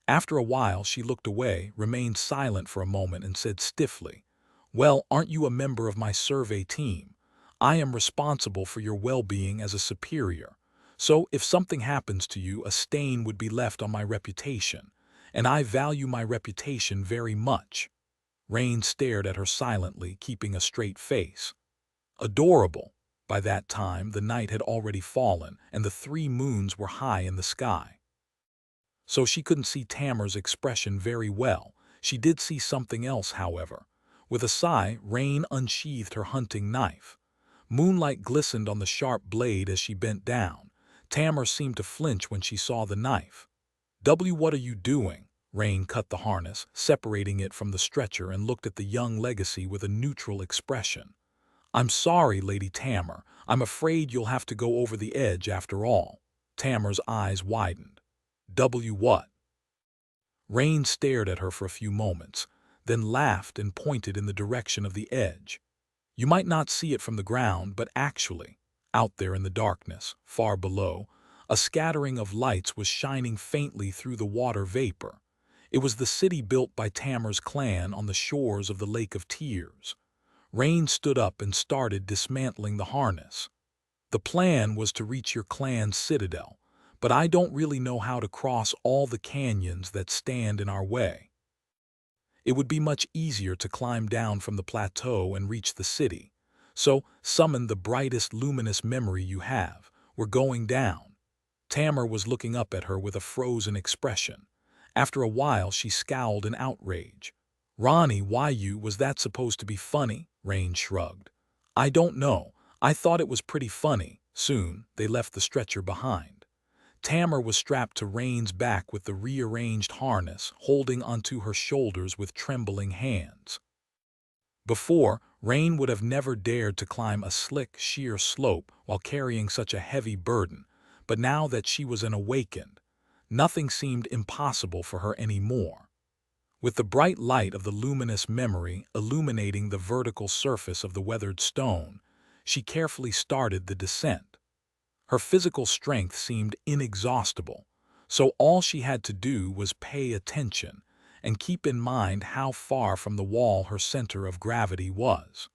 After a while she looked away, remained silent for a moment, and said stiffly, "Well, aren't you a member of my survey team? I am responsible for your well-being as a superior. So if something happens to you, a stain would be left on my reputation, and I value my reputation very much." Rain stared at her silently, keeping a straight face. Adorable. By that time, the night had already fallen, and the 3 moons were high in the sky. So she couldn't see Tamar's expression very well. She did see something else, however. With a sigh, Rain unsheathed her hunting knife. Moonlight glistened on the sharp blade as she bent down. Tamar seemed to flinch when she saw the knife. What are you doing?" Rain cut the harness, separating it from the stretcher, and looked at the young legacy with a neutral expression. "I'm sorry, Lady Tamar. I'm afraid you'll have to go over the edge after all." Tamar's eyes widened. What?" Rain stared at her for a few moments, then laughed and pointed in the direction of the edge. "You might not see it from the ground, but actually, out there in the darkness, far below, a scattering of lights was shining faintly through the water vapor. It was the city built by Tamar's clan on the shores of the Lake of Tears." Rain stood up and started dismantling the harness. "The plan was to reach your clan's citadel, but I don't really know how to cross all the canyons that stand in our way. It would be much easier to climb down from the plateau and reach the city. So summon the brightest luminous memory you have. We're going down." Tamar was looking up at her with a frozen expression. After a while she scowled in outrage. "Ronnie, was that supposed to be funny?" Rain shrugged. "I don't know. I thought it was pretty funny." Soon they left the stretcher behind. Tamar was strapped to Rain's back with the rearranged harness, holding onto her shoulders with trembling hands. Before, Rain would have never dared to climb a slick, sheer slope while carrying such a heavy burden, but now that she was an awakened, nothing seemed impossible for her anymore. With the bright light of the luminous memory illuminating the vertical surface of the weathered stone, she carefully started the descent. Her physical strength seemed inexhaustible, so all she had to do was pay attention and keep in mind how far from the wall her center of gravity was.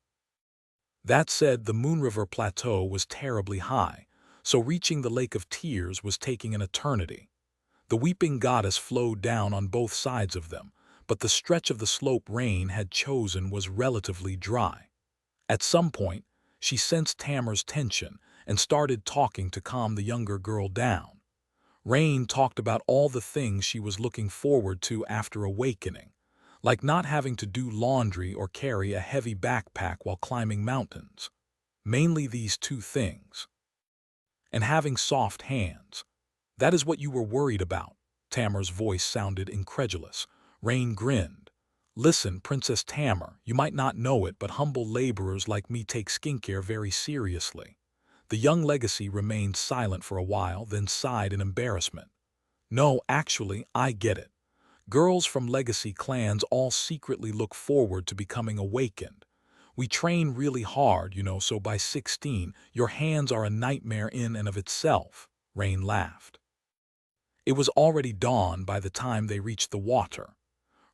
That said, the Moon River Plateau was terribly high, so reaching the Lake of Tears was taking an eternity. The weeping goddess flowed down on both sides of them, but the stretch of the slope Rain had chosen was relatively dry. At some point, she sensed Tamar's tension and started talking to calm the younger girl down. Rain talked about all the things she was looking forward to after awakening, like not having to do laundry or carry a heavy backpack while climbing mountains. Mainly these two things. And having soft hands. That is what you were worried about. Tamar's voice sounded incredulous. Rain grinned. Listen, Princess Tamar, you might not know it, but humble laborers like me take skincare very seriously. The young legacy remained silent for a while, then sighed in embarrassment. No, actually, I get it. Girls from legacy clans all secretly look forward to becoming awakened. We train really hard, so by 16, your hands are a nightmare in and of itself, Rain laughed. It was already dawn by the time they reached the water.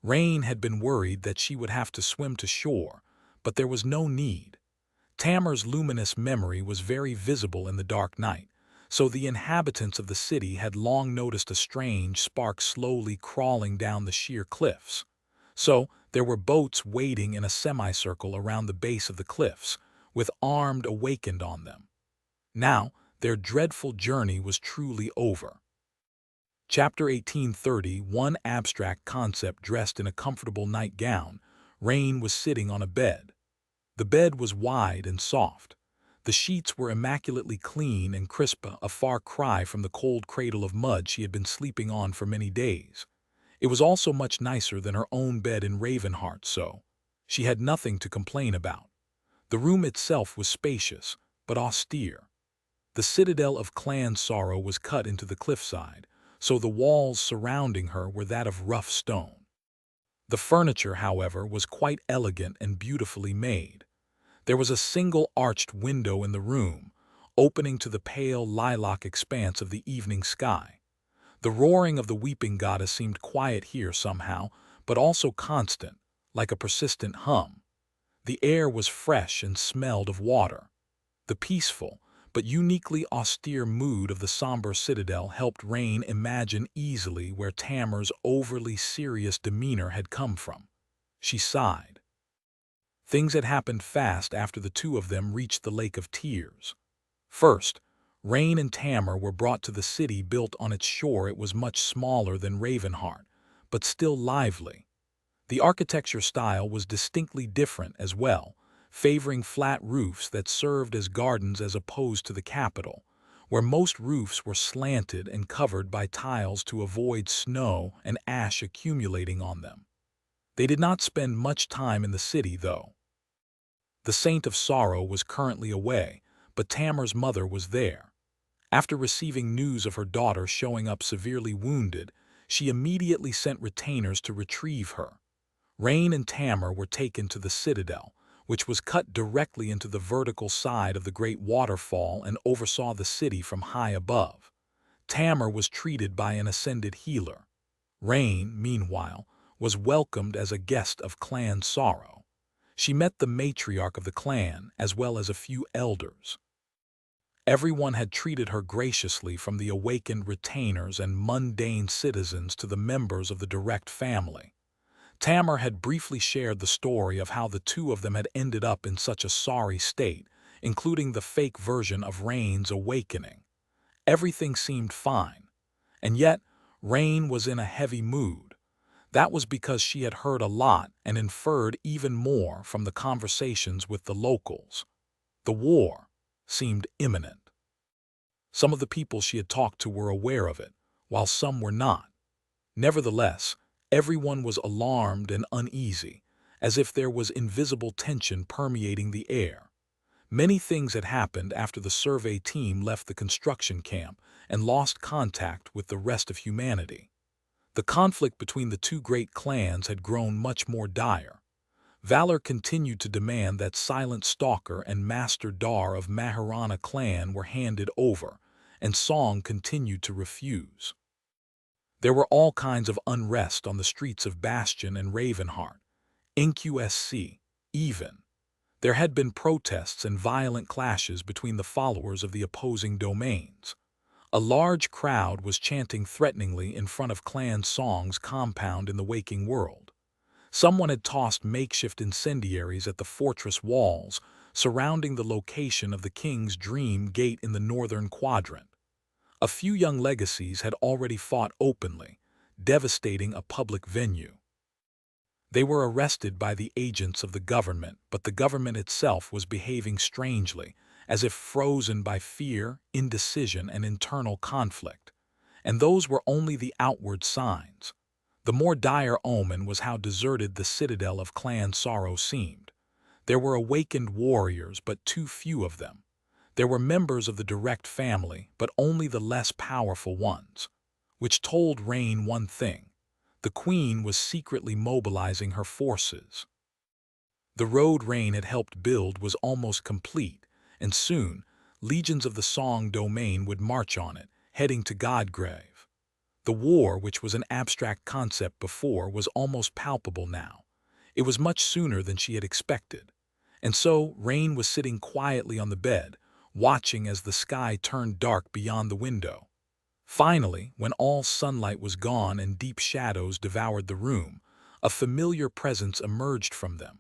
Rain had been worried that she would have to swim to shore, but there was no need. Tamar's luminous memory was very visible in the dark night, so the inhabitants of the city had long noticed a strange spark slowly crawling down the sheer cliffs. So there were boats waiting in a semicircle around the base of the cliffs, with armed awakened on them. Now, their dreadful journey was truly over. Chapter 1830. One abstract concept. Dressed in a comfortable nightgown, Rain was sitting on a bed. The bed was wide and soft. The sheets were immaculately clean and crisp, a far cry from the cold cradle of mud she had been sleeping on for many days. It was also much nicer than her own bed in Ravenheart, so she had nothing to complain about. The room itself was spacious, but austere. The citadel of Clan Sorrow was cut into the cliffside, so the walls surrounding her were that of rough stone. The furniture, however, was quite elegant and beautifully made. There was a single arched window in the room, opening to the pale lilac expanse of the evening sky. The roaring of the weeping goddess seemed quiet here somehow, but also constant, like a persistent hum. The air was fresh and smelled of water. The peaceful, but uniquely austere mood of the somber citadel helped Rain imagine easily where Tamar's overly serious demeanor had come from. She sighed. Things had happened fast after the two of them reached the Lake of Tears. First, Rain and Tamar were brought to the city built on its shore. It was much smaller than Ravenheart, but still lively. The architecture style was distinctly different as well, favoring flat roofs that served as gardens as opposed to the capital, where most roofs were slanted and covered by tiles to avoid snow and ash accumulating on them. They did not spend much time in the city, though. The Saint of Sorrow was currently away, but Tamar's mother was there. After receiving news of her daughter showing up severely wounded, she immediately sent retainers to retrieve her. Rain and Tamar were taken to the citadel, which was cut directly into the vertical side of the great waterfall and oversaw the city from high above. Tamar was treated by an ascended healer. Rain, meanwhile, was welcomed as a guest of Clan Sorrow. She met the matriarch of the clan as well as a few elders. Everyone had treated her graciously, from the awakened retainers and mundane citizens to the members of the direct family. Tamar had briefly shared the story of how the two of them had ended up in such a sorry state, including the fake version of Rain's awakening. Everything seemed fine, and yet Rain was in a heavy mood. That was because she had heard a lot and inferred even more from the conversations with the locals. The war seemed imminent. Some of the people she had talked to were aware of it, while some were not. Nevertheless, everyone was alarmed and uneasy, as if there was invisible tension permeating the air. Many things had happened after the survey team left the construction camp and lost contact with the rest of humanity. The conflict between the two great clans had grown much more dire. Valor continued to demand that Silent Stalker and Master Dar of Maharana clan were handed over, and Song continued to refuse. There were all kinds of unrest on the streets of Bastion and Ravenheart, NQSC, even. There had been protests and violent clashes between the followers of the opposing domains. A large crowd was chanting threateningly in front of Clan Song's compound in the waking world. Someone had tossed makeshift incendiaries at the fortress walls surrounding the location of the king's dream gate in the northern quadrant. A few young legacies had already fought openly, devastating a public venue. They were arrested by the agents of the government, but the government itself was behaving strangely, as if frozen by fear, indecision, and internal conflict. And those were only the outward signs. The more dire omen was how deserted the citadel of Clan Sorrow seemed. There were awakened warriors, but too few of them. There were members of the direct family, but only the less powerful ones. Which told Rain one thing: the Queen was secretly mobilizing her forces. The road Rain had helped build was almost complete, and soon, legions of the Song domain would march on it, heading to Godgrave. The war, which was an abstract concept before, was almost palpable now. It was much sooner than she had expected. And so, Rain was sitting quietly on the bed, watching as the sky turned dark beyond the window. Finally, when all sunlight was gone and deep shadows devoured the room, a familiar presence emerged from them.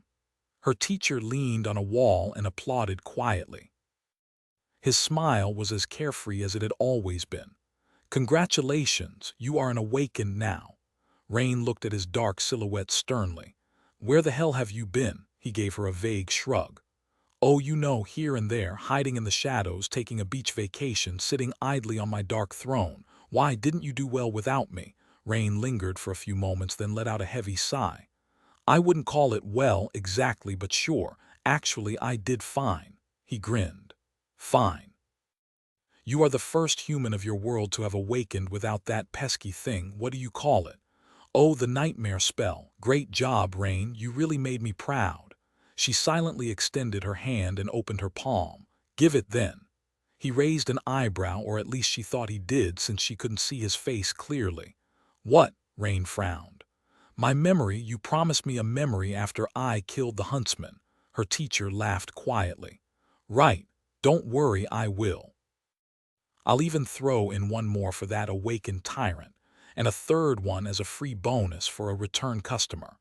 Her teacher leaned on a wall and applauded quietly. His smile was as carefree as it had always been. "Congratulations, you are an awakened now." Rain looked at his dark silhouette sternly. "Where the hell have you been?" He gave her a vague shrug. "Oh, you know, here and there, hiding in the shadows, taking a beach vacation, sitting idly on my dark throne. Why didn't you do well without me?" Rain lingered for a few moments, then let out a heavy sigh. "I wouldn't call it well exactly, but sure, actually I did fine." He grinned. "Fine. You are the first human of your world to have awakened without that pesky thing, what do you call it? Oh, the nightmare spell. Great job, Rain, you really made me proud." She silently extended her hand and opened her palm. "Give it then." He raised an eyebrow, or at least she thought he did, since she couldn't see his face clearly. "What?" Rain frowned. "My memory. You promised me a memory after I killed the huntsman." Her teacher laughed quietly. "Right. Don't worry, I will. I'll even throw in one more for that awakened tyrant, and a third one as a free bonus for a return customer."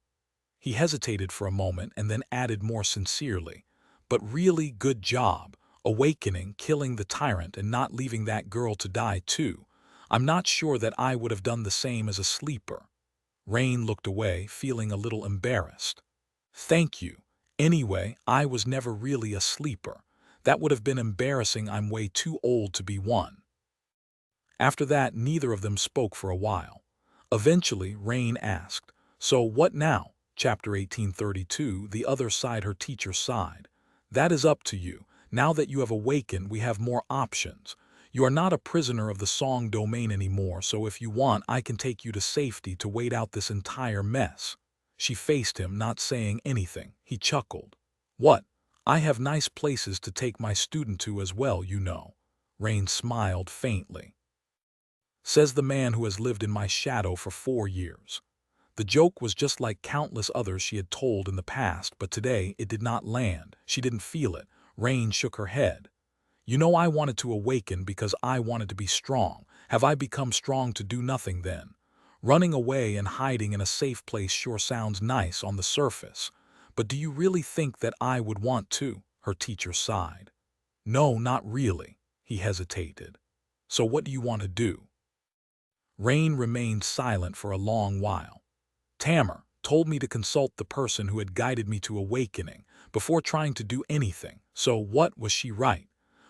He hesitated for a moment and then added more sincerely, "But really good job, awakening, killing the tyrant, and not leaving that girl to die too. I'm not sure that I would have done the same as a sleeper." Rain looked away, feeling a little embarrassed. "Thank you. Anyway, I was never really a sleeper. That would have been embarrassing. I'm way too old to be one." After that, neither of them spoke for a while. Eventually, Rain asked, "So what now?" Chapter 1832, The Other Side. Her teacher sighed. "That is up to you. Now that you have awakened, we have more options. You are not a prisoner of the Song domain anymore, so if you want, I can take you to safety to wait out this entire mess." She faced him, not saying anything. He chuckled. "What? I have nice places to take my student to as well, you know." Rain smiled faintly. "Says the man who has lived in my shadow for 4 years. The joke was just like countless others she had told in the past, but today it did not land. She didn't feel it. Rain shook her head. "You know, I wanted to awaken because I wanted to be strong. Have I become strong to do nothing then? Running away and hiding in a safe place sure sounds nice on the surface. But do you really think that I would want to?" Her teacher sighed. "No, not really." He hesitated. "So what do you want to do?" Rain remained silent for a long while. "Tamar told me to consult the person who had guided me to awakening before trying to do anything. So what, was she right?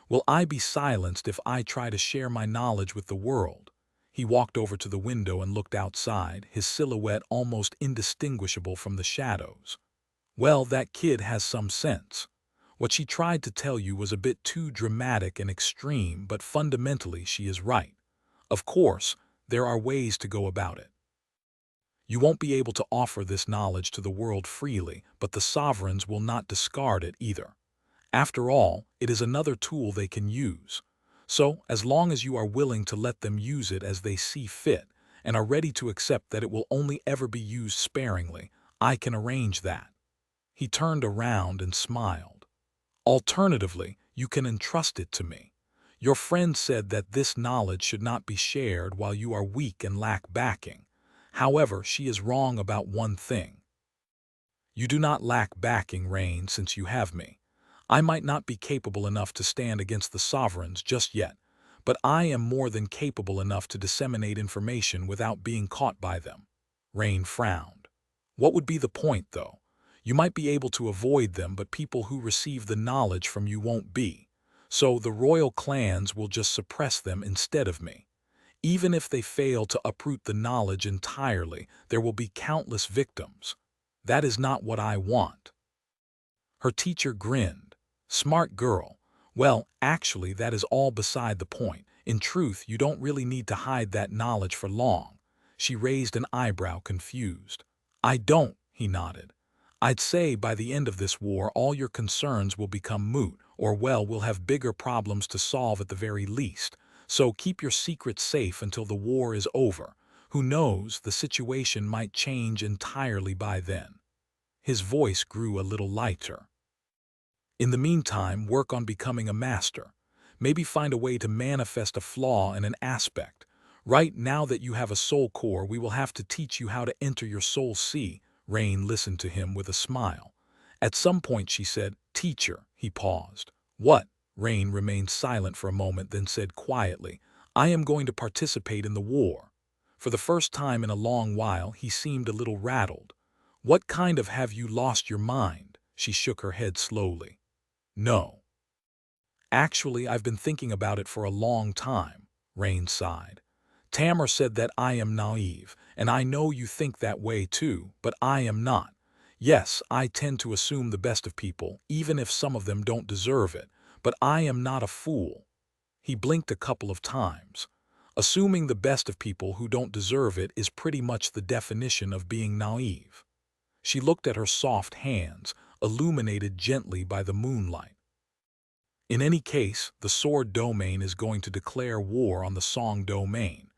Will I be silenced if I try to share my knowledge with the world?" He walked over to the window and looked outside, his silhouette almost indistinguishable from the shadows. "Well, that kid has some sense. What she tried to tell you was a bit too dramatic and extreme, but fundamentally she is right. Of course, there are ways to go about it. You won't be able to offer this knowledge to the world freely, but the sovereigns will not discard it either. After all, it is another tool they can use. So, as long as you are willing to let them use it as they see fit, and are ready to accept that it will only ever be used sparingly, I can arrange that. He turned around and smiled. Alternatively, you can entrust it to me. Your friend said that this knowledge should not be shared while you are weak and lack backing. However, she is wrong about one thing. You do not lack backing, Rain, since you have me. I might not be capable enough to stand against the sovereigns just yet, but I am more than capable enough to disseminate information without being caught by them. Rain frowned. What would be the point, though? You might be able to avoid them, but people who receive the knowledge from you won't be. So the royal clans will just suppress them instead of me. Even if they fail to uproot the knowledge entirely, there will be countless victims. That is not what I want. Her teacher grinned. Smart girl. Well, actually, that is all beside the point. In truth, you don't really need to hide that knowledge for long. She raised an eyebrow, confused. I don't, he nodded. I'd say by the end of this war, all your concerns will become moot, or well, we'll have bigger problems to solve at the very least. So keep your secrets safe until the war is over. Who knows, the situation might change entirely by then. His voice grew a little lighter. In the meantime, work on becoming a master. Maybe find a way to manifest a flaw in an aspect. Right now that you have a soul core, we will have to teach you how to enter your soul sea. Rain listened to him with a smile. At some point she said, Teacher. He paused. What? Rain remained silent for a moment, then said quietly, I am going to participate in the war. For the first time in a long while, he seemed a little rattled. What kind of have you lost your mind? She shook her head slowly. No. Actually, I've been thinking about it for a long time, Rain sighed. Tamar said that I am naive, and I know you think that way too, but I am not. Yes, I tend to assume the best of people, even if some of them don't deserve it, but I am not a fool. He blinked a couple of times. Assuming the best of people who don't deserve it is pretty much the definition of being naive. She looked at her soft hands, illuminated gently by the moonlight. In any case, the sword domain is going to declare war on the song domain.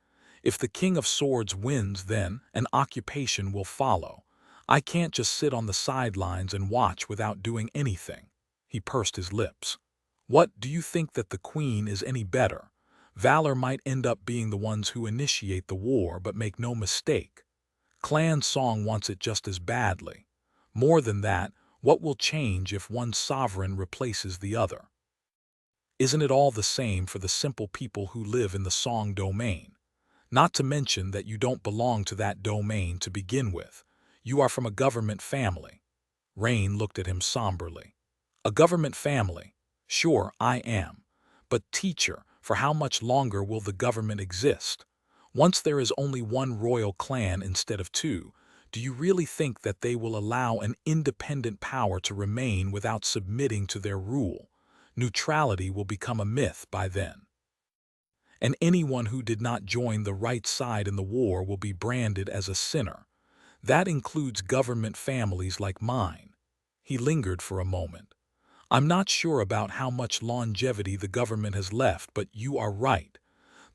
If the King of Swords wins, then an occupation will follow. I can't just sit on the sidelines and watch without doing anything. He pursed his lips. What, do you think that the Queen is any better? Valor might end up being the ones who initiate the war, but make no mistake. Clan Song wants it just as badly. More than that, what will change if one sovereign replaces the other? Isn't it all the same for the simple people who live in the Song domain? Not to mention that you don't belong to that domain to begin with. You are from a government family. Rain looked at him somberly. A government family? Sure, I am. But teacher, for how much longer will the government exist? Once there is only one royal clan instead of two, do you really think that they will allow an independent power to remain without submitting to their rule? Neutrality will become a myth by then. And anyone who did not join the right side in the war will be branded as a sinner. That includes government families like mine. He lingered for a moment. I'm not sure about how much longevity the government has left, but you are right.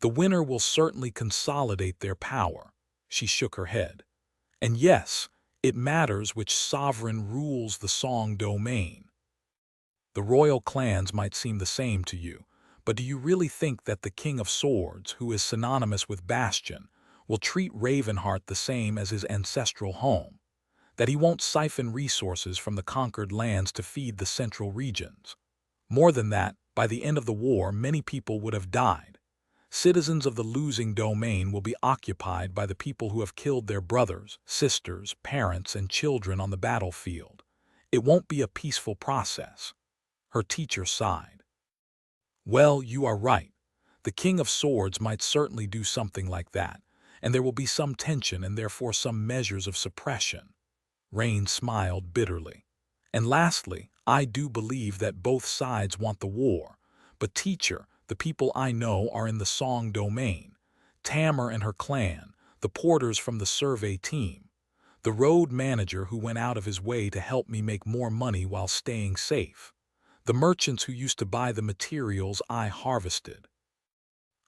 The winner will certainly consolidate their power. She shook her head. And yes, it matters which sovereign rules the Song domain. The royal clans might seem the same to you, but do you really think that the King of Swords, who is synonymous with Bastion, will treat Ravenheart the same as his ancestral home? That he won't siphon resources from the conquered lands to feed the central regions? More than that, by the end of the war, many people would have died. Citizens of the losing domain will be occupied by the people who have killed their brothers, sisters, parents, and children on the battlefield. It won't be a peaceful process. Her teacher sighed. Well, you are right. The King of Swords might certainly do something like that, and there will be some tension and therefore some measures of suppression. Rain smiled bitterly. And lastly, I do believe that both sides want the war. But teacher, the people I know are in the song domain. Tamar and her clan, the porters from the survey team, the road manager who went out of his way to help me make more money while staying safe, the merchants who used to buy the materials I harvested,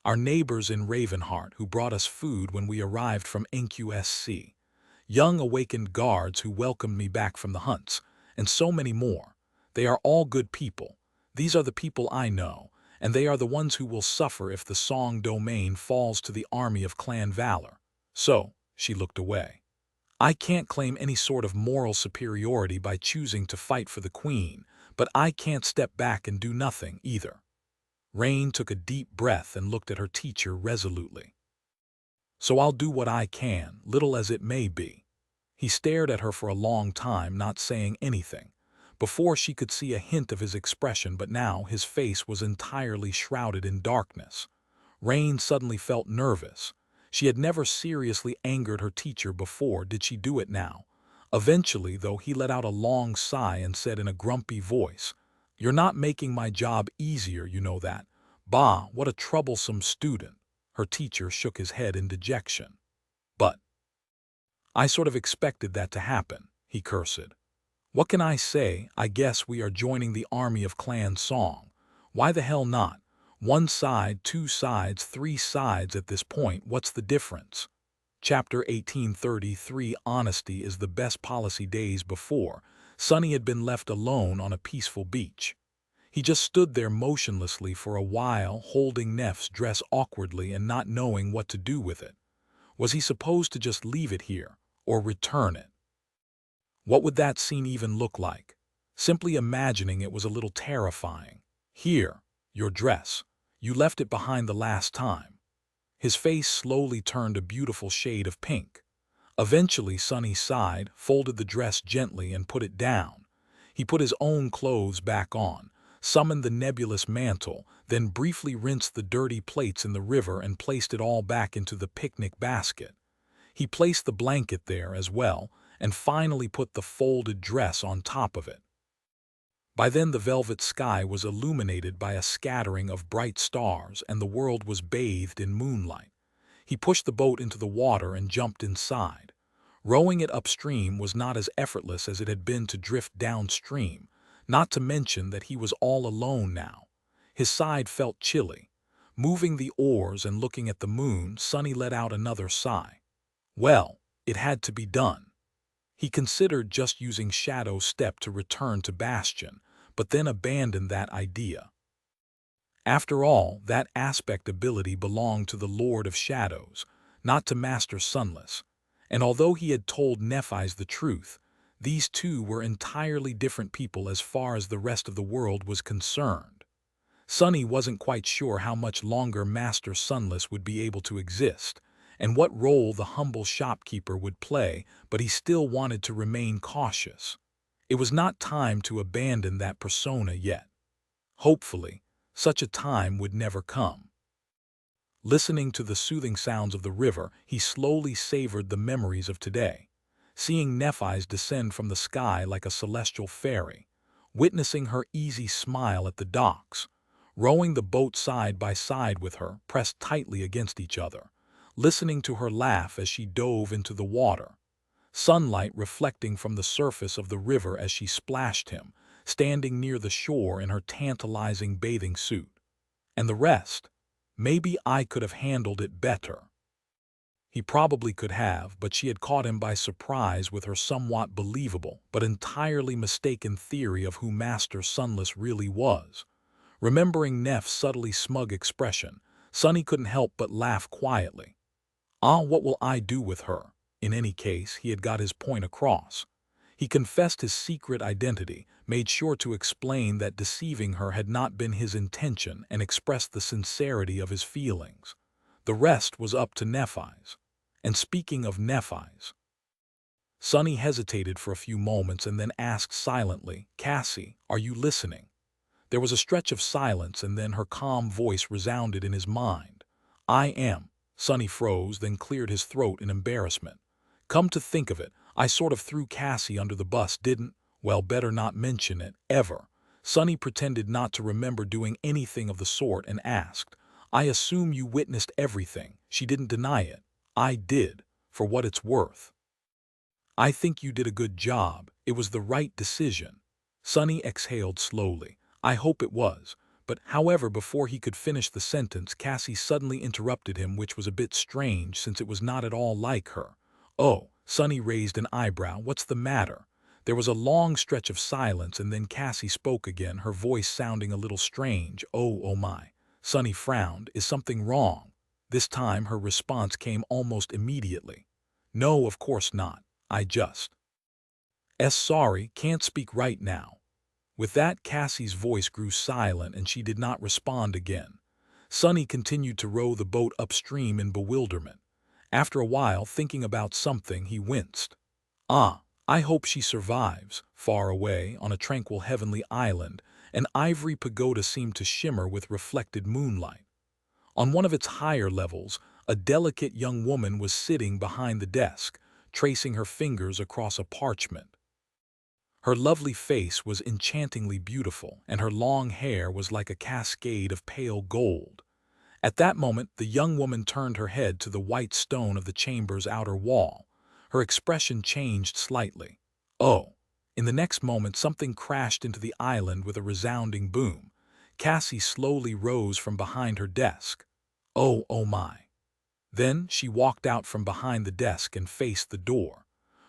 our neighbors in Ravenheart who brought us food when we arrived from NQSC, young awakened guards who welcomed me back from the hunts, and so many more. They are all good people. These are the people I know, and they are the ones who will suffer if the Song domain falls to the army of Clan Valor. So, she looked away. I can't claim any sort of moral superiority by choosing to fight for the Queen, but I can't step back and do nothing either. Rain took a deep breath and looked at her teacher resolutely. So I'll do what I can, little as it may be. He stared at her for a long time, not saying anything. Before she could see a hint of his expression, but now his face was entirely shrouded in darkness. Rain suddenly felt nervous. She had never seriously angered her teacher before. Did she do it now? Eventually, though, he let out a long sigh and said in a grumpy voice, "You're not making my job easier, you know that. Bah, what a troublesome student." Her teacher shook his head in dejection. "But I sort of expected that to happen," he cursed. "What can I say? I guess we are joining the army of Clan Song. Why the hell not? One side, two sides, three sides at this point, what's the difference?" Chapter 1833. Honesty is the best policy. Days before, Sonny had been left alone on a peaceful beach. He just stood there motionlessly for a while, holding Neff's dress awkwardly and not knowing what to do with it. Was he supposed to just leave it here, or return it? What would that scene even look like? Simply imagining it was a little terrifying. "Here, your dress. You left it behind the last time." His face slowly turned a beautiful shade of pink. Eventually, Sonny sighed, folded the dress gently, and put it down. He put his own clothes back on, summoned the nebulous mantle, then briefly rinsed the dirty plates in the river and placed it all back into the picnic basket. He placed the blanket there as well, and finally put the folded dress on top of it. By then the velvet sky was illuminated by a scattering of bright stars and the world was bathed in moonlight. He pushed the boat into the water and jumped inside. Rowing it upstream was not as effortless as it had been to drift downstream, not to mention that he was all alone now. His side felt chilly. Moving the oars and looking at the moon, Sonny let out another sigh. Well, it had to be done. He considered just using Shadow Step to return to Bastion, but then abandoned that idea. After all, that aspect ability belonged to the Lord of Shadows, not to Master Sunless, and although he had told Nephi's the truth, these two were entirely different people as far as the rest of the world was concerned. Sonny wasn't quite sure how much longer Master Sunless would be able to exist, and what role the humble shopkeeper would play, but he still wanted to remain cautious. It was not time to abandon that persona yet. Hopefully, such a time would never come. Listening to the soothing sounds of the river, he slowly savored the memories of today. Seeing Nephi's descend from the sky like a celestial fairy, witnessing her easy smile at the docks, rowing the boat side by side with her, pressed tightly against each other, listening to her laugh as she dove into the water, sunlight reflecting from the surface of the river as she splashed him, standing near the shore in her tantalizing bathing suit. And the rest? Maybe I could have handled it better. He probably could have, but she had caught him by surprise with her somewhat believable but entirely mistaken theory of who Master Sunless really was. Remembering Neff's subtly smug expression, Sonny couldn't help but laugh quietly. What will I do with her? In any case, he had got his point across. He confessed his secret identity, made sure to explain that deceiving her had not been his intention, and expressed the sincerity of his feelings. The rest was up to Nephi's. And speaking of Nephi's, Sonny hesitated for a few moments and then asked silently, "Cassie, are you listening?" There was a stretch of silence, and then her calm voice resounded in his mind. "I am." Sonny froze, then cleared his throat in embarrassment. "Come to think of it, I sort of threw Cassie under the bus, didn't? Well, better not mention it, ever. Sonny pretended not to remember doing anything of the sort and asked, I assume you witnessed everything. She didn't deny it. I did, for what it's worth. I think you did a good job. It was the right decision. Sonny exhaled slowly. I hope it was. But however, before he could finish the sentence, Cassie suddenly interrupted him, which was a bit strange since it was not at all like her. Oh, Sonny raised an eyebrow. What's the matter? There was a long stretch of silence, and then Cassie spoke again, her voice sounding a little strange. Oh my. Sonny frowned. Is something wrong? This time her response came almost immediately. No, of course not. I just. Sorry, can't speak right now. With that, Cassie's voice grew silent and she did not respond again. Sonny continued to row the boat upstream in bewilderment. After a while, thinking about something, he winced. I hope she survives. Far away, on a tranquil heavenly island, an ivory pagoda seemed to shimmer with reflected moonlight. On one of its higher levels, a delicate young woman was sitting behind the desk, tracing her fingers across a parchment. Her lovely face was enchantingly beautiful, and her long hair was like a cascade of pale gold. At that moment, the young woman turned her head to the white stone of the chamber's outer wall. Her expression changed slightly. Oh! In the next moment, something crashed into the island with a resounding boom. Cassie slowly rose from behind her desk. Oh my! Then she walked out from behind the desk and faced the door.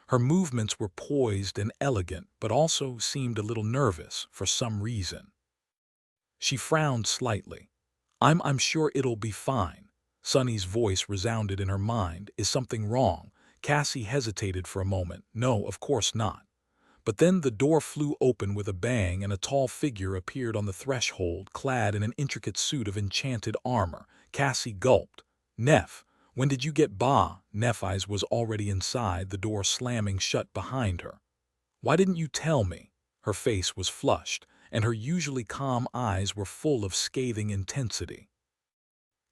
Her movements were poised and elegant, but also seemed a little nervous for some reason. She frowned slightly. I'm sure it'll be fine. Sonny's voice resounded in her mind. Is something wrong? Cassie hesitated for a moment. No, of course not. But then the door flew open with a bang and a tall figure appeared on the threshold, clad in an intricate suit of enchanted armor. Cassie gulped. Neff, when did you get Ba? Neph's was already inside, the door slamming shut behind her. Why didn't you tell me? Her face was flushed, and her usually calm eyes were full of scathing intensity.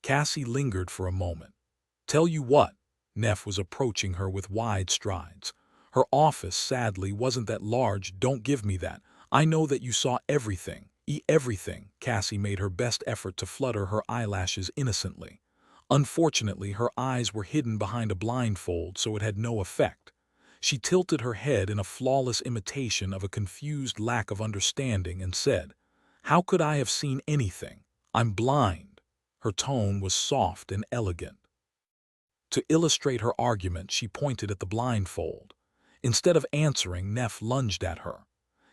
Cassie lingered for a moment. Tell you what? Neff was approaching her with wide strides. Her office, sadly, wasn't that large. Don't give me that. I know that you saw everything. Everything. Cassie made her best effort to flutter her eyelashes innocently. Unfortunately, her eyes were hidden behind a blindfold, so it had no effect. She tilted her head in a flawless imitation of a confused lack of understanding and said, How could I have seen anything? I'm blind. Her tone was soft and elegant. To illustrate her argument, she pointed at the blindfold. Instead of answering, Neff lunged at her.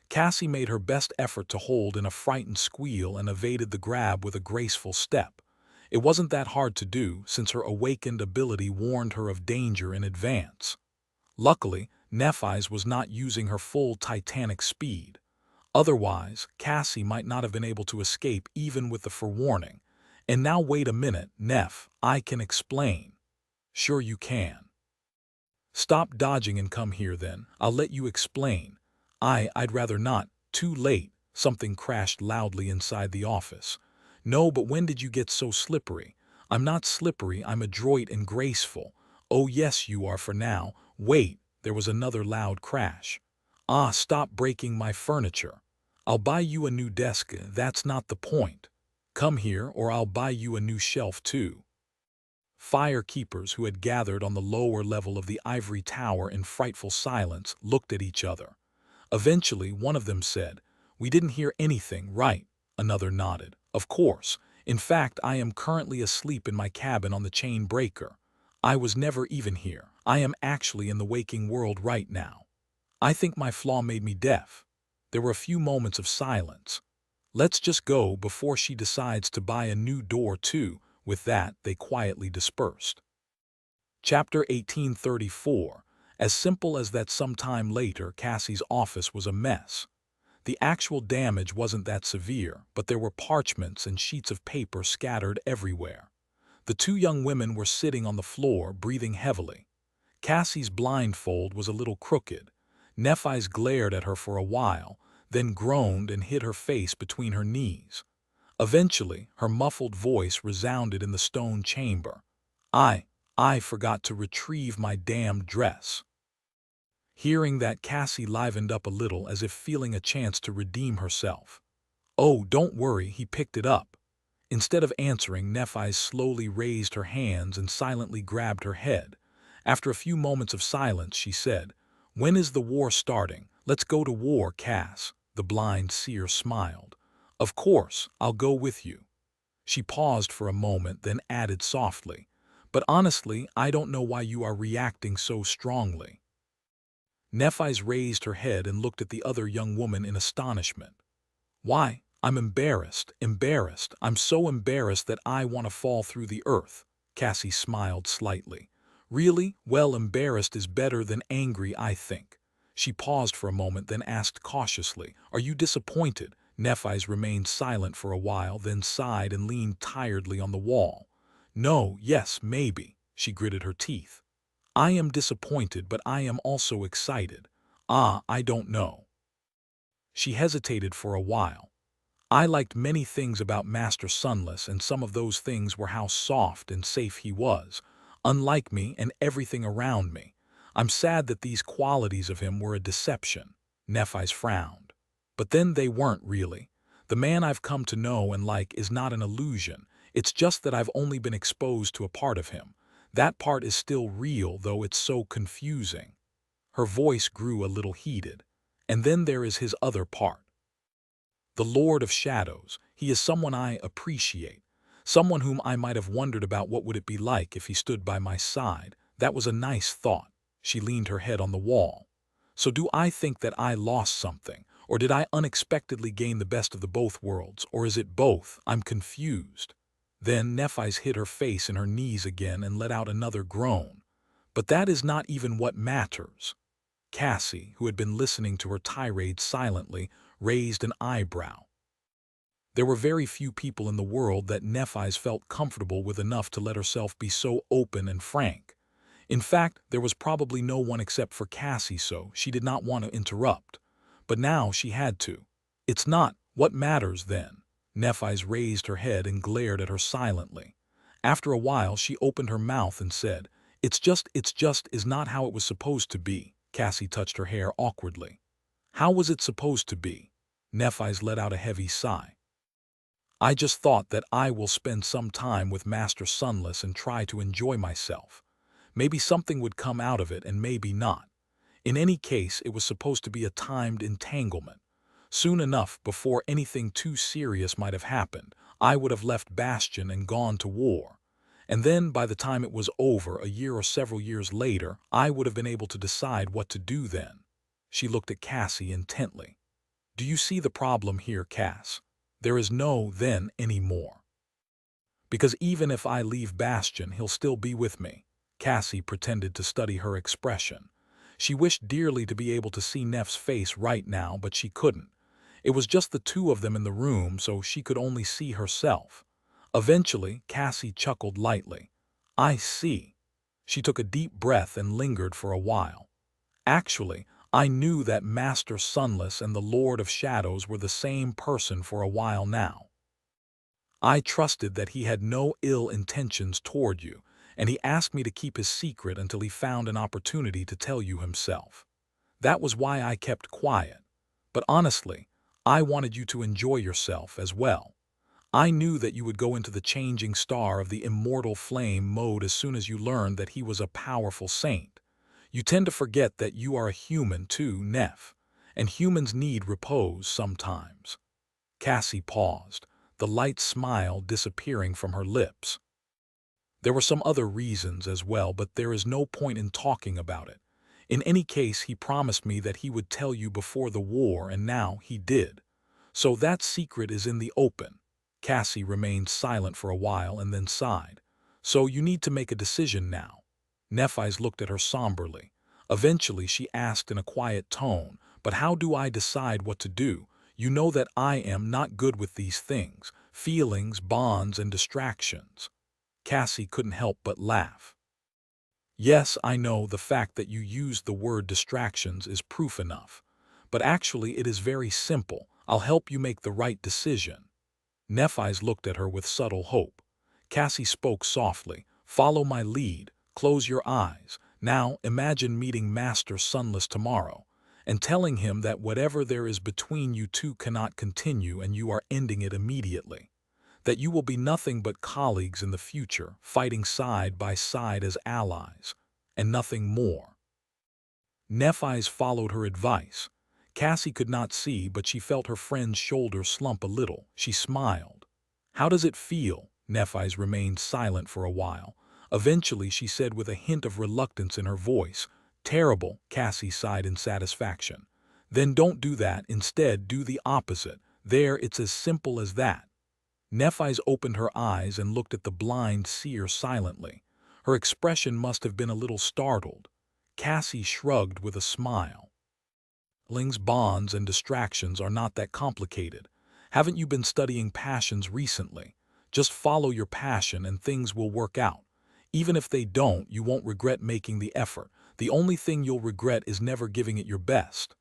Cassie made her best effort to hold in a frightened squeal and evaded the grab with a graceful step. It wasn't that hard to do, since her awakened ability warned her of danger in advance. Luckily, Neph's was not using her full Titanic speed. Otherwise, Cassie might not have been able to escape even with the forewarning. And now wait a minute, Neff, I can explain. Sure you can. Stop dodging and come here then. I'll let you explain. I'd rather not. Too late. Something crashed loudly inside the office. No, but when did you get so slippery? I'm not slippery, I'm adroit and graceful. Oh yes, you are for now. Wait, there was another loud crash. Stop breaking my furniture. I'll buy you a new desk, that's not the point. Come here or I'll buy you a new shelf too. Firekeepers who had gathered on the lower level of the ivory tower in frightful silence looked at each other. Eventually, one of them said, We didn't hear anything, right? Another nodded. Of course. In fact, I am currently asleep in my cabin on the chain breaker. I was never even here. I am actually in the waking world right now. I think my flaw made me deaf. There were a few moments of silence. Let's just go before she decides to buy a new door too. With that, they quietly dispersed. Chapter 1834. As simple as that, sometime later, Cassie's office was a mess. The actual damage wasn't that severe, but there were parchments and sheets of paper scattered everywhere. The two young women were sitting on the floor, breathing heavily. Cassie's blindfold was a little crooked. Neph's glared at her for a while, then groaned and hid her face between her knees. Eventually, her muffled voice resounded in the stone chamber. I forgot to retrieve my damned dress. Hearing that, Cassie livened up a little as if feeling a chance to redeem herself. "Oh, don't worry," he picked it up. Instead of answering, Nephi slowly raised her hands and silently grabbed her head. After a few moments of silence, she said, "When is the war starting? Let's go to war, Cass." The blind seer smiled. "Of course, I'll go with you." She paused for a moment, then added softly, "But honestly, I don't know why you are reacting so strongly." Nephi raised her head and looked at the other young woman in astonishment. "Why, I'm embarrassed. I'm so embarrassed that I want to fall through the earth." Cassie smiled slightly. "Really? Well, embarrassed is better than angry, I think." She paused for a moment, then asked cautiously, "Are you disappointed?" Nephi remained silent for a while, then sighed and leaned tiredly on the wall. "No, yes, maybe." She gritted her teeth. "I am disappointed, but I am also excited. I don't know." She hesitated for a while. "I liked many things about Master Sunless, and some of those things were how soft and safe he was, unlike me and everything around me. I'm sad that these qualities of him were a deception." Nephi frowned. "But then they weren't really. The man I've come to know and like is not an illusion. It's just that I've only been exposed to a part of him. That part is still real, though it's so confusing." Her voice grew a little heated. "And then there is his other part. The Lord of Shadows. He is someone I appreciate. Someone whom I might have wondered about what would it be like if he stood by my side. That was a nice thought." She leaned her head on the wall. "So do I think that I lost something? Or did I unexpectedly gain the best of the both worlds? Or is it both? I'm confused." Then Nephi hid her face in her knees again and let out another groan. "But that is not even what matters." Cassie, who had been listening to her tirade silently, raised an eyebrow. There were very few people in the world that Nephi felt comfortable with enough to let herself be so open and frank. In fact, there was probably no one except for Cassie, so she did not want to interrupt. But now she had to. "It's not what matters then." Nephi raised her head and glared at her silently. After a while, she opened her mouth and said, it's just is not how it was supposed to be." Cassie touched her hair awkwardly. "How was it supposed to be?" Nephi let out a heavy sigh. "I just thought that I will spend some time with Master Sunless and try to enjoy myself. Maybe something would come out of it and maybe not. In any case, it was supposed to be a timed entanglement. Soon enough, before anything too serious might have happened, I would have left Bastion and gone to war. And then, by the time it was over, a year or several years later, I would have been able to decide what to do then." She looked at Cassie intently. "Do you see the problem here, Cass? There is no then anymore. Because even if I leave Bastion, he'll still be with me." Cassie pretended to study her expression. She wished dearly to be able to see Neff's face right now, but she couldn't. It was just the two of them in the room, so she could only see herself. Eventually, Cassie chuckled lightly. "I see." She took a deep breath and lingered for a while. "Actually, I knew that Master Sunless and the Lord of Shadows were the same person for a while now. I trusted that he had no ill intentions toward you, and he asked me to keep his secret until he found an opportunity to tell you himself. That was why I kept quiet. But honestly, I wanted you to enjoy yourself as well. I knew that you would go into the changing star of the immortal flame mode as soon as you learned that he was a powerful saint. You tend to forget that you are a human too, Neff, and humans need repose sometimes." Cassie paused, the light smile disappearing from her lips. "There were some other reasons as well, but there is no point in talking about it. In any case, he promised me that he would tell you before the war, and now he did. So that secret is in the open." Cassie remained silent for a while and then sighed. "So you need to make a decision now." Nephi looked at her somberly. Eventually she asked in a quiet tone, "But how do I decide what to do? You know that I am not good with these things, feelings, bonds, and distractions." Cassie couldn't help but laugh. "Yes, I know the fact that you used the word distractions is proof enough. But actually it is very simple. I'll help you make the right decision." Nephi looked at her with subtle hope. Cassie spoke softly. "Follow my lead. Close your eyes. Now, imagine meeting Master Sunless tomorrow and telling him that whatever there is between you two cannot continue and you are ending it immediately. That you will be nothing but colleagues in the future, fighting side by side as allies, and nothing more. Nephi's followed her advice. Cassie could not see, but she felt her friend's shoulder slump a little. She smiled. "How does it feel?" Nephi's remained silent for a while. Eventually she said with a hint of reluctance in her voice, "Terrible," Cassie sighed in satisfaction. "Then don't do that. Instead, do the opposite. There, it's as simple as that." Nephi's opened her eyes and looked at the blind seer silently. Her expression must have been a little startled. Cassie shrugged with a smile. "Feelings, bonds, and distractions are not that complicated. Haven't you been studying passions recently? Just follow your passion and things will work out. Even if they don't, you won't regret making the effort. The only thing you'll regret is never giving it your best."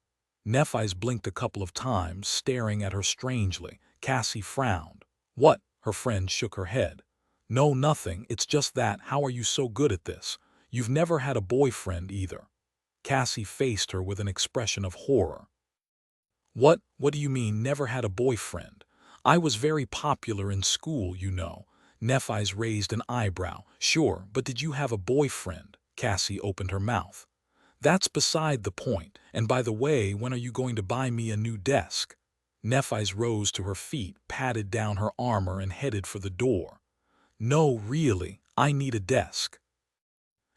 Nephi's blinked a couple of times, staring at her strangely. Cassie frowned. "What?" Her friend shook her head. "No, nothing. It's just that, how are you so good at this? You've never had a boyfriend either." Cassie faced her with an expression of horror. What do you mean, never had a boyfriend? I was very popular in school, you know." Nephi's raised an eyebrow. "Sure, but did you have a boyfriend?" Cassie opened her mouth. "That's beside the point. And by the way, when are you going to buy me a new desk?" Nephi's rose to her feet, patted down her armor, and headed for the door. "No, really, I need a desk."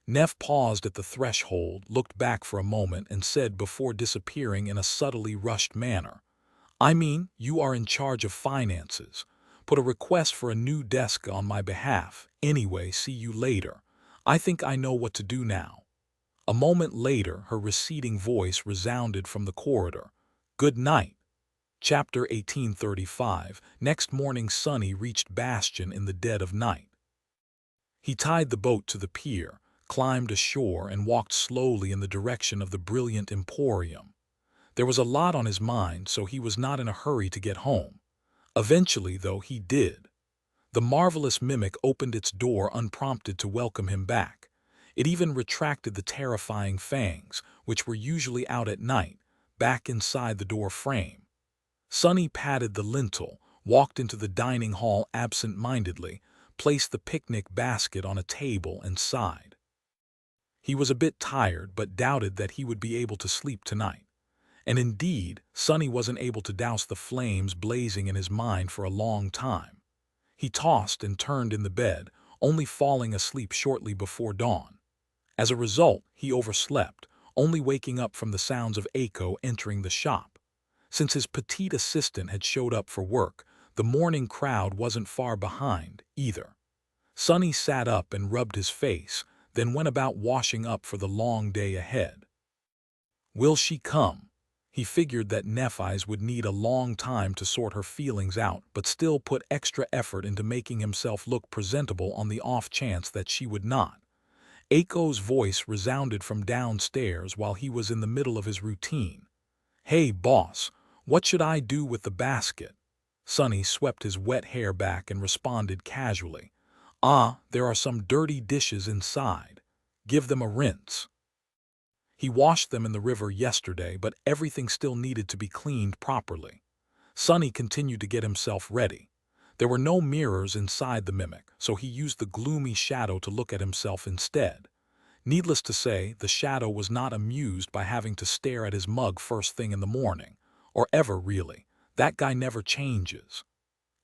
Neph paused at the threshold, looked back for a moment, and said before disappearing in a subtly rushed manner, "I mean, you are in charge of finances. Put a request for a new desk on my behalf. Anyway, see you later. I think I know what to do now." A moment later, her receding voice resounded from the corridor. "Good night." Chapter 1835. Next morning Sonny reached Bastion in the dead of night. He tied the boat to the pier, climbed ashore, and walked slowly in the direction of the brilliant emporium. There was a lot on his mind, so he was not in a hurry to get home. Eventually, though, he did. The marvelous mimic opened its door unprompted to welcome him back. It even retracted the terrifying fangs, which were usually out at night, back inside the door frame. Sonny patted the lintel, walked into the dining hall absent-mindedly, placed the picnic basket on a table, and sighed. He was a bit tired, but doubted that he would be able to sleep tonight. And indeed, Sonny wasn't able to douse the flames blazing in his mind for a long time. He tossed and turned in the bed, only falling asleep shortly before dawn. As a result, he overslept, only waking up from the sounds of Aiko entering the shop. Since his petite assistant had showed up for work, the morning crowd wasn't far behind, either. Sonny sat up and rubbed his face, then went about washing up for the long day ahead. Will she come? He figured that Nephi's would need a long time to sort her feelings out, but still put extra effort into making himself look presentable on the off chance that she would not. Aiko's voice resounded from downstairs while he was in the middle of his routine. "Hey, boss, what should I do with the basket?" Sonny swept his wet hair back and responded casually. "Ah, there are some dirty dishes inside. Give them a rinse." He washed them in the river yesterday, but everything still needed to be cleaned properly. Sonny continued to get himself ready. There were no mirrors inside the mimic, so he used the gloomy shadow to look at himself instead. Needless to say, the shadow was not amused by having to stare at his mug first thing in the morning. Or ever, really. That guy never changes.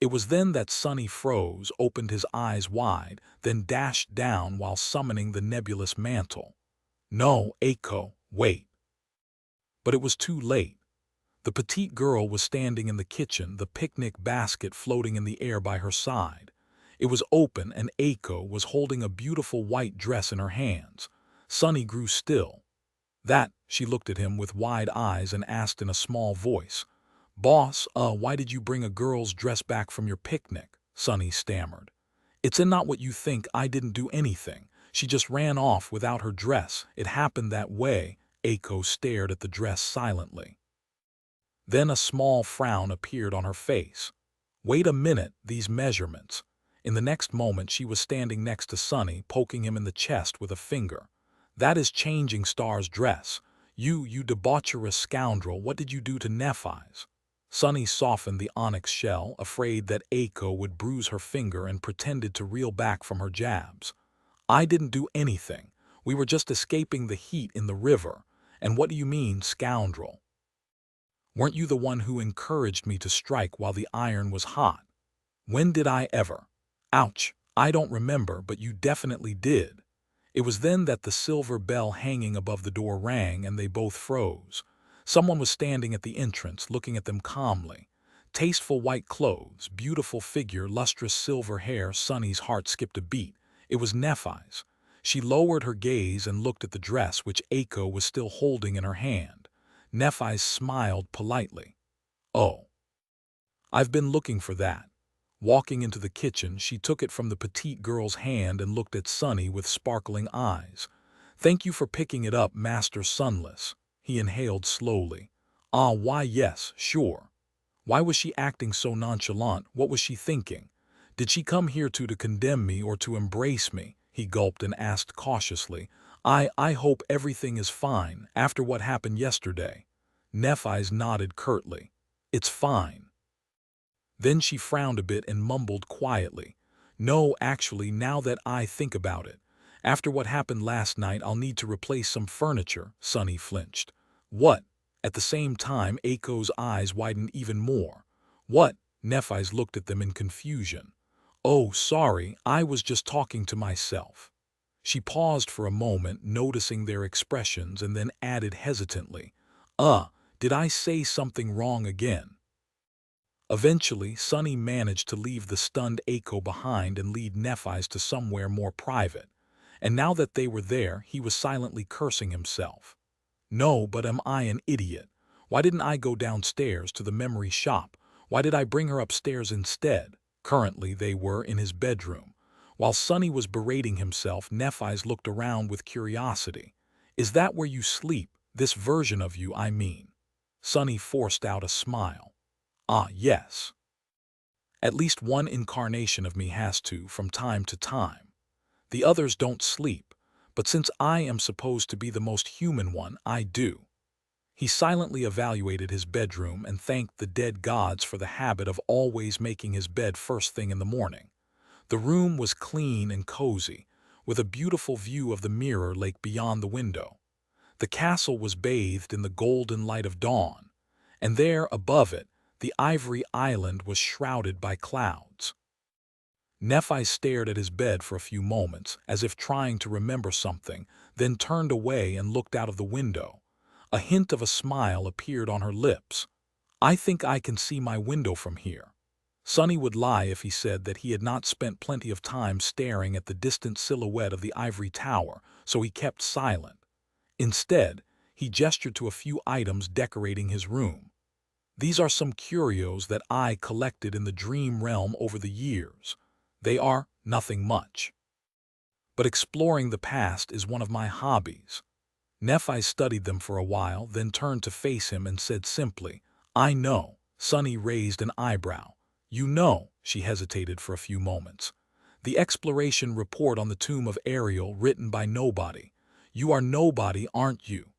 It was then that Sonny froze, opened his eyes wide, then dashed down while summoning the nebulous mantle. "No, Aiko, wait." But it was too late. The petite girl was standing in the kitchen, the picnic basket floating in the air by her side. It was open, and Aiko was holding a beautiful white dress in her hands. Sonny grew still. "That," she looked at him with wide eyes and asked in a small voice. "Boss, why did you bring a girl's dress back from your picnic?" Sonny stammered. "It's not what you think. I didn't do anything. She just ran off without her dress. It happened that way." Aiko stared at the dress silently. Then a small frown appeared on her face. "Wait a minute, these measurements." In the next moment she was standing next to Sonny, poking him in the chest with a finger. That is changing Star's dress. You debaucherous scoundrel, what did you do to Nephi's? Sunny softened the onyx shell, afraid that Aiko would bruise her finger, and pretended to reel back from her jabs. I didn't do anything. We were just escaping the heat in the river. And what do you mean, scoundrel? Weren't you the one who encouraged me to strike while the iron was hot? When did I ever? Ouch, I don't remember, but you definitely did. It was then that the silver bell hanging above the door rang and they both froze. Someone was standing at the entrance, looking at them calmly. Tasteful white clothes, beautiful figure, lustrous silver hair. Sunny's heart skipped a beat. It was Nephi's. She lowered her gaze and looked at the dress which Aiko was still holding in her hand. Nephi smiled politely. Oh, I've been looking for that. Walking into the kitchen, she took it from the petite girl's hand and looked at Sunny with sparkling eyes. Thank you for picking it up, Master Sunless. He inhaled slowly. Ah, why yes, sure. Why was she acting so nonchalant? What was she thinking? Did she come here to condemn me or to embrace me? He gulped and asked cautiously. I hope everything is fine after what happened yesterday. Nephi's nodded curtly. It's fine. Then she frowned a bit and mumbled quietly. No, actually, now that I think about it, after what happened last night, I'll need to replace some furniture. Sunny flinched. What? At the same time, Aiko's eyes widened even more. What? Nephi's looked at them in confusion. Oh, sorry, I was just talking to myself. She paused for a moment, noticing their expressions, and then added hesitantly, did I say something wrong again? Eventually, Sunny managed to leave the stunned Aiko behind and lead Nephi's to somewhere more private. And now that they were there, he was silently cursing himself. No, but am I an idiot? Why didn't I go downstairs to the memory shop? Why did I bring her upstairs instead? Currently, they were in his bedroom. While Sunny was berating himself, Nephi's looked around with curiosity. Is that where you sleep? This version of you, I mean. Sunny forced out a smile. Ah, yes. At least one incarnation of me has to, from time to time. The others don't sleep, but since I am supposed to be the most human one, I do. He silently evaluated his bedroom and thanked the dead gods for the habit of always making his bed first thing in the morning. The room was clean and cozy, with a beautiful view of the mirror lake beyond the window. The castle was bathed in the golden light of dawn, and there, above it, the ivory island was shrouded by clouds. Nephi stared at his bed for a few moments, as if trying to remember something, then turned away and looked out of the window. A hint of a smile appeared on her lips. I think I can see my window from here. Sunny would lie if he said that he had not spent plenty of time staring at the distant silhouette of the ivory tower, so he kept silent. Instead, he gestured to a few items decorating his room. These are some curios that I collected in the dream realm over the years. They are nothing much. But exploring the past is one of my hobbies. Nephi studied them for a while, then turned to face him and said simply, I know. Sunny raised an eyebrow. You know, she hesitated for a few moments. The exploration report on the tomb of Ariel written by nobody. You are nobody, aren't you?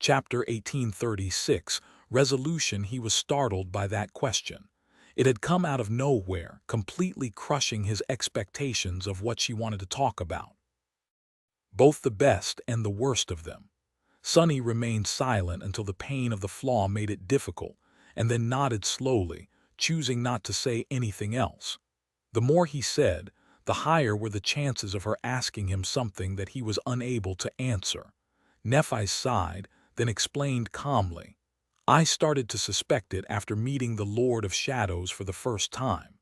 Chapter 1836, Resolution. He was startled by that question. It had come out of nowhere, completely crushing his expectations of what she wanted to talk about. Both the best and the worst of them. Sunny remained silent until the pain of the flaw made it difficult, and then nodded slowly, choosing not to say anything else. The more he said, the higher were the chances of her asking him something that he was unable to answer. Nephi sighed, then explained calmly. I started to suspect it after meeting the Lord of Shadows for the first time.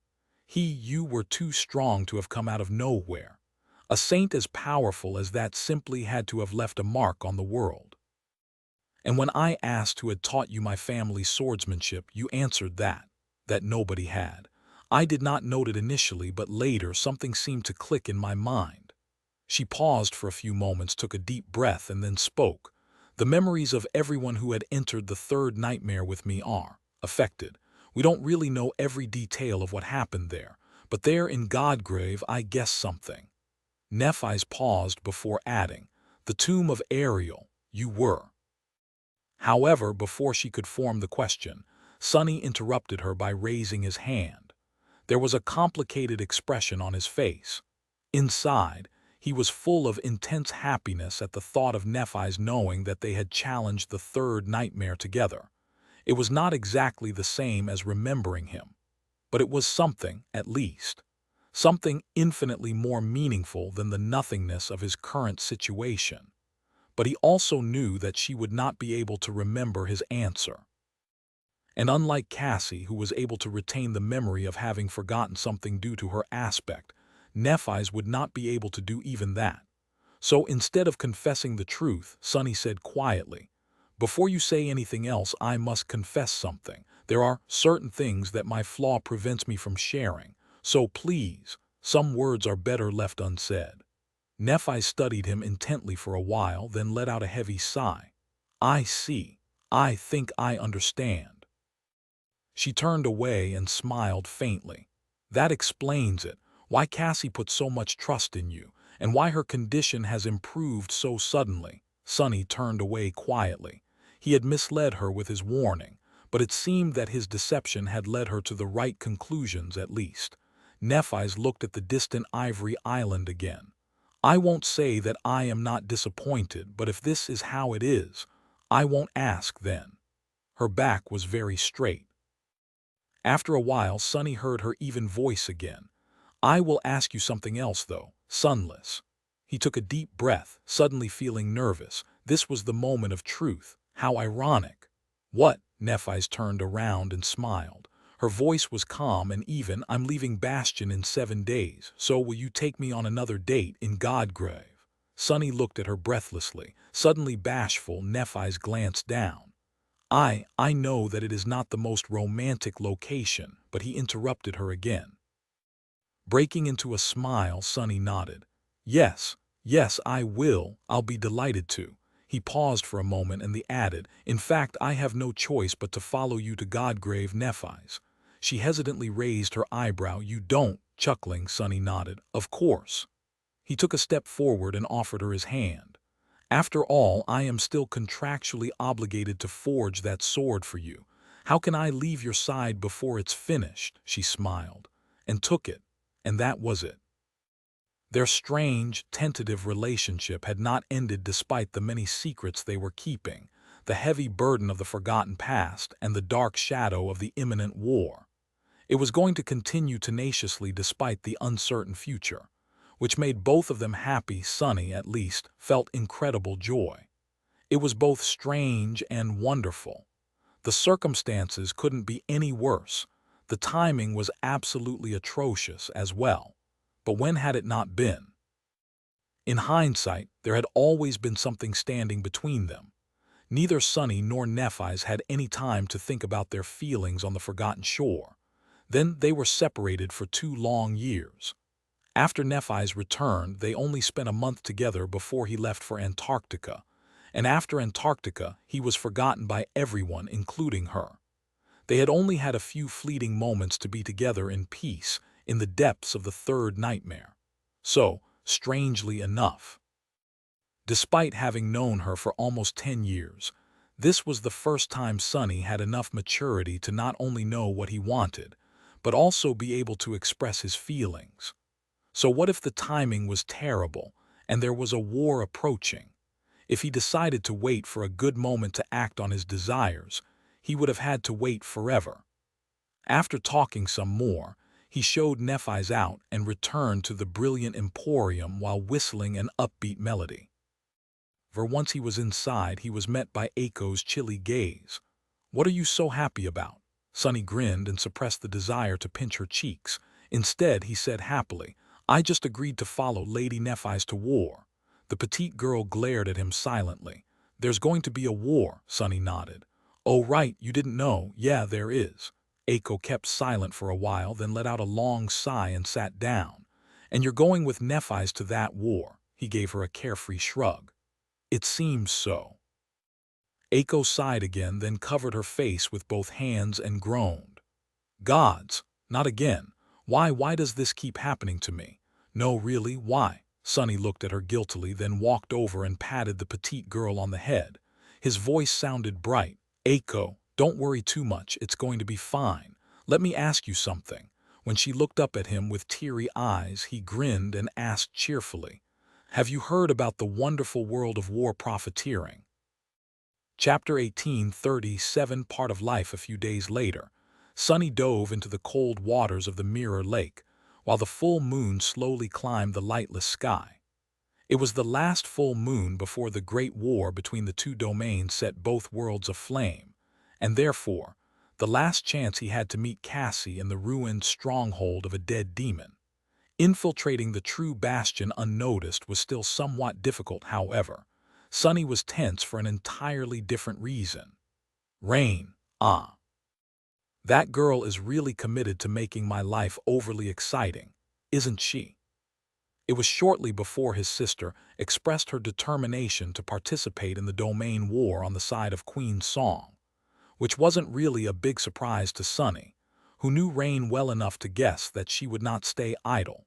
You were too strong to have come out of nowhere. A saint as powerful as that simply had to have left a mark on the world. And when I asked who had taught you my family's swordsmanship, you answered that nobody had. I did not note it initially, but later something seemed to click in my mind. She paused for a few moments, took a deep breath, and then spoke. The memories of everyone who had entered the third nightmare with me are affected. We don't really know every detail of what happened there, but there in Godgrave I guessed something. Nephi's paused before adding, The tomb of Ariel, you were. However, before she could form the question, Sonny interrupted her by raising his hand. There was a complicated expression on his face. Inside, he was full of intense happiness at the thought of Nephi's knowing that they had challenged the third nightmare together. It was not exactly the same as remembering him, but it was something, at least. Something infinitely more meaningful than the nothingness of his current situation. But he also knew that she would not be able to remember his answer. And unlike Cassie, who was able to retain the memory of having forgotten something due to her aspect, Nephi's would not be able to do even that. So instead of confessing the truth, Sonny said quietly, "Before you say anything else, I must confess something. There are certain things that my flaw prevents me from sharing. So please, some words are better left unsaid." Nephi studied him intently for a while, then let out a heavy sigh. "I see. I think I understand." She turned away and smiled faintly. "That explains it, why Cassie put so much trust in you, and why her condition has improved so suddenly." Sonny turned away quietly. He had misled her with his warning, but it seemed that his deception had led her to the right conclusions at least. Nephi's looked at the distant ivory island again. "I won't say that I am not disappointed, but if this is how it is, I won't ask then." Her back was very straight. After a while, Sonny heard her even voice again. "I will ask you something else, though, Sunless." He took a deep breath, suddenly feeling nervous. This was the moment of truth. How ironic. "What?" Nephi's turned around and smiled. Her voice was calm and even. "I'm leaving Bastion in 7 days, so will you take me on another date in Godgrave?" Sonny looked at her breathlessly. Suddenly bashful, Nephi's glanced down. I know that it is not the most romantic location," but he interrupted her again. Breaking into a smile, Sonny nodded. Yes, I will. I'll be delighted to." He paused for a moment and then added, "In fact, I have no choice but to follow you to Godgrave Nephi's." She hesitantly raised her eyebrow. "You don't?" Chuckling, Sonny nodded. "Of course." He took a step forward and offered her his hand. "After all, I am still contractually obligated to forge that sword for you. How can I leave your side before it's finished?" She smiled, and took it, and that was it. Their strange, tentative relationship had not ended despite the many secrets they were keeping, the heavy burden of the forgotten past, and the dark shadow of the imminent war. It was going to continue tenaciously despite the uncertain future, which made both of them happy. Sonny, at least, felt incredible joy. It was both strange and wonderful. The circumstances couldn't be any worse. The timing was absolutely atrocious as well. But when had it not been? In hindsight, there had always been something standing between them. Neither Sonny nor Nephi's had any time to think about their feelings on the forgotten shore. Then they were separated for 2 long years. After Nephi's return, they only spent a month together before he left for Antarctica. And after Antarctica, he was forgotten by everyone, including her. They had only had a few fleeting moments to be together in peace, in the depths of the third nightmare. So, strangely enough, despite having known her for almost 10 years, this was the first time Sonny had enough maturity to not only know what he wanted, but also be able to express his feelings. So what if the timing was terrible, and there was a war approaching? If he decided to wait for a good moment to act on his desires, he would have had to wait forever. After talking some more, he showed Nephi's out and returned to the brilliant emporium while whistling an upbeat melody. For once he was inside, he was met by Aiko's chilly gaze. "What are you so happy about?" Sonny grinned and suppressed the desire to pinch her cheeks. Instead, he said happily, "I just agreed to follow Lady Nephi's to war." The petite girl glared at him silently. "There's going to be a war," Sonny nodded. "Oh right, you didn't know. Yeah, there is." Aiko kept silent for a while, then let out a long sigh and sat down. "And you're going with Nephi's to that war?" He gave her a carefree shrug. "It seems so." Aiko sighed again, then covered her face with both hands and groaned. "Gods, not again. Why does this keep happening to me? No, really, why?" Sonny looked at her guiltily, then walked over and patted the petite girl on the head. His voice sounded bright. Aiko, don't worry too much, it's going to be fine. Let me ask you something. When she looked up at him with teary eyes, he grinned and asked cheerfully, have you heard about the wonderful world of war profiteering? Chapter 1837, Part of Life. A few days later, Sonny dove into the cold waters of the Mirror Lake, while the full moon slowly climbed the lightless sky. It was the last full moon before the Great War between the two domains set both worlds aflame, and therefore, the last chance he had to meet Cassie in the ruined stronghold of a dead demon. Infiltrating the true bastion unnoticed was still somewhat difficult, however. Sonny was tense for an entirely different reason. Rain, that girl is really committed to making my life overly exciting, isn't she? It was shortly before his sister expressed her determination to participate in the domain war on the side of Queen Song, which wasn't really a big surprise to Sonny, who knew Rain well enough to guess that she would not stay idle.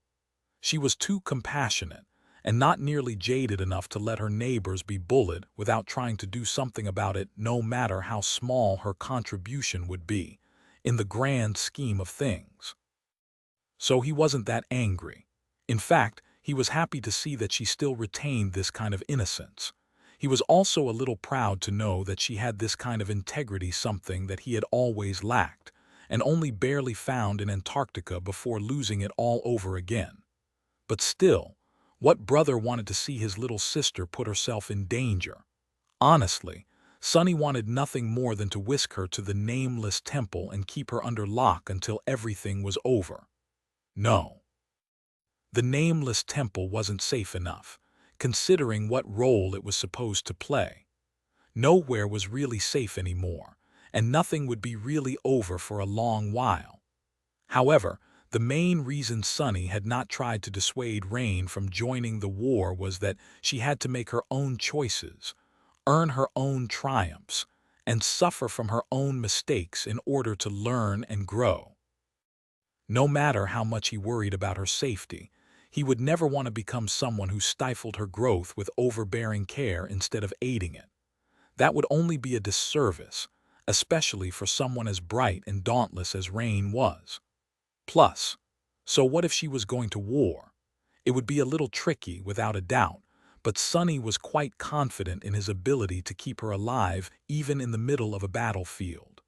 She was too compassionate and not nearly jaded enough to let her neighbors be bullied without trying to do something about it, no matter how small her contribution would be in the grand scheme of things. So he wasn't that angry. In fact, he was happy to see that she still retained this kind of innocence. He was also a little proud to know that she had this kind of integrity, something that he had always lacked and only barely found in Antarctica before losing it all over again. But still, what brother wanted to see his little sister put herself in danger? Honestly, Sonny wanted nothing more than to whisk her to the nameless temple and keep her under lock until everything was over. No. The nameless temple wasn't safe enough, considering what role it was supposed to play. Nowhere was really safe anymore, and nothing would be really over for a long while. However, the main reason Sonny had not tried to dissuade Rain from joining the war was that she had to make her own choices, earn her own triumphs, and suffer from her own mistakes in order to learn and grow. No matter how much he worried about her safety, he would never want to become someone who stifled her growth with overbearing care instead of aiding it. That would only be a disservice, especially for someone as bright and dauntless as Rain was. Plus, so what if she was going to war? It would be a little tricky, without a doubt, but Sonny was quite confident in his ability to keep her alive even in the middle of a battlefield.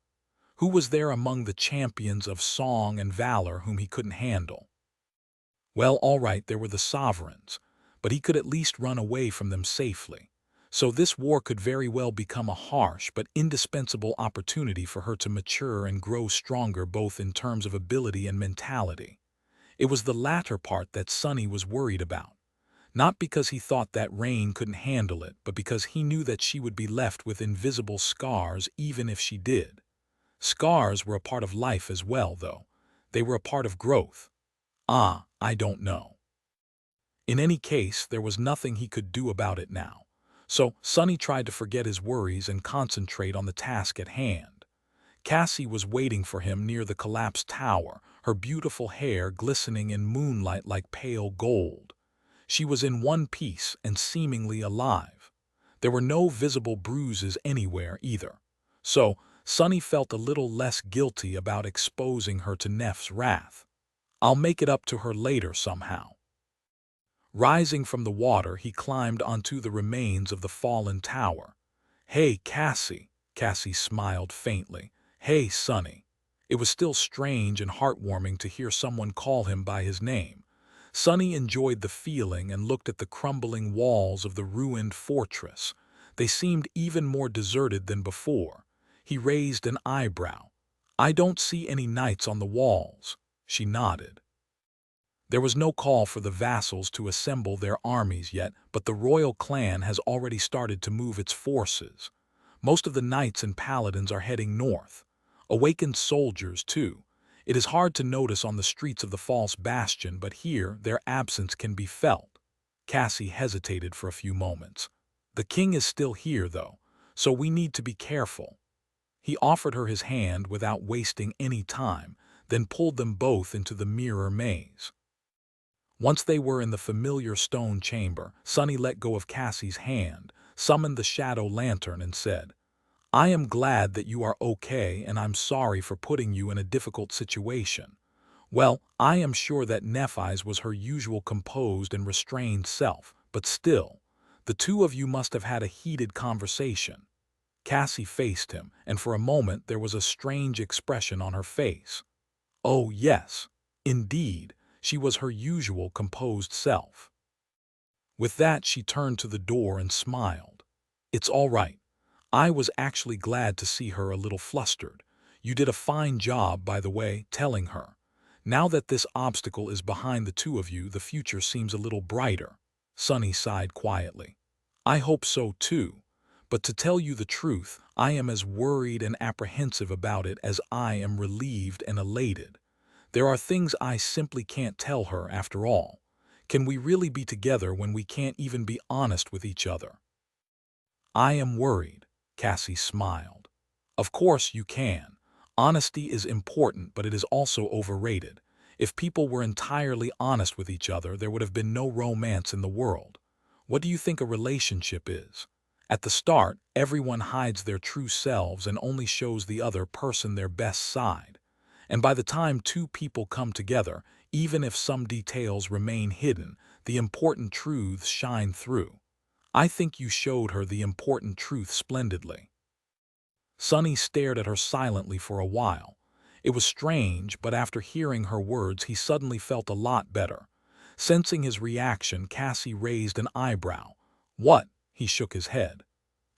Who was there among the champions of song and valor whom he couldn't handle? Well, all right, there were the sovereigns, but he could at least run away from them safely. So this war could very well become a harsh but indispensable opportunity for her to mature and grow stronger both in terms of ability and mentality. It was the latter part that Sonny was worried about. Not because he thought that Rain couldn't handle it, but because he knew that she would be left with invisible scars even if she did. Scars were a part of life as well, though. They were a part of growth. I don't know. In any case, there was nothing he could do about it now. So Sonny tried to forget his worries and concentrate on the task at hand. Cassie was waiting for him near the collapsed tower, her beautiful hair glistening in moonlight like pale gold. She was in one piece and seemingly alive. There were no visible bruises anywhere either. So Sonny felt a little less guilty about exposing her to Neff's wrath. I'll make it up to her later somehow. Rising from the water, he climbed onto the remains of the fallen tower. Hey, Cassie. Cassie smiled faintly. Hey, Sonny. It was still strange and heartwarming to hear someone call him by his name. Sonny enjoyed the feeling and looked at the crumbling walls of the ruined fortress. They seemed even more deserted than before. He raised an eyebrow. I don't see any knights on the walls. She nodded. There was no call for the vassals to assemble their armies yet, but the royal clan has already started to move its forces. Most of the knights and paladins are heading north. Awakened soldiers, too. It is hard to notice on the streets of the false bastion, but here their absence can be felt. Cassie hesitated for a few moments. The king is still here, though, so we need to be careful. He offered her his hand without wasting any time, then pulled them both into the mirror maze. Once they were in the familiar stone chamber, Sunny let go of Cassie's hand, summoned the shadow lantern, and said, "I am glad that you are okay, and I'm sorry for putting you in a difficult situation." Well, I am sure that Nephis was her usual composed and restrained self, but still, the two of you must have had a heated conversation. Cassie faced him, and for a moment there was a strange expression on her face. Oh yes, indeed, she was her usual composed self. With that, she turned to the door and smiled. "It's all right. I was actually glad to see her a little flustered. You did a fine job, by the way, telling her. Now that this obstacle is behind the two of you, the future seems a little brighter." Sunny sighed quietly. "I hope so too. But to tell you the truth, I am as worried and apprehensive about it as I am relieved and elated. There are things I simply can't tell her after all. Can we really be together when we can't even be honest with each other?" "I am worried," Cassie smiled. "Of course you can. Honesty is important, but it is also overrated. If people were entirely honest with each other, there would have been no romance in the world. What do you think a relationship is? At the start, everyone hides their true selves and only shows the other person their best side. And by the time two people come together, even if some details remain hidden, the important truths shine through. I think you showed her the important truth splendidly." Sunny stared at her silently for a while. It was strange, but after hearing her words, he suddenly felt a lot better. Sensing his reaction, Cassie raised an eyebrow. "What?" He shook his head.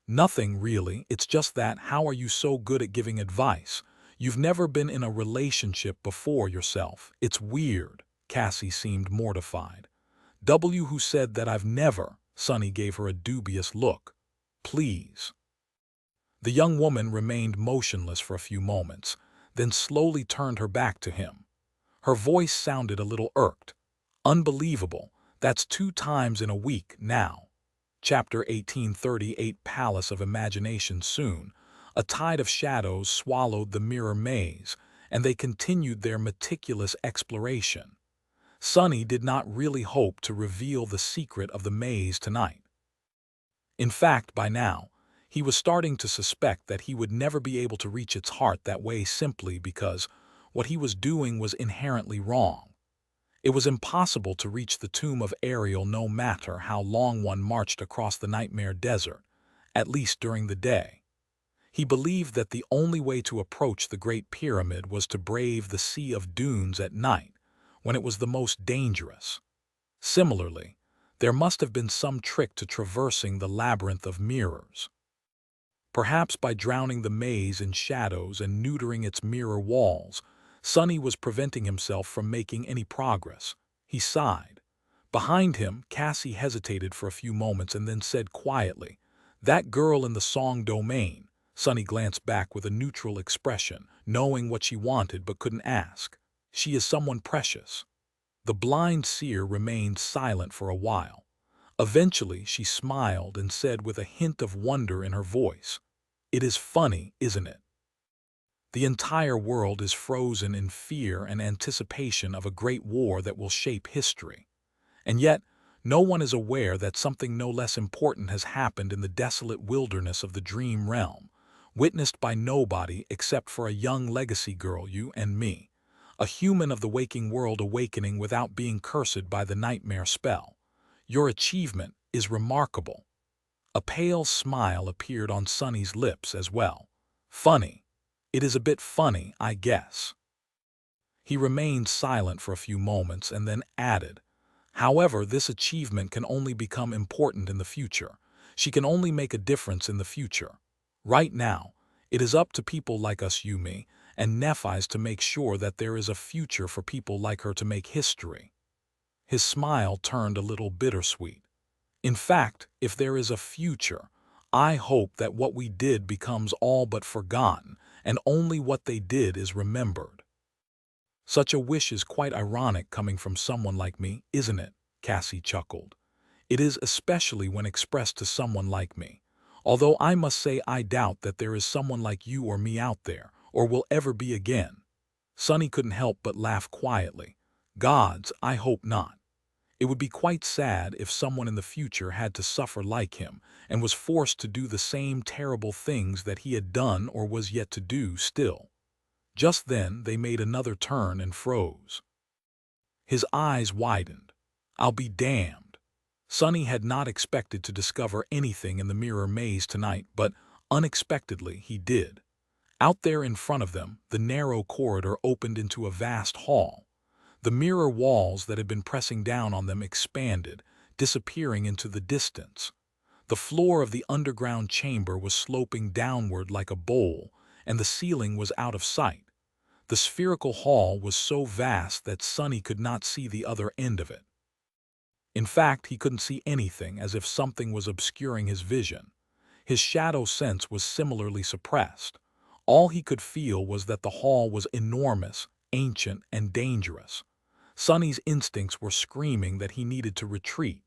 "Nothing, really. It's just that, how are you so good at giving advice? You've never been in a relationship before yourself. It's weird." Cassie seemed mortified. "Who said that I've never?" Sunny gave her a dubious look. "Please." The young woman remained motionless for a few moments, then slowly turned her back to him. Her voice sounded a little irked. "Unbelievable. That's 2 times in a week now." Chapter 1838, Palace of Imagination. Soon, a tide of shadows swallowed the mirror maze, and they continued their meticulous exploration. Sunny did not really hope to reveal the secret of the maze tonight. In fact, by now, he was starting to suspect that he would never be able to reach its heart that way, simply because what he was doing was inherently wrong. It was impossible to reach the tomb of Ariel no matter how long one marched across the nightmare desert, at least during the day. He believed that the only way to approach the Great Pyramid was to brave the Sea of Dunes at night, when it was the most dangerous. Similarly, there must have been some trick to traversing the labyrinth of mirrors. Perhaps by drowning the maze in shadows and neutering its mirror walls, Sunny was preventing himself from making any progress. He sighed. Behind him, Cassie hesitated for a few moments and then said quietly, "That girl in the song domain." Sunny glanced back with a neutral expression, knowing what she wanted but couldn't ask. "She is someone precious." The blind seer remained silent for a while. Eventually, she smiled and said with a hint of wonder in her voice, "It is funny, isn't it? The entire world is frozen in fear and anticipation of a great war that will shape history. And yet, no one is aware that something no less important has happened in the desolate wilderness of the dream realm, witnessed by nobody except for a young legacy girl, you and me, a human of the waking world awakening without being cursed by the nightmare spell. Your achievement is remarkable." A pale smile appeared on Sunny's lips as well. "Funny. It is a bit funny, I guess." He remained silent for a few moments and then added, "However, this achievement can only become important in the future. She can only make a difference in the future. Right now, it is up to people like us, you, me, and Nephis to make sure that there is a future for people like her to make history." His smile turned a little bittersweet. "In fact, if there is a future, I hope that what we did becomes all but forgotten, and only what they did is remembered." "Such a wish is quite ironic coming from someone like me, isn't it?" Cassie chuckled. "It is, especially when expressed to someone like me. Although I must say I doubt that there is someone like you or me out there, or will ever be again." Sunny couldn't help but laugh quietly. "Gods, I hope not." It would be quite sad if someone in the future had to suffer like him and was forced to do the same terrible things that he had done or was yet to do still. Just then they made another turn and froze. His eyes widened. I'll be damned. Sonny had not expected to discover anything in the mirror maze tonight, but unexpectedly he did. Out there in front of them, the narrow corridor opened into a vast hall. The mirror walls that had been pressing down on them expanded, disappearing into the distance. The floor of the underground chamber was sloping downward like a bowl, and the ceiling was out of sight. The spherical hall was so vast that Sonny could not see the other end of it. In fact, he couldn't see anything, as if something was obscuring his vision. His shadow sense was similarly suppressed. All he could feel was that the hall was enormous, ancient, and dangerous. Sonny's instincts were screaming that he needed to retreat.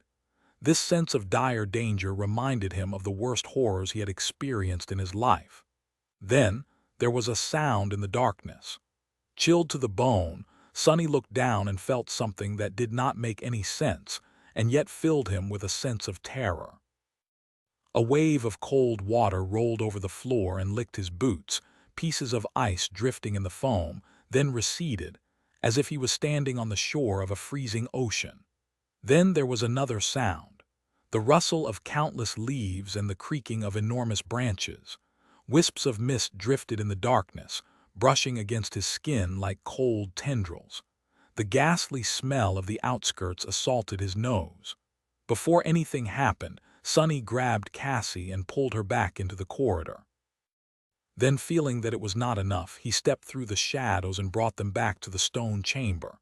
This sense of dire danger reminded him of the worst horrors he had experienced in his life. Then, there was a sound in the darkness. Chilled to the bone, Sonny looked down and felt something that did not make any sense, and yet filled him with a sense of terror. A wave of cold water rolled over the floor and licked his boots, pieces of ice drifting in the foam, then receded, as if he was standing on the shore of a freezing ocean. Then there was another sound, the rustle of countless leaves and the creaking of enormous branches. Wisps of mist drifted in the darkness, brushing against his skin like cold tendrils. The ghastly smell of the outskirts assaulted his nose. Before anything happened, Sonny grabbed Cassie and pulled her back into the corridor. Then, feeling that it was not enough, he stepped through the shadows and brought them back to the stone chamber.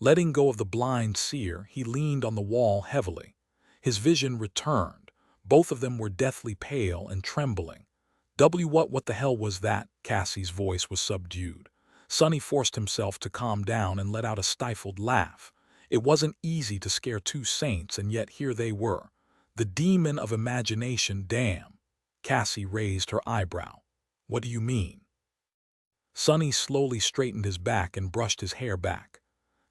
Letting go of the blind seer, he leaned on the wall heavily. His vision returned. Both of them were deathly pale and trembling. What the hell was that? Cassie's voice was subdued. Sonny forced himself to calm down and let out a stifled laugh. It wasn't easy to scare two saints, and yet here they were. The demon of imagination, damn. Cassie raised her eyebrow. What do you mean? Sonny slowly straightened his back and brushed his hair back.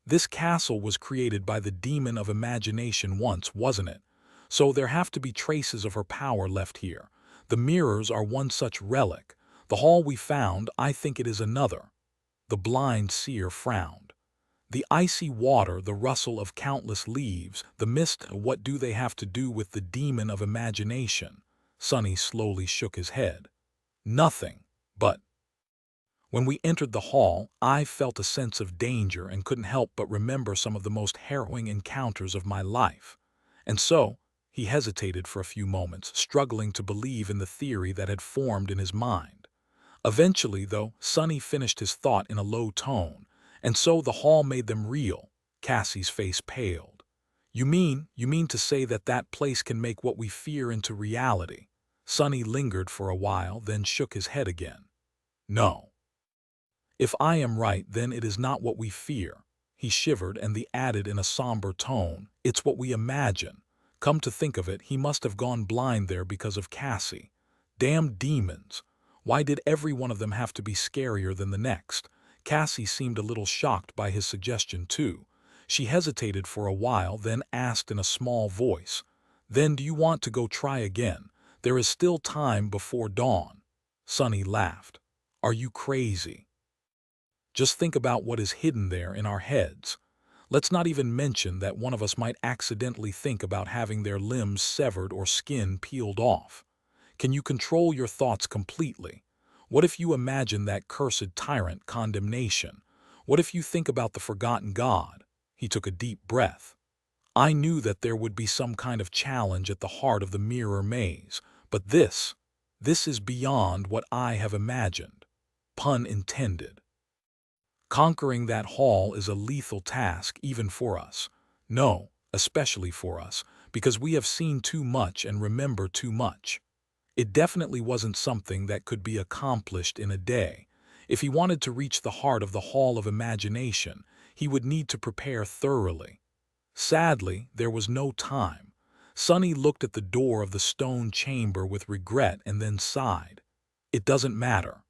This castle was created by the demon of imagination once, wasn't it? So there have to be traces of her power left here. The mirrors are one such relic. The hall we found, I think it is another. The blind seer frowned. The icy water, the rustle of countless leaves, the mist, what do they have to do with the demon of imagination? Sonny slowly shook his head. Nothing, but when we entered the hall, I felt a sense of danger and couldn't help but remember some of the most harrowing encounters of my life. And so, he hesitated for a few moments, struggling to believe in the theory that had formed in his mind. Eventually, though, Sonny finished his thought in a low tone. And so the hall made them real. Cassie's face paled. You mean to say that that place can make what we fear into reality? Sonny lingered for a while, then shook his head again. No. If I am right, then it is not what we fear. He shivered and added in a somber tone, it's what we imagine. Come to think of it, he must have gone blind there because of Cassie. Damn demons. Why did every one of them have to be scarier than the next? Cassie seemed a little shocked by his suggestion too. She hesitated for a while, then asked in a small voice, Then do you want to go try again? There is still time before dawn. Sonny laughed. Are you crazy? Just think about what is hidden there in our heads. Let's not even mention that one of us might accidentally think about having their limbs severed or skin peeled off. Can you control your thoughts completely? What if you imagine that cursed tyrant, condemnation? What if you think about the forgotten God? He took a deep breath. I knew that there would be some kind of challenge at the heart of the mirror maze, but this is beyond what I have imagined. Pun intended. Conquering that hall is a lethal task even for us. No, especially for us, because we have seen too much and remember too much. It definitely wasn't something that could be accomplished in a day. If he wanted to reach the heart of the Hall of Imagination, he would need to prepare thoroughly. Sadly, there was no time. Sonny looked at the door of the stone chamber with regret and then sighed. It doesn't matter.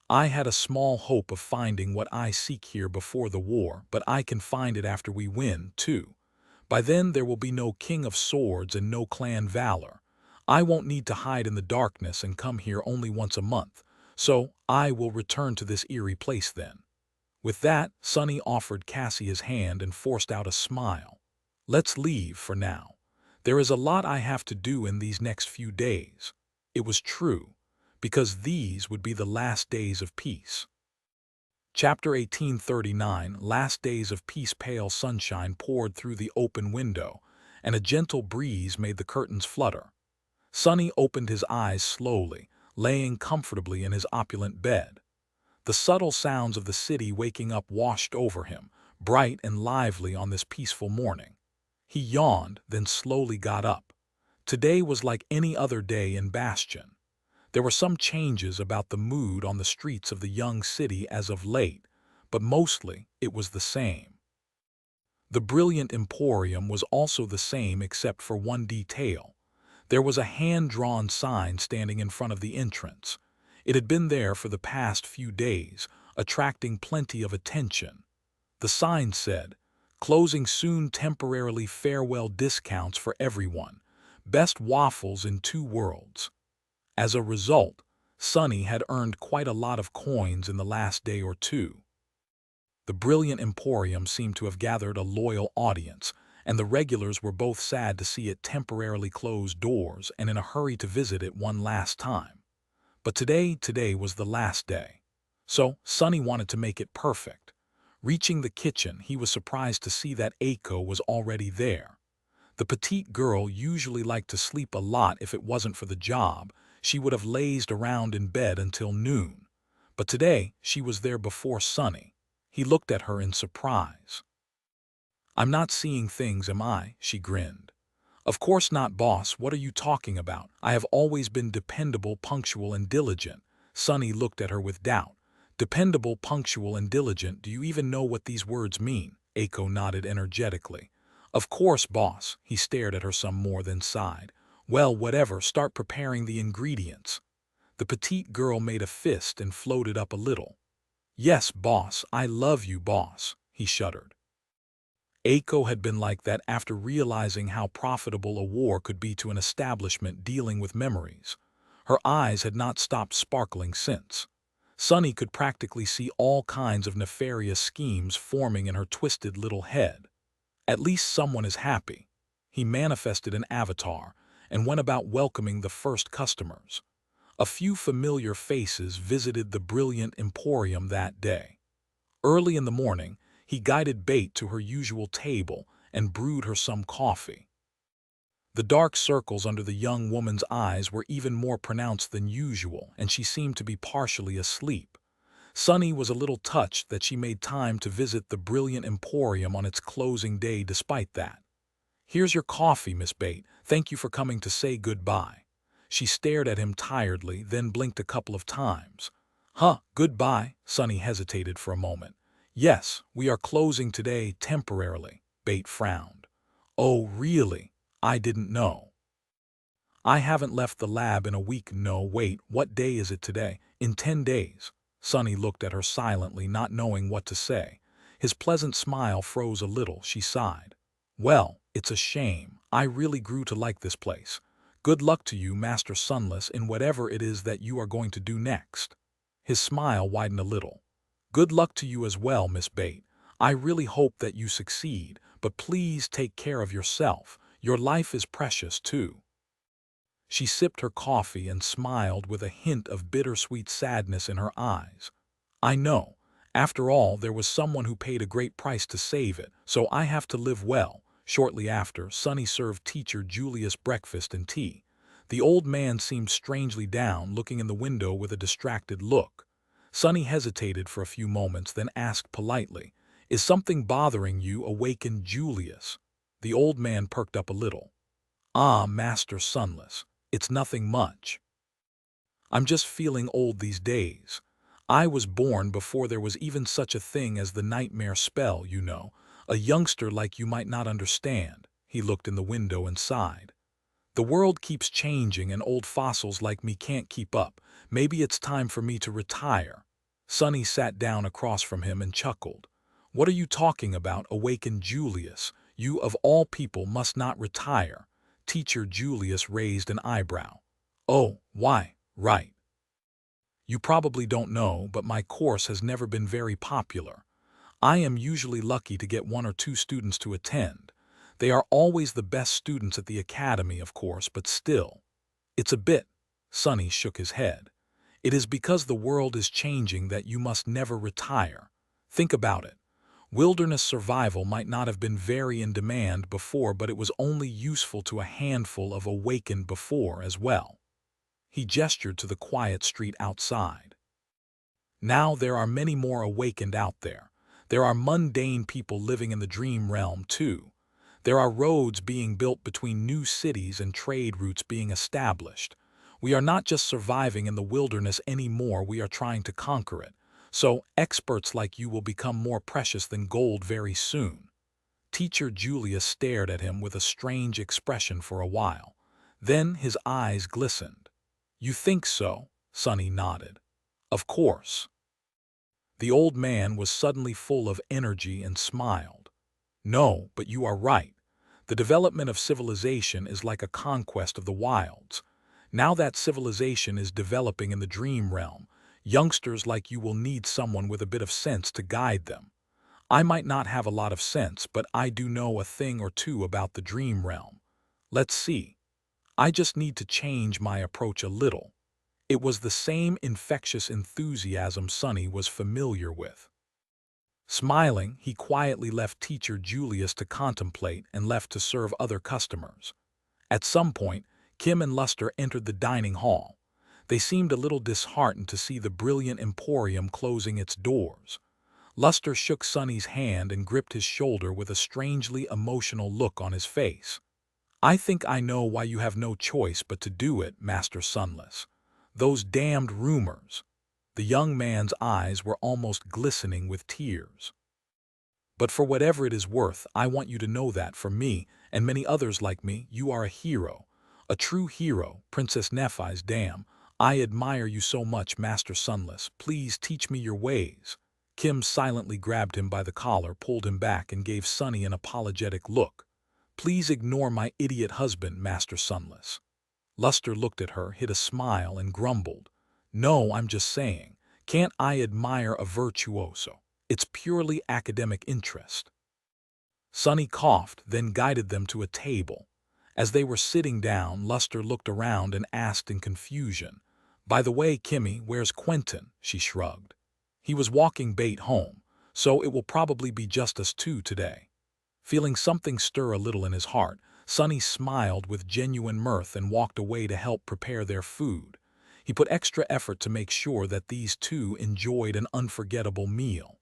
I had a small hope of finding what I seek here before the war, but I can find it after we win, too. By then there will be no king of swords and no clan valor. I won't need to hide in the darkness and come here only once a month, so I will return to this eerie place then." With that, Sonny offered Cassie his hand and forced out a smile. "Let's leave for now. There is a lot I have to do in these next few days." It was true, because these would be the last days of peace. Chapter 1839, Last Days of Peace. Pale sunshine poured through the open window, and a gentle breeze made the curtains flutter. Sonny opened his eyes slowly, laying comfortably in his opulent bed. The subtle sounds of the city waking up washed over him, bright and lively on this peaceful morning. He yawned, then slowly got up. Today was like any other day in Bastion. There were some changes about the mood on the streets of the young city as of late, but mostly it was the same. The brilliant emporium was also the same except for one detail. There was a hand-drawn sign standing in front of the entrance. It had been there for the past few days, attracting plenty of attention. The sign said, "Closing soon, temporarily, farewell discounts for everyone. Best waffles in 2 worlds." As a result, Sonny had earned quite a lot of coins in the last day or two. The brilliant emporium seemed to have gathered a loyal audience, and the regulars were both sad to see it temporarily close doors and in a hurry to visit it one last time. But today was the last day. So Sonny wanted to make it perfect. Reaching the kitchen, he was surprised to see that Aiko was already there. The petite girl usually liked to sleep a lot. If it wasn't for the job, she would have lazed around in bed until noon. But today, she was there before Sonny. He looked at her in surprise. "I'm not seeing things, am I?" she grinned. "Of course not, boss. What are you talking about? I have always been dependable, punctual, and diligent." Sonny looked at her with doubt. "Dependable, punctual, and diligent. Do you even know what these words mean?" Aiko nodded energetically. "Of course, boss." He stared at her some more, then sighed. "Well, whatever, start preparing the ingredients." The petite girl made a fist and floated up a little. "Yes, boss, I love you, boss." He shuddered. Aiko had been like that after realizing how profitable a war could be to an establishment dealing with memories. Her eyes had not stopped sparkling since. Sonny could practically see all kinds of nefarious schemes forming in her twisted little head. At least someone is happy. He manifested an avatar and went about welcoming the first customers. A few familiar faces visited the brilliant emporium that day. Early in the morning, he guided Bate to her usual table and brewed her some coffee. The dark circles under the young woman's eyes were even more pronounced than usual, and she seemed to be partially asleep. Sonny was a little touched that she made time to visit the brilliant emporium on its closing day despite that. "Here's your coffee, Miss Bate. Thank you for coming to say goodbye." She stared at him tiredly, then blinked a couple of times. "Huh, goodbye?" Sonny hesitated for a moment. "Yes, we are closing today temporarily." Bate frowned. "Oh, really? I didn't know." "I haven't left the lab in a week." "No, wait, what day is it today?" "In 10 days. Sonny looked at her silently, not knowing what to say. His pleasant smile froze a little. She sighed. "Well, it's a shame. I really grew to like this place. Good luck to you, Master Sunless, in whatever it is that you are going to do next." His smile widened a little. "Good luck to you as well, Miss Bate. I really hope that you succeed, but please take care of yourself. Your life is precious, too." She sipped her coffee and smiled with a hint of bittersweet sadness in her eyes. "I know. After all, there was someone who paid a great price to save it, so I have to live well." Shortly after, Sonny served teacher Julius breakfast and tea. The old man seemed strangely down, looking in the window with a distracted look. Sonny hesitated for a few moments, then asked politely, "Is something bothering you?" Awakened Julius. The old man perked up a little. "Ah, Master Sunless. It's nothing much. I'm just feeling old these days. I was born before there was even such a thing as the nightmare spell, you know. A youngster like you might not understand." He looked in the window and sighed. "The world keeps changing and old fossils like me can't keep up. Maybe it's time for me to retire." Sonny sat down across from him and chuckled. "What are you talking about?" Awakened Julius. You of all people must not retire. Teacher Julius raised an eyebrow. Oh, why, right. You probably don't know, but my course has never been very popular. I am usually lucky to get 1 or 2 students to attend. They are always the best students at the academy, of course, but still. It's a bit. Sonny shook his head. It is because the world is changing that you must never retire. Think about it. Wilderness survival might not have been very in demand before, but it was only useful to a handful of awakened before as well. He gestured to the quiet street outside. Now there are many more awakened out there. There are mundane people living in the dream realm too. There are roads being built between new cities and trade routes being established. We are not just surviving in the wilderness anymore, we are trying to conquer it. So experts like you will become more precious than gold very soon. Teacher Julius stared at him with a strange expression for a while. Then his eyes glistened. You think so? Sonny nodded. Of course. The old man was suddenly full of energy and smiled. No, but you are right. The development of civilization is like a conquest of the wilds. Now that civilization is developing in the dream realm, youngsters like you will need someone with a bit of sense to guide them. I might not have a lot of sense, but I do know a thing or two about the dream realm. Let's see. I just need to change my approach a little. It was the same infectious enthusiasm Sonny was familiar with. Smiling, he quietly left Teacher Julius to contemplate and left to serve other customers. At some point, Kim and Luster entered the dining hall. They seemed a little disheartened to see the brilliant emporium closing its doors. Luster shook Sonny's hand and gripped his shoulder with a strangely emotional look on his face. I think I know why you have no choice but to do it, Master Sunless. Those damned rumors. The young man's eyes were almost glistening with tears. But for whatever it is worth, I want you to know that for me, and many others like me, you are a hero. A true hero, Princess Nephis. Damn, I admire you so much, Master Sunless. Please teach me your ways. Kim silently grabbed him by the collar, pulled him back, and gave Sonny an apologetic look. Please ignore my idiot husband, Master Sunless. Luster looked at her, hid a smile, and grumbled. No, I'm just saying. Can't I admire a virtuoso? It's purely academic interest. Sonny coughed, then guided them to a table. As they were sitting down, Luster looked around and asked in confusion, By the way, Kimmy, where's Quentin? She shrugged. He was walking bait home, so it will probably be just us two today. Feeling something stir a little in his heart, Sonny smiled with genuine mirth and walked away to help prepare their food. He put extra effort to make sure that these two enjoyed an unforgettable meal.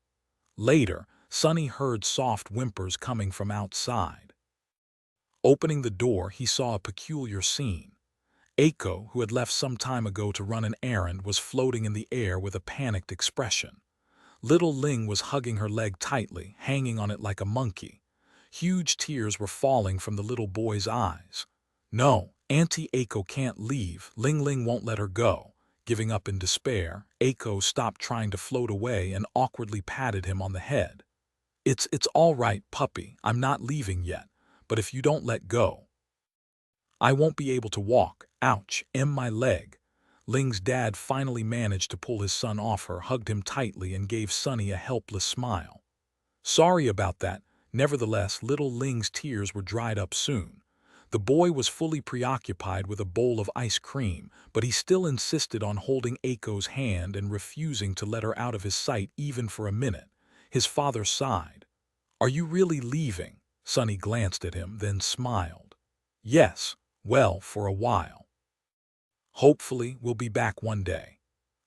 Later, Sonny heard soft whimpers coming from outside. Opening the door, he saw a peculiar scene. Aiko, who had left some time ago to run an errand, was floating in the air with a panicked expression. Little Ling was hugging her leg tightly, hanging on it like a monkey. Huge tears were falling from the little boy's eyes. No, Auntie Aiko can't leave. Ling Ling won't let her go. Giving up in despair, Aiko stopped trying to float away and awkwardly patted him on the head. It's all right, puppy. I'm not leaving yet. But if you don't let go, I won't be able to walk. Ouch, my leg. Ling's dad finally managed to pull his son off her, hugged him tightly, and gave Sonny a helpless smile. Sorry about that. Nevertheless, little Ling's tears were dried up soon. The boy was fully preoccupied with a bowl of ice cream, but he still insisted on holding Aiko's hand and refusing to let her out of his sight even for a minute. His father sighed. Are you really leaving? Sonny glanced at him, then smiled. Yes, well, for a while. Hopefully, we'll be back one day.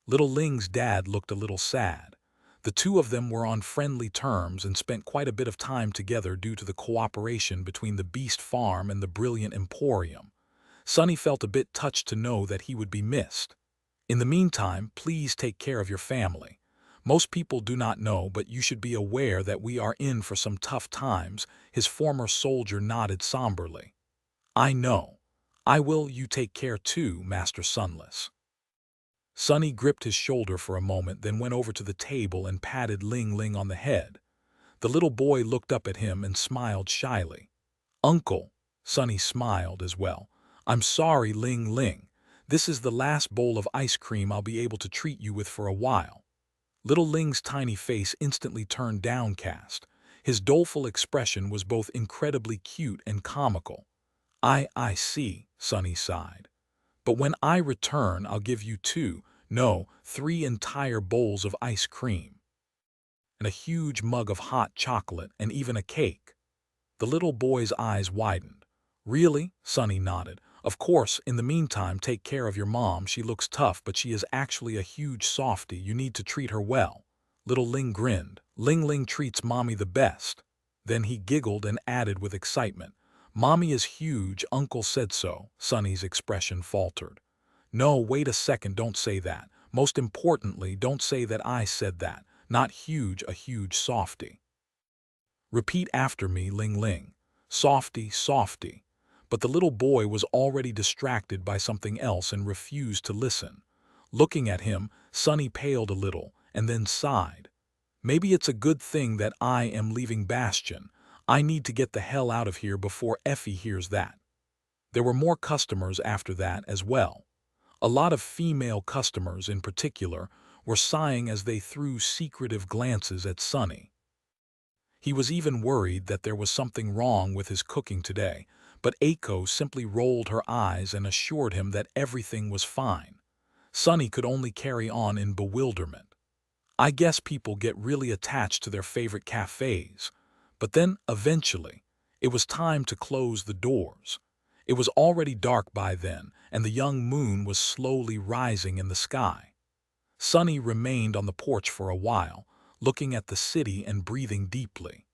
Little Ling's dad looked a little sad. The two of them were on friendly terms and spent quite a bit of time together due to the cooperation between the Beast Farm and the brilliant Emporium. Sonny felt a bit touched to know that he would be missed. In the meantime, please take care of your family. Most people do not know, but you should be aware that we are in for some tough times. His former soldier nodded somberly. I know. I will. You take care too, Master Sunless. Sonny gripped his shoulder for a moment, then went over to the table and patted Ling Ling on the head. The little boy looked up at him and smiled shyly. "Uncle," Sunny smiled as well. "I'm sorry, Ling Ling. This is the last bowl of ice cream I'll be able to treat you with for a while." Little Ling's tiny face instantly turned downcast. His doleful expression was both incredibly cute and comical. I see," Sunny sighed. "But when I return, I'll give you two, no, three entire bowls of ice cream, and a huge mug of hot chocolate, and even a cake." The little boy's eyes widened. "Really?" Sunny nodded. "Of course, in the meantime, take care of your mom. She looks tough, but she is actually a huge softie. You need to treat her well." Little Ling grinned. "Ling Ling treats mommy the best." Then he giggled and added with excitement, "Mommy is huge, Uncle said so." Sunny's expression faltered. "No, wait a second, don't say that. Most importantly, don't say that I said that. Not huge, a huge softie. Repeat after me, Ling Ling. Softy, softy." But the little boy was already distracted by something else and refused to listen. Looking at him, Sunny paled a little and then sighed. "Maybe it's a good thing that I am leaving Bastion. I need to get the hell out of here before Effie hears that." There were more customers after that as well. A lot of female customers in particular were sighing as they threw secretive glances at Sunny. He was even worried that there was something wrong with his cooking today, but Aiko simply rolled her eyes and assured him that everything was fine. Sunny could only carry on in bewilderment. I guess people get really attached to their favorite cafes. But then, eventually, it was time to close the doors. It was already dark by then, and the young moon was slowly rising in the sky. Sunny remained on the porch for a while, looking at the city and breathing deeply.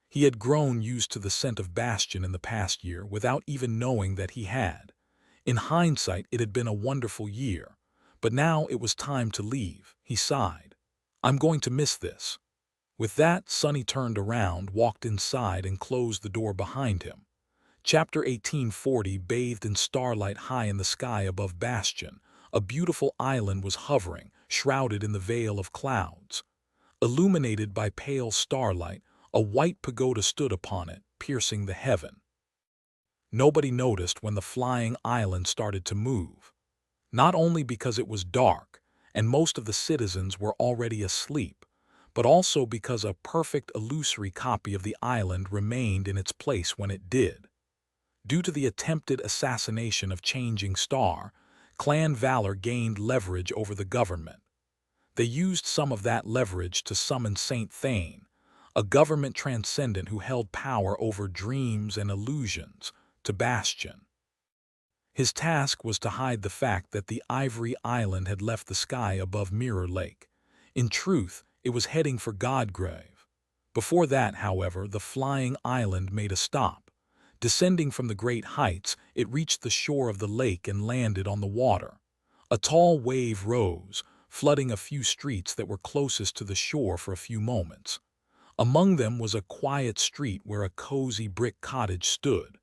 He had grown used to the scent of Bastion in the past year without even knowing that he had. In hindsight, it had been a wonderful year. But now it was time to leave. He sighed. "I'm going to miss this." With that, Sunny turned around, walked inside, and closed the door behind him. Chapter 1840 bathed in starlight high in the sky above Bastion. A beautiful island was hovering, shrouded in the veil of clouds. Illuminated by pale starlight, a white pagoda stood upon it, piercing the heaven. Nobody noticed when the flying island started to move. Not only because it was dark, and most of the citizens were already asleep, but also because a perfect illusory copy of the island remained in its place when it did. Due to the attempted assassination of Changing Star, Clan Valor gained leverage over the government. They used some of that leverage to summon Saint Thane, a government transcendent who held power over dreams and illusions, to Bastion. His task was to hide the fact that the Ivory Island had left the sky above Mirror Lake. In truth, it was heading for Godgrave. Before that, however, the flying island made a stop. Descending from the great heights, it reached the shore of the lake and landed on the water. A tall wave rose, flooding a few streets that were closest to the shore for a few moments. Among them was a quiet street where a cozy brick cottage stood.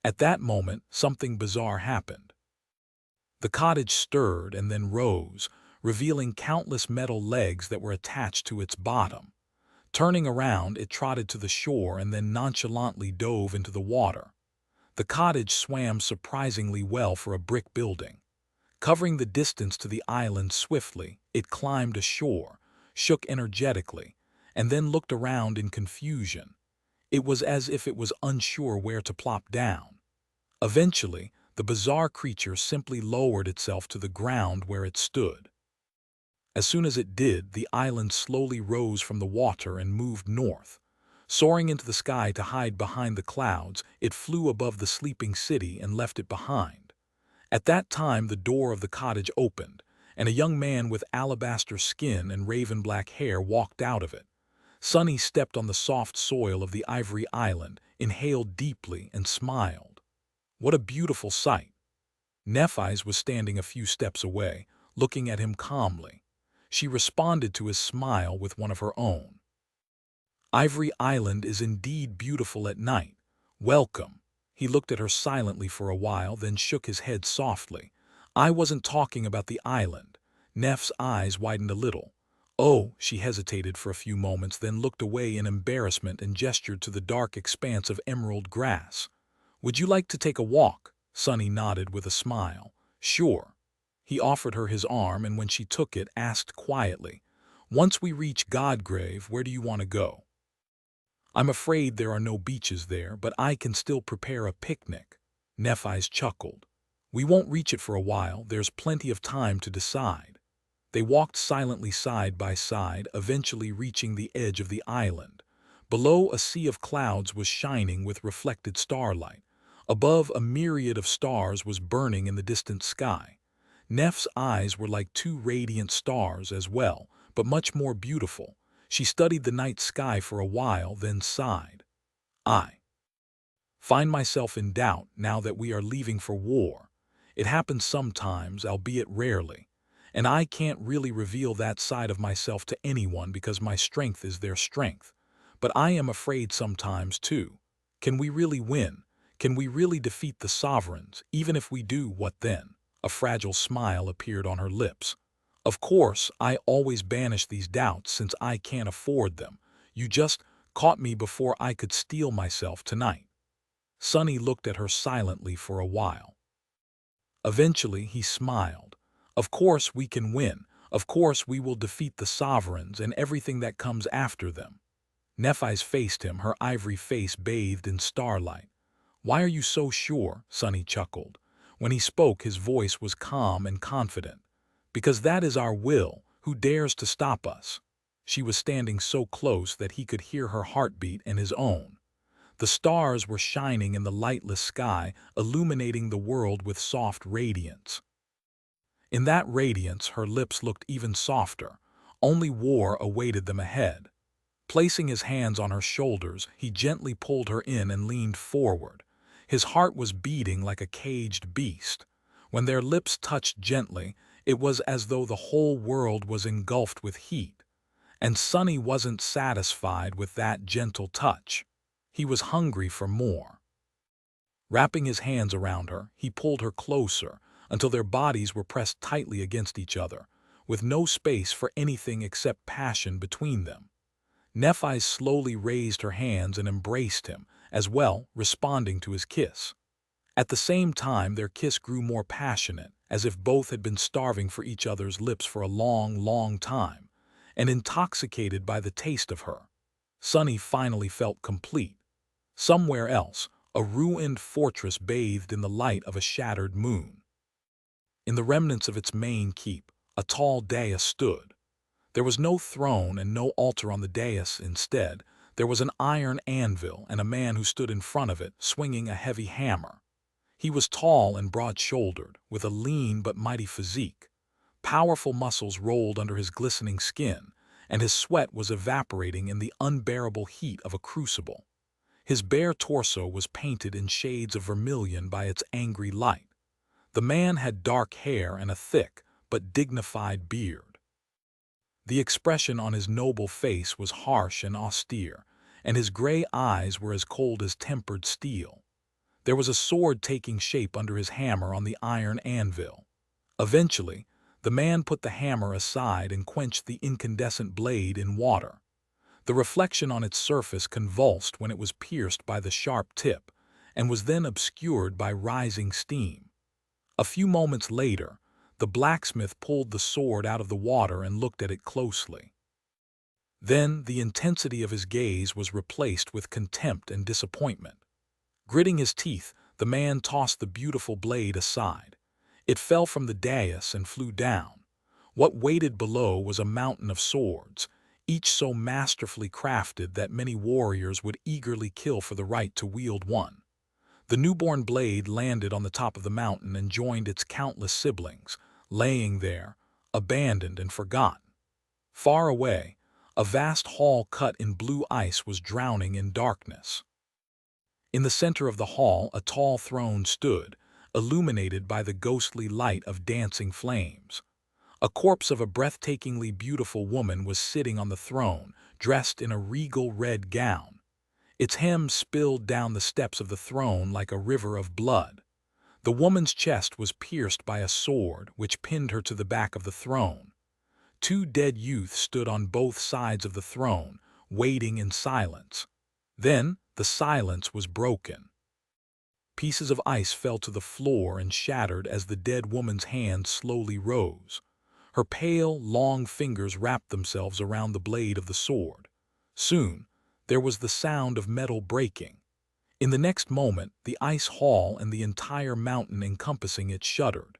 At that moment, something bizarre happened. The cottage stirred and then rose, revealing countless metal legs that were attached to its bottom. Turning around, it trotted to the shore and then nonchalantly dove into the water. The cottage swam surprisingly well for a brick building. Covering the distance to the island swiftly, it climbed ashore, shook energetically, and then looked around in confusion. It was as if it was unsure where to plop down. Eventually, the bizarre creature simply lowered itself to the ground where it stood. As soon as it did, the island slowly rose from the water and moved north. Soaring into the sky to hide behind the clouds, it flew above the sleeping city and left it behind. At that time, the door of the cottage opened, and a young man with alabaster skin and raven-black hair walked out of it. Sunny stepped on the soft soil of the Ivory Island, inhaled deeply, and smiled. What a beautiful sight! Nephi's was standing a few steps away, looking at him calmly. She responded to his smile with one of her own. "Ivory Island is indeed beautiful at night. Welcome." He looked at her silently for a while, then shook his head softly. "I wasn't talking about the island." Neff's eyes widened a little. Oh, she hesitated for a few moments, then looked away in embarrassment and gestured to the dark expanse of emerald grass. Would you like to take a walk? Sonny nodded with a smile. Sure. He offered her his arm, and when she took it, asked quietly, Once we reach Godgrave, where do you want to go? I'm afraid there are no beaches there, but I can still prepare a picnic. Nephi's chuckled. We won't reach it for a while, there's plenty of time to decide. They walked silently side by side, eventually reaching the edge of the island. Below, a sea of clouds was shining with reflected starlight. Above, a myriad of stars was burning in the distant sky. Neff's eyes were like two radiant stars as well, but much more beautiful. She studied the night sky for a while, then sighed. I find myself in doubt now that we are leaving for war. It happens sometimes, albeit rarely. And I can't really reveal that side of myself to anyone because my strength is their strength. But I am afraid sometimes too. Can we really win? Can we really defeat the sovereigns? Even if we do, what then? A fragile smile appeared on her lips. Of course, I always banish these doubts since I can't afford them. You just caught me before I could steel myself tonight. Sonny looked at her silently for a while. Eventually, he smiled. Of course we can win. Of course we will defeat the sovereigns and everything that comes after them. Nephi's faced him, her ivory face bathed in starlight. Why are you so sure? Sonny chuckled. When he spoke, his voice was calm and confident. Because that is our will. Who dares to stop us? She was standing so close that he could hear her heartbeat and his own. The stars were shining in the lightless sky, illuminating the world with soft radiance. In that radiance, her lips looked even softer. Only war awaited them ahead. Placing his hands on her shoulders, he gently pulled her in and leaned forward. His heart was beating like a caged beast. When their lips touched gently, it was as though the whole world was engulfed with heat. And Sonny wasn't satisfied with that gentle touch. He was hungry for more. Wrapping his hands around her, he pulled her closer until their bodies were pressed tightly against each other, with no space for anything except passion between them. Nephi slowly raised her hands and embraced him, as well, responding to his kiss. At the same time, their kiss grew more passionate, as if both had been starving for each other's lips for a long, long time, and intoxicated by the taste of her. Sonny finally felt complete. Somewhere else, a ruined fortress bathed in the light of a shattered moon. In the remnants of its main keep, a tall dais stood. There was no throne and no altar on the dais. Instead, there was an iron anvil and a man who stood in front of it, swinging a heavy hammer. He was tall and broad-shouldered, with a lean but mighty physique. Powerful muscles rolled under his glistening skin, and his sweat was evaporating in the unbearable heat of a crucible. His bare torso was painted in shades of vermilion by its angry light. The man had dark hair and a thick but dignified beard. The expression on his noble face was harsh and austere, and his gray eyes were as cold as tempered steel. There was a sword taking shape under his hammer on the iron anvil. Eventually, the man put the hammer aside and quenched the incandescent blade in water. The reflection on its surface convulsed when it was pierced by the sharp tip, and was then obscured by rising steam. A few moments later, the blacksmith pulled the sword out of the water and looked at it closely. Then the intensity of his gaze was replaced with contempt and disappointment. Gritting his teeth, the man tossed the beautiful blade aside. It fell from the dais and flew down. What waited below was a mountain of swords, each so masterfully crafted that many warriors would eagerly kill for the right to wield one. The newborn blade landed on the top of the mountain and joined its countless siblings, laying there, abandoned and forgotten. Far away, a vast hall cut in blue ice was drowning in darkness. In the center of the hall, a tall throne stood, illuminated by the ghostly light of dancing flames. A corpse of a breathtakingly beautiful woman was sitting on the throne, dressed in a regal red gown. Its hem spilled down the steps of the throne like a river of blood. The woman's chest was pierced by a sword, which pinned her to the back of the throne. Two dead youths stood on both sides of the throne, waiting in silence. Then the silence was broken. Pieces of ice fell to the floor and shattered as the dead woman's hand slowly rose. Her pale, long fingers wrapped themselves around the blade of the sword. Soon, there was the sound of metal breaking. In the next moment, the ice hall and the entire mountain encompassing it shuddered.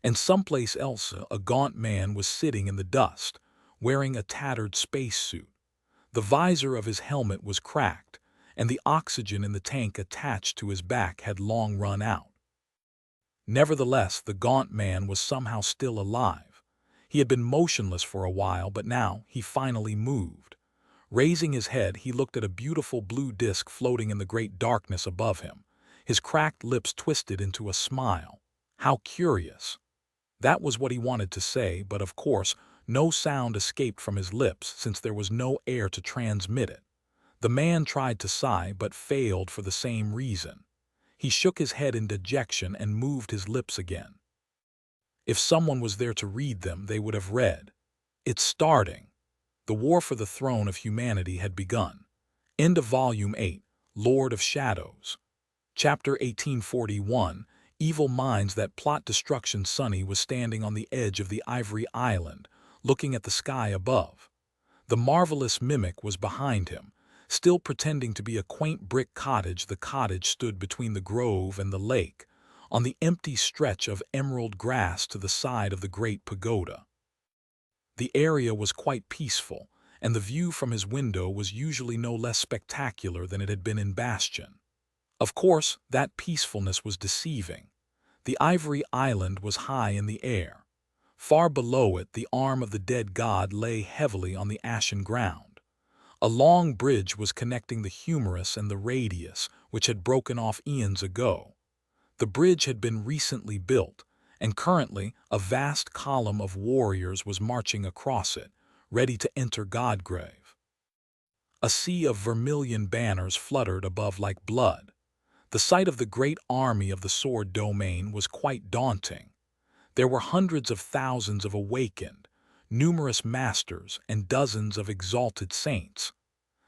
And someplace else, a gaunt man was sitting in the dust, wearing a tattered spacesuit. The visor of his helmet was cracked, and the oxygen in the tank attached to his back had long run out. Nevertheless, the gaunt man was somehow still alive. He had been motionless for a while, but now he finally moved. Raising his head, he looked at a beautiful blue disk floating in the great darkness above him. His cracked lips twisted into a smile. How curious! That was what he wanted to say, but of course, no sound escaped from his lips since there was no air to transmit it. The man tried to sigh, but failed for the same reason. He shook his head in dejection and moved his lips again. If someone was there to read them, they would have read, "It's starting." The war for the throne of humanity had begun. End of Volume 8, Lord of Shadows. Chapter 1841, Evil Minds That Plot Destruction. Sonny was standing on the edge of the ivory island, looking at the sky above. The marvelous mimic was behind him, still pretending to be a quaint brick cottage. The cottage stood between the grove and the lake, on the empty stretch of emerald grass to the side of the great pagoda. The area was quite peaceful, and the view from his window was usually no less spectacular than it had been in Bastion. Of course, that peacefulness was deceiving. The ivory island was high in the air. Far below it, the arm of the dead god lay heavily on the ashen ground. A long bridge was connecting the humerus and the radius, which had broken off eons ago. The bridge had been recently built, and currently a vast column of warriors was marching across it, ready to enter Godgrave. A sea of vermilion banners fluttered above like blood. The sight of the great army of the sword domain was quite daunting. There were hundreds of thousands of awakened, numerous masters, and dozens of exalted saints.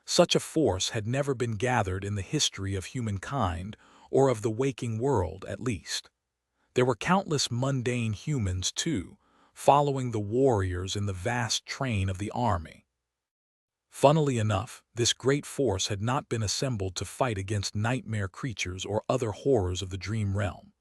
Such a force had never been gathered in the history of humankind, or of the waking world at least. There were countless mundane humans, too, following the warriors in the vast train of the army. Funnily enough, this great force had not been assembled to fight against nightmare creatures or other horrors of the dream realm.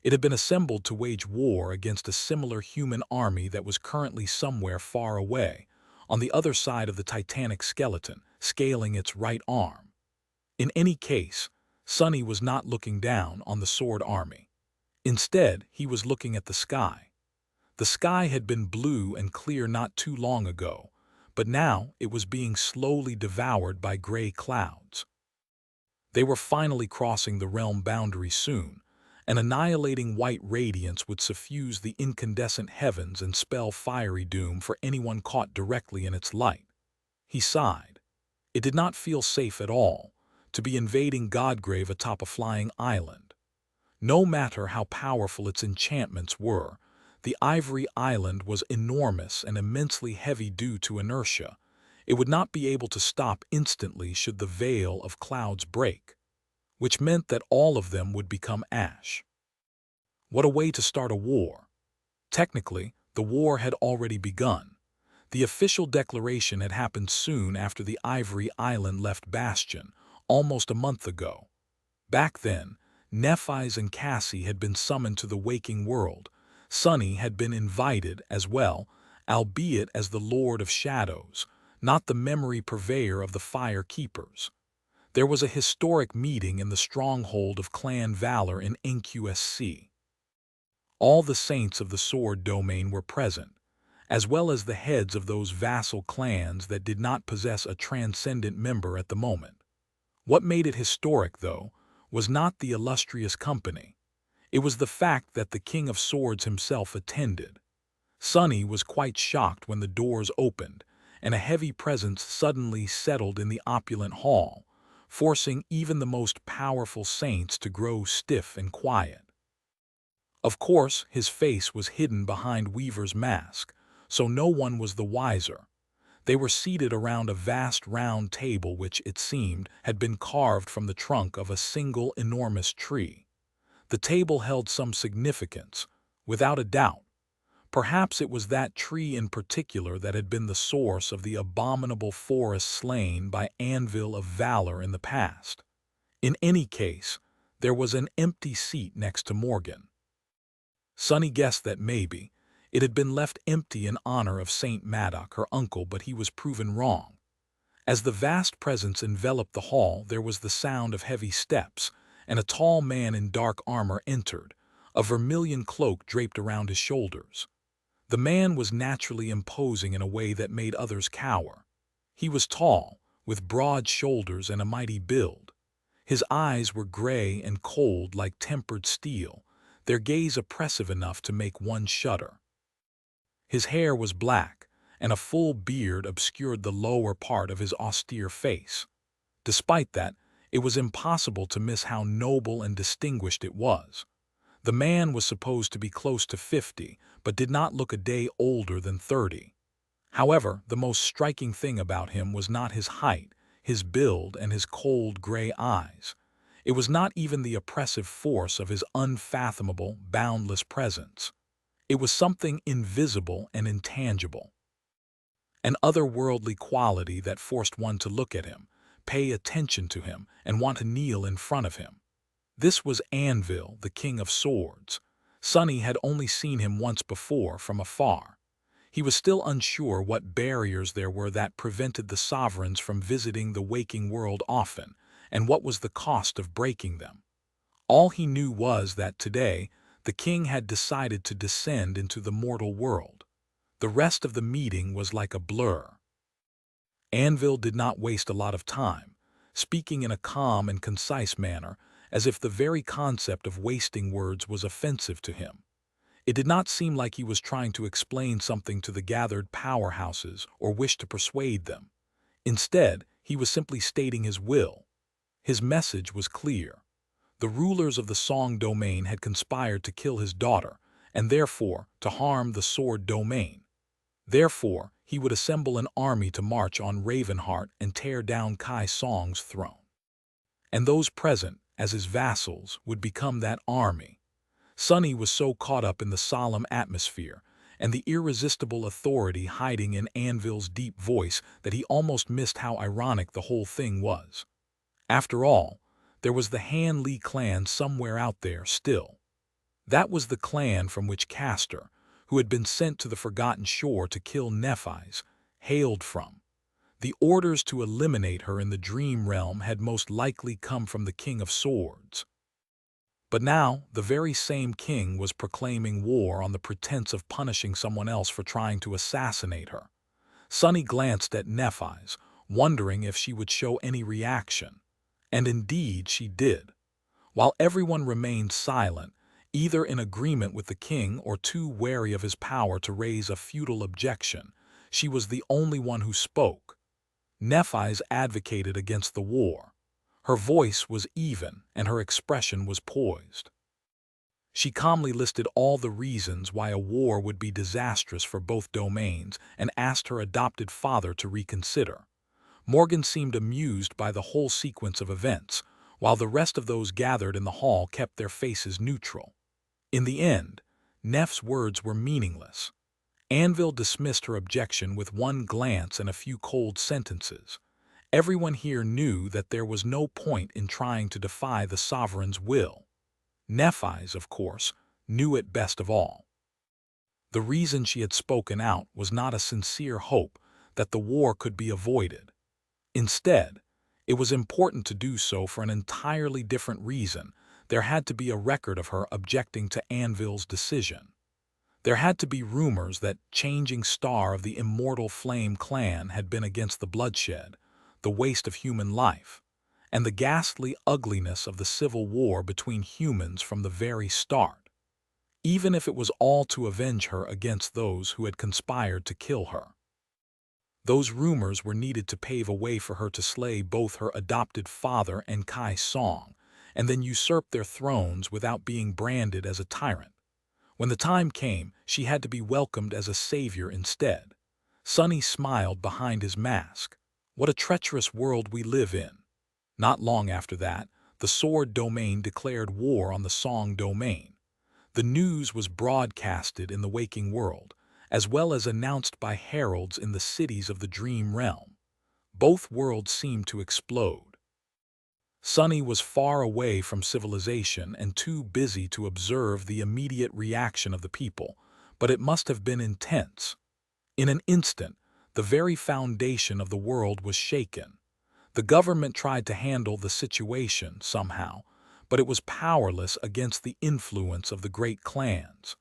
It had been assembled to wage war against a similar human army that was currently somewhere far away, on the other side of the titanic skeleton, scaling its right arm. In any case, Sonny was not looking down on the sword army. Instead, he was looking at the sky. The sky had been blue and clear not too long ago, but now it was being slowly devoured by gray clouds. They were finally crossing the realm boundary soon. An annihilating white radiance would suffuse the incandescent heavens and spell fiery doom for anyone caught directly in its light. He sighed. It did not feel safe at all to be invading Godgrave atop a flying island. No matter how powerful its enchantments were, the ivory island was enormous and immensely heavy due to inertia. It would not be able to stop instantly should the veil of clouds break, which meant that all of them would become ash. What a way to start a war! Technically, the war had already begun. The official declaration had happened soon after the ivory island left Bastion, almost a month ago. Back then, Nephi's and Cassie had been summoned to the waking world. Sonny had been invited as well, albeit as the Lord of Shadows, not the memory purveyor of the Fire Keepers. There was a historic meeting in the stronghold of Clan Valor in NQSC. All the saints of the sword domain were present, as well as the heads of those vassal clans that did not possess a transcendent member at the moment. What made it historic, though, was not the illustrious company. It was the fact that the King of Swords himself attended. Sonny was quite shocked when the doors opened, and a heavy presence suddenly settled in the opulent hall, forcing even the most powerful saints to grow stiff and quiet. Of course, his face was hidden behind Weaver's mask, so no one was the wiser. They were seated around a vast round table which, it seemed, had been carved from the trunk of a single enormous tree. The table held some significance, without a doubt. Perhaps it was that tree in particular that had been the source of the abominable forest slain by Anvil of Valor in the past. In any case, there was an empty seat next to Morgan. Sonny guessed that maybe it had been left empty in honor of Saint Maddock, her uncle, but he was proven wrong. As the vast presence enveloped the hall, there was the sound of heavy steps, and a tall man in dark armor entered, a vermilion cloak draped around his shoulders. The man was naturally imposing in a way that made others cower. He was tall, with broad shoulders and a mighty build. His eyes were gray and cold like tempered steel, their gaze oppressive enough to make one shudder. His hair was black, and a full beard obscured the lower part of his austere face. Despite that, it was impossible to miss how noble and distinguished it was. The man was supposed to be close to 50, but did not look a day older than 30. However, the most striking thing about him was not his height, his build, and his cold gray eyes. It was not even the oppressive force of his unfathomable, boundless presence. It was something invisible and intangible. An otherworldly quality that forced one to look at him, pay attention to him, and want to kneel in front of him. This was Anvil, the King of Swords. Sonny had only seen him once before from afar. He was still unsure what barriers there were that prevented the sovereigns from visiting the waking world often, and what was the cost of breaking them. All he knew was that today, the king had decided to descend into the mortal world. The rest of the meeting was like a blur. Anvil did not waste a lot of time, speaking in a calm and concise manner, as if the very concept of wasting words was offensive to him. It did not seem like he was trying to explain something to the gathered powerhouses or wish to persuade them. Instead, he was simply stating his will. His message was clear. The rulers of the Song domain had conspired to kill his daughter, and therefore to harm the Sword domain. Therefore, he would assemble an army to march on Ravenheart and tear down Kai Song's throne. And those present, as his vassals, would become that army. Sonny was so caught up in the solemn atmosphere and the irresistible authority hiding in Anvil's deep voice that he almost missed how ironic the whole thing was. After all, there was the Han Lee clan somewhere out there still. That was the clan from which Castor, who had been sent to the Forgotten Shore to kill Nephi's, hailed from. The orders to eliminate her in the dream realm had most likely come from the King of Swords. But now, the very same king was proclaiming war on the pretense of punishing someone else for trying to assassinate her. Sonny glanced at Nephi's, wondering if she would show any reaction. And indeed she did. While everyone remained silent, either in agreement with the king or too wary of his power to raise a futile objection, she was the only one who spoke. Nephi's advocated against the war. Her voice was even, and her expression was poised. She calmly listed all the reasons why a war would be disastrous for both domains and asked her adopted father to reconsider. Morgan seemed amused by the whole sequence of events, while the rest of those gathered in the hall kept their faces neutral. In the end, Neff's words were meaningless. Anvil dismissed her objection with one glance and a few cold sentences. Everyone here knew that there was no point in trying to defy the sovereign's will. Nephi's, of course, knew it best of all. The reason she had spoken out was not a sincere hope that the war could be avoided. Instead, it was important to do so for an entirely different reason. There had to be a record of her objecting to Anvil's decision. There had to be rumors that Changing Star of the Immortal Flame clan had been against the bloodshed, the waste of human life, and the ghastly ugliness of the civil war between humans from the very start, even if it was all to avenge her against those who had conspired to kill her. Those rumors were needed to pave a way for her to slay both her adopted father and Kai Song, and then usurp their thrones without being branded as a tyrant. When the time came, she had to be welcomed as a savior instead. Sunny smiled behind his mask. What a treacherous world we live in. Not long after that, the Sword Domain declared war on the Song Domain. The news was broadcasted in the waking world, as well as announced by heralds in the cities of the dream realm. Both worlds seemed to explode. Sunny was far away from civilization and too busy to observe the immediate reaction of the people, but it must have been intense. In an instant, the very foundation of the world was shaken. The government tried to handle the situation somehow, but it was powerless against the influence of the great clans.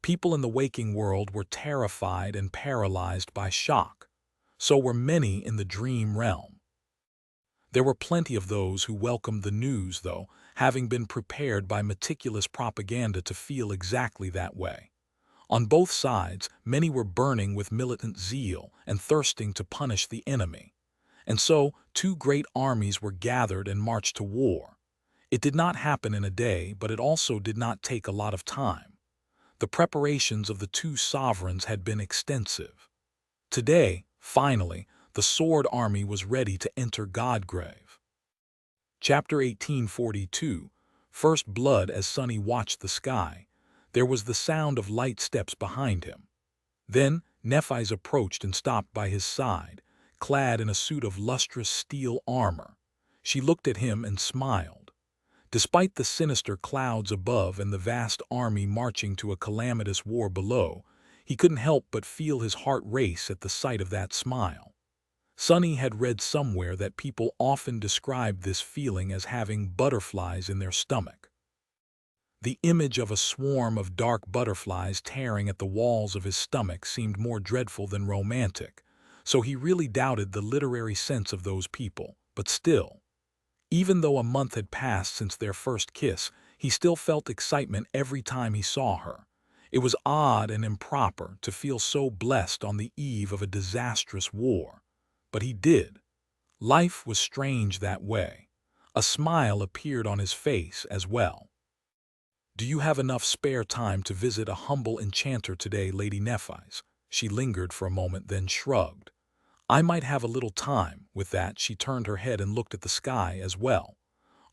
People in the waking world were terrified and paralyzed by shock. So were many in the dream realm. There were plenty of those who welcomed the news, though, having been prepared by meticulous propaganda to feel exactly that way. On both sides, many were burning with militant zeal and thirsting to punish the enemy. And so, two great armies were gathered and marched to war. It did not happen in a day, but it also did not take a lot of time. The preparations of the two sovereigns had been extensive. Today, finally, the Sword Army was ready to enter Godgrave. Chapter 1842. First Blood. As Sunny watched the sky, there was the sound of light steps behind him. Then Nephise approached and stopped by his side, clad in a suit of lustrous steel armor. She looked at him and smiled. Despite the sinister clouds above and the vast army marching to a calamitous war below, he couldn't help but feel his heart race at the sight of that smile. Sunny had read somewhere that people often described this feeling as having butterflies in their stomach. The image of a swarm of dark butterflies tearing at the walls of his stomach seemed more dreadful than romantic, so he really doubted the literary sense of those people. But still, even though a month had passed since their first kiss, he still felt excitement every time he saw her. It was odd and improper to feel so blessed on the eve of a disastrous war. But he did. Life was strange that way. A smile appeared on his face as well. "Do you have enough spare time to visit a humble enchanter today, Lady Nephise?" She lingered for a moment, then shrugged. "I might have a little time." With that, she turned her head and looked at the sky as well.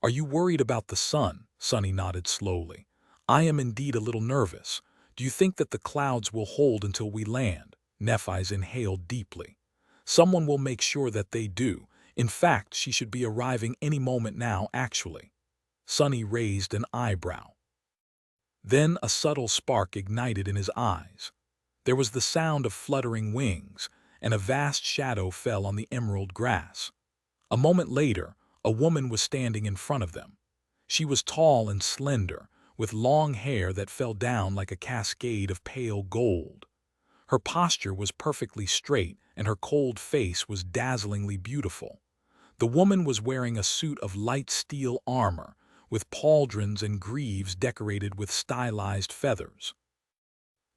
"Are you worried about the sun?" Sunny nodded slowly. "I am indeed a little nervous. Do you think that the clouds will hold until we land?" Nephise inhaled deeply. "Someone will make sure that they do. In fact, she should be arriving any moment now, actually." Sunny raised an eyebrow. Then a subtle spark ignited in his eyes. There was the sound of fluttering wings, and a vast shadow fell on the emerald grass. A moment later, a woman was standing in front of them. She was tall and slender, with long hair that fell down like a cascade of pale gold. Her posture was perfectly straight, and her cold face was dazzlingly beautiful. The woman was wearing a suit of light steel armor, with pauldrons and greaves decorated with stylized feathers.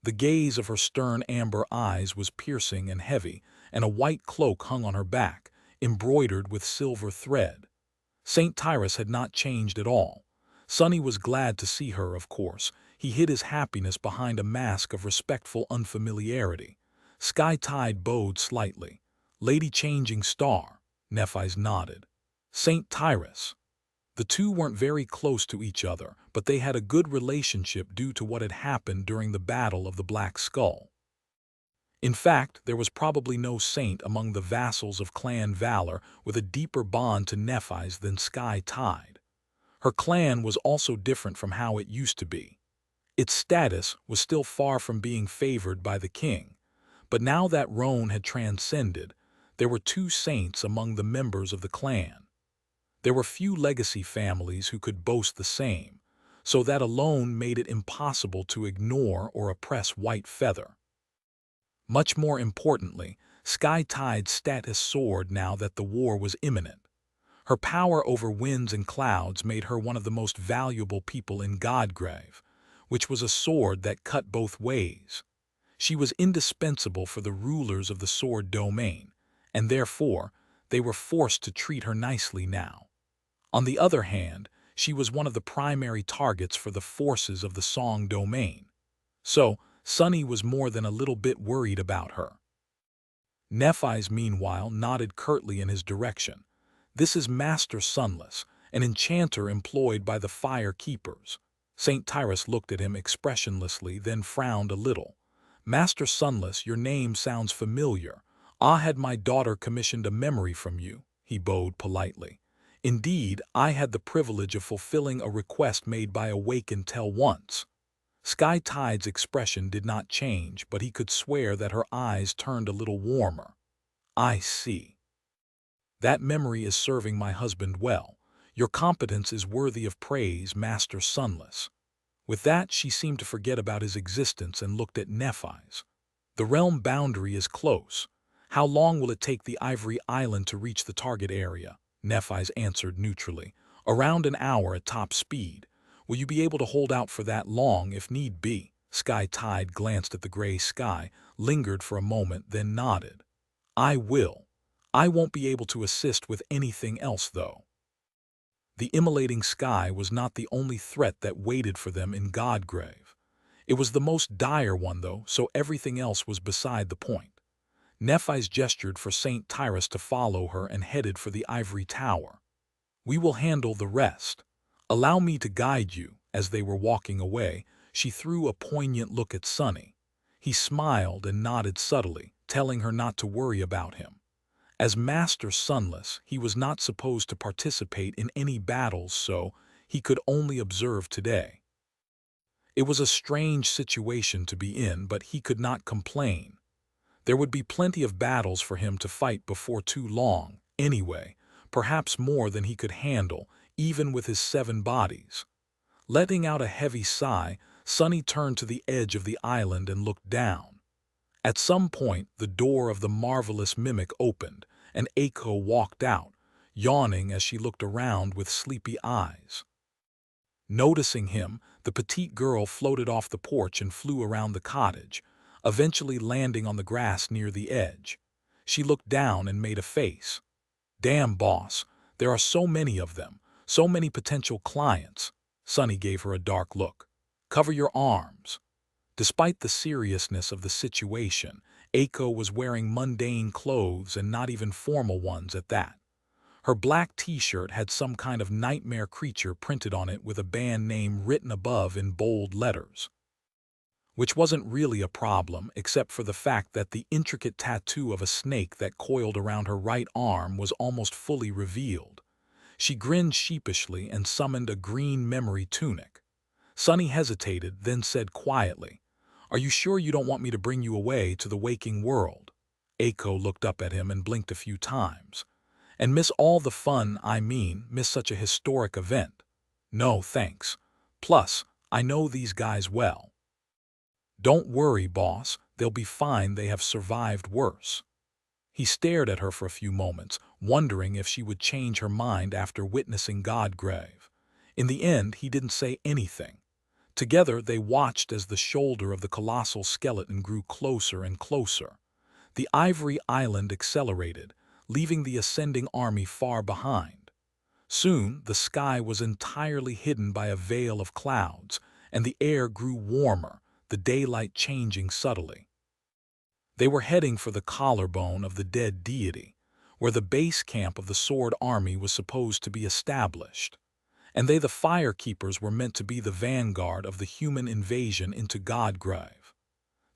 The gaze of her stern amber eyes was piercing and heavy, and a white cloak hung on her back, embroidered with silver thread. St. Tyrus had not changed at all. Sunny was glad to see her, of course. He hid his happiness behind a mask of respectful unfamiliarity. Sky Tide bowed slightly. "Lady Changing Star," Nephise nodded. "St. Tyrus." The two weren't very close to each other, but they had a good relationship due to what had happened during the Battle of the Black Skull. In fact, there was probably no saint among the vassals of Clan Valor with a deeper bond to Nephise than Sky Tide. Her clan was also different from how it used to be. Its status was still far from being favored by the king, but now that Roan had transcended, there were two saints among the members of the clan. There were few legacy families who could boast the same, so that alone made it impossible to ignore or oppress White Feather. Much more importantly, Sky Tide's status soared now that the war was imminent. Her power over winds and clouds made her one of the most valuable people in Godgrave, which was a sword that cut both ways. She was indispensable for the rulers of the Sword Domain, and therefore they were forced to treat her nicely now. On the other hand, she was one of the primary targets for the forces of the Song Domain. So, Sunny was more than a little bit worried about her. Nephi's, meanwhile, nodded curtly in his direction. This is Master Sunless, an enchanter employed by the Fire Keepers. St. Tyrus looked at him expressionlessly, then frowned a little. Master Sunless, your name sounds familiar. I had my daughter commissioned a memory from you, he bowed politely. Indeed, I had the privilege of fulfilling a request made by Awakened Tell once. Sky Tide's expression did not change, but he could swear that her eyes turned a little warmer. I see. That memory is serving my husband well. Your competence is worthy of praise, Master Sunless. With that, she seemed to forget about his existence and looked at Nephi's. The realm boundary is close. How long will it take the Ivory Island to reach the target area? Nephi's answered neutrally. Around an hour at top speed. Will you be able to hold out for that long if need be? Sky Tide glanced at the gray sky, lingered for a moment, then nodded. I will. I won't be able to assist with anything else, though. The immolating sky was not the only threat that waited for them in Godgrave. It was the most dire one, though, so everything else was beside the point. Nephi's gestured for St. Tyrus to follow her and headed for the ivory tower. We will handle the rest. Allow me to guide you. As they were walking away, she threw a poignant look at Sunny. He smiled and nodded subtly, telling her not to worry about him. As Master Sunless, he was not supposed to participate in any battles, so he could only observe today. It was a strange situation to be in, but he could not complain. There would be plenty of battles for him to fight before too long, anyway, perhaps more than he could handle, even with his 7 bodies. Letting out a heavy sigh, Sunny turned to the edge of the island and looked down. At some point, the door of the marvelous mimic opened, and Echo walked out, yawning as she looked around with sleepy eyes. Noticing him, the petite girl floated off the porch and flew around the cottage, eventually landing on the grass near the edge. She looked down and made a face. Damn, boss, there are so many of them, so many potential clients. Sunny gave her a dark look. Cover your arms. Despite the seriousness of the situation, Echo was wearing mundane clothes and not even formal ones at that. Her black t-shirt had some kind of nightmare creature printed on it with a band name written above in bold letters. Which wasn't really a problem, except for the fact that the intricate tattoo of a snake that coiled around her right arm was almost fully revealed. She grinned sheepishly and summoned a green memory tunic. Sunny hesitated, then said quietly, Are you sure you don't want me to bring you away to the waking world? Echo looked up at him and blinked a few times. And miss all the fun, miss such a historic event. No, thanks. Plus, I know these guys well. Don't worry, boss, they'll be fine, they have survived worse. He stared at her for a few moments, wondering if she would change her mind after witnessing Godgrave. In the end, he didn't say anything. Together, they watched as the shoulder of the colossal skeleton grew closer and closer. The Ivory Island accelerated, leaving the ascending army far behind. Soon, the sky was entirely hidden by a veil of clouds, and the air grew warmer, the daylight changing subtly. They were heading for the collarbone of the dead deity, where the base camp of the Sword Army was supposed to be established. And they, the Fire Keepers, were meant to be the vanguard of the human invasion into Godgrave.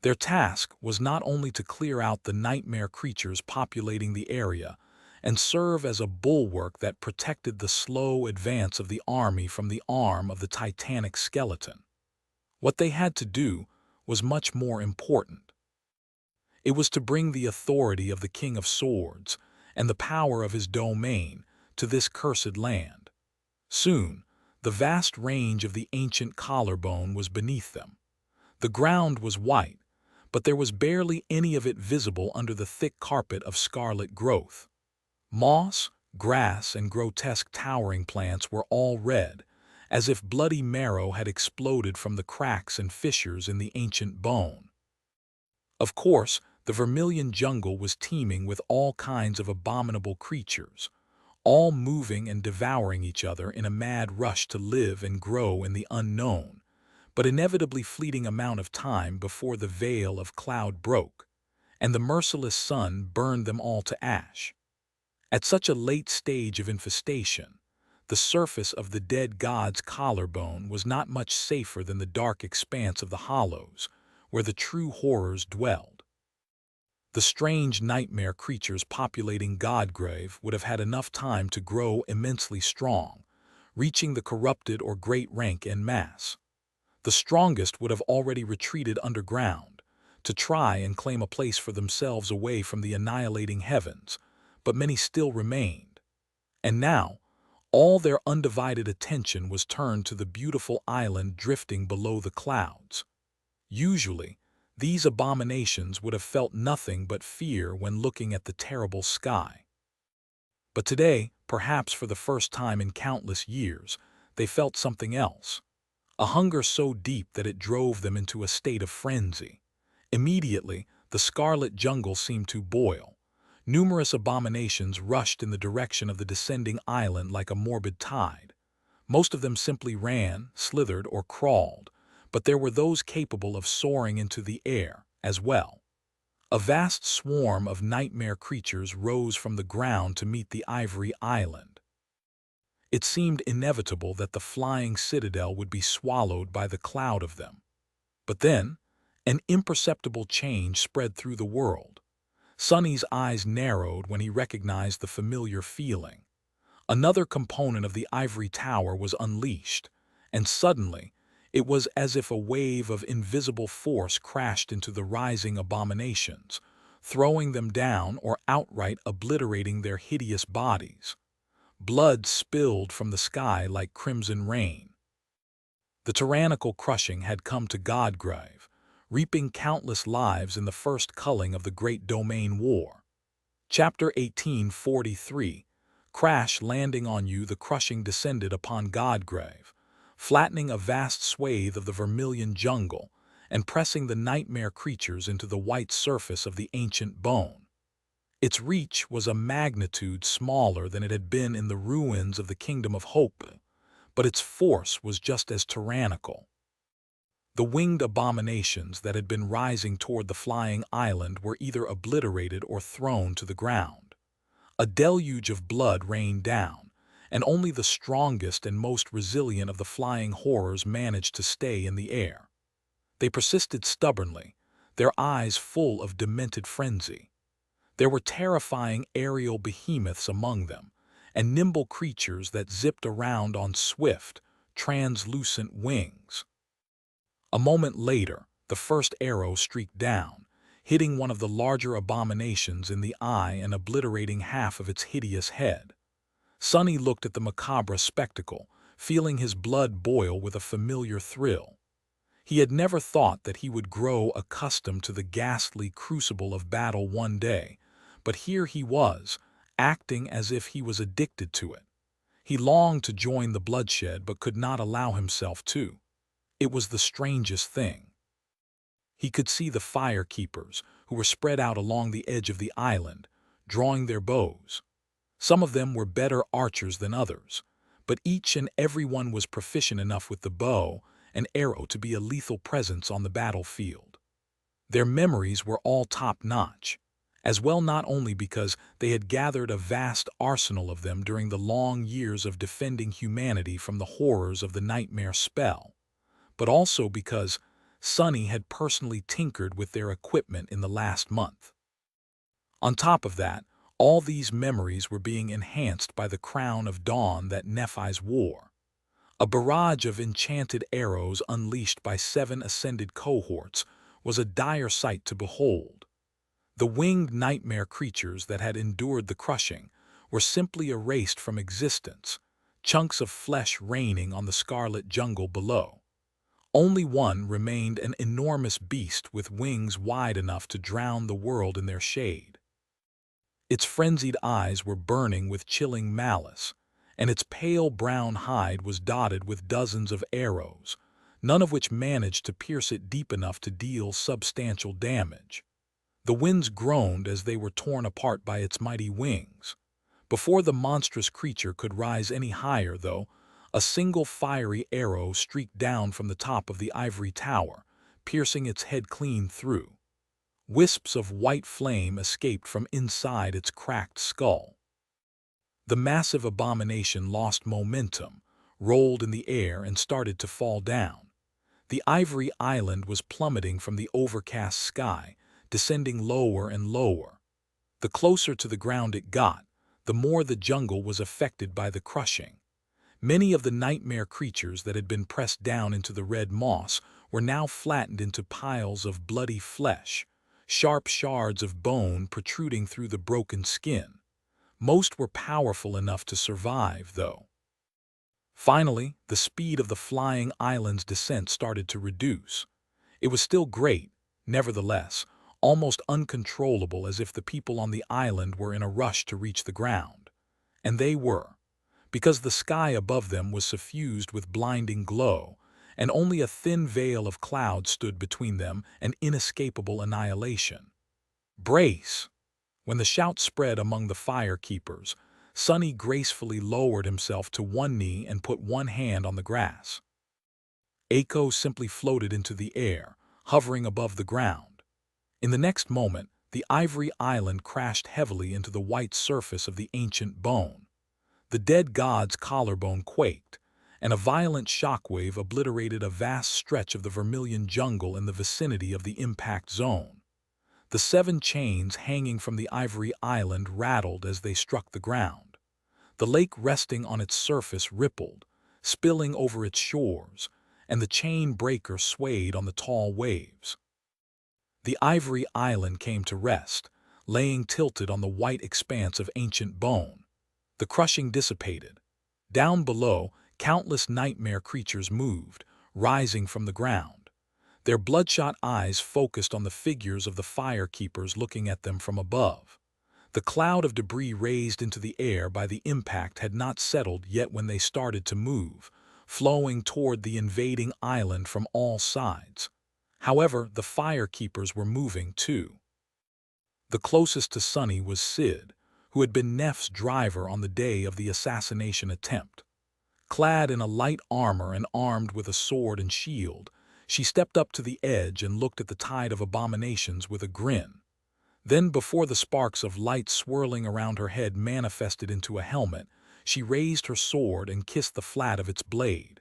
Their task was not only to clear out the nightmare creatures populating the area and serve as a bulwark that protected the slow advance of the army from the arm of the titanic skeleton. What they had to do was much more important. It was to bring the authority of the King of Swords and the power of his domain to this cursed land. Soon, the vast range of the ancient collarbone was beneath them. The ground was white, but there was barely any of it visible under the thick carpet of scarlet growth. Moss, grass, and grotesque towering plants were all red, as if bloody marrow had exploded from the cracks and fissures in the ancient bone. Of course, the vermilion jungle was teeming with all kinds of abominable creatures, all moving and devouring each other in a mad rush to live and grow in the unknown. but inevitably fleeting amount of time before the veil of cloud broke, and the merciless sun burned them all to ash. At such a late stage of infestation, the surface of the dead god's collarbone was not much safer than the dark expanse of the hollows, where the true horrors dwelled. The strange nightmare creatures populating Godgrave would have had enough time to grow immensely strong, reaching the corrupted or great rank en masse. The strongest would have already retreated underground, to try and claim a place for themselves away from the annihilating heavens, but many still remained. And now, all their undivided attention was turned to the beautiful island drifting below the clouds. Usually, these abominations would have felt nothing but fear when looking at the terrible sky. But today, perhaps for the first time in countless years, they felt something else. A hunger so deep that it drove them into a state of frenzy. Immediately, the scarlet jungle seemed to boil. Numerous abominations rushed in the direction of the descending island like a morbid tide. Most of them simply ran, slithered, or crawled, but there were those capable of soaring into the air as well. A vast swarm of nightmare creatures rose from the ground to meet the ivory island. It seemed inevitable that the flying citadel would be swallowed by the cloud of them. But then, an imperceptible change spread through the world. Sonny's eyes narrowed when he recognized the familiar feeling. Another component of the ivory tower was unleashed, and suddenly, it was as if a wave of invisible force crashed into the rising abominations, throwing them down or outright obliterating their hideous bodies. Blood spilled from the sky like crimson rain. The tyrannical crushing had come to Godgrave, reaping countless lives in the first culling of the Great Domain War. Chapter 1843. Crash landing on you, the crushing descended upon Godgrave, flattening a vast swathe of the vermilion jungle and pressing the nightmare creatures into the white surface of the ancient bone. Its reach was a magnitude smaller than it had been in the ruins of the Kingdom of Hope, but its force was just as tyrannical. The winged abominations that had been rising toward the flying island were either obliterated or thrown to the ground. A deluge of blood rained down, and only the strongest and most resilient of the flying horrors managed to stay in the air. They persisted stubbornly, their eyes full of demented frenzy. There were terrifying aerial behemoths among them, and nimble creatures that zipped around on swift, translucent wings. A moment later, the first arrow streaked down, hitting one of the larger abominations in the eye and obliterating half of its hideous head. Sonny looked at the macabre spectacle, feeling his blood boil with a familiar thrill. He had never thought that he would grow accustomed to the ghastly crucible of battle one day, but here he was, acting as if he was addicted to it. He longed to join the bloodshed but could not allow himself to. It was the strangest thing. He could see the fire keepers, who were spread out along the edge of the island, drawing their bows. Some of them were better archers than others, but each and every one was proficient enough with the bow and arrow to be a lethal presence on the battlefield. Their memories were all top-notch, as well not only because they had gathered a vast arsenal of them during the long years of defending humanity from the horrors of the nightmare spell, but also because Sonny had personally tinkered with their equipment in the last month. On top of that, all these memories were being enhanced by the crown of dawn that Nephi's wore. A barrage of enchanted arrows unleashed by 7 ascended cohorts was a dire sight to behold. The winged nightmare creatures that had endured the crushing were simply erased from existence, chunks of flesh raining on the scarlet jungle below. Only one remained, an enormous beast with wings wide enough to drown the world in their shade. Its frenzied eyes were burning with chilling malice, and its pale brown hide was dotted with dozens of arrows, none of which managed to pierce it deep enough to deal substantial damage. The winds groaned as they were torn apart by its mighty wings. Before the monstrous creature could rise any higher, though, A single fiery arrow streaked down from the top of the ivory tower, piercing its head clean through. Wisps of white flame escaped from inside its cracked skull. The massive abomination lost momentum, rolled in the air, and started to fall down. The ivory island was plummeting from the overcast sky, descending lower and lower. The closer to the ground it got, the more the jungle was affected by the crushing. Many of the nightmare creatures that had been pressed down into the red moss were now flattened into piles of bloody flesh, sharp shards of bone protruding through the broken skin. Most were powerful enough to survive, though. Finally, the speed of the flying island's descent started to reduce. It was still great, nevertheless, almost uncontrollable, as if the people on the island were in a rush to reach the ground. And they were, because the sky above them was suffused with blinding glow, and only a thin veil of cloud stood between them and inescapable annihilation. "Brace!" When the shout spread among the fire keepers, Sonny gracefully lowered himself to one knee and put one hand on the grass. Aiko simply floated into the air, hovering above the ground. In the next moment, the ivory island crashed heavily into the white surface of the ancient bone. The dead god's collarbone quaked, and a violent shockwave obliterated a vast stretch of the vermilion jungle in the vicinity of the impact zone. The 7 chains hanging from the ivory island rattled as they struck the ground. The lake resting on its surface rippled, spilling over its shores, and the chain breaker swayed on the tall waves. The ivory island came to rest, laying tilted on the white expanse of ancient bone. The crushing dissipated. Down below, countless nightmare creatures moved, rising from the ground. Their bloodshot eyes focused on the figures of the fire keepers looking at them from above. The cloud of debris raised into the air by the impact had not settled yet when they started to move, flowing toward the invading island from all sides. However, the fire keepers were moving too. The closest to Sonny was Sid, who had been Neff's driver on the day of the assassination attempt. Clad in a light armor and armed with a sword and shield, she stepped up to the edge and looked at the tide of abominations with a grin. Then, before the sparks of light swirling around her head manifested into a helmet, she raised her sword and kissed the flat of its blade.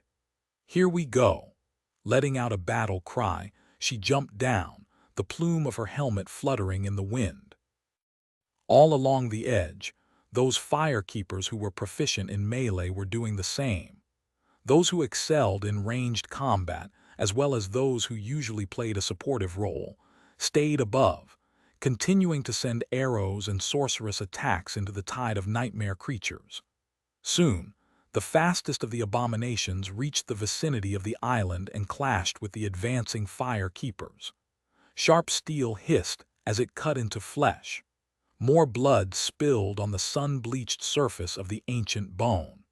"Here we go." Letting out a battle cry, she jumped down, the plume of her helmet fluttering in the wind. All along the edge, those fire keepers who were proficient in melee were doing the same. Those who excelled in ranged combat, as well as those who usually played a supportive role, stayed above, continuing to send arrows and sorcerous attacks into the tide of nightmare creatures. Soon, the fastest of the abominations reached the vicinity of the island and clashed with the advancing fire keepers. Sharp steel hissed as it cut into flesh. More blood spilled on the sun-bleached surface of the ancient bone.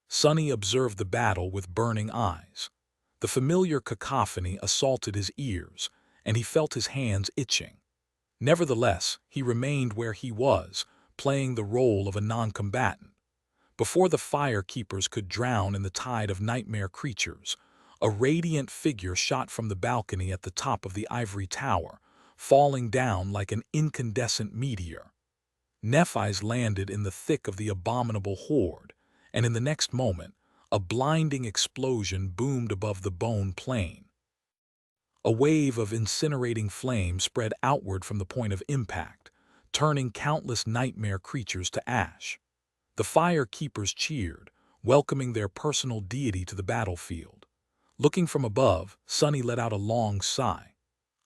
Sonny observed the battle with burning eyes. The familiar cacophony assaulted his ears, and he felt his hands itching. Nevertheless, he remained where he was, playing the role of a non-combatant. Before the fire keepers could drown in the tide of nightmare creatures, a radiant figure shot from the balcony at the top of the ivory tower, falling down like an incandescent meteor. Nephis landed in the thick of the abominable horde, and in the next moment, a blinding explosion boomed above the bone plain. A wave of incinerating flame spread outward from the point of impact, turning countless nightmare creatures to ash. The fire keepers cheered, welcoming their personal deity to the battlefield. Looking from above, Sonny let out a long sigh.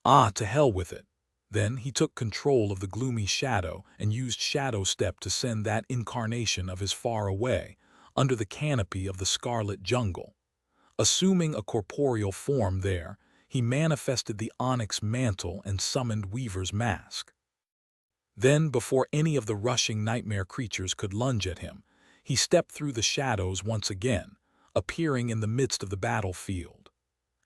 "Ah, to hell with it." Then he took control of the gloomy shadow and used Shadow Step to send that incarnation of his far away, under the canopy of the scarlet jungle. Assuming a corporeal form there, he manifested the onyx mantle and summoned Weaver's mask. Then, before any of the rushing nightmare creatures could lunge at him, he stepped through the shadows once again, appearing in the midst of the battlefield.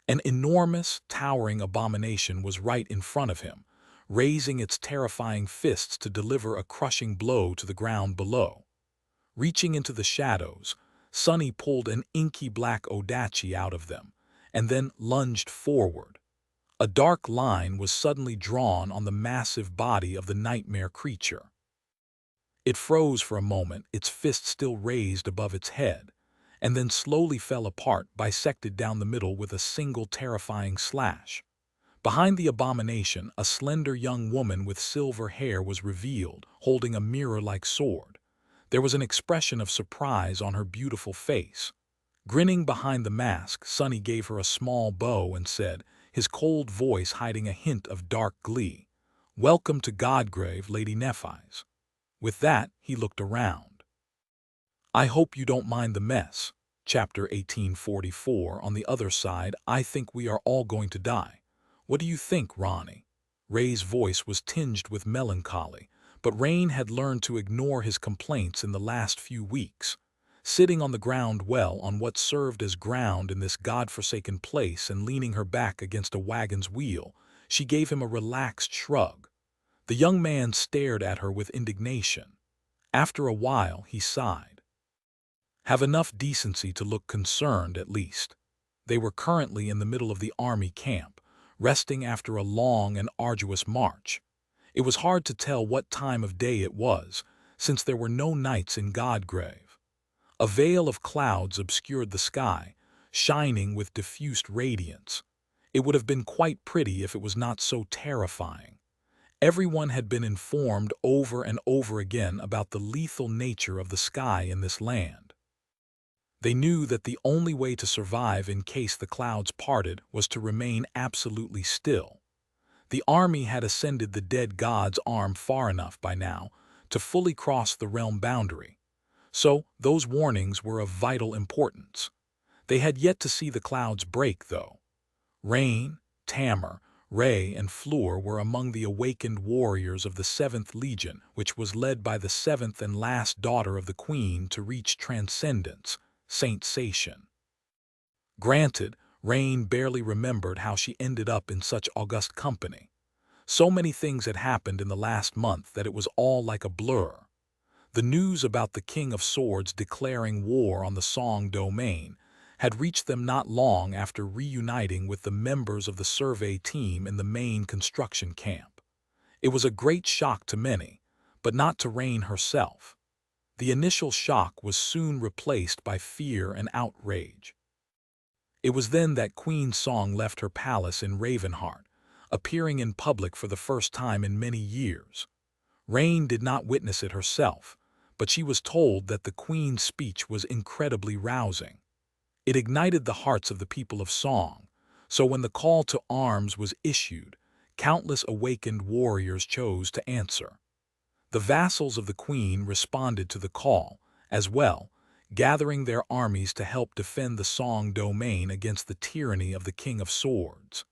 An enormous, towering abomination was right in front of him, raising its terrifying fists to deliver a crushing blow to the ground below. Reaching into the shadows, Sunny pulled an inky black odachi out of them, and then lunged forward. A dark line was suddenly drawn on the massive body of the nightmare creature. It froze for a moment, its fist still raised above its head, and then slowly fell apart, bisected down the middle with a single terrifying slash. Behind the abomination, a slender young woman with silver hair was revealed, holding a mirror-like sword. There was an expression of surprise on her beautiful face. Grinning behind the mask, Sunny gave her a small bow and said, his cold voice hiding a hint of dark glee, "Welcome to Godgrave, Lady Nephi's." With that, he looked around. "I hope you don't mind the mess." Chapter 1844. On the other side, I think we are all going to die. What do you think, Ronnie? Ray's voice was tinged with melancholy, but Rain had learned to ignore his complaints in the last few weeks. Sitting on the ground well on what served as ground in this god-forsaken place and leaning her back against a wagon's wheel, she gave him a relaxed shrug. The young man stared at her with indignation. After a while, he sighed. Have enough decency to look concerned, at least. They were currently in the middle of the army camp, resting after a long and arduous march. It was hard to tell what time of day it was, since there were no nights in Godgrave. A veil of clouds obscured the sky, shining with diffused radiance. It would have been quite pretty if it was not so terrifying. Everyone had been informed over and over again about the lethal nature of the sky in this land. They knew that the only way to survive in case the clouds parted was to remain absolutely still. The army had ascended the dead god's arm far enough by now to fully cross the realm boundary. So those warnings were of vital importance. They had yet to see the clouds break, though. Rain, Tamar, Ray, and Fleur were among the awakened warriors of the 7th Legion, which was led by the 7th and last daughter of the Queen to reach transcendence, Saint Satian. Granted, Rain barely remembered how she ended up in such august company. So many things had happened in the last month that it was all like a blur. The news about the King of Swords declaring war on the Song domain had reached them not long after reuniting with the members of the survey team in the main construction camp. It was a great shock to many, but not to Rain herself. The initial shock was soon replaced by fear and outrage. It was then that Queen Song left her palace in Ravenheart, appearing in public for the first time in many years. Rain did not witness it herself, but she was told that the Queen's speech was incredibly rousing. It ignited the hearts of the people of Song, so when the call to arms was issued, countless awakened warriors chose to answer. The vassals of the Queen responded to the call, as well, gathering their armies to help defend the Song domain against the tyranny of the King of Swords.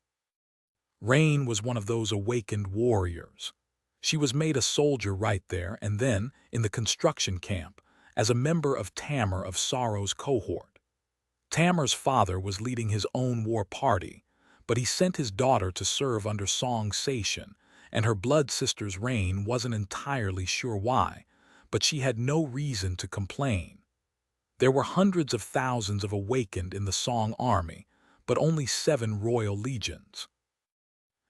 Rain was one of those awakened warriors. She was made a soldier right there and then, in the construction camp, as a member of Tamar of Sorrow's cohort. Tamar's father was leading his own war party, but he sent his daughter to serve under Song Satian, and her blood sister's Rain wasn't entirely sure why, but she had no reason to complain. There were hundreds of thousands of awakened in the Song army, but only 7 royal legions.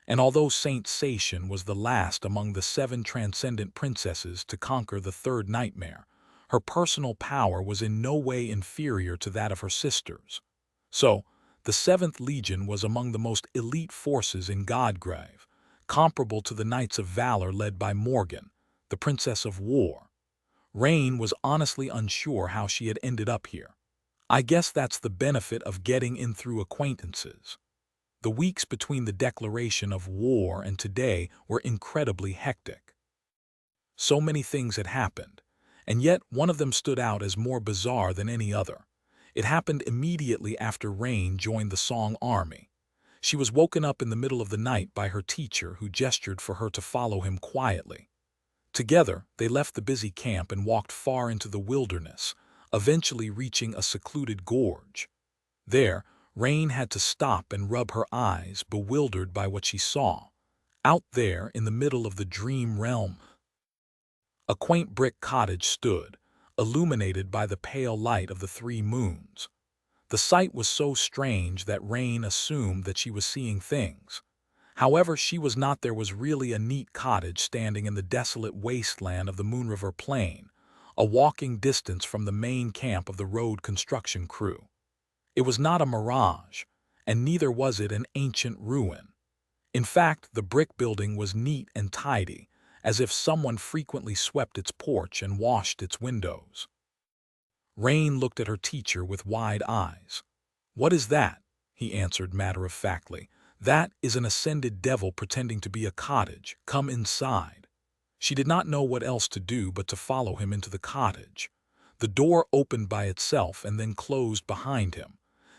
And although Saint Satian was the last among the 7 transcendent princesses to conquer the 3rd nightmare, her personal power was in no way inferior to that of her sisters. So, the 7th Legion was among the most elite forces in Godgrave, comparable to the Knights of Valor led by Morgan, the Princess of War. Rain was honestly unsure how she had ended up here. I guess that's the benefit of getting in through acquaintances. The weeks between the declaration of war and today were incredibly hectic. So many things had happened, and yet one of them stood out as more bizarre than any other. It happened immediately after Rain joined the Song army. She was woken up in the middle of the night by her teacher, who gestured for her to follow him quietly. Together, they left the busy camp and walked far into the wilderness, eventually reaching a secluded gorge. There, Rain had to stop and rub her eyes, bewildered by what she saw. Out there, in the middle of the dream realm, a quaint brick cottage stood, illuminated by the pale light of the three moons. The sight was so strange that Rain assumed that she was seeing things. However, she was not. There was really a neat cottage standing in the desolate wasteland of the Moon River Plain, a walking distance from the main camp of the road construction crew. It was not a mirage, and neither was it an ancient ruin. In fact, the brick building was neat and tidy, as if someone frequently swept its porch and washed its windows. Rain looked at her teacher with wide eyes. "What is that?" he answered matter-of-factly. "That is an ascended devil pretending to be a cottage. Come inside." She did not know what else to do but to follow him into the cottage. The door opened by itself and then closed behind him.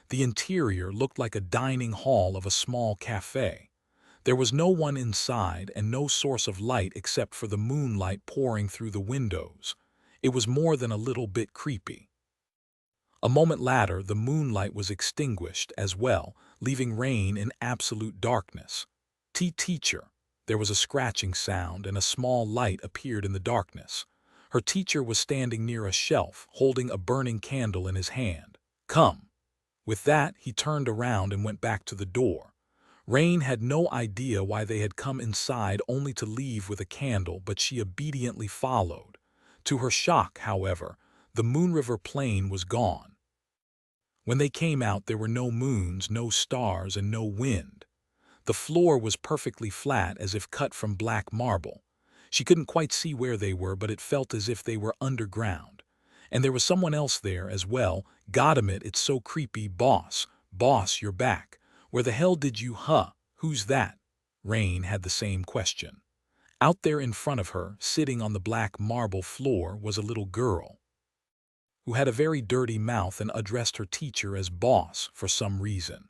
The interior looked like a dining hall of a small cafe. There was no one inside and no source of light except for the moonlight pouring through the windows. It was more than a little bit creepy. A moment later, the moonlight was extinguished as well, leaving Rain in absolute darkness. Teacher." There was a scratching sound and a small light appeared in the darkness. Her teacher was standing near a shelf, holding a burning candle in his hand. "Come." With that, he turned around and went back to the door. Rain had no idea why they had come inside only to leave with a candle, but she obediently followed. To her shock, however, the Moon River Plain was gone. When they came out, there were no moons, no stars, and no wind. The floor was perfectly flat, as if cut from black marble. She couldn't quite see where they were, but it felt as if they were underground. And there was someone else there as well. "Goddamn it, it's so creepy. Boss, you're back. Where the hell did you, Who's that?" Rain had the same question. Out there in front of her, sitting on the black marble floor, was a little girl who had a very dirty mouth and addressed her teacher as boss for some reason.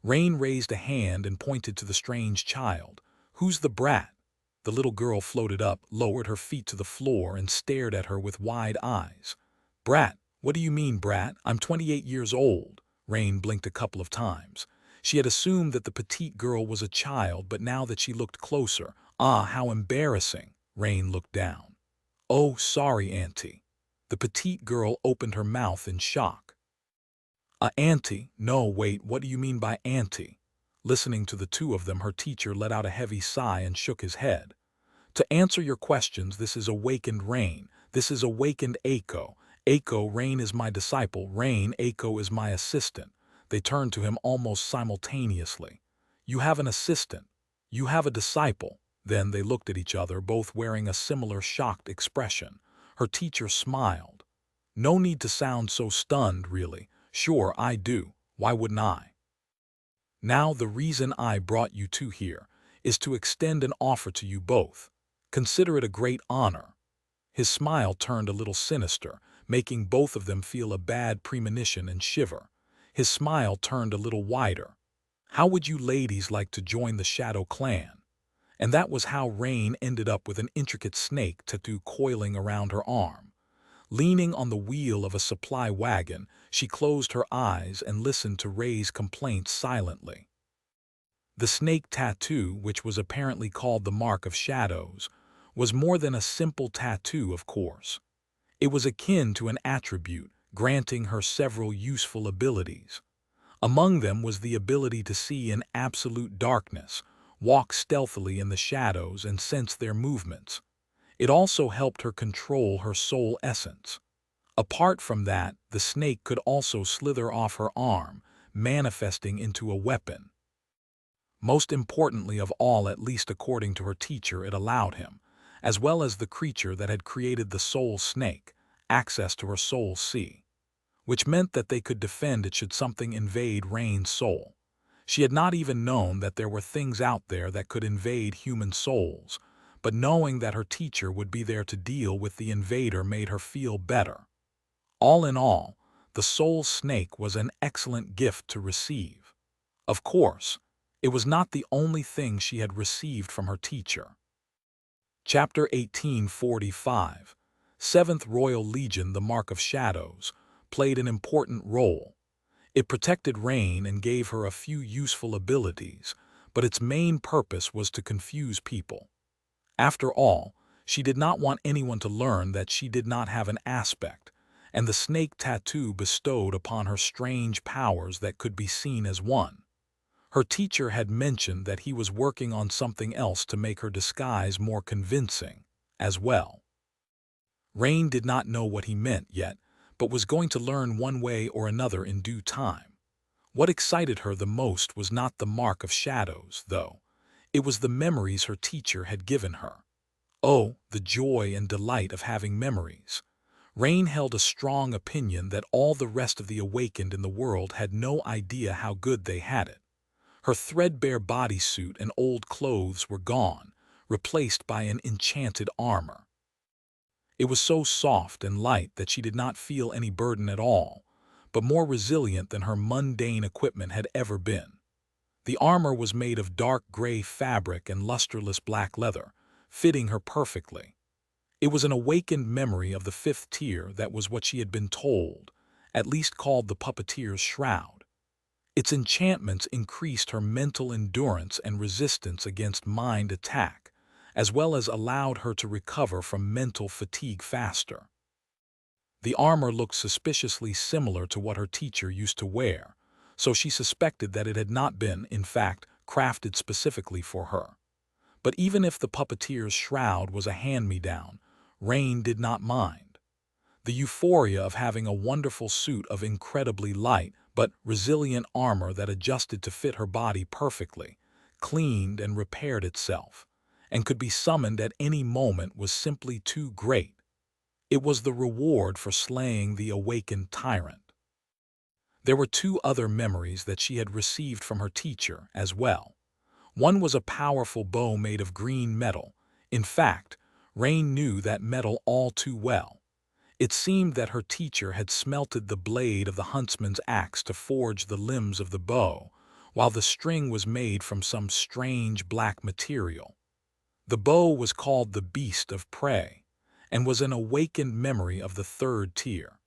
Rain raised a hand and pointed to the strange child. "Who's the brat?" The little girl floated up, lowered her feet to the floor, and stared at her with wide eyes. "Brat? What do you mean, brat? I'm 28 years old." Rain blinked a couple of times. She had assumed that the petite girl was a child, but now that she looked closer, how embarrassing. Rain looked down. "Oh, sorry, Auntie." The petite girl opened her mouth in shock. Auntie? No, wait, what do you mean by auntie?" Listening to the two of them, her teacher let out a heavy sigh and shook his head. "To answer your questions, this is awakened Rain. This is awakened Aiko. Rain is my disciple. Aiko is my assistant." They turned to him almost simultaneously. "You have an assistant. You have a disciple." Then they looked at each other, both wearing a similar shocked expression. Her teacher smiled. "No need to sound so stunned, really. Sure, I do. Why wouldn't I? Now, the reason I brought you two here is to extend an offer to you both. Consider it a great honor." His smile turned a little sinister, making both of them feel a bad premonition and shiver. His smile turned a little wider. "How would you ladies like to join the Shadow Clan?" And that was how Rain ended up with an intricate snake tattoo coiling around her arm. Leaning on the wheel of a supply wagon, she closed her eyes and listened to Ray's complaints silently. The snake tattoo, which was apparently called the Mark of Shadows, was more than a simple tattoo, of course. It was akin to an attribute, granting her several useful abilities. Among them was the ability to see in absolute darkness, walk stealthily in the shadows, and sense their movements. It also helped her control her soul essence. Apart from that, the snake could also slither off her arm, manifesting into a weapon. Most importantly of all, at least according to her teacher, it allowed him, as well as the creature that had created the soul snake, access to her soul sea, which meant that they could defend it should something invade Rain's soul. She had not even known that there were things out there that could invade human souls, but knowing that her teacher would be there to deal with the invader made her feel better. All in all, the soul snake was an excellent gift to receive. Of course, it was not the only thing she had received from her teacher. Chapter 1845. 7th Royal Legion, the Mark of Shadows, played an important role. It protected Rain and gave her a few useful abilities, but its main purpose was to confuse people. After all, she did not want anyone to learn that she did not have an aspect, and the snake tattoo bestowed upon her strange powers that could be seen as one. Her teacher had mentioned that he was working on something else to make her disguise more convincing, as well. Rain did not know what he meant yet, but was going to learn one way or another in due time. What excited her the most was not the mark of shadows, though. It was the memories her teacher had given her. Oh, the joy and delight of having memories. Rain held a strong opinion that all the rest of the awakened in the world had no idea how good they had it. Her threadbare bodysuit and old clothes were gone, replaced by an enchanted armor. It was so soft and light that she did not feel any burden at all, but more resilient than her mundane equipment had ever been. The armor was made of dark gray fabric and lusterless black leather, fitting her perfectly. It was an awakened memory of the fifth tier that was what she had been told, at least called the puppeteer's shroud. Its enchantments increased her mental endurance and resistance against mind attack, as well as allowed her to recover from mental fatigue faster. The armor looked suspiciously similar to what her teacher used to wear, so she suspected that it had not been, in fact, crafted specifically for her. But even if the puppeteer's shroud was a hand-me-down, Rain did not mind. The euphoria of having a wonderful suit of incredibly light but resilient armor that adjusted to fit her body perfectly, cleaned and repaired itself, and could be summoned at any moment was simply too great. It was the reward for slaying the awakened tyrant. There were two other memories that she had received from her teacher as well. One was a powerful bow made of green metal. In fact, Rain knew that metal all too well. It seemed that her teacher had smelted the blade of the huntsman's axe to forge the limbs of the bow, while the string was made from some strange black material. The bow was called the Beast of Prey, and was an awakened memory of the third tier.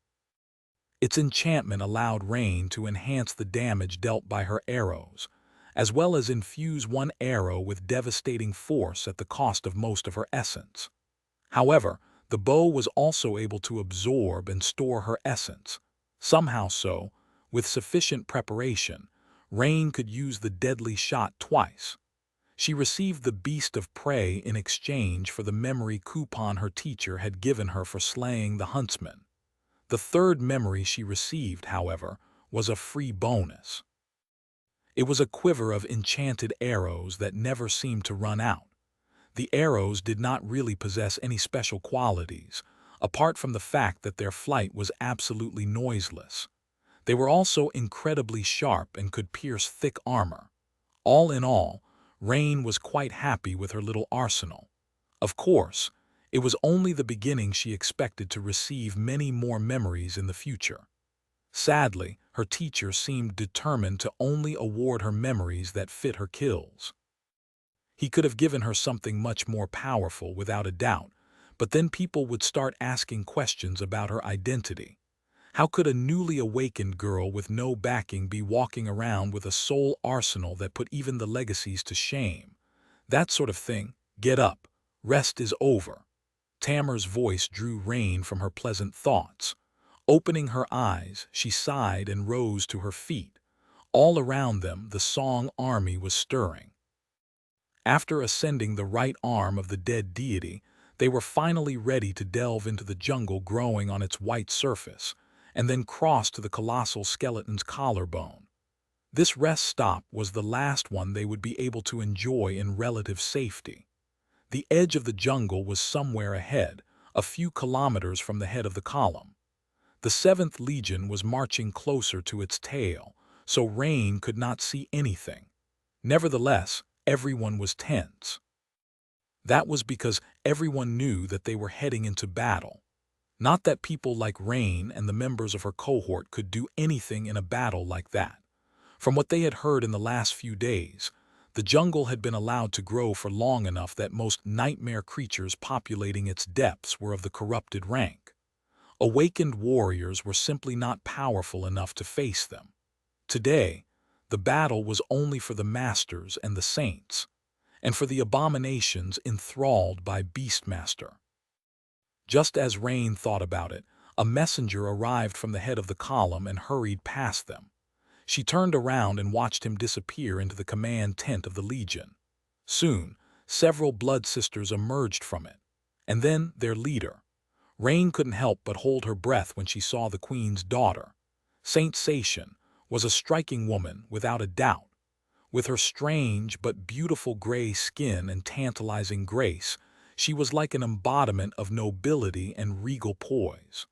Its enchantment allowed Rain to enhance the damage dealt by her arrows, as well as infuse one arrow with devastating force at the cost of most of her essence. However, the bow was also able to absorb and store her essence. Somehow so, with sufficient preparation, Rain could use the deadly shot twice. She received the Beast of Prey in exchange for the memory coupon her teacher had given her for slaying the huntsman. The third memory she received, however, was a free bonus. It was a quiver of enchanted arrows that never seemed to run out. The arrows did not really possess any special qualities, apart from the fact that their flight was absolutely noiseless. They were also incredibly sharp and could pierce thick armor. All in all, Rain was quite happy with her little arsenal. Of course, it was only the beginning. She expected to receive many more memories in the future. Sadly, her teacher seemed determined to only award her memories that fit her kills. He could have given her something much more powerful without a doubt, but then people would start asking questions about her identity. How could a newly awakened girl with no backing be walking around with a soul arsenal that put even the legacies to shame? That sort of thing. Get up. Rest is over. Tamer's voice drew Rain from her pleasant thoughts. Opening her eyes, she sighed and rose to her feet. All around them, the Song army was stirring. After ascending the right arm of the dead deity, they were finally ready to delve into the jungle growing on its white surface, and then cross to the colossal skeleton's collarbone. This rest stop was the last one they would be able to enjoy in relative safety. The edge of the jungle was somewhere ahead, a few kilometers from the head of the column. The 7th Legion was marching closer to its tail, so Rain could not see anything. Nevertheless, everyone was tense. That was because everyone knew that they were heading into battle. Not that people like Rain and the members of her cohort could do anything in a battle like that. From what they had heard in the last few days, the jungle had been allowed to grow for long enough that most nightmare creatures populating its depths were of the corrupted rank. Awakened warriors were simply not powerful enough to face them. Today, the battle was only for the masters and the saints, and for the abominations enthralled by Beastmaster. Just as Rain thought about it, A messenger arrived from the head of the column and hurried past them. She turned around and watched him disappear into the command tent of the Legion. Soon, several blood sisters emerged from it, and then their leader. Rain couldn't help but hold her breath when she saw the queen's daughter. Saint Satian was a striking woman, without a doubt. With her strange but beautiful gray skin and tantalizing grace, she was like an embodiment of nobility and regal poise.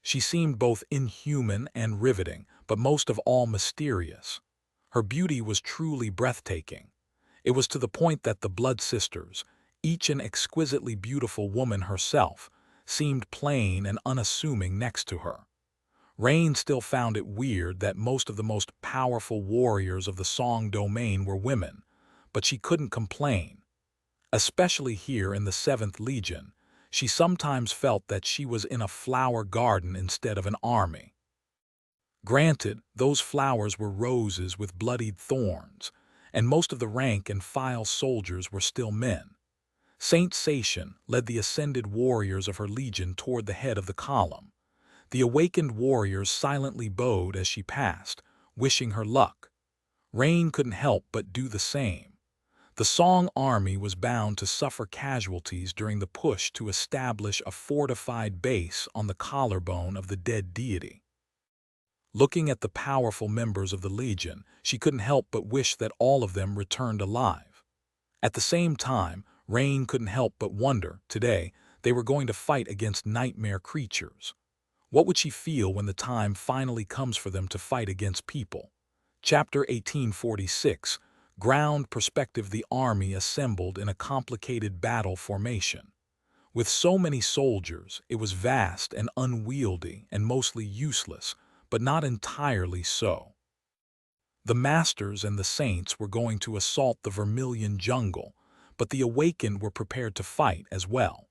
She seemed both inhuman and riveting, but most of all mysterious. Her beauty was truly breathtaking. It was to the point that the blood sisters, each an exquisitely beautiful woman herself, seemed plain and unassuming next to her. Rain still found it weird that most of the most powerful warriors of the Song domain were women, but she couldn't complain. Especially here in the 7th Legion, she sometimes felt that she was in a flower garden instead of an army. Granted, those flowers were roses with bloodied thorns, and most of the rank and file soldiers were still men. Saint Satian led the ascended warriors of her legion toward the head of the column. The awakened warriors silently bowed as she passed, wishing her luck. Rain couldn't help but do the same. The Song army was bound to suffer casualties during the push to establish a fortified base on the collarbone of the dead deity. Looking at the powerful members of the Legion, she couldn't help but wish that all of them returned alive. At the same time, Rain couldn't help but wonder, today, they were going to fight against nightmare creatures. What would she feel when the time finally comes for them to fight against people? Chapter 1846, Ground Perspective. The army assembled in a complicated battle formation. With so many soldiers, it was vast and unwieldy and mostly useless, but not entirely so. The Masters and the Saints were going to assault the Vermilion Jungle, but the Awakened were prepared to fight as well.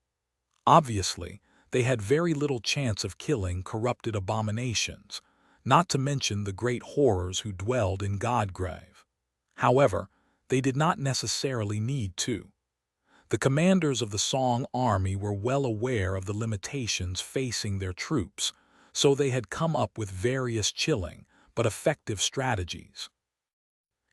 Obviously, they had very little chance of killing corrupted abominations, not to mention the great horrors who dwelled in Godgrave. However, they did not necessarily need to. The commanders of the Song army were well aware of the limitations facing their troops, so they had come up with various chilling but effective strategies.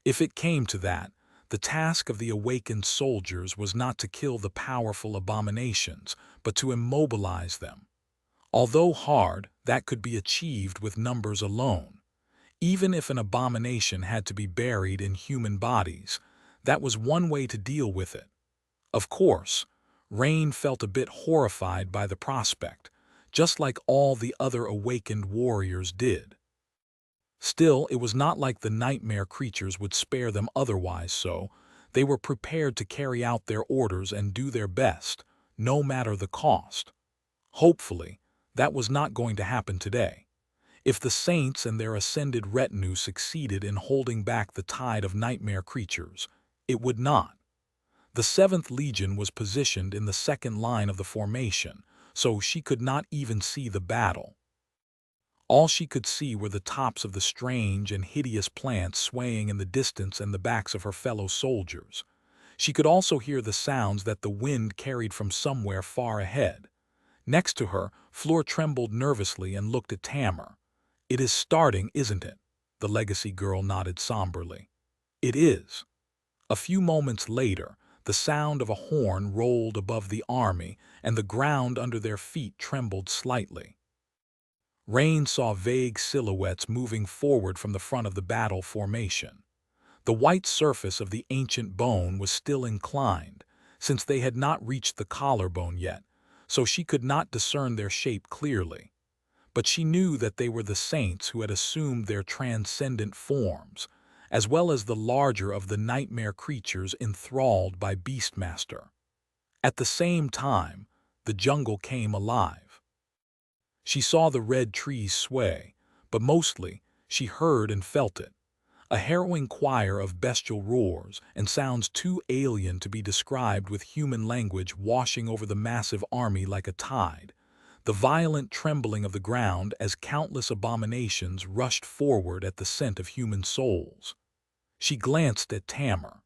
If it came to that, the task of the awakened soldiers was not to kill the powerful abominations, but to immobilize them. Although hard, that could be achieved with numbers alone. Even if an abomination had to be buried in human bodies, that was one way to deal with it. Of course, Rain felt a bit horrified by the prospect, just like all the other awakened warriors did. Still, it was not like the nightmare creatures would spare them otherwise, so they were prepared to carry out their orders and do their best, no matter the cost. Hopefully, that was not going to happen today. If the Saints and their ascended retinue succeeded in holding back the tide of nightmare creatures, it would not. The 7th Legion was positioned in the second line of the formation, so she could not even see the battle. All she could see were the tops of the strange and hideous plants swaying in the distance and the backs of her fellow soldiers. She could also hear the sounds that the wind carried from somewhere far ahead. Next to her, Fleur trembled nervously and looked at Tamar. "It is starting, isn't it?" The legacy girl nodded somberly. "It is." A few moments later, the sound of a horn rolled above the army, and the ground under their feet trembled slightly. Rain saw vague silhouettes moving forward from the front of the battle formation. The white surface of the ancient bone was still inclined, since they had not reached the collarbone yet, so she could not discern their shape clearly. But she knew that they were the Saints who had assumed their transcendent forms, as well as the larger of the nightmare creatures enthralled by Beastmaster. At the same time, the jungle came alive. She saw the red trees sway, but mostly she heard and felt it. A harrowing choir of bestial roars and sounds too alien to be described with human language washing over the massive army like a tide. The violent trembling of the ground as countless abominations rushed forward at the scent of human souls. She glanced at Tamar.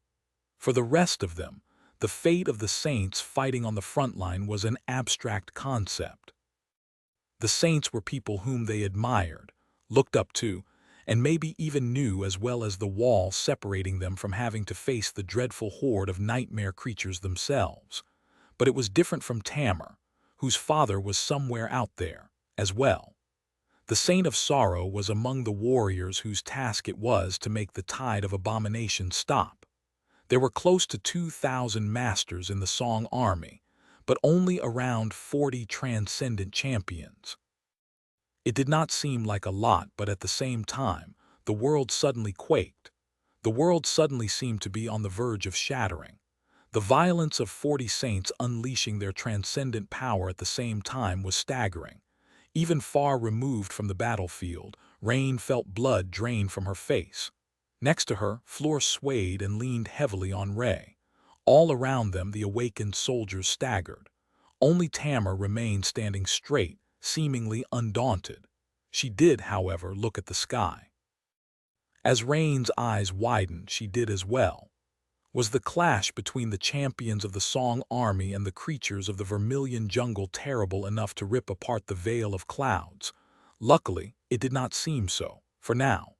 For the rest of them, the fate of the Saints fighting on the front line was an abstract concept. The saints were people whom they admired, looked up to, and maybe even knew as well as the wall separating them from having to face the dreadful horde of nightmare creatures themselves. But it was different from Tamar, whose father was somewhere out there, as well. The Saint of Sorrow was among the warriors whose task it was to make the tide of abomination stop. There were close to 2,000 masters in the Song army, but only around 40 transcendent champions. It did not seem like a lot, but at the same time, the world suddenly quaked. The world suddenly seemed to be on the verge of shattering. The violence of 40 saints unleashing their transcendent power at the same time was staggering. Even far removed from the battlefield, Rain felt blood drain from her face. Next to her, Floor swayed and leaned heavily on Ray. All around them, the awakened soldiers staggered. Only Tamar remained standing straight, seemingly undaunted. She did, however, look at the sky. As Rain's eyes widened, she did as well. Was the clash between the champions of the Song army and the creatures of the Vermilion jungle terrible enough to rip apart the veil of clouds? Luckily, it did not seem so, for now.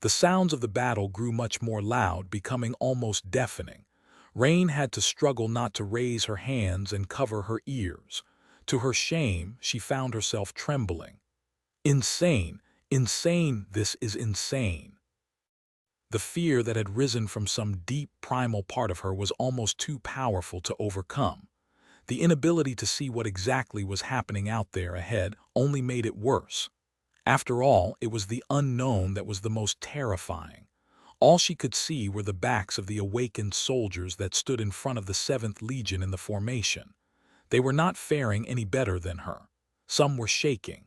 The sounds of the battle grew much more loud, becoming almost deafening. Rain had to struggle not to raise her hands and cover her ears. To her shame, she found herself trembling. Insane, insane, this is insane. The fear that had risen from some deep primal part of her was almost too powerful to overcome. The inability to see what exactly was happening out there ahead only made it worse. After all, it was the unknown that was the most terrifying. All she could see were the backs of the awakened soldiers that stood in front of the 7th Legion in the formation. They were not faring any better than her. Some were shaking.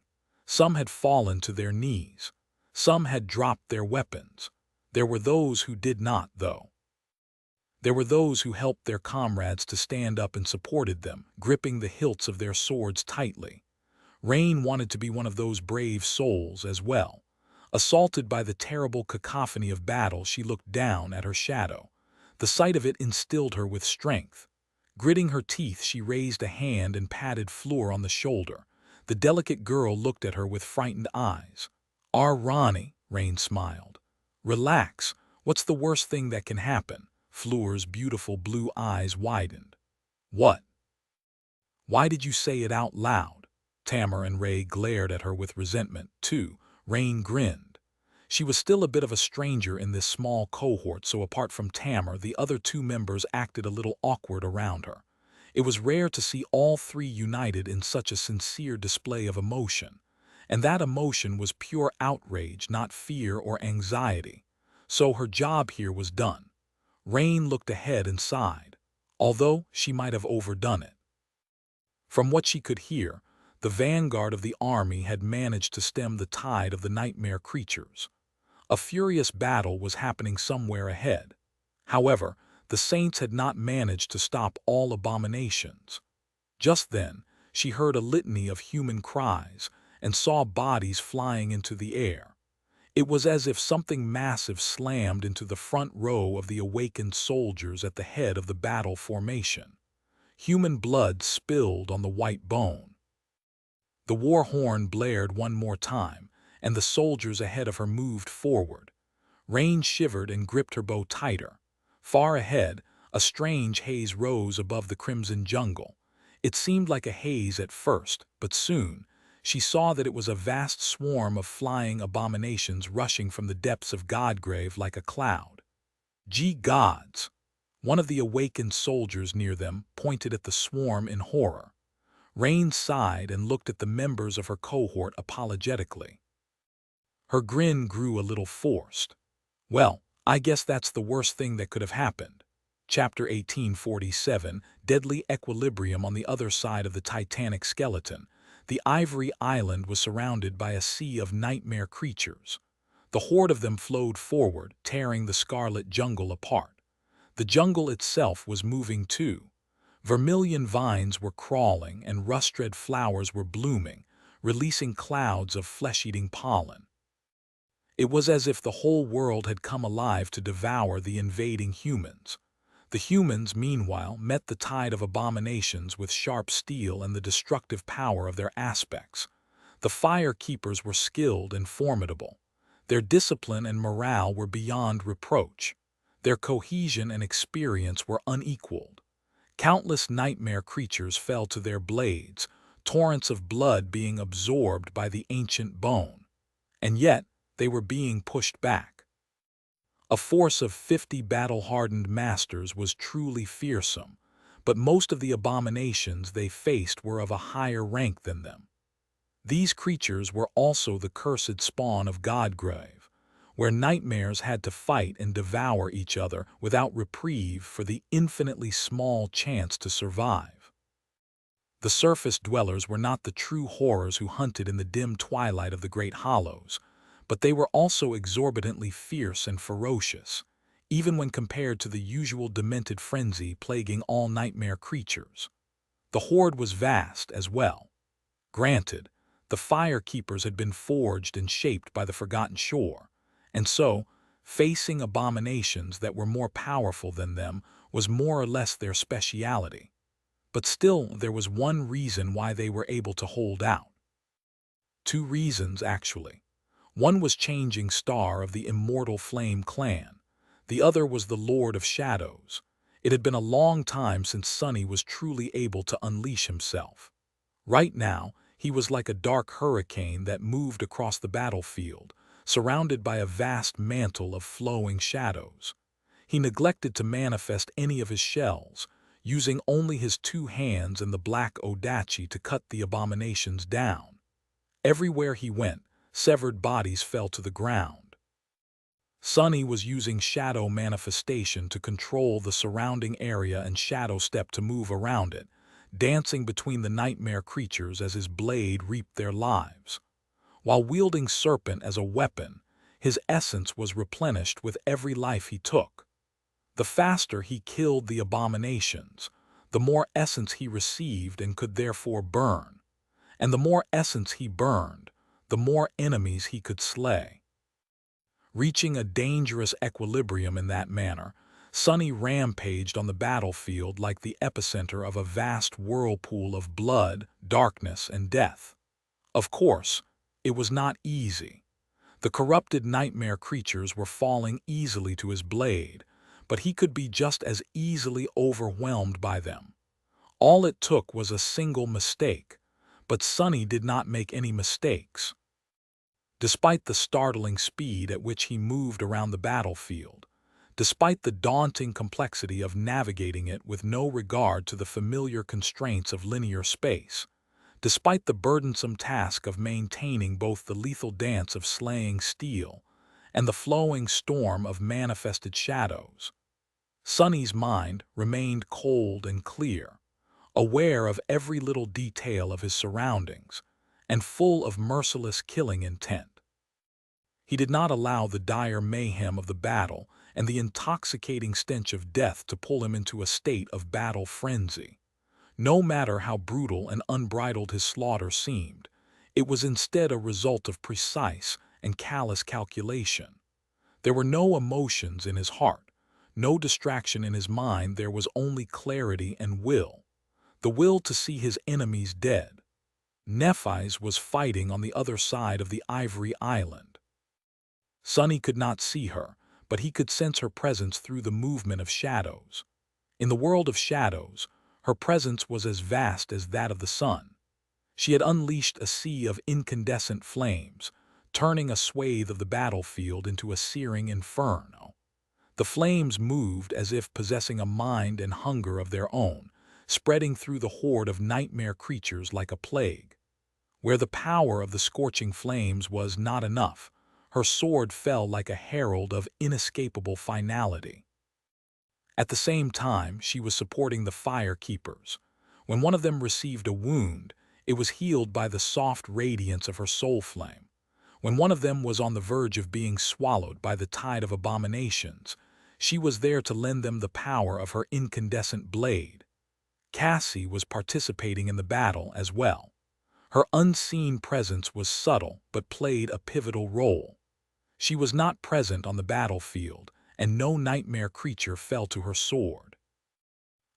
Some had fallen to their knees. Some had dropped their weapons. There were those who did not, though. There were those who helped their comrades to stand up and supported them, gripping the hilts of their swords tightly. Rain wanted to be one of those brave souls as well. Assaulted by the terrible cacophony of battle, she looked down at her shadow. The sight of it instilled her with strength. Gritting her teeth, she raised a hand and patted Floor on the shoulder. The delicate girl looked at her with frightened eyes. "Our Ronnie," Rain smiled. "Relax. What's the worst thing that can happen?" Floor's beautiful blue eyes widened. "What? Why did you say it out loud?" Tamar and Ray glared at her with resentment, too. Rain grinned. She was still a bit of a stranger in this small cohort, so apart from Tamar, the other 2 members acted a little awkward around her. It was rare to see all 3 united in such a sincere display of emotion. And that emotion was pure outrage, not fear or anxiety. So her job here was done. Rain looked ahead and sighed, although she might have overdone it. From what she could hear, the vanguard of the army had managed to stem the tide of the nightmare creatures. A furious battle was happening somewhere ahead. However, the saints had not managed to stop all abominations. Just then, she heard a litany of human cries and saw bodies flying into the air. It was as if something massive slammed into the front row of the awakened soldiers at the head of the battle formation. Human blood spilled on the white bone. The war horn blared one more time, and the soldiers ahead of her moved forward. Rain shivered and gripped her bow tighter. Far ahead, a strange haze rose above the crimson jungle. It seemed like a haze at first, but soon, she saw that it was a vast swarm of flying abominations rushing from the depths of Godgrave like a cloud. "Gee gods!" One of the awakened soldiers near them pointed at the swarm in horror. Rain sighed and looked at the members of her cohort apologetically. Her grin grew a little forced. "Well, I guess that's the worst thing that could have happened." Chapter 1847, Deadly Equilibrium. On the other side of the Titanic skeleton, the Ivory Island was surrounded by a sea of nightmare creatures. The horde of them flowed forward, tearing the scarlet jungle apart. The jungle itself was moving too. Vermilion vines were crawling and rust-red flowers were blooming, releasing clouds of flesh-eating pollen. It was as if the whole world had come alive to devour the invading humans. The humans, meanwhile, met the tide of abominations with sharp steel and the destructive power of their aspects. The fire keepers were skilled and formidable. Their discipline and morale were beyond reproach. Their cohesion and experience were unequaled. Countless nightmare creatures fell to their blades, torrents of blood being absorbed by the ancient bone. And yet, they were being pushed back. A force of 50 battle-hardened masters was truly fearsome, but most of the abominations they faced were of a higher rank than them. These creatures were also the cursed spawn of Godgrave, where nightmares had to fight and devour each other without reprieve for the infinitely small chance to survive. The surface dwellers were not the true horrors who hunted in the dim twilight of the Great Hollows, but they were also exorbitantly fierce and ferocious, even when compared to the usual demented frenzy plaguing all nightmare creatures. The horde was vast as well. Granted, the fire keepers had been forged and shaped by the Forgotten Shore, and so, facing abominations that were more powerful than them was more or less their speciality. But still, there was one reason why they were able to hold out. Two reasons, actually. One was Changing Star of the Immortal Flame clan. The other was the Lord of Shadows. It had been a long time since Sunny was truly able to unleash himself. Right now, he was like a dark hurricane that moved across the battlefield, surrounded by a vast mantle of flowing shadows. He neglected to manifest any of his shells, using only his two hands and the black Odachi to cut the abominations down. Everywhere he went, severed bodies fell to the ground. Sunny was using shadow manifestation to control the surrounding area and shadow step to move around it, dancing between the nightmare creatures as his blade reaped their lives. While wielding serpent as a weapon, his essence was replenished with every life he took. The faster he killed the abominations, the more essence he received and could therefore burn. And the more essence he burned, the more enemies he could slay. Reaching a dangerous equilibrium in that manner, Sunny rampaged on the battlefield like the epicenter of a vast whirlpool of blood, darkness, and death. Of course, it was not easy. The corrupted nightmare creatures were falling easily to his blade, but he could be just as easily overwhelmed by them. All it took was a single mistake, but Sunny did not make any mistakes. Despite the startling speed at which he moved around the battlefield, despite the daunting complexity of navigating it with no regard to the familiar constraints of linear space, despite the burdensome task of maintaining both the lethal dance of slaying steel and the flowing storm of manifested shadows, Sunny's mind remained cold and clear, aware of every little detail of his surroundings, and full of merciless killing intent. He did not allow the dire mayhem of the battle and the intoxicating stench of death to pull him into a state of battle frenzy. No matter how brutal and unbridled his slaughter seemed, it was instead a result of precise and callous calculation. There were no emotions in his heart, no distraction in his mind. There was only clarity and will, the will to see his enemies dead. Nephis was fighting on the other side of the Ivory Island. Sunny could not see her, but he could sense her presence through the movement of shadows. In the world of shadows, her presence was as vast as that of the sun. She had unleashed a sea of incandescent flames, turning a swathe of the battlefield into a searing inferno. The flames moved as if possessing a mind and hunger of their own, spreading through the horde of nightmare creatures like a plague. Where the power of the scorching flames was not enough, her sword fell like a herald of inescapable finality. At the same time, she was supporting the fire keepers. When one of them received a wound, it was healed by the soft radiance of her soul flame. When one of them was on the verge of being swallowed by the tide of abominations, she was there to lend them the power of her incandescent blade. Cassie was participating in the battle as well. Her unseen presence was subtle but played a pivotal role. She was not present on the battlefield, and no nightmare creature fell to her sword.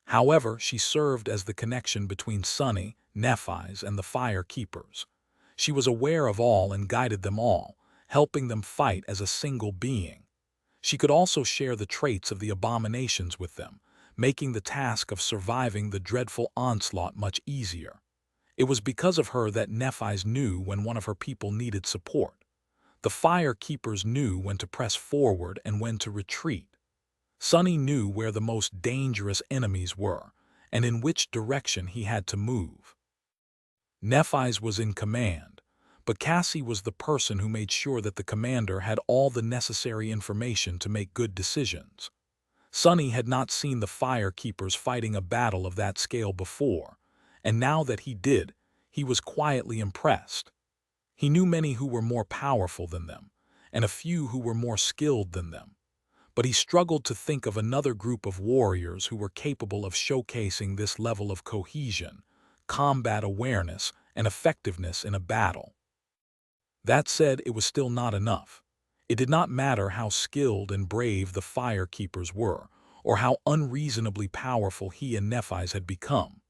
However, she served as the connection between Sunny, Nephis, and the fire keepers. She was aware of all and guided them all, helping them fight as a single being. She could also share the traits of the abominations with them, making the task of surviving the dreadful onslaught much easier. It was because of her that Nephis knew when one of her people needed support. The fire keepers knew when to press forward and when to retreat. Sunny knew where the most dangerous enemies were, and in which direction he had to move. Nephis was in command, but Cassie was the person who made sure that the commander had all the necessary information to make good decisions. Sunny had not seen the fire keepers fighting a battle of that scale before, and now that he did, he was quietly impressed. He knew many who were more powerful than them, and a few who were more skilled than them, but he struggled to think of another group of warriors who were capable of showcasing this level of cohesion, combat awareness, and effectiveness in a battle. That said, it was still not enough. It did not matter how skilled and brave the fire keepers were, or how unreasonably powerful he and Nephis had become.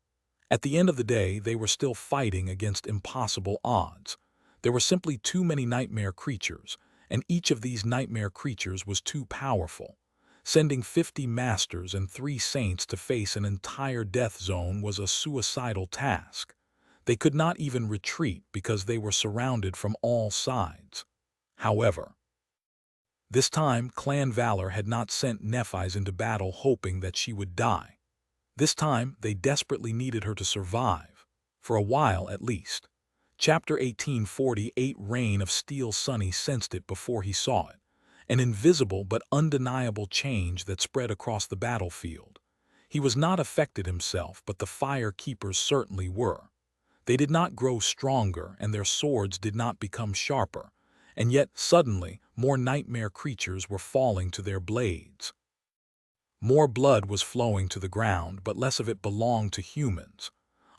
At the end of the day, they were still fighting against impossible odds. There were simply too many nightmare creatures, and each of these nightmare creatures was too powerful. Sending 50 masters and 3 saints to face an entire death zone was a suicidal task. They could not even retreat because they were surrounded from all sides. However, this time Clan Valor had not sent Nephis into battle hoping that she would die. This time they desperately needed her to survive, for a while at least. Chapter 1848. Reign of Steel. Sunny sensed it before he saw it, an invisible but undeniable change that spread across the battlefield. He was not affected himself, but the fire keepers certainly were. They did not grow stronger and their swords did not become sharper, and yet suddenly more nightmare creatures were falling to their blades. More blood was flowing to the ground, but less of it belonged to humans.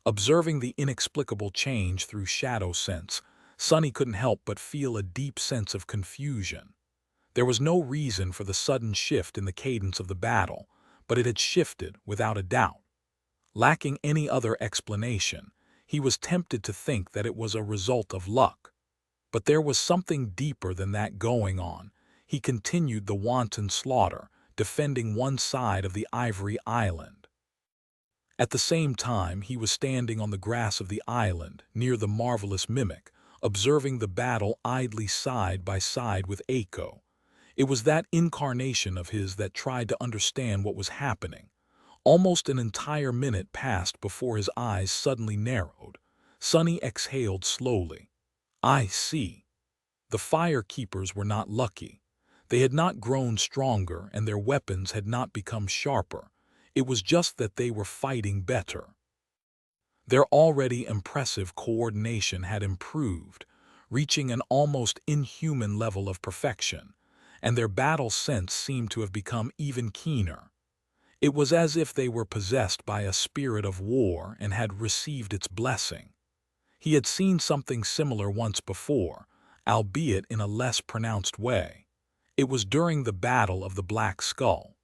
Observing the inexplicable change through shadow sense, Sunny couldn't help but feel a deep sense of confusion. There was no reason for the sudden shift in the cadence of the battle, but it had shifted without a doubt. Lacking any other explanation, he was tempted to think that it was a result of luck. But there was something deeper than that going on. He continued the wanton slaughter, defending one side of the ivory island. At the same time, he was standing on the grass of the island, near the marvelous mimic, observing the battle idly side by side with Echo. It was that incarnation of his that tried to understand what was happening. Almost an entire minute passed before his eyes suddenly narrowed. Sunny exhaled slowly. I see. The fire keepers were not lucky. They had not grown stronger and their weapons had not become sharper. It was just that they were fighting better. Their already impressive coordination had improved, reaching an almost inhuman level of perfection, and their battle sense seemed to have become even keener. It was as if they were possessed by a spirit of war and had received its blessing. He had seen something similar once before, albeit in a less pronounced way. It was during the Battle of the Black Skull.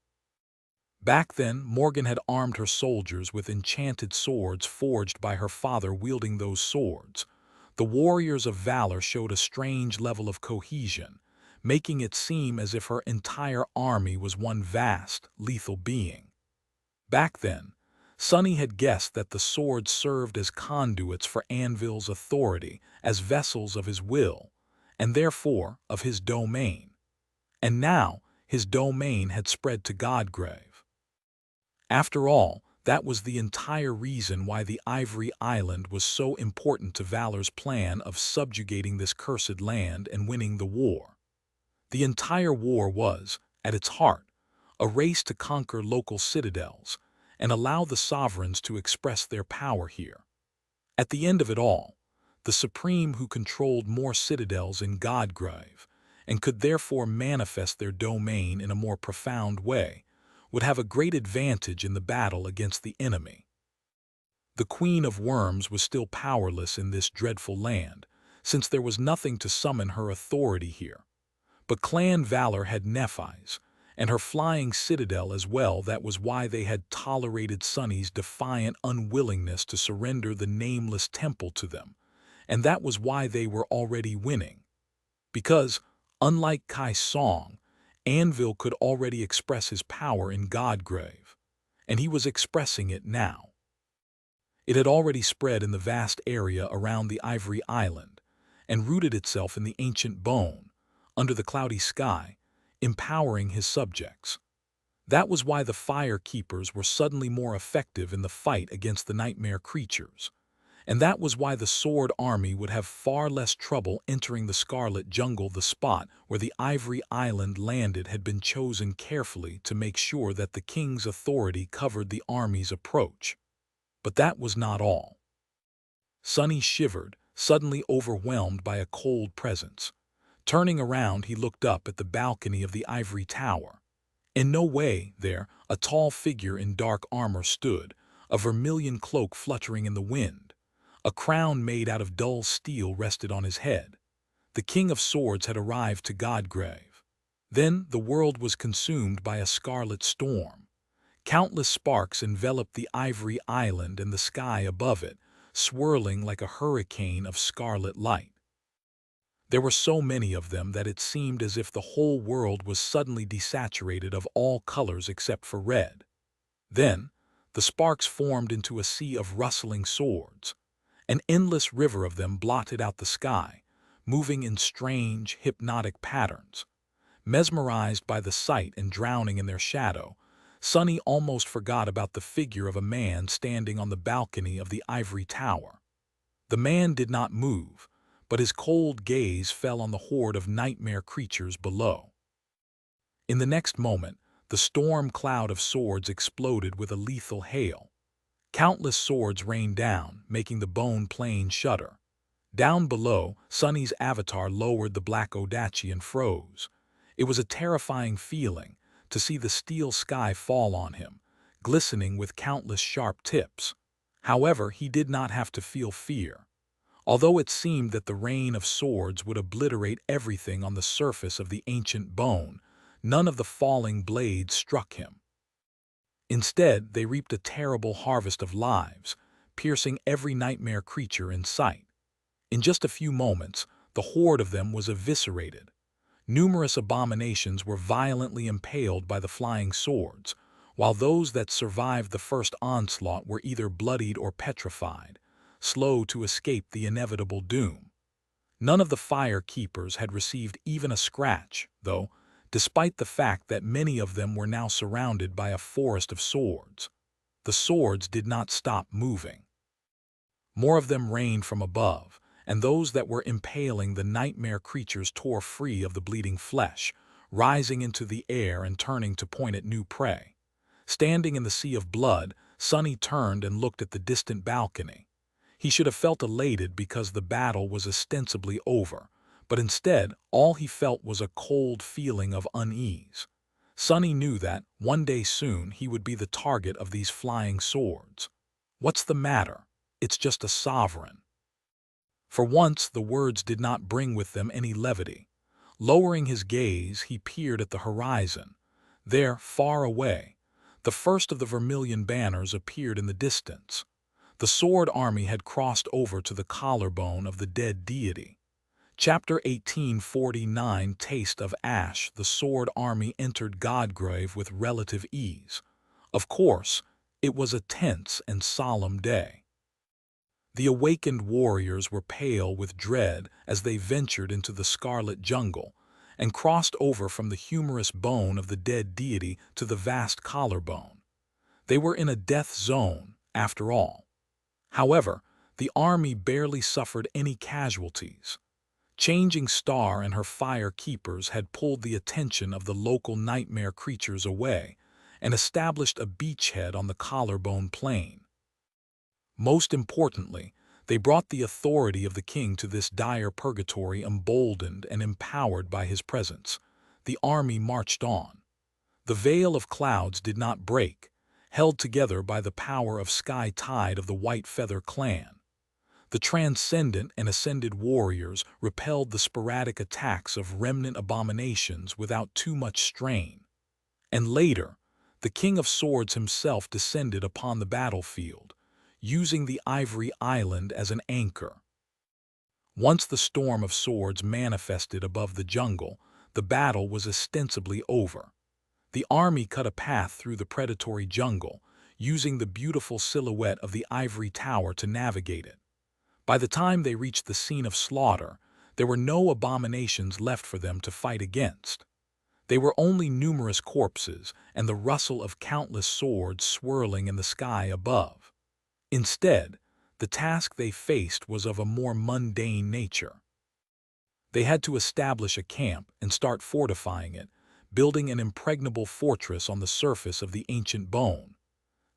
Back then, Morgan had armed her soldiers with enchanted swords forged by her father wielding those swords. The warriors of valor showed a strange level of cohesion, making it seem as if her entire army was one vast, lethal being. Back then, Sunny had guessed that the swords served as conduits for Anvil's authority, as vessels of his will, and therefore of his domain. And now, his domain had spread to Godgrave. After all, that was the entire reason why the Ivory Island was so important to Valor's plan of subjugating this cursed land and winning the war. The entire war was, at its heart, a race to conquer local citadels and allow the sovereigns to express their power here. At the end of it all, the Supreme who controlled more citadels in Godgrave and could therefore manifest their domain in a more profound way, would have a great advantage in the battle against the enemy. The Queen of Worms was still powerless in this dreadful land, since there was nothing to summon her authority here. But Clan Valor had Nephis, and her flying citadel as well. That was why they had tolerated Sunny's defiant unwillingness to surrender the nameless temple to them, and that was why they were already winning. Because, unlike Kai's song, Anvil could already express his power in Godgrave, and he was expressing it now. It had already spread in the vast area around the Ivory Island, and rooted itself in the ancient bone, under the cloudy sky, empowering his subjects. That was why the Fire Keepers were suddenly more effective in the fight against the nightmare creatures. And that was why the Sword Army would have far less trouble entering the Scarlet Jungle. The spot where the Ivory Island landed had been chosen carefully to make sure that the king's authority covered the army's approach. But that was not all. Sonny shivered, suddenly overwhelmed by a cold presence. Turning around, he looked up at the balcony of the ivory tower. In no way, there, a tall figure in dark armor stood, a vermilion cloak fluttering in the wind. A crown made out of dull steel rested on his head. The King of Swords had arrived to Godgrave. Then the world was consumed by a scarlet storm. Countless sparks enveloped the ivory island and the sky above it, swirling like a hurricane of scarlet light. There were so many of them that it seemed as if the whole world was suddenly desaturated of all colors except for red. Then, the sparks formed into a sea of rustling swords. An endless river of them blotted out the sky, moving in strange, hypnotic patterns. Mesmerized by the sight and drowning in their shadow, Sonny almost forgot about the figure of a man standing on the balcony of the ivory tower. The man did not move, but his cold gaze fell on the horde of nightmare creatures below. In the next moment, the storm cloud of swords exploded with a lethal hail. Countless swords rained down, making the bone plane shudder. Down below, Sonny's avatar lowered the black Odachi and froze. It was a terrifying feeling to see the steel sky fall on him, glistening with countless sharp tips. However, he did not have to feel fear. Although it seemed that the rain of swords would obliterate everything on the surface of the ancient bone, none of the falling blades struck him. Instead, they reaped a terrible harvest of lives, piercing every nightmare creature in sight. In just a few moments, the horde of them was eviscerated. Numerous abominations were violently impaled by the flying swords, while those that survived the first onslaught were either bloodied or petrified, slow to escape the inevitable doom. None of the Fire Keepers had received even a scratch, though, despite the fact that many of them were now surrounded by a forest of swords. The swords did not stop moving. More of them rained from above, and those that were impaling the nightmare creatures tore free of the bleeding flesh, rising into the air and turning to point at new prey. Standing in the sea of blood, Sonny turned and looked at the distant balcony. He should have felt elated because the battle was ostensibly over, but instead all he felt was a cold feeling of unease. Sonny knew that, one day soon, he would be the target of these flying swords. What's the matter? It's just a sovereign. For once, the words did not bring with them any levity. Lowering his gaze, he peered at the horizon. There, far away, the first of the vermilion banners appeared in the distance. The Sword Army had crossed over to the collarbone of the dead deity. Chapter 1849 Taste of Ash. The Sword Army entered Godgrave with relative ease. Of course, it was a tense and solemn day. The awakened warriors were pale with dread as they ventured into the scarlet jungle and crossed over from the humorous bone of the dead deity to the vast collarbone. They were in a death zone, after all. However, the army barely suffered any casualties. Changing Star and her Fire Keepers had pulled the attention of the local nightmare creatures away and established a beachhead on the collarbone plain. Most importantly, they brought the authority of the king to this dire purgatory emboldened and empowered by his presence. The army marched on. The veil of clouds did not break, held together by the power of Sky Tide of the White Feather clan. The transcendent and ascended warriors repelled the sporadic attacks of remnant abominations without too much strain. And later, the King of Swords himself descended upon the battlefield, using the Ivory Island as an anchor. Once the storm of swords manifested above the jungle, the battle was ostensibly over. The army cut a path through the predatory jungle, using the beautiful silhouette of the ivory tower to navigate it. By the time they reached the scene of slaughter, there were no abominations left for them to fight against. They were only numerous corpses and the rustle of countless swords swirling in the sky above. Instead, the task they faced was of a more mundane nature. They had to establish a camp and start fortifying it, building an impregnable fortress on the surface of the ancient bone.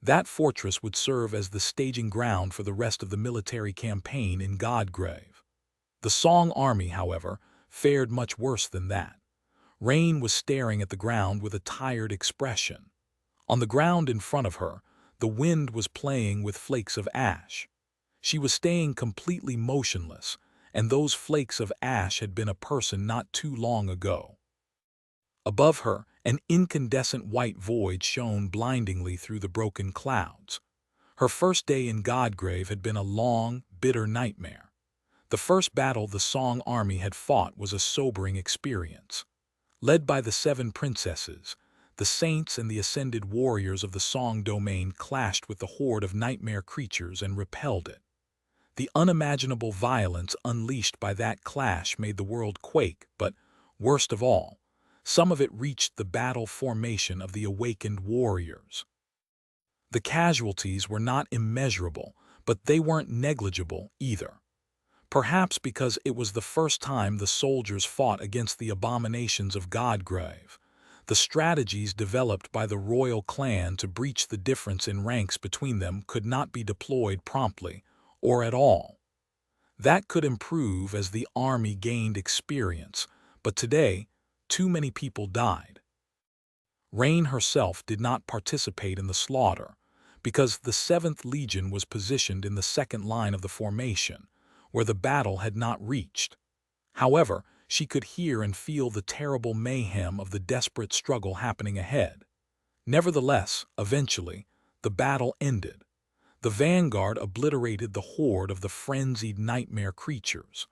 That fortress would serve as the staging ground for the rest of the military campaign in Godgrave. The Song army, however, fared much worse than that. Rain was staring at the ground with a tired expression. On the ground in front of her, the wind was playing with flakes of ash. She was staying completely motionless, and those flakes of ash had been a person not too long ago. Above her, an incandescent white void shone blindingly through the broken clouds. Her first day in Godgrave had been a long, bitter nightmare. The first battle the Song army had fought was a sobering experience. Led by the 7 princesses, the saints and the ascended warriors of the Song domain clashed with the horde of nightmare creatures and repelled it. The unimaginable violence unleashed by that clash made the world quake, but, worst of all, some of it reached the battle formation of the awakened warriors. The casualties were not immeasurable, but they weren't negligible either. Perhaps because it was the first time the soldiers fought against the abominations of Godgrave. The strategies developed by the royal clan to breach the difference in ranks between them could not be deployed promptly, or at all. That could improve as the army gained experience, but today, too many people died. Rain herself did not participate in the slaughter, because the 7th Legion was positioned in the second line of the formation, where the battle had not reached. However, she could hear and feel the terrible mayhem of the desperate struggle happening ahead. Nevertheless, eventually, the battle ended. The vanguard obliterated the horde of the frenzied nightmare creatures.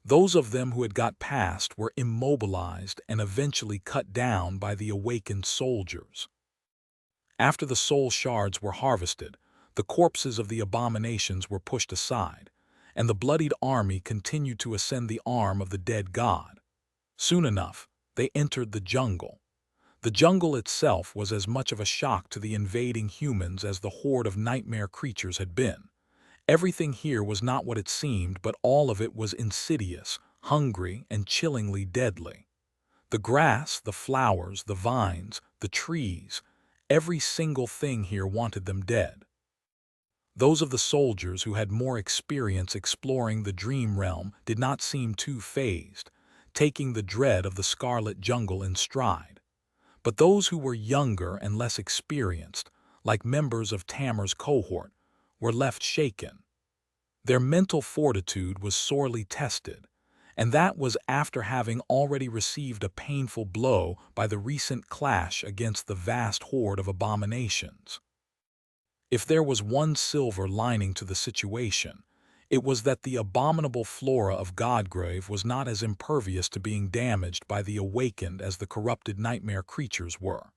Those of them who had got past were immobilized and eventually cut down by the awakened soldiers. After the soul shards were harvested, the corpses of the abominations were pushed aside, and the bloodied army continued to ascend the arm of the dead god. Soon enough, they entered the jungle. The jungle itself was as much of a shock to the invading humans as the horde of nightmare creatures had been. Everything here was not what it seemed, but all of it was insidious, hungry, and chillingly deadly. The grass, the flowers, the vines, the trees, every single thing here wanted them dead. Those of the soldiers who had more experience exploring the dream realm did not seem too fazed, taking the dread of the scarlet jungle in stride. But those who were younger and less experienced, like members of Tamer's cohort, were left shaken. Their mental fortitude was sorely tested, and that was after having already received a painful blow by the recent clash against the vast horde of abominations. If there was one silver lining to the situation, it was that the abominable flora of Godgrave was not as impervious to being damaged by the awakened as the corrupted nightmare creatures were.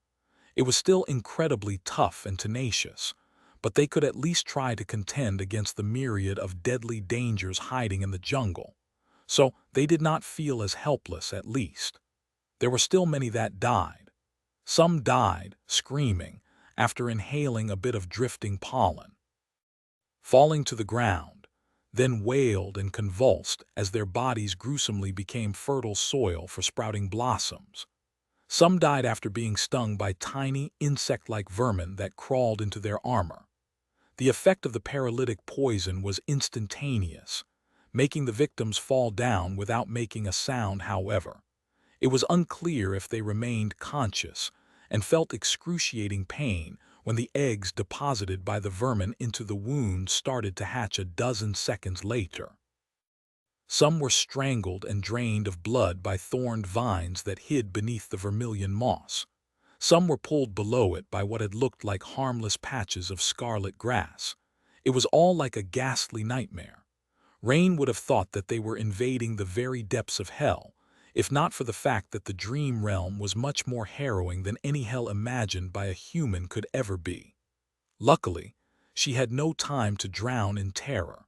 It was still incredibly tough and tenacious, but they could at least try to contend against the myriad of deadly dangers hiding in the jungle. So they did not feel as helpless, at least. There were still many that died. Some died, screaming, after inhaling a bit of drifting pollen, falling to the ground, then wailed and convulsed as their bodies gruesomely became fertile soil for sprouting blossoms. Some died after being stung by tiny, insect-like vermin that crawled into their armor. The effect of the paralytic poison was instantaneous, making the victims fall down without making a sound. However, it was unclear if they remained conscious and felt excruciating pain when the eggs deposited by the vermin into the wound started to hatch a dozen seconds later. Some were strangled and drained of blood by thorned vines that hid beneath the vermilion moss. Some were pulled below it by what had looked like harmless patches of scarlet grass. It was all like a ghastly nightmare. Rain would have thought that they were invading the very depths of hell, if not for the fact that the dream realm was much more harrowing than any hell imagined by a human could ever be. Luckily, she had no time to drown in terror.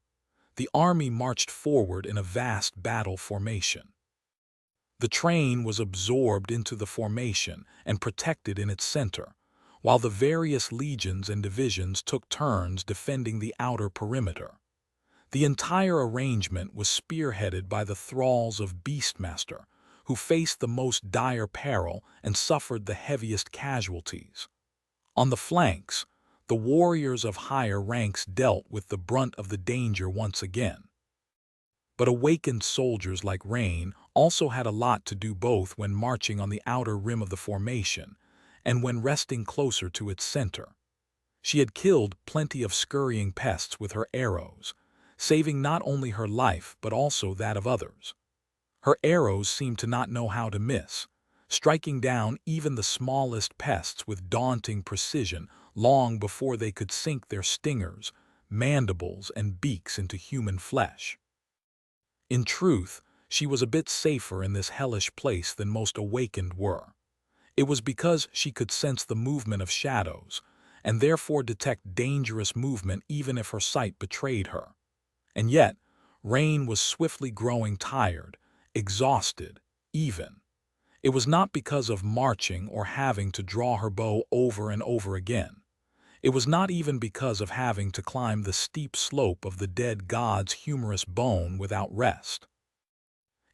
The army marched forward in a vast battle formation. The train was absorbed into the formation and protected in its center, while the various legions and divisions took turns defending the outer perimeter. The entire arrangement was spearheaded by the thralls of Beastmaster, who faced the most dire peril and suffered the heaviest casualties. On the flanks, the warriors of higher ranks dealt with the brunt of the danger once again. But awakened soldiers like Rain also had a lot to do both when marching on the outer rim of the formation and when resting closer to its center. She had killed plenty of scurrying pests with her arrows, saving not only her life but also that of others. Her arrows seemed to not know how to miss, striking down even the smallest pests with daunting precision long before they could sink their stingers, mandibles, and beaks into human flesh. In truth, she was a bit safer in this hellish place than most awakened were. It was because she could sense the movement of shadows, and therefore detect dangerous movement even if her sight betrayed her. And yet, Rain was swiftly growing tired, exhausted, even. It was not because of marching or having to draw her bow over and over again. It was not even because of having to climb the steep slope of the dead god's humorous bone without rest.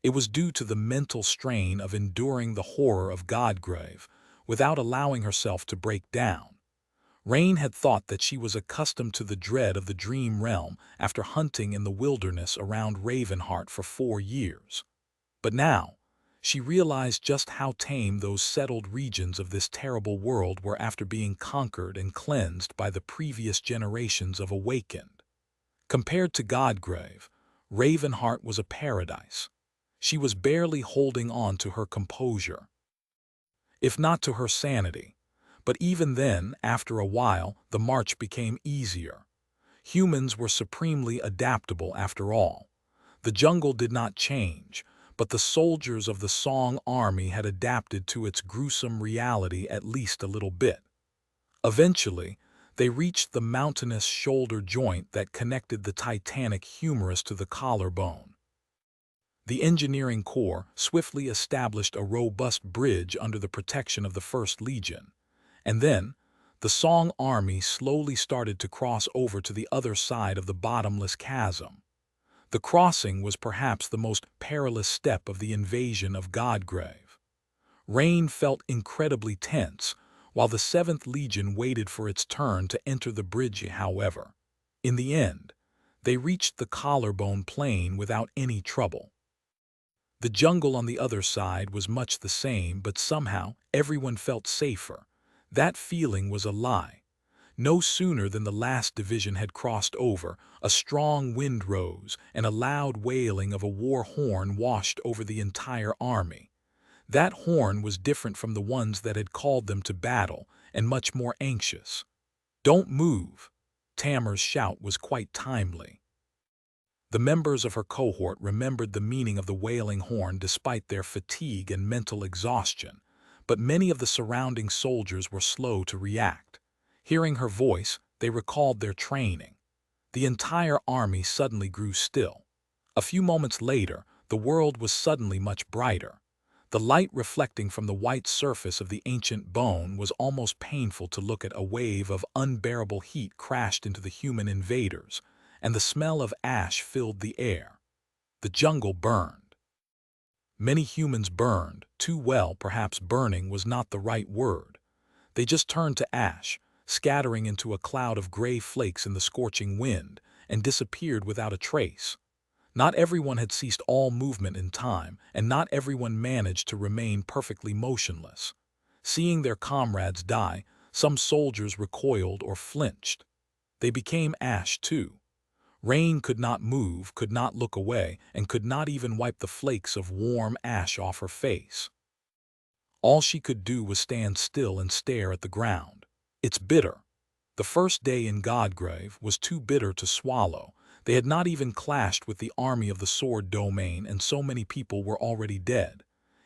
It was due to the mental strain of enduring the horror of Godgrave without allowing herself to break down. Rain had thought that she was accustomed to the dread of the dream realm after hunting in the wilderness around Ravenheart for 4 years. But now, she realized just how tame those settled regions of this terrible world were after being conquered and cleansed by the previous generations of awakened. Compared to Godgrave, Ravenheart was a paradise. She was barely holding on to her composure, if not to her sanity. But even then, after a while, the march became easier. Humans were supremely adaptable after all. The jungle did not change, but the soldiers of the Song army had adapted to its gruesome reality at least a little bit. Eventually, they reached the mountainous shoulder joint that connected the titanic humerus to the collarbone. The engineering corps swiftly established a robust bridge under the protection of the 1st Legion, and then the Song army slowly started to cross over to the other side of the bottomless chasm. The crossing was perhaps the most perilous step of the invasion of Godgrave. Rain felt incredibly tense, while the 7th Legion waited for its turn to enter the bridge. However, in the end, they reached the collarbone plain without any trouble. The jungle on the other side was much the same, but somehow everyone felt safer. That feeling was a lie. No sooner than the last division had crossed over, a strong wind rose, and a loud wailing of a war horn washed over the entire army. That horn was different from the ones that had called them to battle, and much more anxious. "Don't move!" Tamar's shout was quite timely. The members of her cohort remembered the meaning of the wailing horn despite their fatigue and mental exhaustion, but many of the surrounding soldiers were slow to react. Hearing her voice, they recalled their training. The entire army suddenly grew still. A few moments later, the world was suddenly much brighter. The light reflecting from the white surface of the ancient bone was almost painful to look at. A wave of unbearable heat crashed into the human invaders, and the smell of ash filled the air. The jungle burned. Many humans burned, too well. Perhaps burning was not the right word. They just turned to ash, scattering into a cloud of gray flakes in the scorching wind, and disappeared without a trace. Not everyone had ceased all movement in time, and not everyone managed to remain perfectly motionless. Seeing their comrades die, some soldiers recoiled or flinched. They became ash too. Rain could not move, could not look away, and could not even wipe the flakes of warm ash off her face. All she could do was stand still and stare at the ground. It's bitter. The first day in Godgrave was too bitter to swallow. They had not even clashed with the army of the sword domain, and so many people were already dead.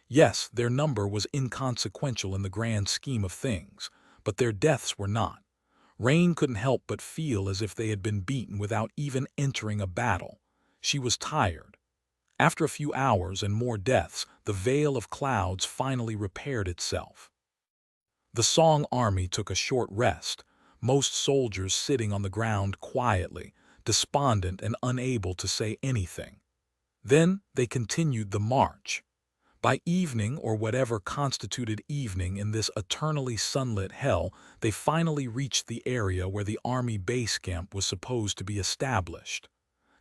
Yes, their number was inconsequential in the grand scheme of things, but their deaths were not. Rain couldn't help but feel as if they had been beaten without even entering a battle. She was tired. After a few hours and more deaths, the veil of clouds finally repaired itself. The Song army took a short rest, most soldiers sitting on the ground quietly, despondent and unable to say anything. Then they continued the march. By evening, or whatever constituted evening in this eternally sunlit hell, they finally reached the area where the army base camp was supposed to be established.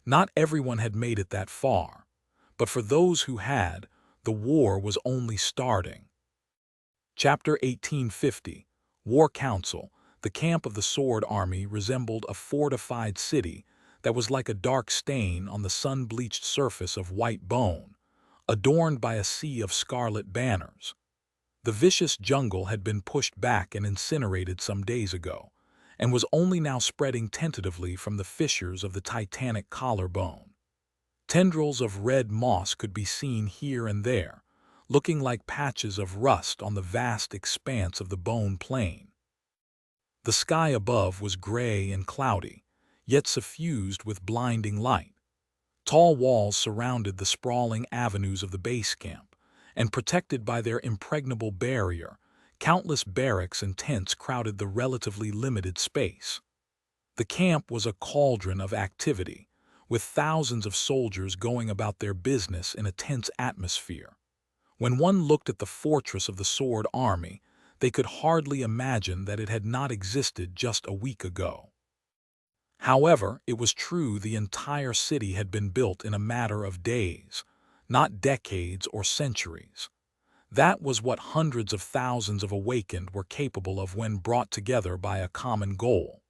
Not everyone had made it that far, but for those who had, the war was only starting. Chapter 1850. War Council. The camp of the Sword Army resembled a fortified city that was like a dark stain on the sun-bleached surface of white bone, adorned by a sea of scarlet banners. The vicious jungle had been pushed back and incinerated some days ago, and was only now spreading tentatively from the fissures of the titanic collarbone. Tendrils of red moss could be seen here and there, looking like patches of rust on the vast expanse of the bone plain. The sky above was gray and cloudy, yet suffused with blinding light. Tall walls surrounded the sprawling avenues of the base camp, and protected by their impregnable barrier, countless barracks and tents crowded the relatively limited space. The camp was a cauldron of activity, with thousands of soldiers going about their business in a tense atmosphere. When one looked at the fortress of the Sword Army, they could hardly imagine that it had not existed just a week ago. However, it was true the entire city had been built in a matter of days, not decades or centuries. That was what hundreds of thousands of awakened were capable of when brought together by a common goal.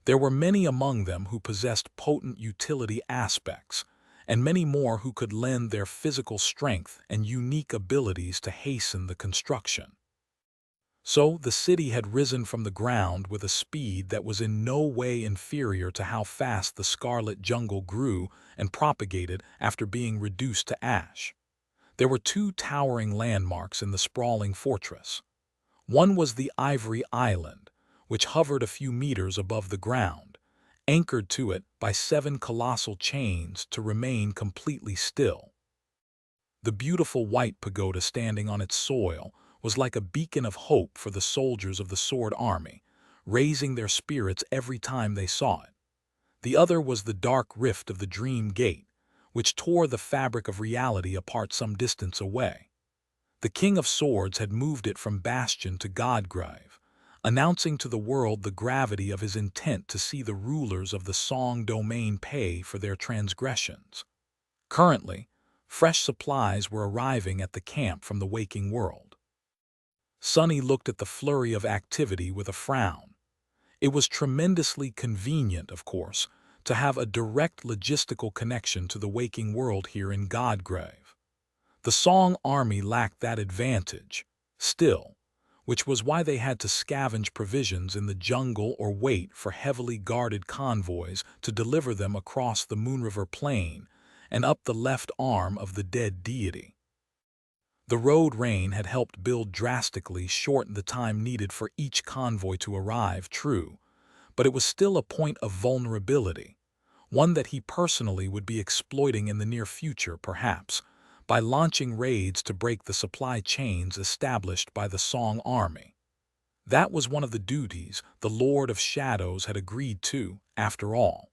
There were many among them who possessed potent utility aspects, and many more who could lend their physical strength and unique abilities to hasten the construction. So the city had risen from the ground with a speed that was in no way inferior to how fast the scarlet jungle grew and propagated after being reduced to ash. There were two towering landmarks in the sprawling fortress. One was the Ivory Island, which hovered a few meters above the ground, anchored to it by 7 colossal chains to remain completely still. The beautiful white pagoda standing on its soil was like a beacon of hope for the soldiers of the Sword Army, raising their spirits every time they saw it. The other was the dark rift of the Dream Gate, which tore the fabric of reality apart some distance away. The King of Swords had moved it from Bastion to Godgrave, announcing to the world the gravity of his intent to see the rulers of the Song domain pay for their transgressions. Currently, fresh supplies were arriving at the camp from the waking world. Sunny looked at the flurry of activity with a frown. It was tremendously convenient, of course, to have a direct logistical connection to the waking world here in Godgrave. The Song army lacked that advantage, still, which was why they had to scavenge provisions in the jungle or wait for heavily guarded convoys to deliver them across the Moonriver Plain and up the left arm of the dead deity. The road rain had helped build drastically shorten the time needed for each convoy to arrive, true, but it was still a point of vulnerability, one that he personally would be exploiting in the near future, perhaps, by launching raids to break the supply chains established by the Song army. That was one of the duties the Lord of Shadows had agreed to, after all.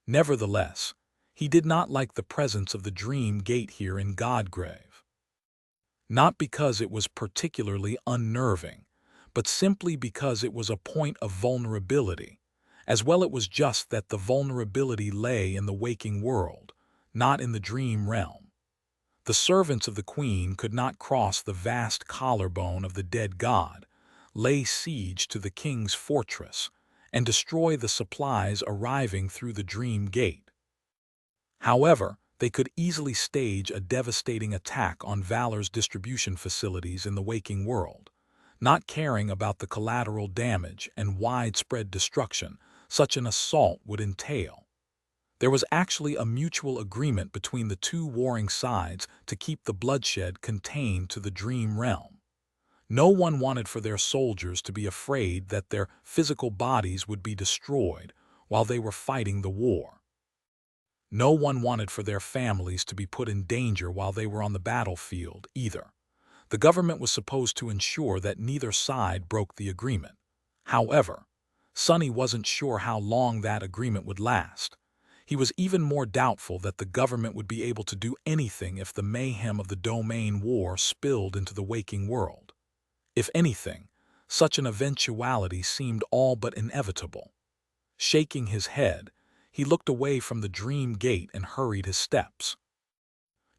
Nevertheless, he did not like the presence of the Dream Gate here in Godgrave. Not because it was particularly unnerving, but simply because it was a point of vulnerability. As well, it was just that the vulnerability lay in the waking world, not in the dream realm. The servants of the Queen could not cross the vast collarbone of the dead god, lay siege to the king's fortress, and destroy the supplies arriving through the Dream Gate. However, they could easily stage a devastating attack on Valor's distribution facilities in the waking world, not caring about the collateral damage and widespread destruction such an assault would entail. There was actually a mutual agreement between the two warring sides to keep the bloodshed contained to the dream realm. No one wanted for their soldiers to be afraid that their physical bodies would be destroyed while they were fighting the war. No one wanted for their families to be put in danger while they were on the battlefield either. The government was supposed to ensure that neither side broke the agreement. However, Sonny wasn't sure how long that agreement would last. He was even more doubtful that the government would be able to do anything if the mayhem of the Domain War spilled into the waking world. If anything, such an eventuality seemed all but inevitable. Shaking his head, he looked away from the dream gate and hurried his steps.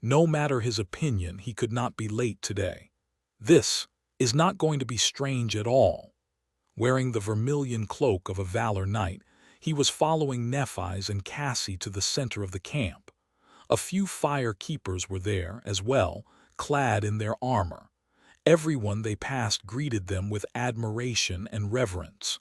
No matter his opinion, he could not be late today. This is not going to be strange at all. Wearing the vermilion cloak of a Valor Knight, he was following Nephi's and Cassie to the center of the camp. A few fire keepers were there as well, clad in their armor. Everyone they passed greeted them with admiration and reverence.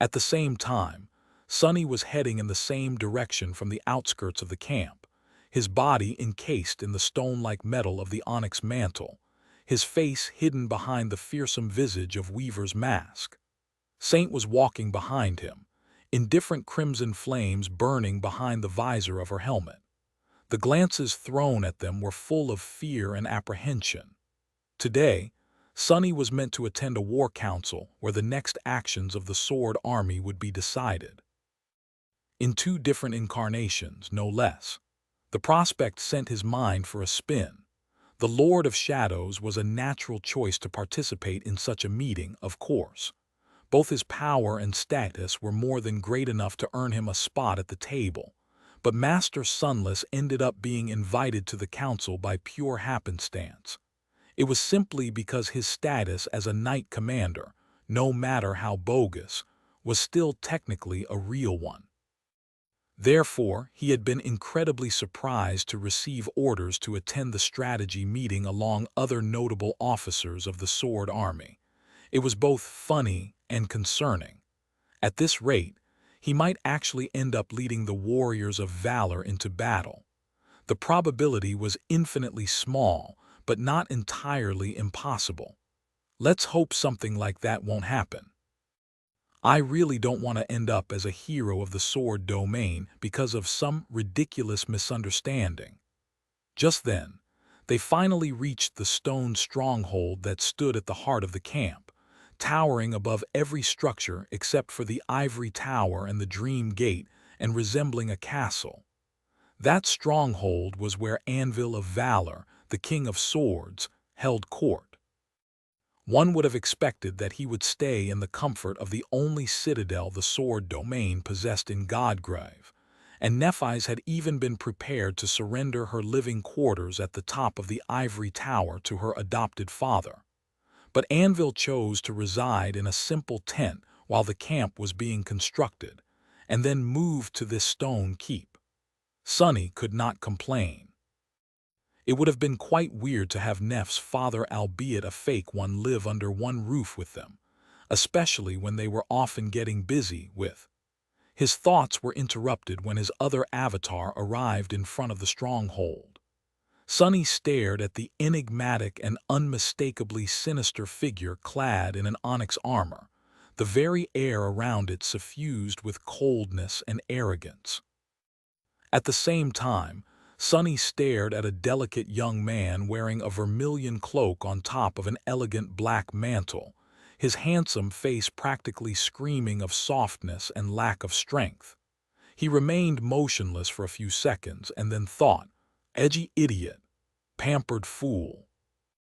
At the same time, Sonny was heading in the same direction from the outskirts of the camp, his body encased in the stone-like metal of the onyx mantle, his face hidden behind the fearsome visage of Weaver's mask. Saint was walking behind him, indifferent crimson flames burning behind the visor of her helmet. The glances thrown at them were full of fear and apprehension. Today, Sonny was meant to attend a war council where the next actions of the Sword Army would be decided. In 2 different incarnations, no less. The prospect sent his mind for a spin. The Lord of Shadows was a natural choice to participate in such a meeting, of course. Both his power and status were more than great enough to earn him a spot at the table, but Master Sunless ended up being invited to the council by pure happenstance. It was simply because his status as a knight commander, no matter how bogus, was still technically a real one. Therefore, he had been incredibly surprised to receive orders to attend the strategy meeting along other notable officers of the Sword Army. It was both funny and concerning. At this rate, he might actually end up leading the warriors of valor into battle. The probability was infinitely small, but not entirely impossible. Let's hope something like that won't happen. I really don't want to end up as a hero of the sword domain because of some ridiculous misunderstanding. Just then, they finally reached the stone stronghold that stood at the heart of the camp, towering above every structure except for the ivory tower and the dream gate and resembling a castle. That stronghold was where Anvil of Valor, the King of Swords, held court. One would have expected that he would stay in the comfort of the only citadel the sword domain possessed in Godgrave, and Nephi's had even been prepared to surrender her living quarters at the top of the ivory tower to her adopted father. But Anvil chose to reside in a simple tent while the camp was being constructed, and then moved to this stone keep. Sonny could not complain. It would have been quite weird to have Neff's father, albeit a fake one, live under one roof with them, especially when they were often getting busy with. His thoughts were interrupted when his other avatar arrived in front of the stronghold. Sonny stared at the enigmatic and unmistakably sinister figure clad in an onyx armor, the very air around it suffused with coldness and arrogance. At the same time, Sonny stared at a delicate young man wearing a vermilion cloak on top of an elegant black mantle, his handsome face practically screaming of softness and lack of strength. He remained motionless for a few seconds and then thought, edgy idiot, pampered fool.